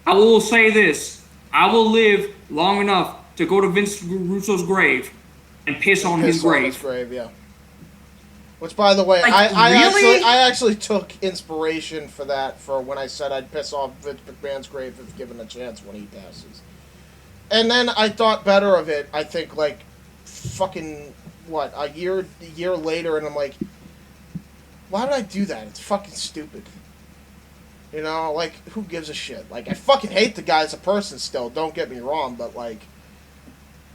"I will say this, I will live long enough to go to Vince Russo's grave and piss on his grave." Yeah. Which, by the way, Like, I actually took inspiration for that for when I said I'd piss off Vince McMahon's grave if given a chance when he passes. And then I thought better of it, I think, like, fucking, what, a year later, and I'm like, why did I do that? It's fucking stupid. You know, like, who gives a shit? Like, I fucking hate the guy as a person still, don't get me wrong, but, like,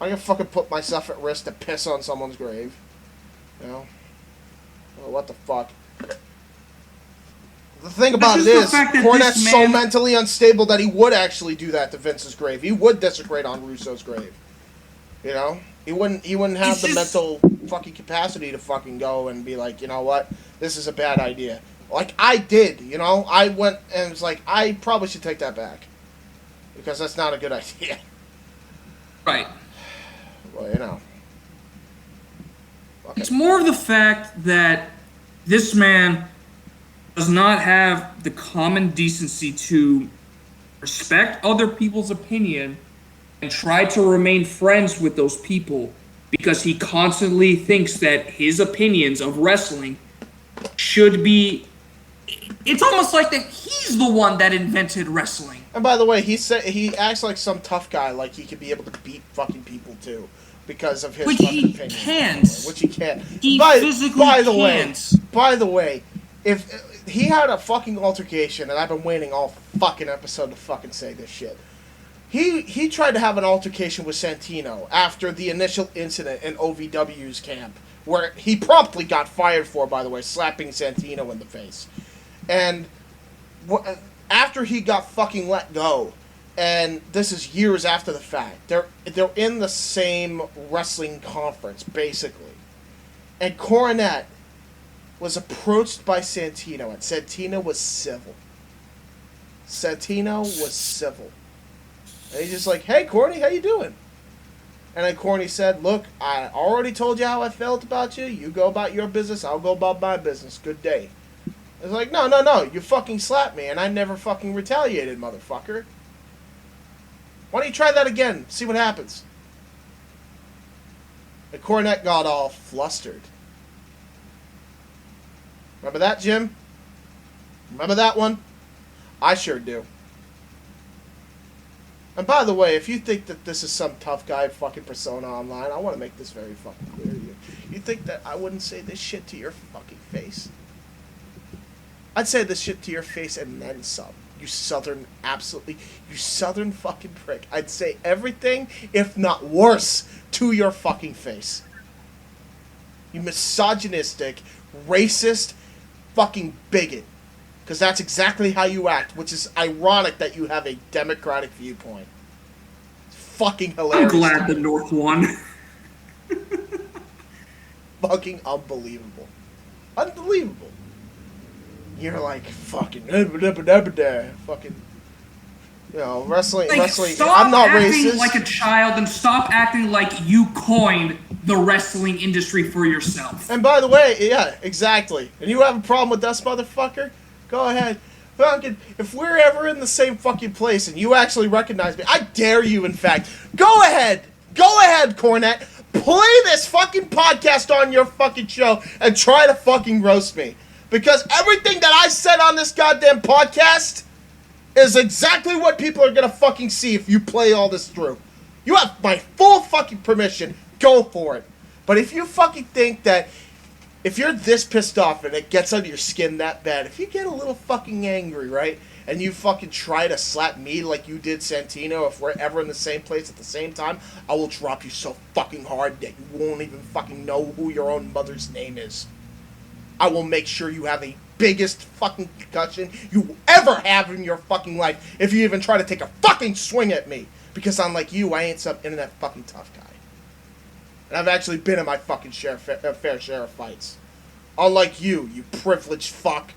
I'm gonna fucking put myself at risk to piss on someone's grave. You know? Oh, what the fuck? The thing about it is, Cornette's so mentally unstable that he would actually do that to Vince's grave. He would desecrate on Russo's grave. You know? He wouldn't have the mental fucking capacity to fucking go and be like, you know what? This is a bad idea. Like I did, you know? I went and was like, I probably should take that back. Because that's not a good idea. Right. Well, you know. It's more of the fact that this man does not have the common decency to respect other people's opinion and try to remain friends with those people because he constantly thinks that his opinions of wrestling should be... It's almost like that he's the one that invented wrestling. And by the way, he acts like some tough guy, like he could be able to beat fucking people too. Because of his fucking opinion. Which he can't. He physically can't. By the way, if he had a fucking altercation, and I've been waiting all fucking episode to fucking say this shit. He tried to have an altercation with Santino after the initial incident in OVW's camp, where he promptly got fired for, by the way, slapping Santino in the face. And after he got fucking let go, and this is years after the fact, they're in the same wrestling conference, basically. And Cornette was approached by Santino, and Santino was civil. And he's just like, "Hey, Corny, how you doing?" And then Corny said, "Look, I already told you how I felt about you. You go about your business, I'll go about my business. Good day." It's like, no, you fucking slapped me, and I never fucking retaliated, motherfucker. Why don't you try that again? See what happens. And Cornette got all flustered. Remember that, Jim? Remember that one? I sure do. And by the way, if you think that this is some tough guy fucking persona online, I want to make this very fucking clear to you. You think that I wouldn't say this shit to your fucking face? I'd say this shit to your face and then some. You southern fucking prick. I'd say everything, if not worse, to your fucking face. You misogynistic, racist, fucking bigot. Because that's exactly how you act, which is ironic that you have a democratic viewpoint. It's fucking hilarious. I'm glad the North won. Fucking unbelievable. Unbelievable. You're like, fucking, fucking You know, wrestling. Stop I'm not acting racist. like a child and stop acting like you coined the wrestling industry for yourself. And by the way, yeah, exactly. And you have a problem with us, motherfucker? Go ahead. Fucking, if we're ever in the same fucking place and you actually recognize me, I dare you, in fact. Go ahead, Cornett. Play this fucking podcast on your fucking show and try to fucking roast me. Because everything that I said on this goddamn podcast is exactly what people are gonna fucking see if you play all this through. You have my full fucking permission. Go for it. But if you fucking think that if you're this pissed off and it gets under your skin that bad, if you get a little fucking angry, right, and you fucking try to slap me like you did Santino, if we're ever in the same place at the same time, I will drop you so fucking hard that you won't even fucking know who your own mother's name is. I will make sure you have the biggest fucking concussion you will ever have in your fucking life if you even try to take a fucking swing at me. Because unlike you, I ain't some internet fucking tough guy. And I've actually been in my fucking fair share of fights. Unlike you, you privileged fuck.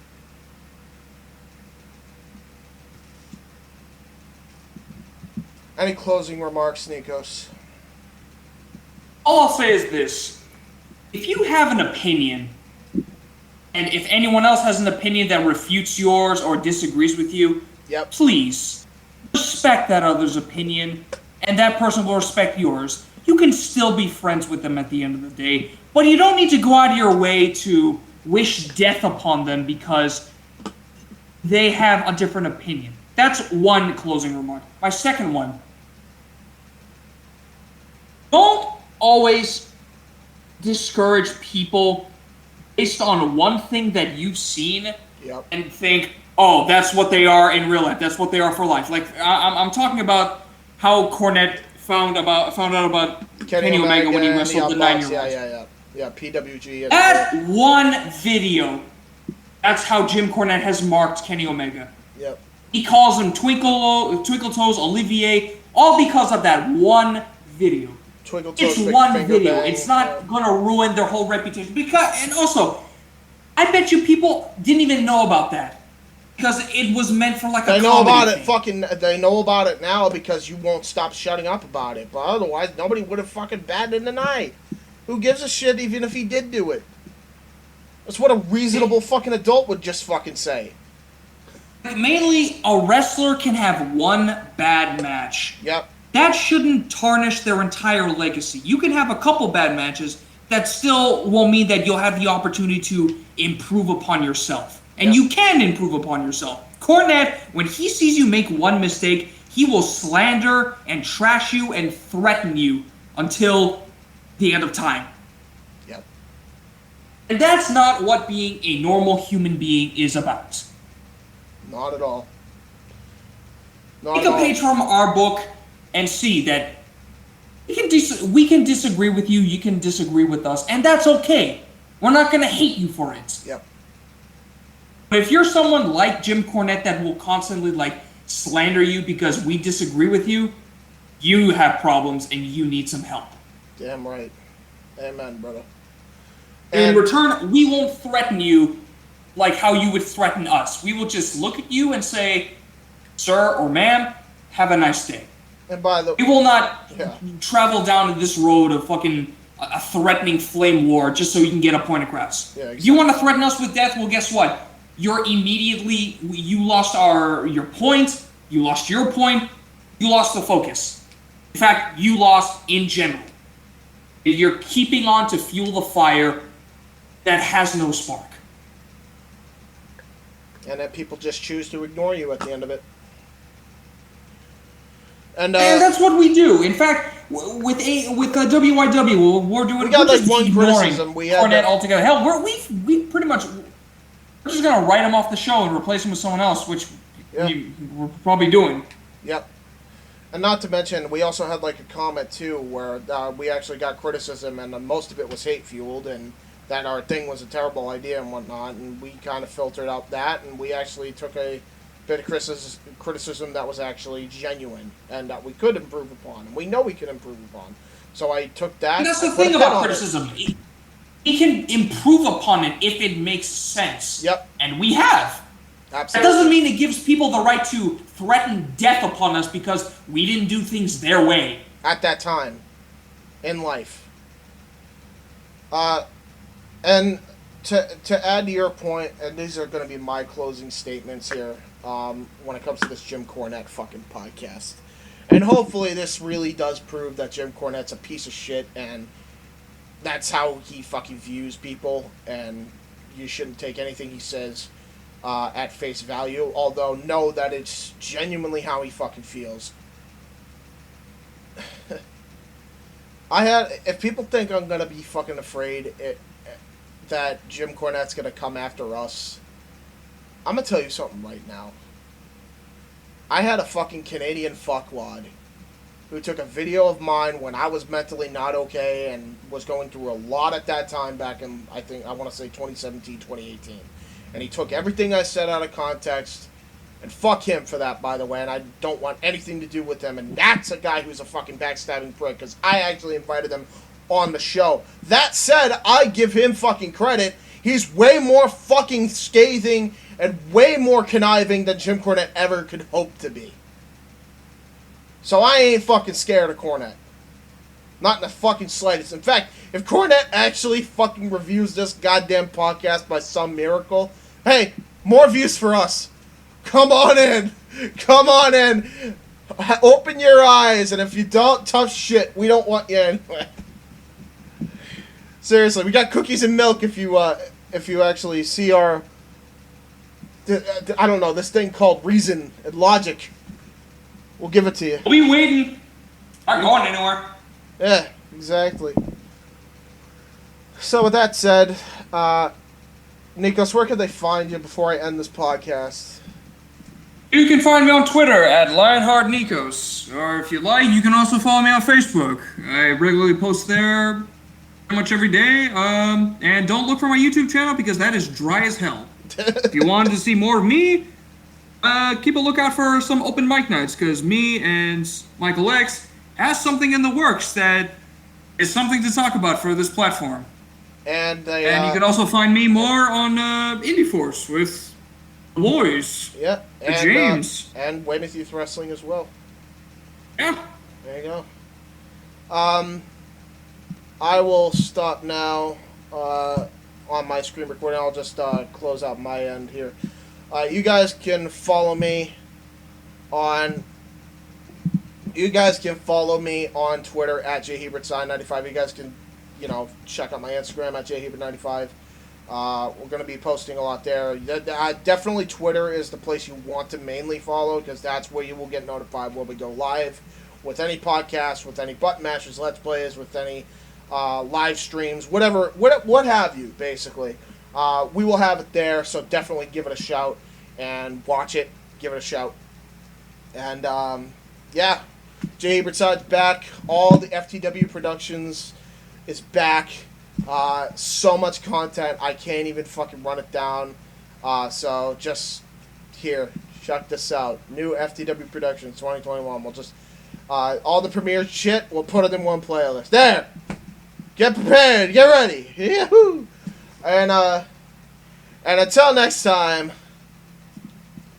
Any closing remarks, Nikos? All I'll say is this. If you have an opinion, and if anyone else has an opinion that refutes yours or disagrees with you, please respect that other's opinion, and that person will respect yours. You can still be friends with them at the end of the day, but you don't need to go out of your way to wish death upon them because they have a different opinion. That's one closing remark. My second one. Don't always discourage people based on one thing that you've seen and think, oh, that's what they are in real life. That's what they are for life. Like, I'm talking about how Cornette found out about Kenny Omega when he wrestled the 9-year-old. Yeah, PWG. That one video, that's how Jim Cornette has marked Kenny Omega. Yep. He calls him Twinkle Toes Olivier, all because of that one video. It's one video. It's not going to ruin their whole reputation. And also, I bet you people didn't even know about that. Because it was meant for like a comedy They know about thing. it fucking, they know about it now because you won't stop shutting up about it. But otherwise, nobody would have fucking batted an eye. Who gives a shit even if he did do it? That's what a reasonable fucking adult would just fucking say. Mainly, a wrestler can have one bad match. Yep. That shouldn't tarnish their entire legacy. You can have a couple bad matches that still will mean that you'll have the opportunity to improve upon yourself. And you can improve upon yourself. Cornette, when he sees you make one mistake, he will slander and trash you and threaten you until the end of time. Yep. And that's not what being a normal human being is about. Not at all. Take a page from our book and see that we can disagree with you, you can disagree with us, and that's okay. We're not going to hate you for it. Yep. But if you're someone like Jim Cornette that will constantly slander you because we disagree with you, you have problems and you need some help. Damn right. Amen, brother. In return, we won't threaten you like how you would threaten us. We will just look at you and say, sir or ma'am, have a nice day. And by the we will not travel down this road of fucking a threatening flame war just so you can get a point across. Yeah, exactly. You want to threaten us with death? Well, guess what? You lost your point, you lost your point, you lost the focus. In fact, you lost in general. You're keeping on to fuel the fire that has no spark. And that people just choose to ignore you at the end of it. And that's what we do. In fact, with WYW, we're just one ignoring criticism. Cornette altogether. Hell, we pretty much we're just gonna write him off the show and replace him with someone else, which we're probably doing. Yep. And not to mention, we also had a comment too where we actually got criticism, and most of it was hate fueled, and that our thing was a terrible idea and whatnot. And we kind of filtered out that, and we actually took a bit of criticism that was actually genuine and that we could improve upon, and we know we can improve upon. So I took that. And that's the thing about criticism. We can improve upon it if it makes sense. Yep. And we have. Absolutely. That doesn't mean it gives people the right to threatened death upon us because we didn't do things their way. At that time in life. And to add to your point, and these are going to be my closing statements here when it comes to this Jim Cornette fucking podcast. And hopefully this really does prove that Jim Cornette's a piece of shit and that's how he fucking views people, and you shouldn't take anything he says at face value, although know that it's genuinely how he fucking feels. If people think I'm gonna be fucking afraid that Jim Cornette's gonna come after us, I'm gonna tell you something right now. I had a fucking Canadian fuckwad who took a video of mine when I was mentally not okay and was going through a lot at that time back in, I want to say 2017, 2018. And he took everything I said out of context, and fuck him for that, by the way, and I don't want anything to do with him, and that's a guy who's a fucking backstabbing prick, because I actually invited him on the show. That said, I give him fucking credit. He's way more fucking scathing and way more conniving than Jim Cornette ever could hope to be. So I ain't fucking scared of Cornette. Not in the fucking slightest. In fact, if Cornette actually fucking reviews this goddamn podcast by some miracle, hey, more views for us. Come on in. Come on in. Open your eyes, and if you don't, tough shit. We don't want you anyway. Seriously, we got cookies and milk if you actually see our, I don't know, this thing called reason and logic. We'll give it to you. We'll be waiting. Not going anywhere. Yeah, exactly. So with that said, Nikos, where can they find you before I end this podcast? You can find me on Twitter at LionheartNikos, or if you like, you can also follow me on Facebook. I regularly post there pretty much every day, and don't look for my YouTube channel because that is dry as hell. If you wanted to see more of me, keep a lookout for some open mic nights, because me and Michael X has something in the works that is something to talk about for this platform. And you can also find me more on Indie Force with the boys. Yeah, and James. And Weymouth Youth Wrestling as well. Yeah. There you go. I will stop now on my screen recording. I'll just close out my end here. You guys can follow me on Twitter at JHebert Side 95. You guys can, check out my Instagram at JHebert95. We're going to be posting a lot there. Definitely Twitter is the place you want to mainly follow, because that's where you will get notified when we go live with any podcast, with any button mashers, let's plays, with any live streams, whatever, what have you, basically. We will have it there, so definitely give it a shout and watch it. Give it a shout. And, yeah, JHebert Side's back. All the FTW Productions is back. So much content, I can't even fucking run it down. So just here, check this out. New FTW Productions 2021. We'll just, all the premiere shit, we'll put it in one playlist. There! Get prepared, get ready. Yahoo! And until next time,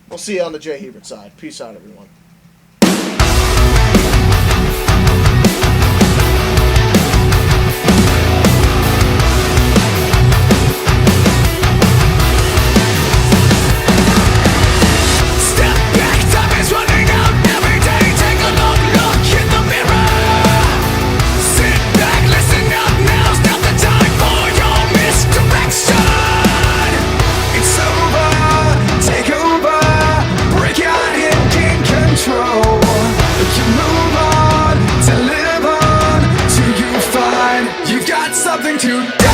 we'll see you on the JHebert Side. Peace out, everyone. Something to